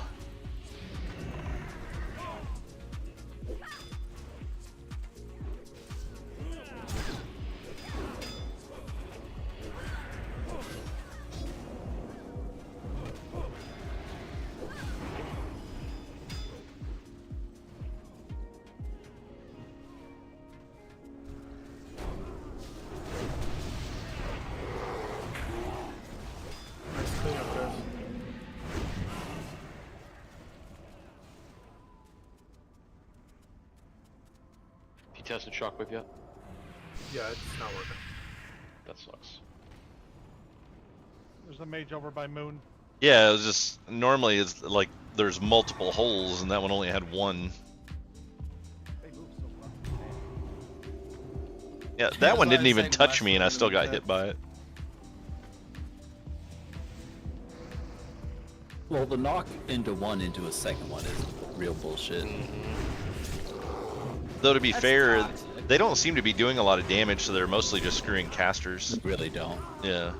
Speaker 9: tested shockwave yet?
Speaker 13: Yeah, it's not working.
Speaker 9: That sucks.
Speaker 8: There's a mage over by Moon.
Speaker 1: Yeah, it was just normally it's like there's multiple holes, and that one only had one. Yeah, that one didn't even touch me, and I still got hit by it.
Speaker 10: Well, the knock into a second one is real bullshit.
Speaker 1: Though to be fair, they don't seem to be doing a lot of damage, so they're mostly just screwing casters.
Speaker 10: Really don't.
Speaker 1: Yeah.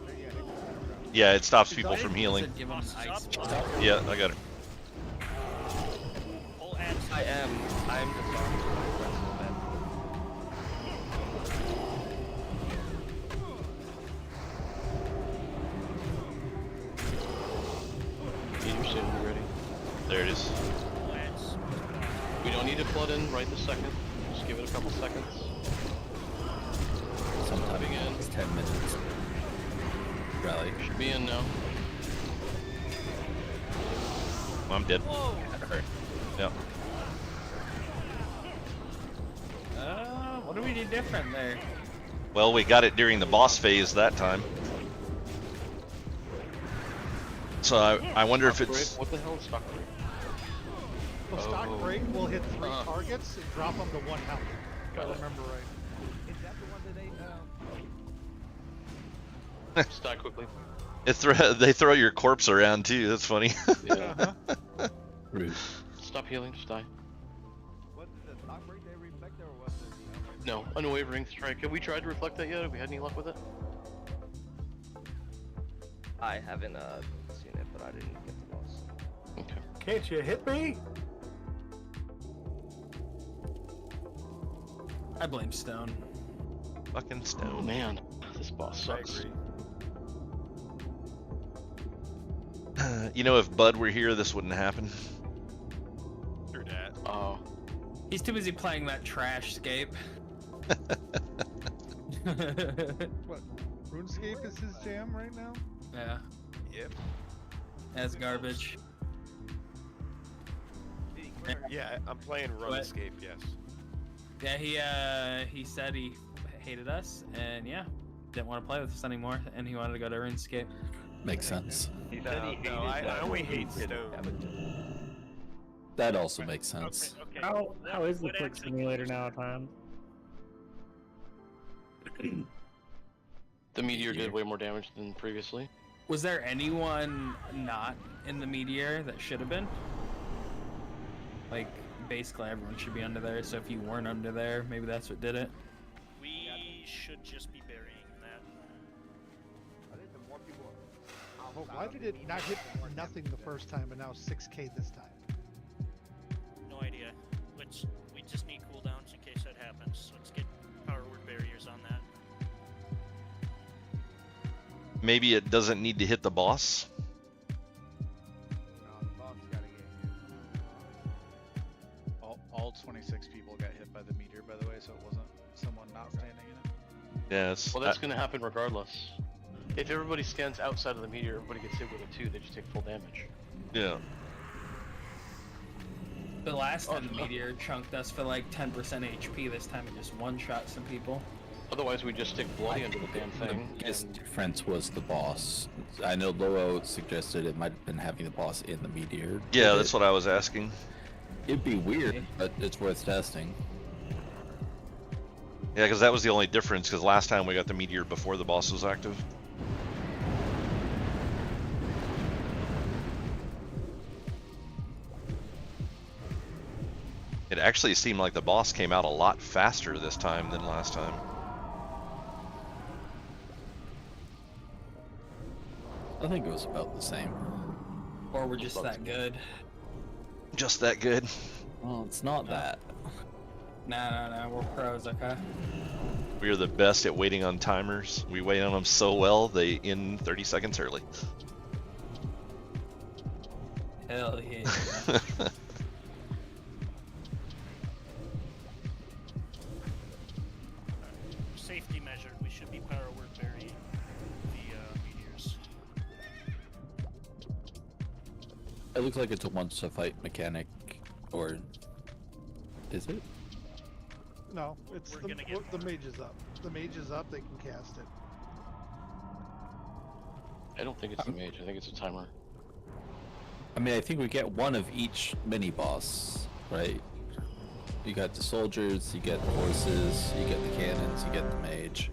Speaker 1: Yeah, it stops people from healing. Yeah, I got it.
Speaker 11: I'm disarmed.
Speaker 9: Meteor soon, be ready.
Speaker 1: There it is.
Speaker 9: We don't need to flood in right this second. Just give it a couple seconds.
Speaker 10: Sometime again. It's 10 minutes. Rally.
Speaker 9: Should be in now.
Speaker 1: I'm dead. Yeah.
Speaker 12: What do we do different there?
Speaker 1: Well, we got it during the boss phase that time. So I wonder if it's...
Speaker 9: What the hell is stock break?
Speaker 8: Well, stock break will hit 3 targets and drop them to 1 health. If I remember right.
Speaker 11: Is that the one that they
Speaker 9: Just die quickly.
Speaker 1: They throw your corpse around too. That's funny.
Speaker 9: Yeah. Rude. Stop healing. Just die.
Speaker 11: what did the stock break they reflect or was it?
Speaker 9: No, unwavering strike. Have we tried to reflect that yet? Have we had any luck with it?
Speaker 11: I haven't seen it, but I didn't get the boss.
Speaker 9: Okay.
Speaker 13: Can't you hit me?
Speaker 12: I blame Stone.
Speaker 1: Fucking Stone.
Speaker 9: Oh man, this boss sucks.
Speaker 1: You know, if Bud were here, this wouldn't happen.
Speaker 18: True that.
Speaker 9: Oh.
Speaker 12: He's too busy playing that trash scape.
Speaker 8: What? RuneScape is his jam right now?
Speaker 12: Yeah.
Speaker 18: Yep.
Speaker 12: As garbage.
Speaker 20: Yeah, I'm playing RuneScape, yes.
Speaker 12: Yeah, he said he hated us, and yeah, didn't want to play with us anymore, and he wanted to go to RuneScape.
Speaker 10: Makes sense.
Speaker 20: He said he hated I only hate Stone.
Speaker 10: That also makes sense.
Speaker 7: Okay. How is the Click Simulator now, Tom?
Speaker 9: The meteor did way more damage than previously.
Speaker 12: Was there anyone not in the meteor that should have been? Like, basically everyone should be under there, so if you weren't under there, maybe that's what did it.
Speaker 14: We should just be burying that.
Speaker 8: But why did it not hit nothing the first time and now 6k this time?
Speaker 14: No idea. Which we just need cooldowns in case that happens. Let's get power word barriers on that.
Speaker 1: Maybe it doesn't need to hit the boss.
Speaker 18: All 26 people got hit by the meteor, by the way, so it wasn't someone not standing in it.
Speaker 1: Yes.
Speaker 9: Well, that's going to happen regardless. If everybody stands outside of the meteor, everybody gets hit with it too. They just take full damage.
Speaker 1: Yeah.
Speaker 12: The last time the meteor chunked us for like 10% HP, this time it just one-shot some people.
Speaker 9: Otherwise, we just stick bloody under the damn thing.
Speaker 10: The biggest difference was the boss. I know Loro suggested it might have been having the boss in the meteor.
Speaker 1: Yeah, that's what I was asking.
Speaker 10: It'd be weird, but it's worth testing.
Speaker 1: Yeah, because that was the only difference, because last time we got the meteor before the boss was active. It actually seemed like the boss came out a lot faster this time than last time.
Speaker 10: I think it was about the same.
Speaker 12: Or we're just that good.
Speaker 1: Just that good.
Speaker 10: Well, it's not that.
Speaker 12: No, we're pros, okay?
Speaker 1: We are the best at waiting on timers. We wait on them so well, they end 30 seconds early.
Speaker 12: Hell yeah.
Speaker 14: Safety measure, we should be power word burying the meteors.
Speaker 10: It looks like it's a once-to-fight mechanic, or is it?
Speaker 8: No, it's
Speaker 14: We're
Speaker 8: the,
Speaker 14: gonna get
Speaker 8: the mage is up. The mage is up, they can cast it.
Speaker 9: I don't think it's the mage. I think it's a timer.
Speaker 10: I mean, I think we get one of each mini boss, right? You got the soldiers, you get the horses, you get the cannons, you get the mage.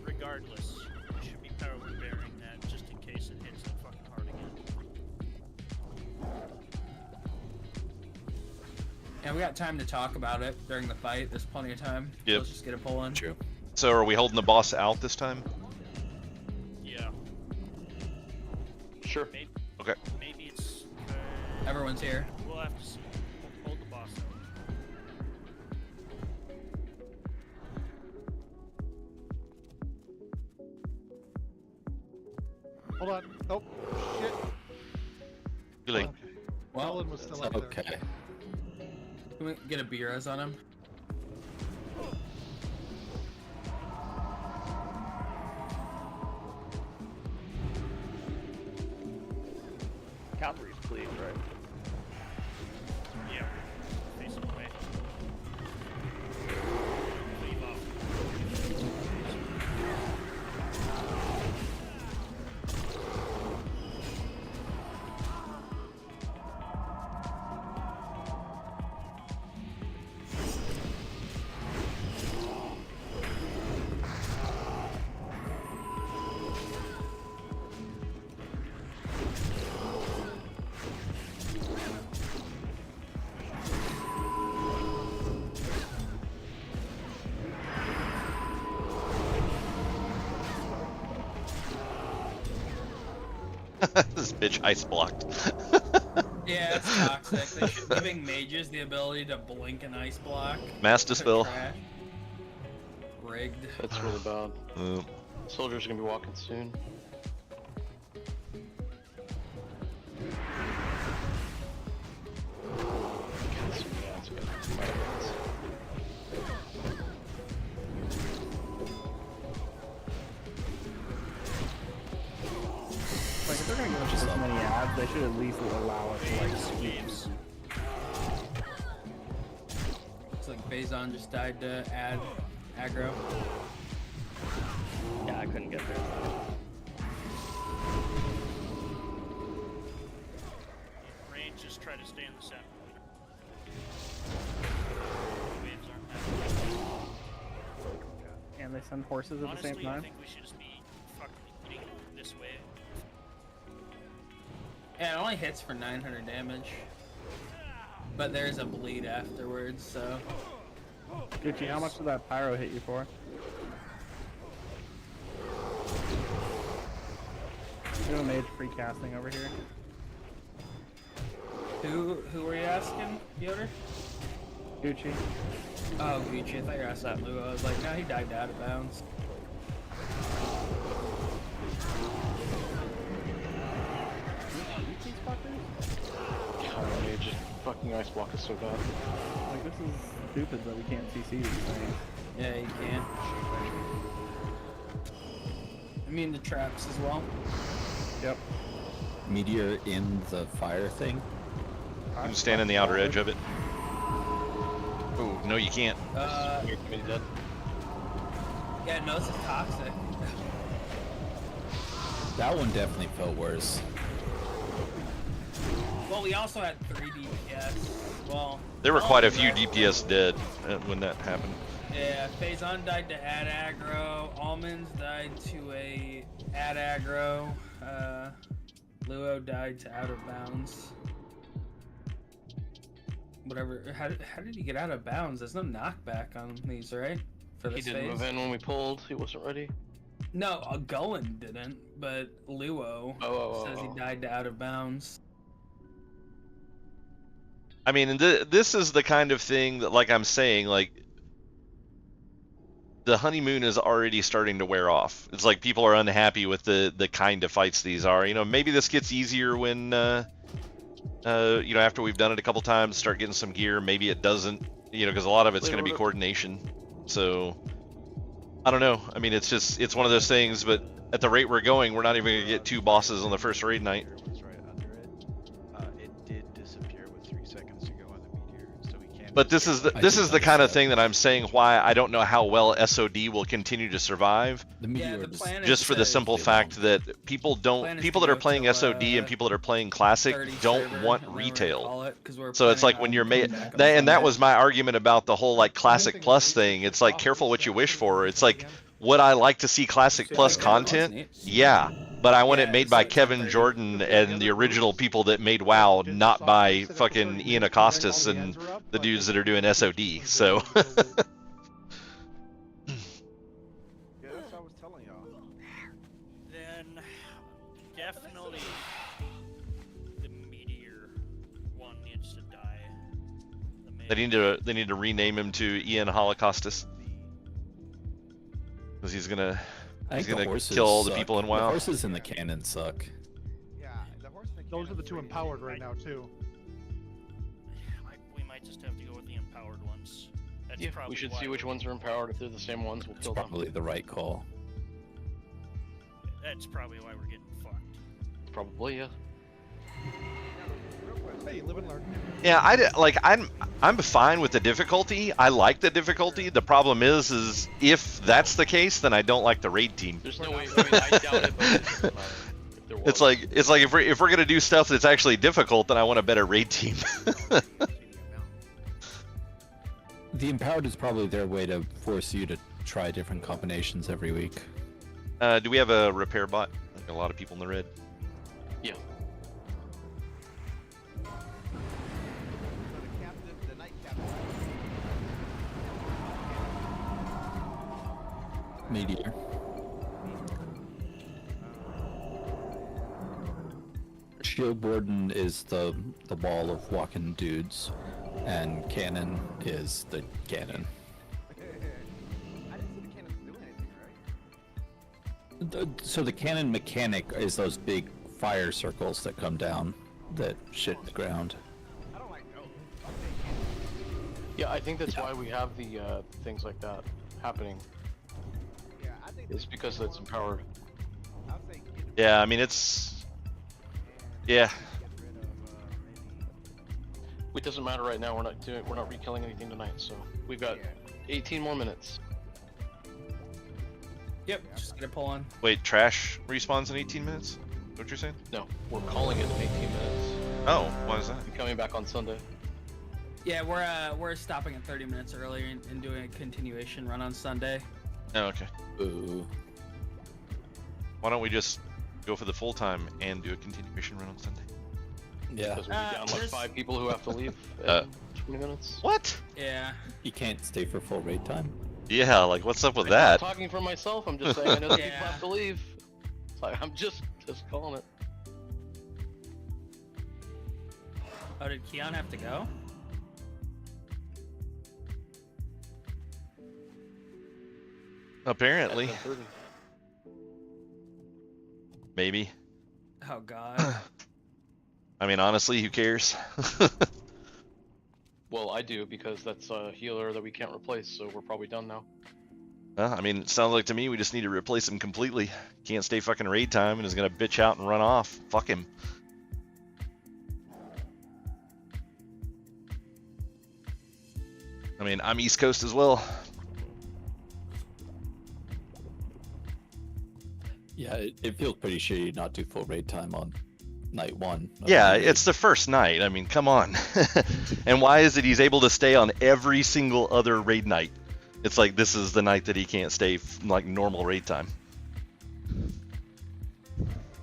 Speaker 14: Regardless, we should be probably bearing that just in case it hits them fucking hard again.
Speaker 12: Yeah, we got time to talk about it during the fight. There's plenty of time.
Speaker 1: Yep.
Speaker 12: Let's just get it pulling.
Speaker 10: True.
Speaker 1: So are we holding the boss out this time?
Speaker 14: Yeah.
Speaker 9: Sure.
Speaker 1: Okay.
Speaker 14: Maybe it's.
Speaker 12: Everyone's here.
Speaker 14: We'll have to see. Hold the boss out.
Speaker 8: Hold on. Oh, shit.
Speaker 1: Too late.
Speaker 12: Well,
Speaker 8: Avalon was still up there.
Speaker 10: Okay.
Speaker 12: Can we get a B-res on him?
Speaker 7: Cavalry's please, right?
Speaker 14: Yeah. Facing away. Leave off.
Speaker 1: This bitch ice blocked.
Speaker 12: Yeah, it's toxic. They should be giving mages the ability to blink an ice block.
Speaker 1: Mass dispel.
Speaker 12: Trash. Rigged.
Speaker 9: That's really bad.
Speaker 1: Oh.
Speaker 9: Soldiers are gonna be walking soon.
Speaker 7: Like, if they're gonna give us this many ads, they should at least allow us to, like, sweeps.
Speaker 12: Looks like Phazon just died to add aggro.
Speaker 7: Yeah, I couldn't get there.
Speaker 14: Range, just try to stay in the center. Waves aren't happening.
Speaker 7: And they send horses at
Speaker 14: Honestly,
Speaker 7: the same
Speaker 14: I
Speaker 7: time?
Speaker 14: think we should just be fucking eating this way.
Speaker 12: Yeah, it only hits for 900 damage. But there's a bleed afterwards, so...
Speaker 7: Gucci, how much did that pyro hit you for? We have a mage free casting over here.
Speaker 12: Who were you asking, Yoder?
Speaker 7: Gucci.
Speaker 12: Oh, Gucci, I thought you were asking Lou. I was like, no, he dived out of bounds.
Speaker 7: These fuckers?
Speaker 9: God, they just fucking ice block is so bad.
Speaker 7: Like, this is stupid that we can't CC these things.
Speaker 12: Yeah, you can. I mean, the traps as well.
Speaker 7: Yep.
Speaker 10: Meteor in the fire thing?
Speaker 1: You can stand in the outer edge of it. Oh, no you can't.
Speaker 12: Yeah, no, this is toxic.
Speaker 10: That one definitely felt worse.
Speaker 12: Well, we also had 3 DPS. Well,
Speaker 1: There were quite a few
Speaker 12: died.
Speaker 1: DPS dead when that happened.
Speaker 12: Yeah, Phazon died to add aggro. Almonds died to a add aggro. Luo died to out of bounds. Whatever. How did he get out of bounds? There's no knockback on these, right? For
Speaker 9: He
Speaker 12: this
Speaker 9: didn't
Speaker 12: phase.
Speaker 9: move in when we pulled. He wasn't ready.
Speaker 12: No, Gullen didn't, but Luo says he died to out of bounds.
Speaker 1: I mean, this is the kind of thing that, like I'm saying, like, the honeymoon is already starting to wear off. It's like people are unhappy with the kind of fights these are. You know, maybe this gets easier when, you know, after we've done it a couple times, start getting some gear. Maybe it doesn't, you know, because a lot of it's going to be coordination. So, I don't know. I mean, it's just, it's one of those things, but at the rate we're going, we're not even going to get 2 bosses on the first raid night.
Speaker 18: Was right under it. It did disappear with 3 seconds to go on the meteor, so we can't
Speaker 1: But this is the kind of thing that I'm saying why I don't know how well SOD will continue to survive. Just for the simple fact that people that are playing SOD and people that are playing Classic don't want retail. So it's like when you're and that was my argument about the whole like Classic Plus thing. It's like careful what you wish for. It's like, would I like to see Classic Plus content? Yeah. But I want it made by Kevin Jordan and the original people that made WoW, not by fucking Ian Acostas and the dudes that are doing SOD. So.
Speaker 11: Yeah, that's what I was telling y'all.
Speaker 14: Then definitely the meteor one needs to die.
Speaker 1: They need to rename him to Ian Holocaustus. Because he's gonna kill all the people in WoW.
Speaker 10: The horses in the cannon suck.
Speaker 11: Yeah, the horse in the
Speaker 8: Those are the two empowered right now too.
Speaker 14: We might just have to go with the empowered ones. That's
Speaker 9: Yeah,
Speaker 14: probably
Speaker 9: we should
Speaker 14: why
Speaker 9: see which ones are empowered. If they're the same ones, we'll kill them.
Speaker 10: Probably the right call.
Speaker 14: That's probably why we're getting fucked.
Speaker 9: Probably, yeah.
Speaker 8: Hey, live and learn.
Speaker 1: Yeah, I'm fine with the difficulty. I like the difficulty. The problem is if that's the case, then I don't like the raid team.
Speaker 9: There's no way. I mean, I doubt it, but
Speaker 1: It's like if we're gonna do stuff that's actually difficult, then I want a better raid team.
Speaker 10: The empowered is probably their way to force you to try different combinations every week.
Speaker 1: Do we have a repair bot? Like a lot of people in the red.
Speaker 9: Yeah.
Speaker 10: Meteor. Shield Warden is the wall of walking dudes, and Cannon is the cannon.
Speaker 11: I didn't see the cannons doing anything, right?
Speaker 10: So the cannon mechanic is those big fire circles that come down that shit the ground.
Speaker 11: I don't like no.
Speaker 9: Yeah, I think that's why we have the things like that happening.
Speaker 11: Yeah, I think
Speaker 9: it's because it's empowered.
Speaker 1: Yeah, I mean it's. Yeah.
Speaker 9: It doesn't matter right now. We're not re-killing anything tonight, so we've got 18 more minutes.
Speaker 12: Yep, just get a pull on.
Speaker 1: Wait, trash respawns in 18 minutes? What you're saying?
Speaker 9: No, we're calling it in 18 minutes.
Speaker 1: Oh, why is that?
Speaker 9: We're coming back on Sunday.
Speaker 12: Yeah, we're stopping at 30 minutes earlier and doing a continuation run on Sunday.
Speaker 1: Oh, okay.
Speaker 10: Ooh.
Speaker 1: Why don't we just go for the full time and do a continuation run on Sunday?
Speaker 10: Yeah.
Speaker 9: Because we'll be down like 5 people who have to leave in 20 minutes.
Speaker 1: What?
Speaker 12: Yeah.
Speaker 10: You can't stay for full raid time.
Speaker 1: Yeah, like what's up with
Speaker 9: I'm
Speaker 1: that?
Speaker 9: not talking for myself. I'm just saying I know that people have to leave. It's like, I'm just calling it.
Speaker 12: Oh, did Keon have to go?
Speaker 1: Apparently. Maybe.
Speaker 12: Oh god.
Speaker 1: I mean, honestly, who cares?
Speaker 9: Well, I do because that's a healer that we can't replace, so we're probably done now.
Speaker 1: I mean, it sounds like to me we just need to replace him completely. Can't stay fucking raid time and is gonna bitch out and run off. Fuck him. I mean, I'm East Coast as well.
Speaker 10: Yeah, it feels pretty shitty not do full raid time on night 1.
Speaker 1: Yeah, it's the first night. I mean, come on. And why is it he's able to stay on every single other raid night? It's like this is the night that he can't stay like normal raid time.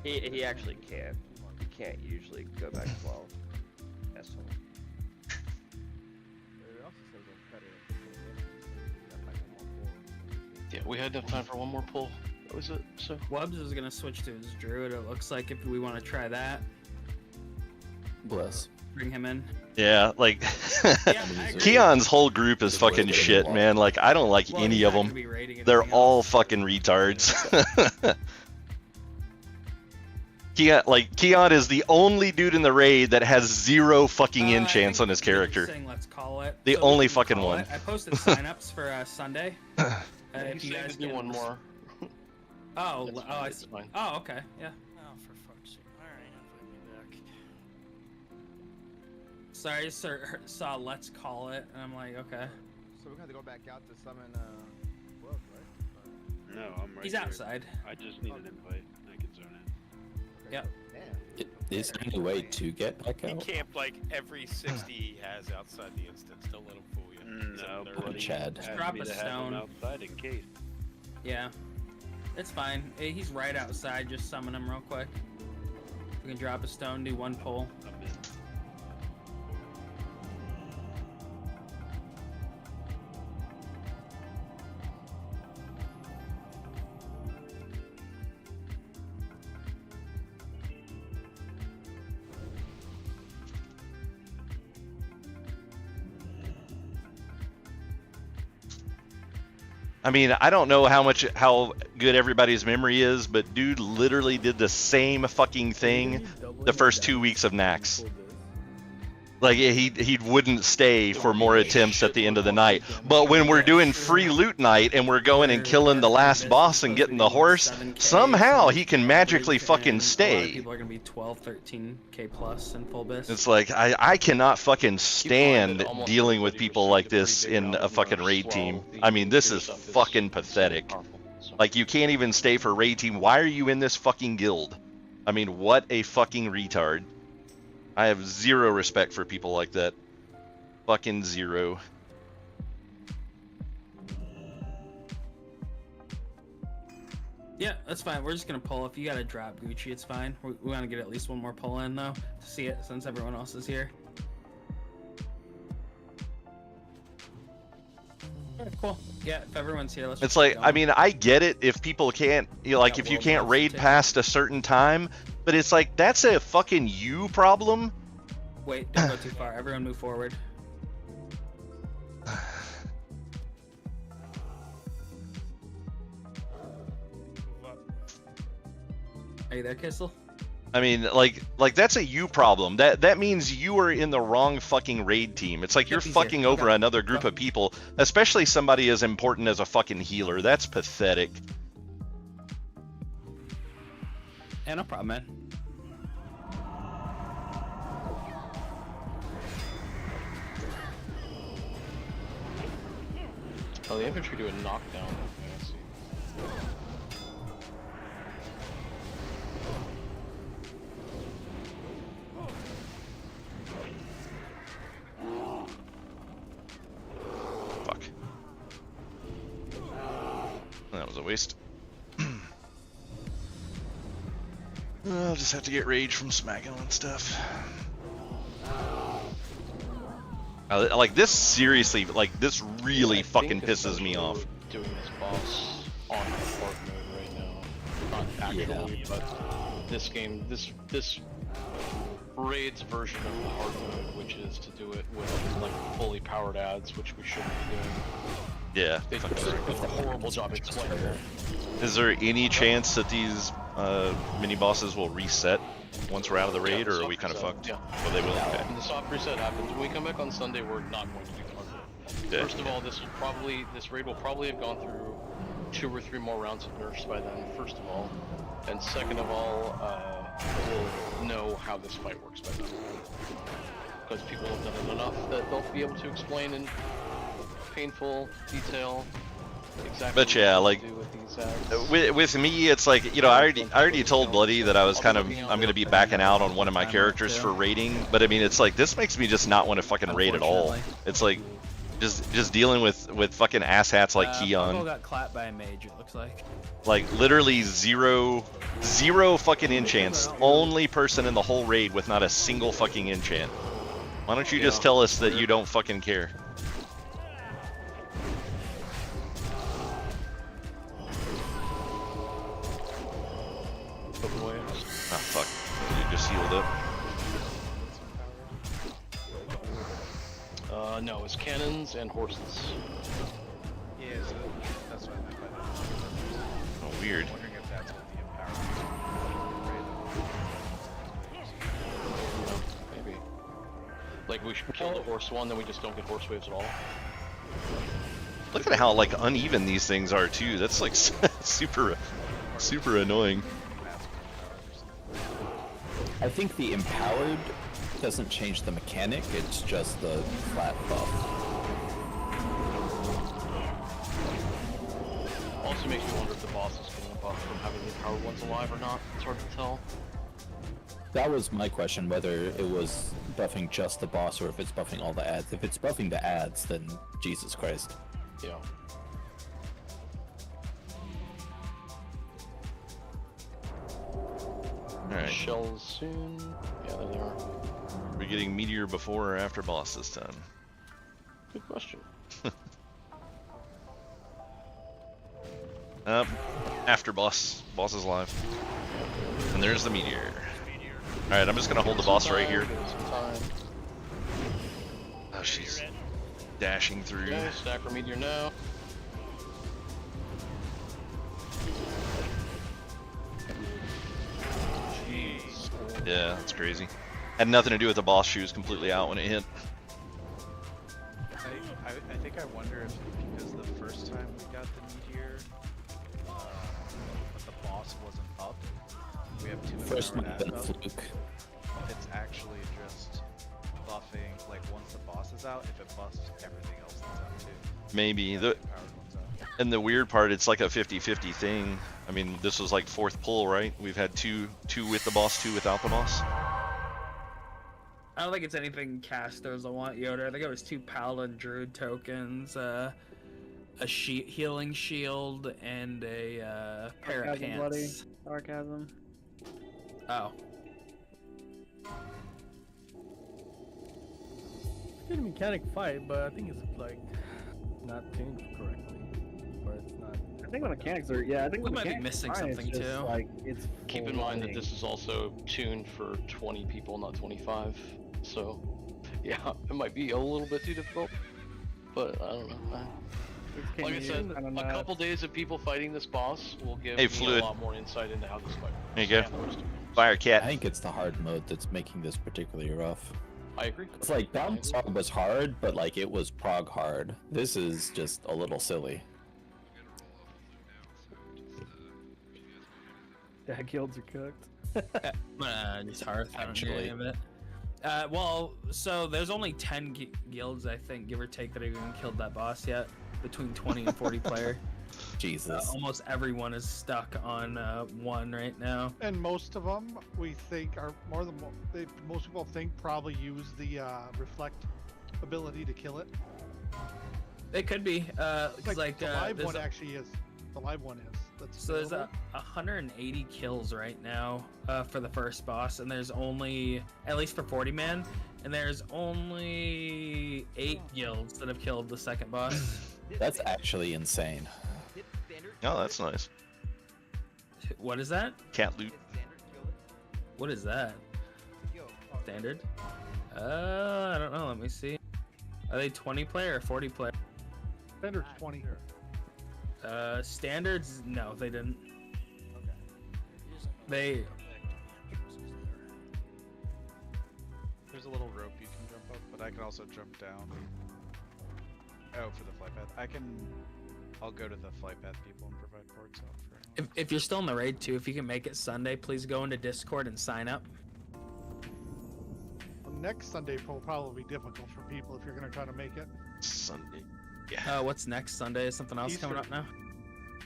Speaker 21: He actually can. He can't usually go back 12. That's all.
Speaker 9: Yeah, we had enough time for one more pull. That was it. So
Speaker 12: Wubbs is gonna switch to his druid. It looks like if we want to try that.
Speaker 10: Bless.
Speaker 12: Bring him in.
Speaker 1: Yeah, like Keon's whole group is fucking shit, man. Like I don't like any of them. They're all fucking retards. Keon is the only dude in the raid that has 0 fucking enchants on his character.
Speaker 12: Let's call it.
Speaker 1: The
Speaker 12: So
Speaker 1: only
Speaker 12: we can
Speaker 1: fucking
Speaker 12: call
Speaker 1: one.
Speaker 12: it. I posted signups for Sunday. If you guys
Speaker 9: do one more.
Speaker 12: Oh,
Speaker 9: That's
Speaker 12: oh,
Speaker 9: fine,
Speaker 12: I
Speaker 9: that's
Speaker 12: see.
Speaker 9: fine.
Speaker 12: Oh, okay, yeah.
Speaker 14: Oh, for fuck's sake. Alright, invite me back.
Speaker 12: Sorry, I just saw let's call it, and I'm like, okay.
Speaker 11: So we're gonna have to go back out to summon Wolf, right?
Speaker 2: No, I'm right
Speaker 12: He's
Speaker 2: here.
Speaker 12: outside.
Speaker 2: I just need an invite. I can zone in.
Speaker 12: Yep.
Speaker 10: Is there any way to get back
Speaker 20: He
Speaker 10: out?
Speaker 20: camped like every 60 he has outside the instance. Don't let him fool you. He's
Speaker 2: No,
Speaker 20: up there.
Speaker 2: buddy.
Speaker 10: Chad.
Speaker 12: Just
Speaker 2: Asked
Speaker 12: drop
Speaker 2: me
Speaker 12: a
Speaker 2: to have him
Speaker 12: stone.
Speaker 2: outside in case.
Speaker 12: Yeah. It's fine. He's right outside. Just summon him real quick. We can drop a stone, do one pull.
Speaker 2: I'm in.
Speaker 1: I mean, I don't know how good everybody's memory is, but dude literally did the same fucking thing the first 2 weeks of Nax. Like he wouldn't stay for more attempts at the end of the night. But when we're doing free loot night and we're going and killing the last boss and getting the horse, somehow he can magically fucking
Speaker 12: A lot of
Speaker 1: stay.
Speaker 12: people are gonna be 12, 13k plus in full bis.
Speaker 1: It's like I cannot fucking stand dealing with people like this in a fucking raid team. I mean, this is fucking pathetic. Like, you can't even stay for raid team. Why are you in this fucking guild? I mean, what a fucking retard. I have zero respect for people like that. Fucking zero.
Speaker 12: Yeah, that's fine. We're just gonna pull. If you gotta drop Gucci, it's fine. We want to get at least one more pull in though to see it since everyone else is here. Alright, cool. Yeah, if everyone's here, let's.
Speaker 1: It's
Speaker 12: just
Speaker 1: like,
Speaker 12: keep
Speaker 1: I
Speaker 12: going.
Speaker 1: mean, I get it if people can't, you know, like if you can't raid past a certain time, but it's like, that's a fucking you problem.
Speaker 12: Wait, don't go too far. Everyone move forward. Are you there, Kissel?
Speaker 1: I mean, like that's a you problem. That means you are in the wrong fucking raid team. It's like you're
Speaker 12: he's here.
Speaker 1: fucking over
Speaker 12: Okay.
Speaker 1: another group of people, especially somebody as important as a fucking healer. That's pathetic.
Speaker 12: Yeah, no problem, man.
Speaker 9: Oh, the infantry do a knockdown. Okay, I see.
Speaker 1: Fuck. That was a waste. I'll just have to get rage from smacking on stuff. Like this, seriously, like this really fucking pisses me off.
Speaker 9: Doing this boss on hard mode right now. Not actually, but this game, this raid's version of the hard mode, which is to do it with like fully powered ads, which we shouldn't be doing.
Speaker 1: Yeah.
Speaker 9: They did a horrible job explaining it.
Speaker 1: Is there any chance that these mini bosses will reset once we're out of the raid, or are we kind of fucked?
Speaker 9: Yeah.
Speaker 1: Oh, they will. Okay.
Speaker 9: When the soft reset happens, when we come back on Sunday, we're not going to do hard.
Speaker 1: Yeah.
Speaker 9: First of all, this raid will probably have gone through 2 or 3 more rounds of nerfs by then. First of all, and second of all, we'll know how this fight works by then, because people have done it enough that they'll be able to explain in painful detail exactly
Speaker 1: But yeah, like
Speaker 9: what to do with these ads.
Speaker 1: with me, it's like, you know, I already told Bloody that I was kind of, I'm gonna be backing out on one of my characters for raiding, but I mean, it's like, this makes me just not want to fucking raid at all. It's like just dealing with fucking asshats like
Speaker 12: Purple
Speaker 1: Keon.
Speaker 12: got clapped by a mage, it looks like.
Speaker 1: Like literally zero fucking enchants. Only person in the whole raid with not a single fucking enchant. Why don't you just tell us that you don't fucking care? Ah, fuck. You just healed up.
Speaker 9: No, it's cannons and horses.
Speaker 18: Yeah, so that's what I meant by that.
Speaker 1: Oh, weird.
Speaker 18: I'm wondering if that's what the
Speaker 9: Maybe. Like, we should kill the horse one, then we just don't get horse waves at all.
Speaker 1: Look at how like uneven these things are too. That's like super annoying.
Speaker 10: I think the empowered doesn't change the mechanic, it's just the flat buff.
Speaker 9: Also makes me wonder if the boss is getting a buff from having the powered ones alive or not. It's hard to tell.
Speaker 10: That was my question, whether it was buffing just the boss or if it's buffing all the ads. If it's buffing the ads, then Jesus Christ.
Speaker 9: Yeah.
Speaker 1: Alright.
Speaker 9: Shells soon. Yeah, there they are.
Speaker 1: Are we getting meteor before or after boss this time?
Speaker 9: Good question.
Speaker 1: After boss. Boss is live. And there's the meteor. Alright, I'm just gonna hold the boss right here. Oh, she's dashing through.
Speaker 9: Okay, stack for meteor now. Jeez.
Speaker 1: Yeah, that's crazy. Had nothing to do with the boss. She was completely out when it hit.
Speaker 18: I think I wonder if because the first time we got the meteor, but the boss wasn't up, we have two
Speaker 10: First might have been a
Speaker 18: up.
Speaker 10: fluke.
Speaker 18: It's actually just buffing, like once the boss is out, if it buffs everything else that's up too.
Speaker 1: Maybe.
Speaker 18: Yeah,
Speaker 1: The
Speaker 18: powered ones up.
Speaker 1: And the weird part, it's like a 50-50 thing. I mean, this was like fourth pull, right? We've had two with the boss, two without the boss.
Speaker 12: I don't think it's anything casters I want, Yoda. I think it was 2 Paladin Druid tokens, a healing shield, and a pair of
Speaker 7: Sarcasm, bloody.
Speaker 12: cans.
Speaker 7: Sarcasm.
Speaker 12: Oh.
Speaker 4: Good mechanic fight, but I think it's like not tuned correctly, or it's not.
Speaker 7: I think the mechanics are. Yeah, I think
Speaker 12: We
Speaker 7: the
Speaker 12: might be
Speaker 7: mechanics
Speaker 12: missing
Speaker 7: are fine, it's
Speaker 12: something,
Speaker 7: just,
Speaker 12: too.
Speaker 7: Like it's.
Speaker 9: Keep in mind that this is also tuned for 20 people, not 25. So, yeah, it might be a little bit too difficult. But I don't know. Like I said, a couple days of people fighting this boss will give me
Speaker 1: Fluid.
Speaker 9: a lot more insight into how this fight works.
Speaker 1: There you go.
Speaker 9: and the rest of it.
Speaker 1: Fire cat.
Speaker 10: I think it's the hard mode that's making this particularly rough.
Speaker 9: I agree.
Speaker 10: It's like Bounce was hard, but like it was prog hard. This is just a little silly.
Speaker 7: Yeah, guilds are cooked.
Speaker 12: Just Hearth, I don't know any of it. Well, so there's only 10 guilds, I think, give or take, that have even killed that boss yet. Between 20 and 40 player.
Speaker 10: Jesus.
Speaker 12: Almost everyone is stuck on 1 right now.
Speaker 8: And most of them, we think, are more than most people think probably use the reflect ability to kill it.
Speaker 12: It could be.
Speaker 8: The live
Speaker 12: there's
Speaker 8: one actually is. The live one is. That's
Speaker 12: So there's
Speaker 8: available.
Speaker 12: 180 kills right now for the first boss, and there's only, at least for 40 man, and there's only 8 guilds that have killed the second boss.
Speaker 10: That's actually insane.
Speaker 1: Oh, that's nice.
Speaker 12: What is that?
Speaker 1: Cat loot.
Speaker 12: What is that? Standard? I don't know. Let me see. Are they 20 player or 40 player?
Speaker 8: Standard's 20.
Speaker 12: Standards? No, they didn't. They.
Speaker 18: There's a little rope you can jump up, but I can also jump down. Oh, for the flight path. I'll go to the flight path people and provide ports out for anyone.
Speaker 12: If you're still in the raid too, if you can make it Sunday, please go into Discord and sign up.
Speaker 8: Well, next Sunday will probably be difficult for people if you're going to try to make it.
Speaker 1: Sunday. Yeah.
Speaker 12: What's next Sunday? Is something else coming up
Speaker 8: Easter.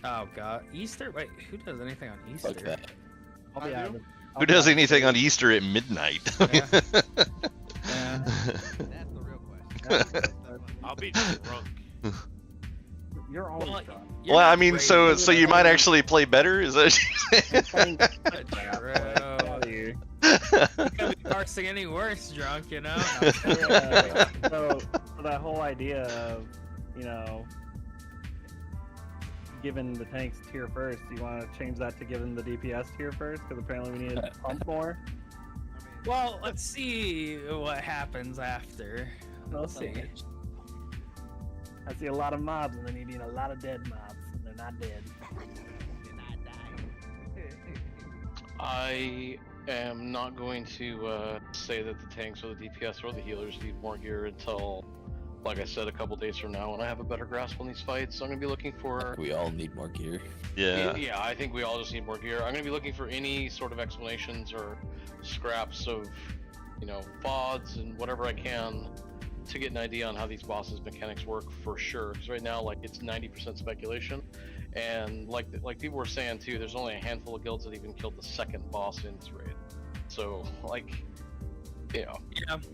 Speaker 12: now? Oh god, Easter? Wait, who does anything on Easter?
Speaker 10: Fuck that.
Speaker 7: I'll be out.
Speaker 1: Who does anything on Easter at midnight?
Speaker 12: Yeah.
Speaker 11: That's the real question.
Speaker 20: I'll be drunk.
Speaker 7: You're always
Speaker 12: Well,
Speaker 7: drunk.
Speaker 12: you're
Speaker 1: Well, I
Speaker 12: not
Speaker 1: mean,
Speaker 12: raid,
Speaker 1: so
Speaker 12: you're
Speaker 1: you might
Speaker 12: not-
Speaker 1: actually play better? Is that what you're
Speaker 12: True. You could be parsing any worse drunk, you know?
Speaker 7: Yeah, so that whole idea of, you know, giving the tanks tier first, you want to change that to giving the DPS tier first? Because apparently we need to pump more.
Speaker 12: Well, let's see what happens after.
Speaker 7: We'll see. I see a lot of mobs, and then you need a lot of dead mobs, and they're not dead.
Speaker 9: I am not going to say that the tanks or the DPS or the healers need more gear until, like I said, a couple days from now when I have a better grasp on these fights. So I'm going to be looking for...
Speaker 10: We all need more gear.
Speaker 1: Yeah.
Speaker 9: Yeah, I think we all just need more gear. I'm going to be looking for any sort of explanations or scraps of VODs and whatever I can to get an idea on how these bosses mechanics work for sure. Because right now, like, it's 90% speculation, and like people were saying too, there's only a handful of guilds that even killed the second boss in this raid. So like,
Speaker 12: Yeah,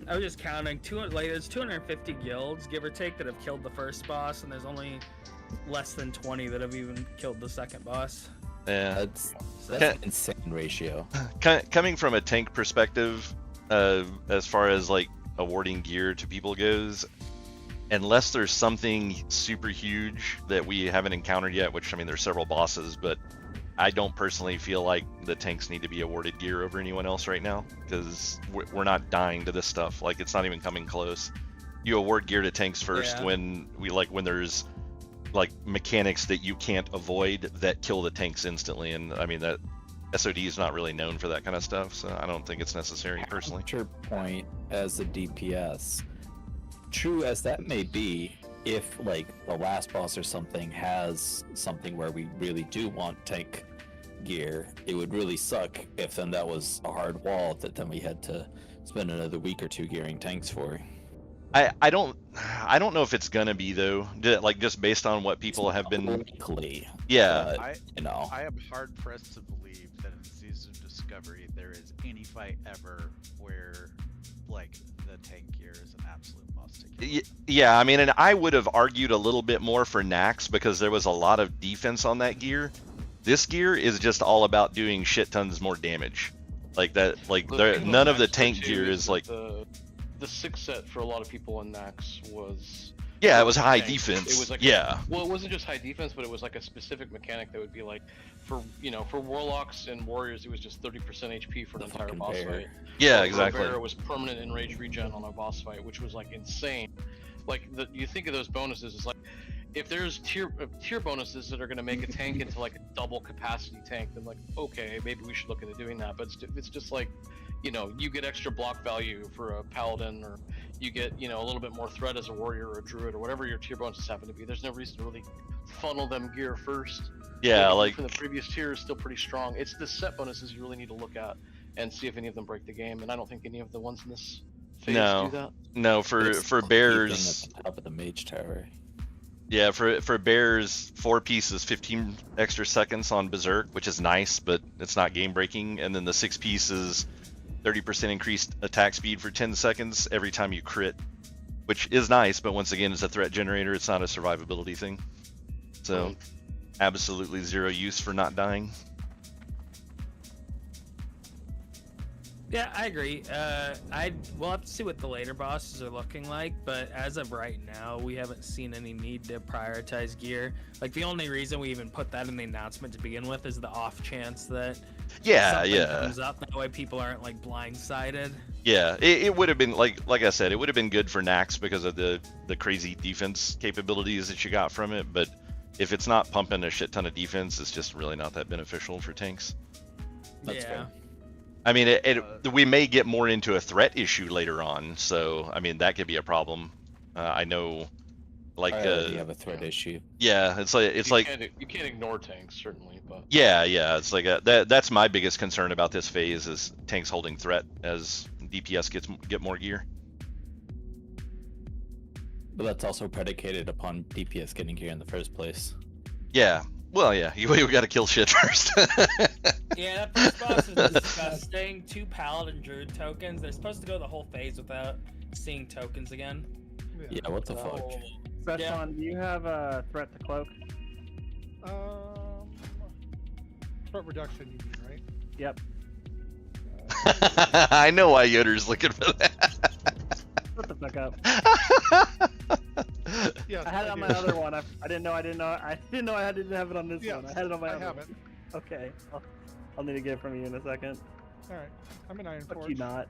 Speaker 12: I was just counting. There's 250 guilds, give or take, that have killed the first boss, and there's only less than 20 that have even killed the second boss.
Speaker 1: Yeah,
Speaker 10: that's an insane ratio.
Speaker 1: Coming from a tank perspective, as far as like awarding gear to people goes, unless there's something super huge that we haven't encountered yet, which, I mean, there's several bosses, but I don't personally feel like the tanks need to be awarded gear over anyone else right now, because we're not dying to this stuff. Like, it's not even coming close. You award gear to tanks first when there's like mechanics that you can't avoid that kill the tanks instantly, and I mean that SoD is not really known for that kind of stuff, so I don't think it's necessary personally.
Speaker 10: Your point as a DPS, true as that may be, if like the last boss or something has something where we really do want tank gear, it would really suck if then that was a hard wall that then we had to spend another week or two gearing tanks for.
Speaker 1: I don't know if it's gonna be though, like just based on what people have been. Yeah,
Speaker 18: I am hard pressed to believe that in Season of Discovery there is any fight ever where like the tank gear is an absolute must.
Speaker 1: Yeah, I mean, and I would have argued a little bit more for Nax because there was a lot of defense on that gear. This gear is just all about doing shit tons more damage. Like that, like none of the tank gear is like.
Speaker 9: The 6 set for a lot of people in Nax was.
Speaker 1: Yeah, it was high defense.
Speaker 9: It was like well, it wasn't just high defense, but it was like a specific mechanic that would be like, for warlocks and warriors, it was just 30% HP for an entire boss fight.
Speaker 1: Yeah, exactly.
Speaker 9: It was permanent enrage regen on a boss fight, which was like insane. Like you think of those bonuses, it's like if there's tier bonuses that are going to make a tank into like a double capacity tank, then like okay, maybe we should look into doing that. But it's just like, you get extra block value for a paladin, or you get, a little bit more threat as a warrior or a druid or whatever your tier bonuses happen to be. There's no reason to really funnel them gear first.
Speaker 1: Yeah, like
Speaker 9: from the previous tier is still pretty strong. It's the set bonuses you really need to look at and see if any of them break the game. And I don't think any of the ones in this phase do that.
Speaker 1: No, for bears.
Speaker 10: At the top of the mage tower.
Speaker 1: Yeah, for bears, 4 pieces, 15 extra seconds on berserk, which is nice, but it's not game breaking. And then the 6 pieces. 30% increased attack speed for 10 seconds every time you crit, which is nice, but once again, it's a threat generator. It's not a survivability thing. So, absolutely zero use for not dying.
Speaker 12: Yeah, I agree. We'll have to see what the later bosses are looking like, but as of right now, we haven't seen any need to prioritize gear. Like, the only reason we even put that in the announcement to begin with is the off chance that something comes up. That way people aren't, like, blindsided.
Speaker 1: Yeah, it would have been, like I said, it would have been good for Nax because of the crazy defense capabilities that you got from it, but if it's not pumping a shit ton of defense, it's just really not that beneficial for tanks.
Speaker 10: That's fair.
Speaker 1: I mean, we may get more into a threat issue later on, so I mean that could be a problem. I know, like
Speaker 10: you have a threat issue.
Speaker 1: Yeah, it's like
Speaker 9: you can't ignore tanks certainly, but
Speaker 1: yeah, it's like that's my biggest concern about this phase is tanks holding threat as DPS get more gear.
Speaker 10: But that's also predicated upon DPS getting gear in the first place.
Speaker 1: Yeah. Well, yeah, we got to kill shit first.
Speaker 12: Yeah, that first boss is disgusting. 2 paladin druid tokens. They're supposed to go the whole phase without seeing tokens again.
Speaker 10: Yeah, what the fuck?
Speaker 7: Session, do you have a threat to cloak?
Speaker 8: Threat reduction, you mean, right?
Speaker 7: Yep.
Speaker 1: I know why Yoder's looking for that.
Speaker 7: Shut the fuck up.
Speaker 8: Yes,
Speaker 7: I had it on my other one. I didn't know I didn't have it on this one. I had it on my other one. Okay. I'll need to get it from you in a second.
Speaker 8: Alright. I'm an Iron
Speaker 7: Fuck
Speaker 8: Forge.
Speaker 7: you not.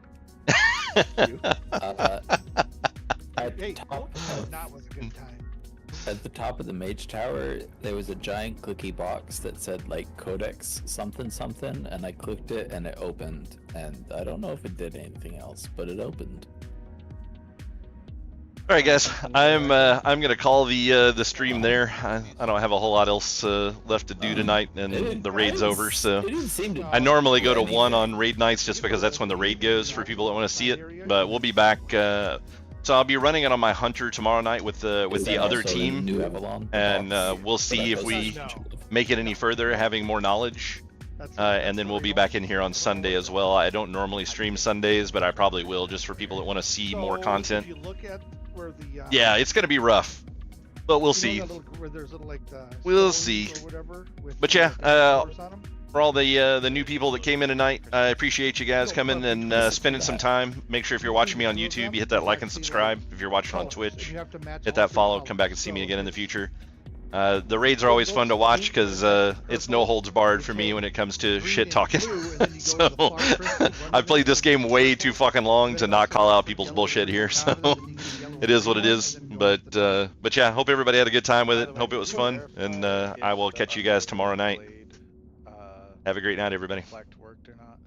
Speaker 8: Hey, that was a good time.
Speaker 10: At the top of the mage tower, there was a giant clicky box that said like Codex something something, and I clicked it and it opened. And I don't know if it did anything else, but it opened.
Speaker 1: All right, guys. I'm gonna call the stream there. I don't have a whole lot else left to do tonight, and the raid's over. So I normally go to 1 on raid nights just because that's when the raid goes for people that want to see it. But we'll be back. So I'll be running it on my hunter tomorrow night with the other team,
Speaker 10: New Avalon,
Speaker 1: and we'll see if we make it any further, having more knowledge. And then we'll be back in here on Sunday as well. I don't normally stream Sundays, but I probably will just for people that want to see more content.
Speaker 8: If you look at where the
Speaker 1: Yeah, it's gonna be rough, but we'll see.
Speaker 8: Where there's like the
Speaker 1: We'll
Speaker 8: stones
Speaker 1: see.
Speaker 8: or whatever with
Speaker 1: But yeah,
Speaker 8: flowers on 'em.
Speaker 1: for all the new people that came in tonight, I appreciate you guys coming and spending some time. Make sure if you're watching me on YouTube, you hit that like and subscribe. If you're watching on Twitch, hit that follow. Come back and see me again in the future. The raids are always fun to watch because it's no holds barred for me when it comes to shit talking. So I've played this game way too fucking long to not call out people's bullshit here. So it is what it is. But yeah, hope everybody had a good time with it. Hope it was fun, and I will catch you guys tomorrow night. Have a great night, everybody.
Speaker 18: Worked or not.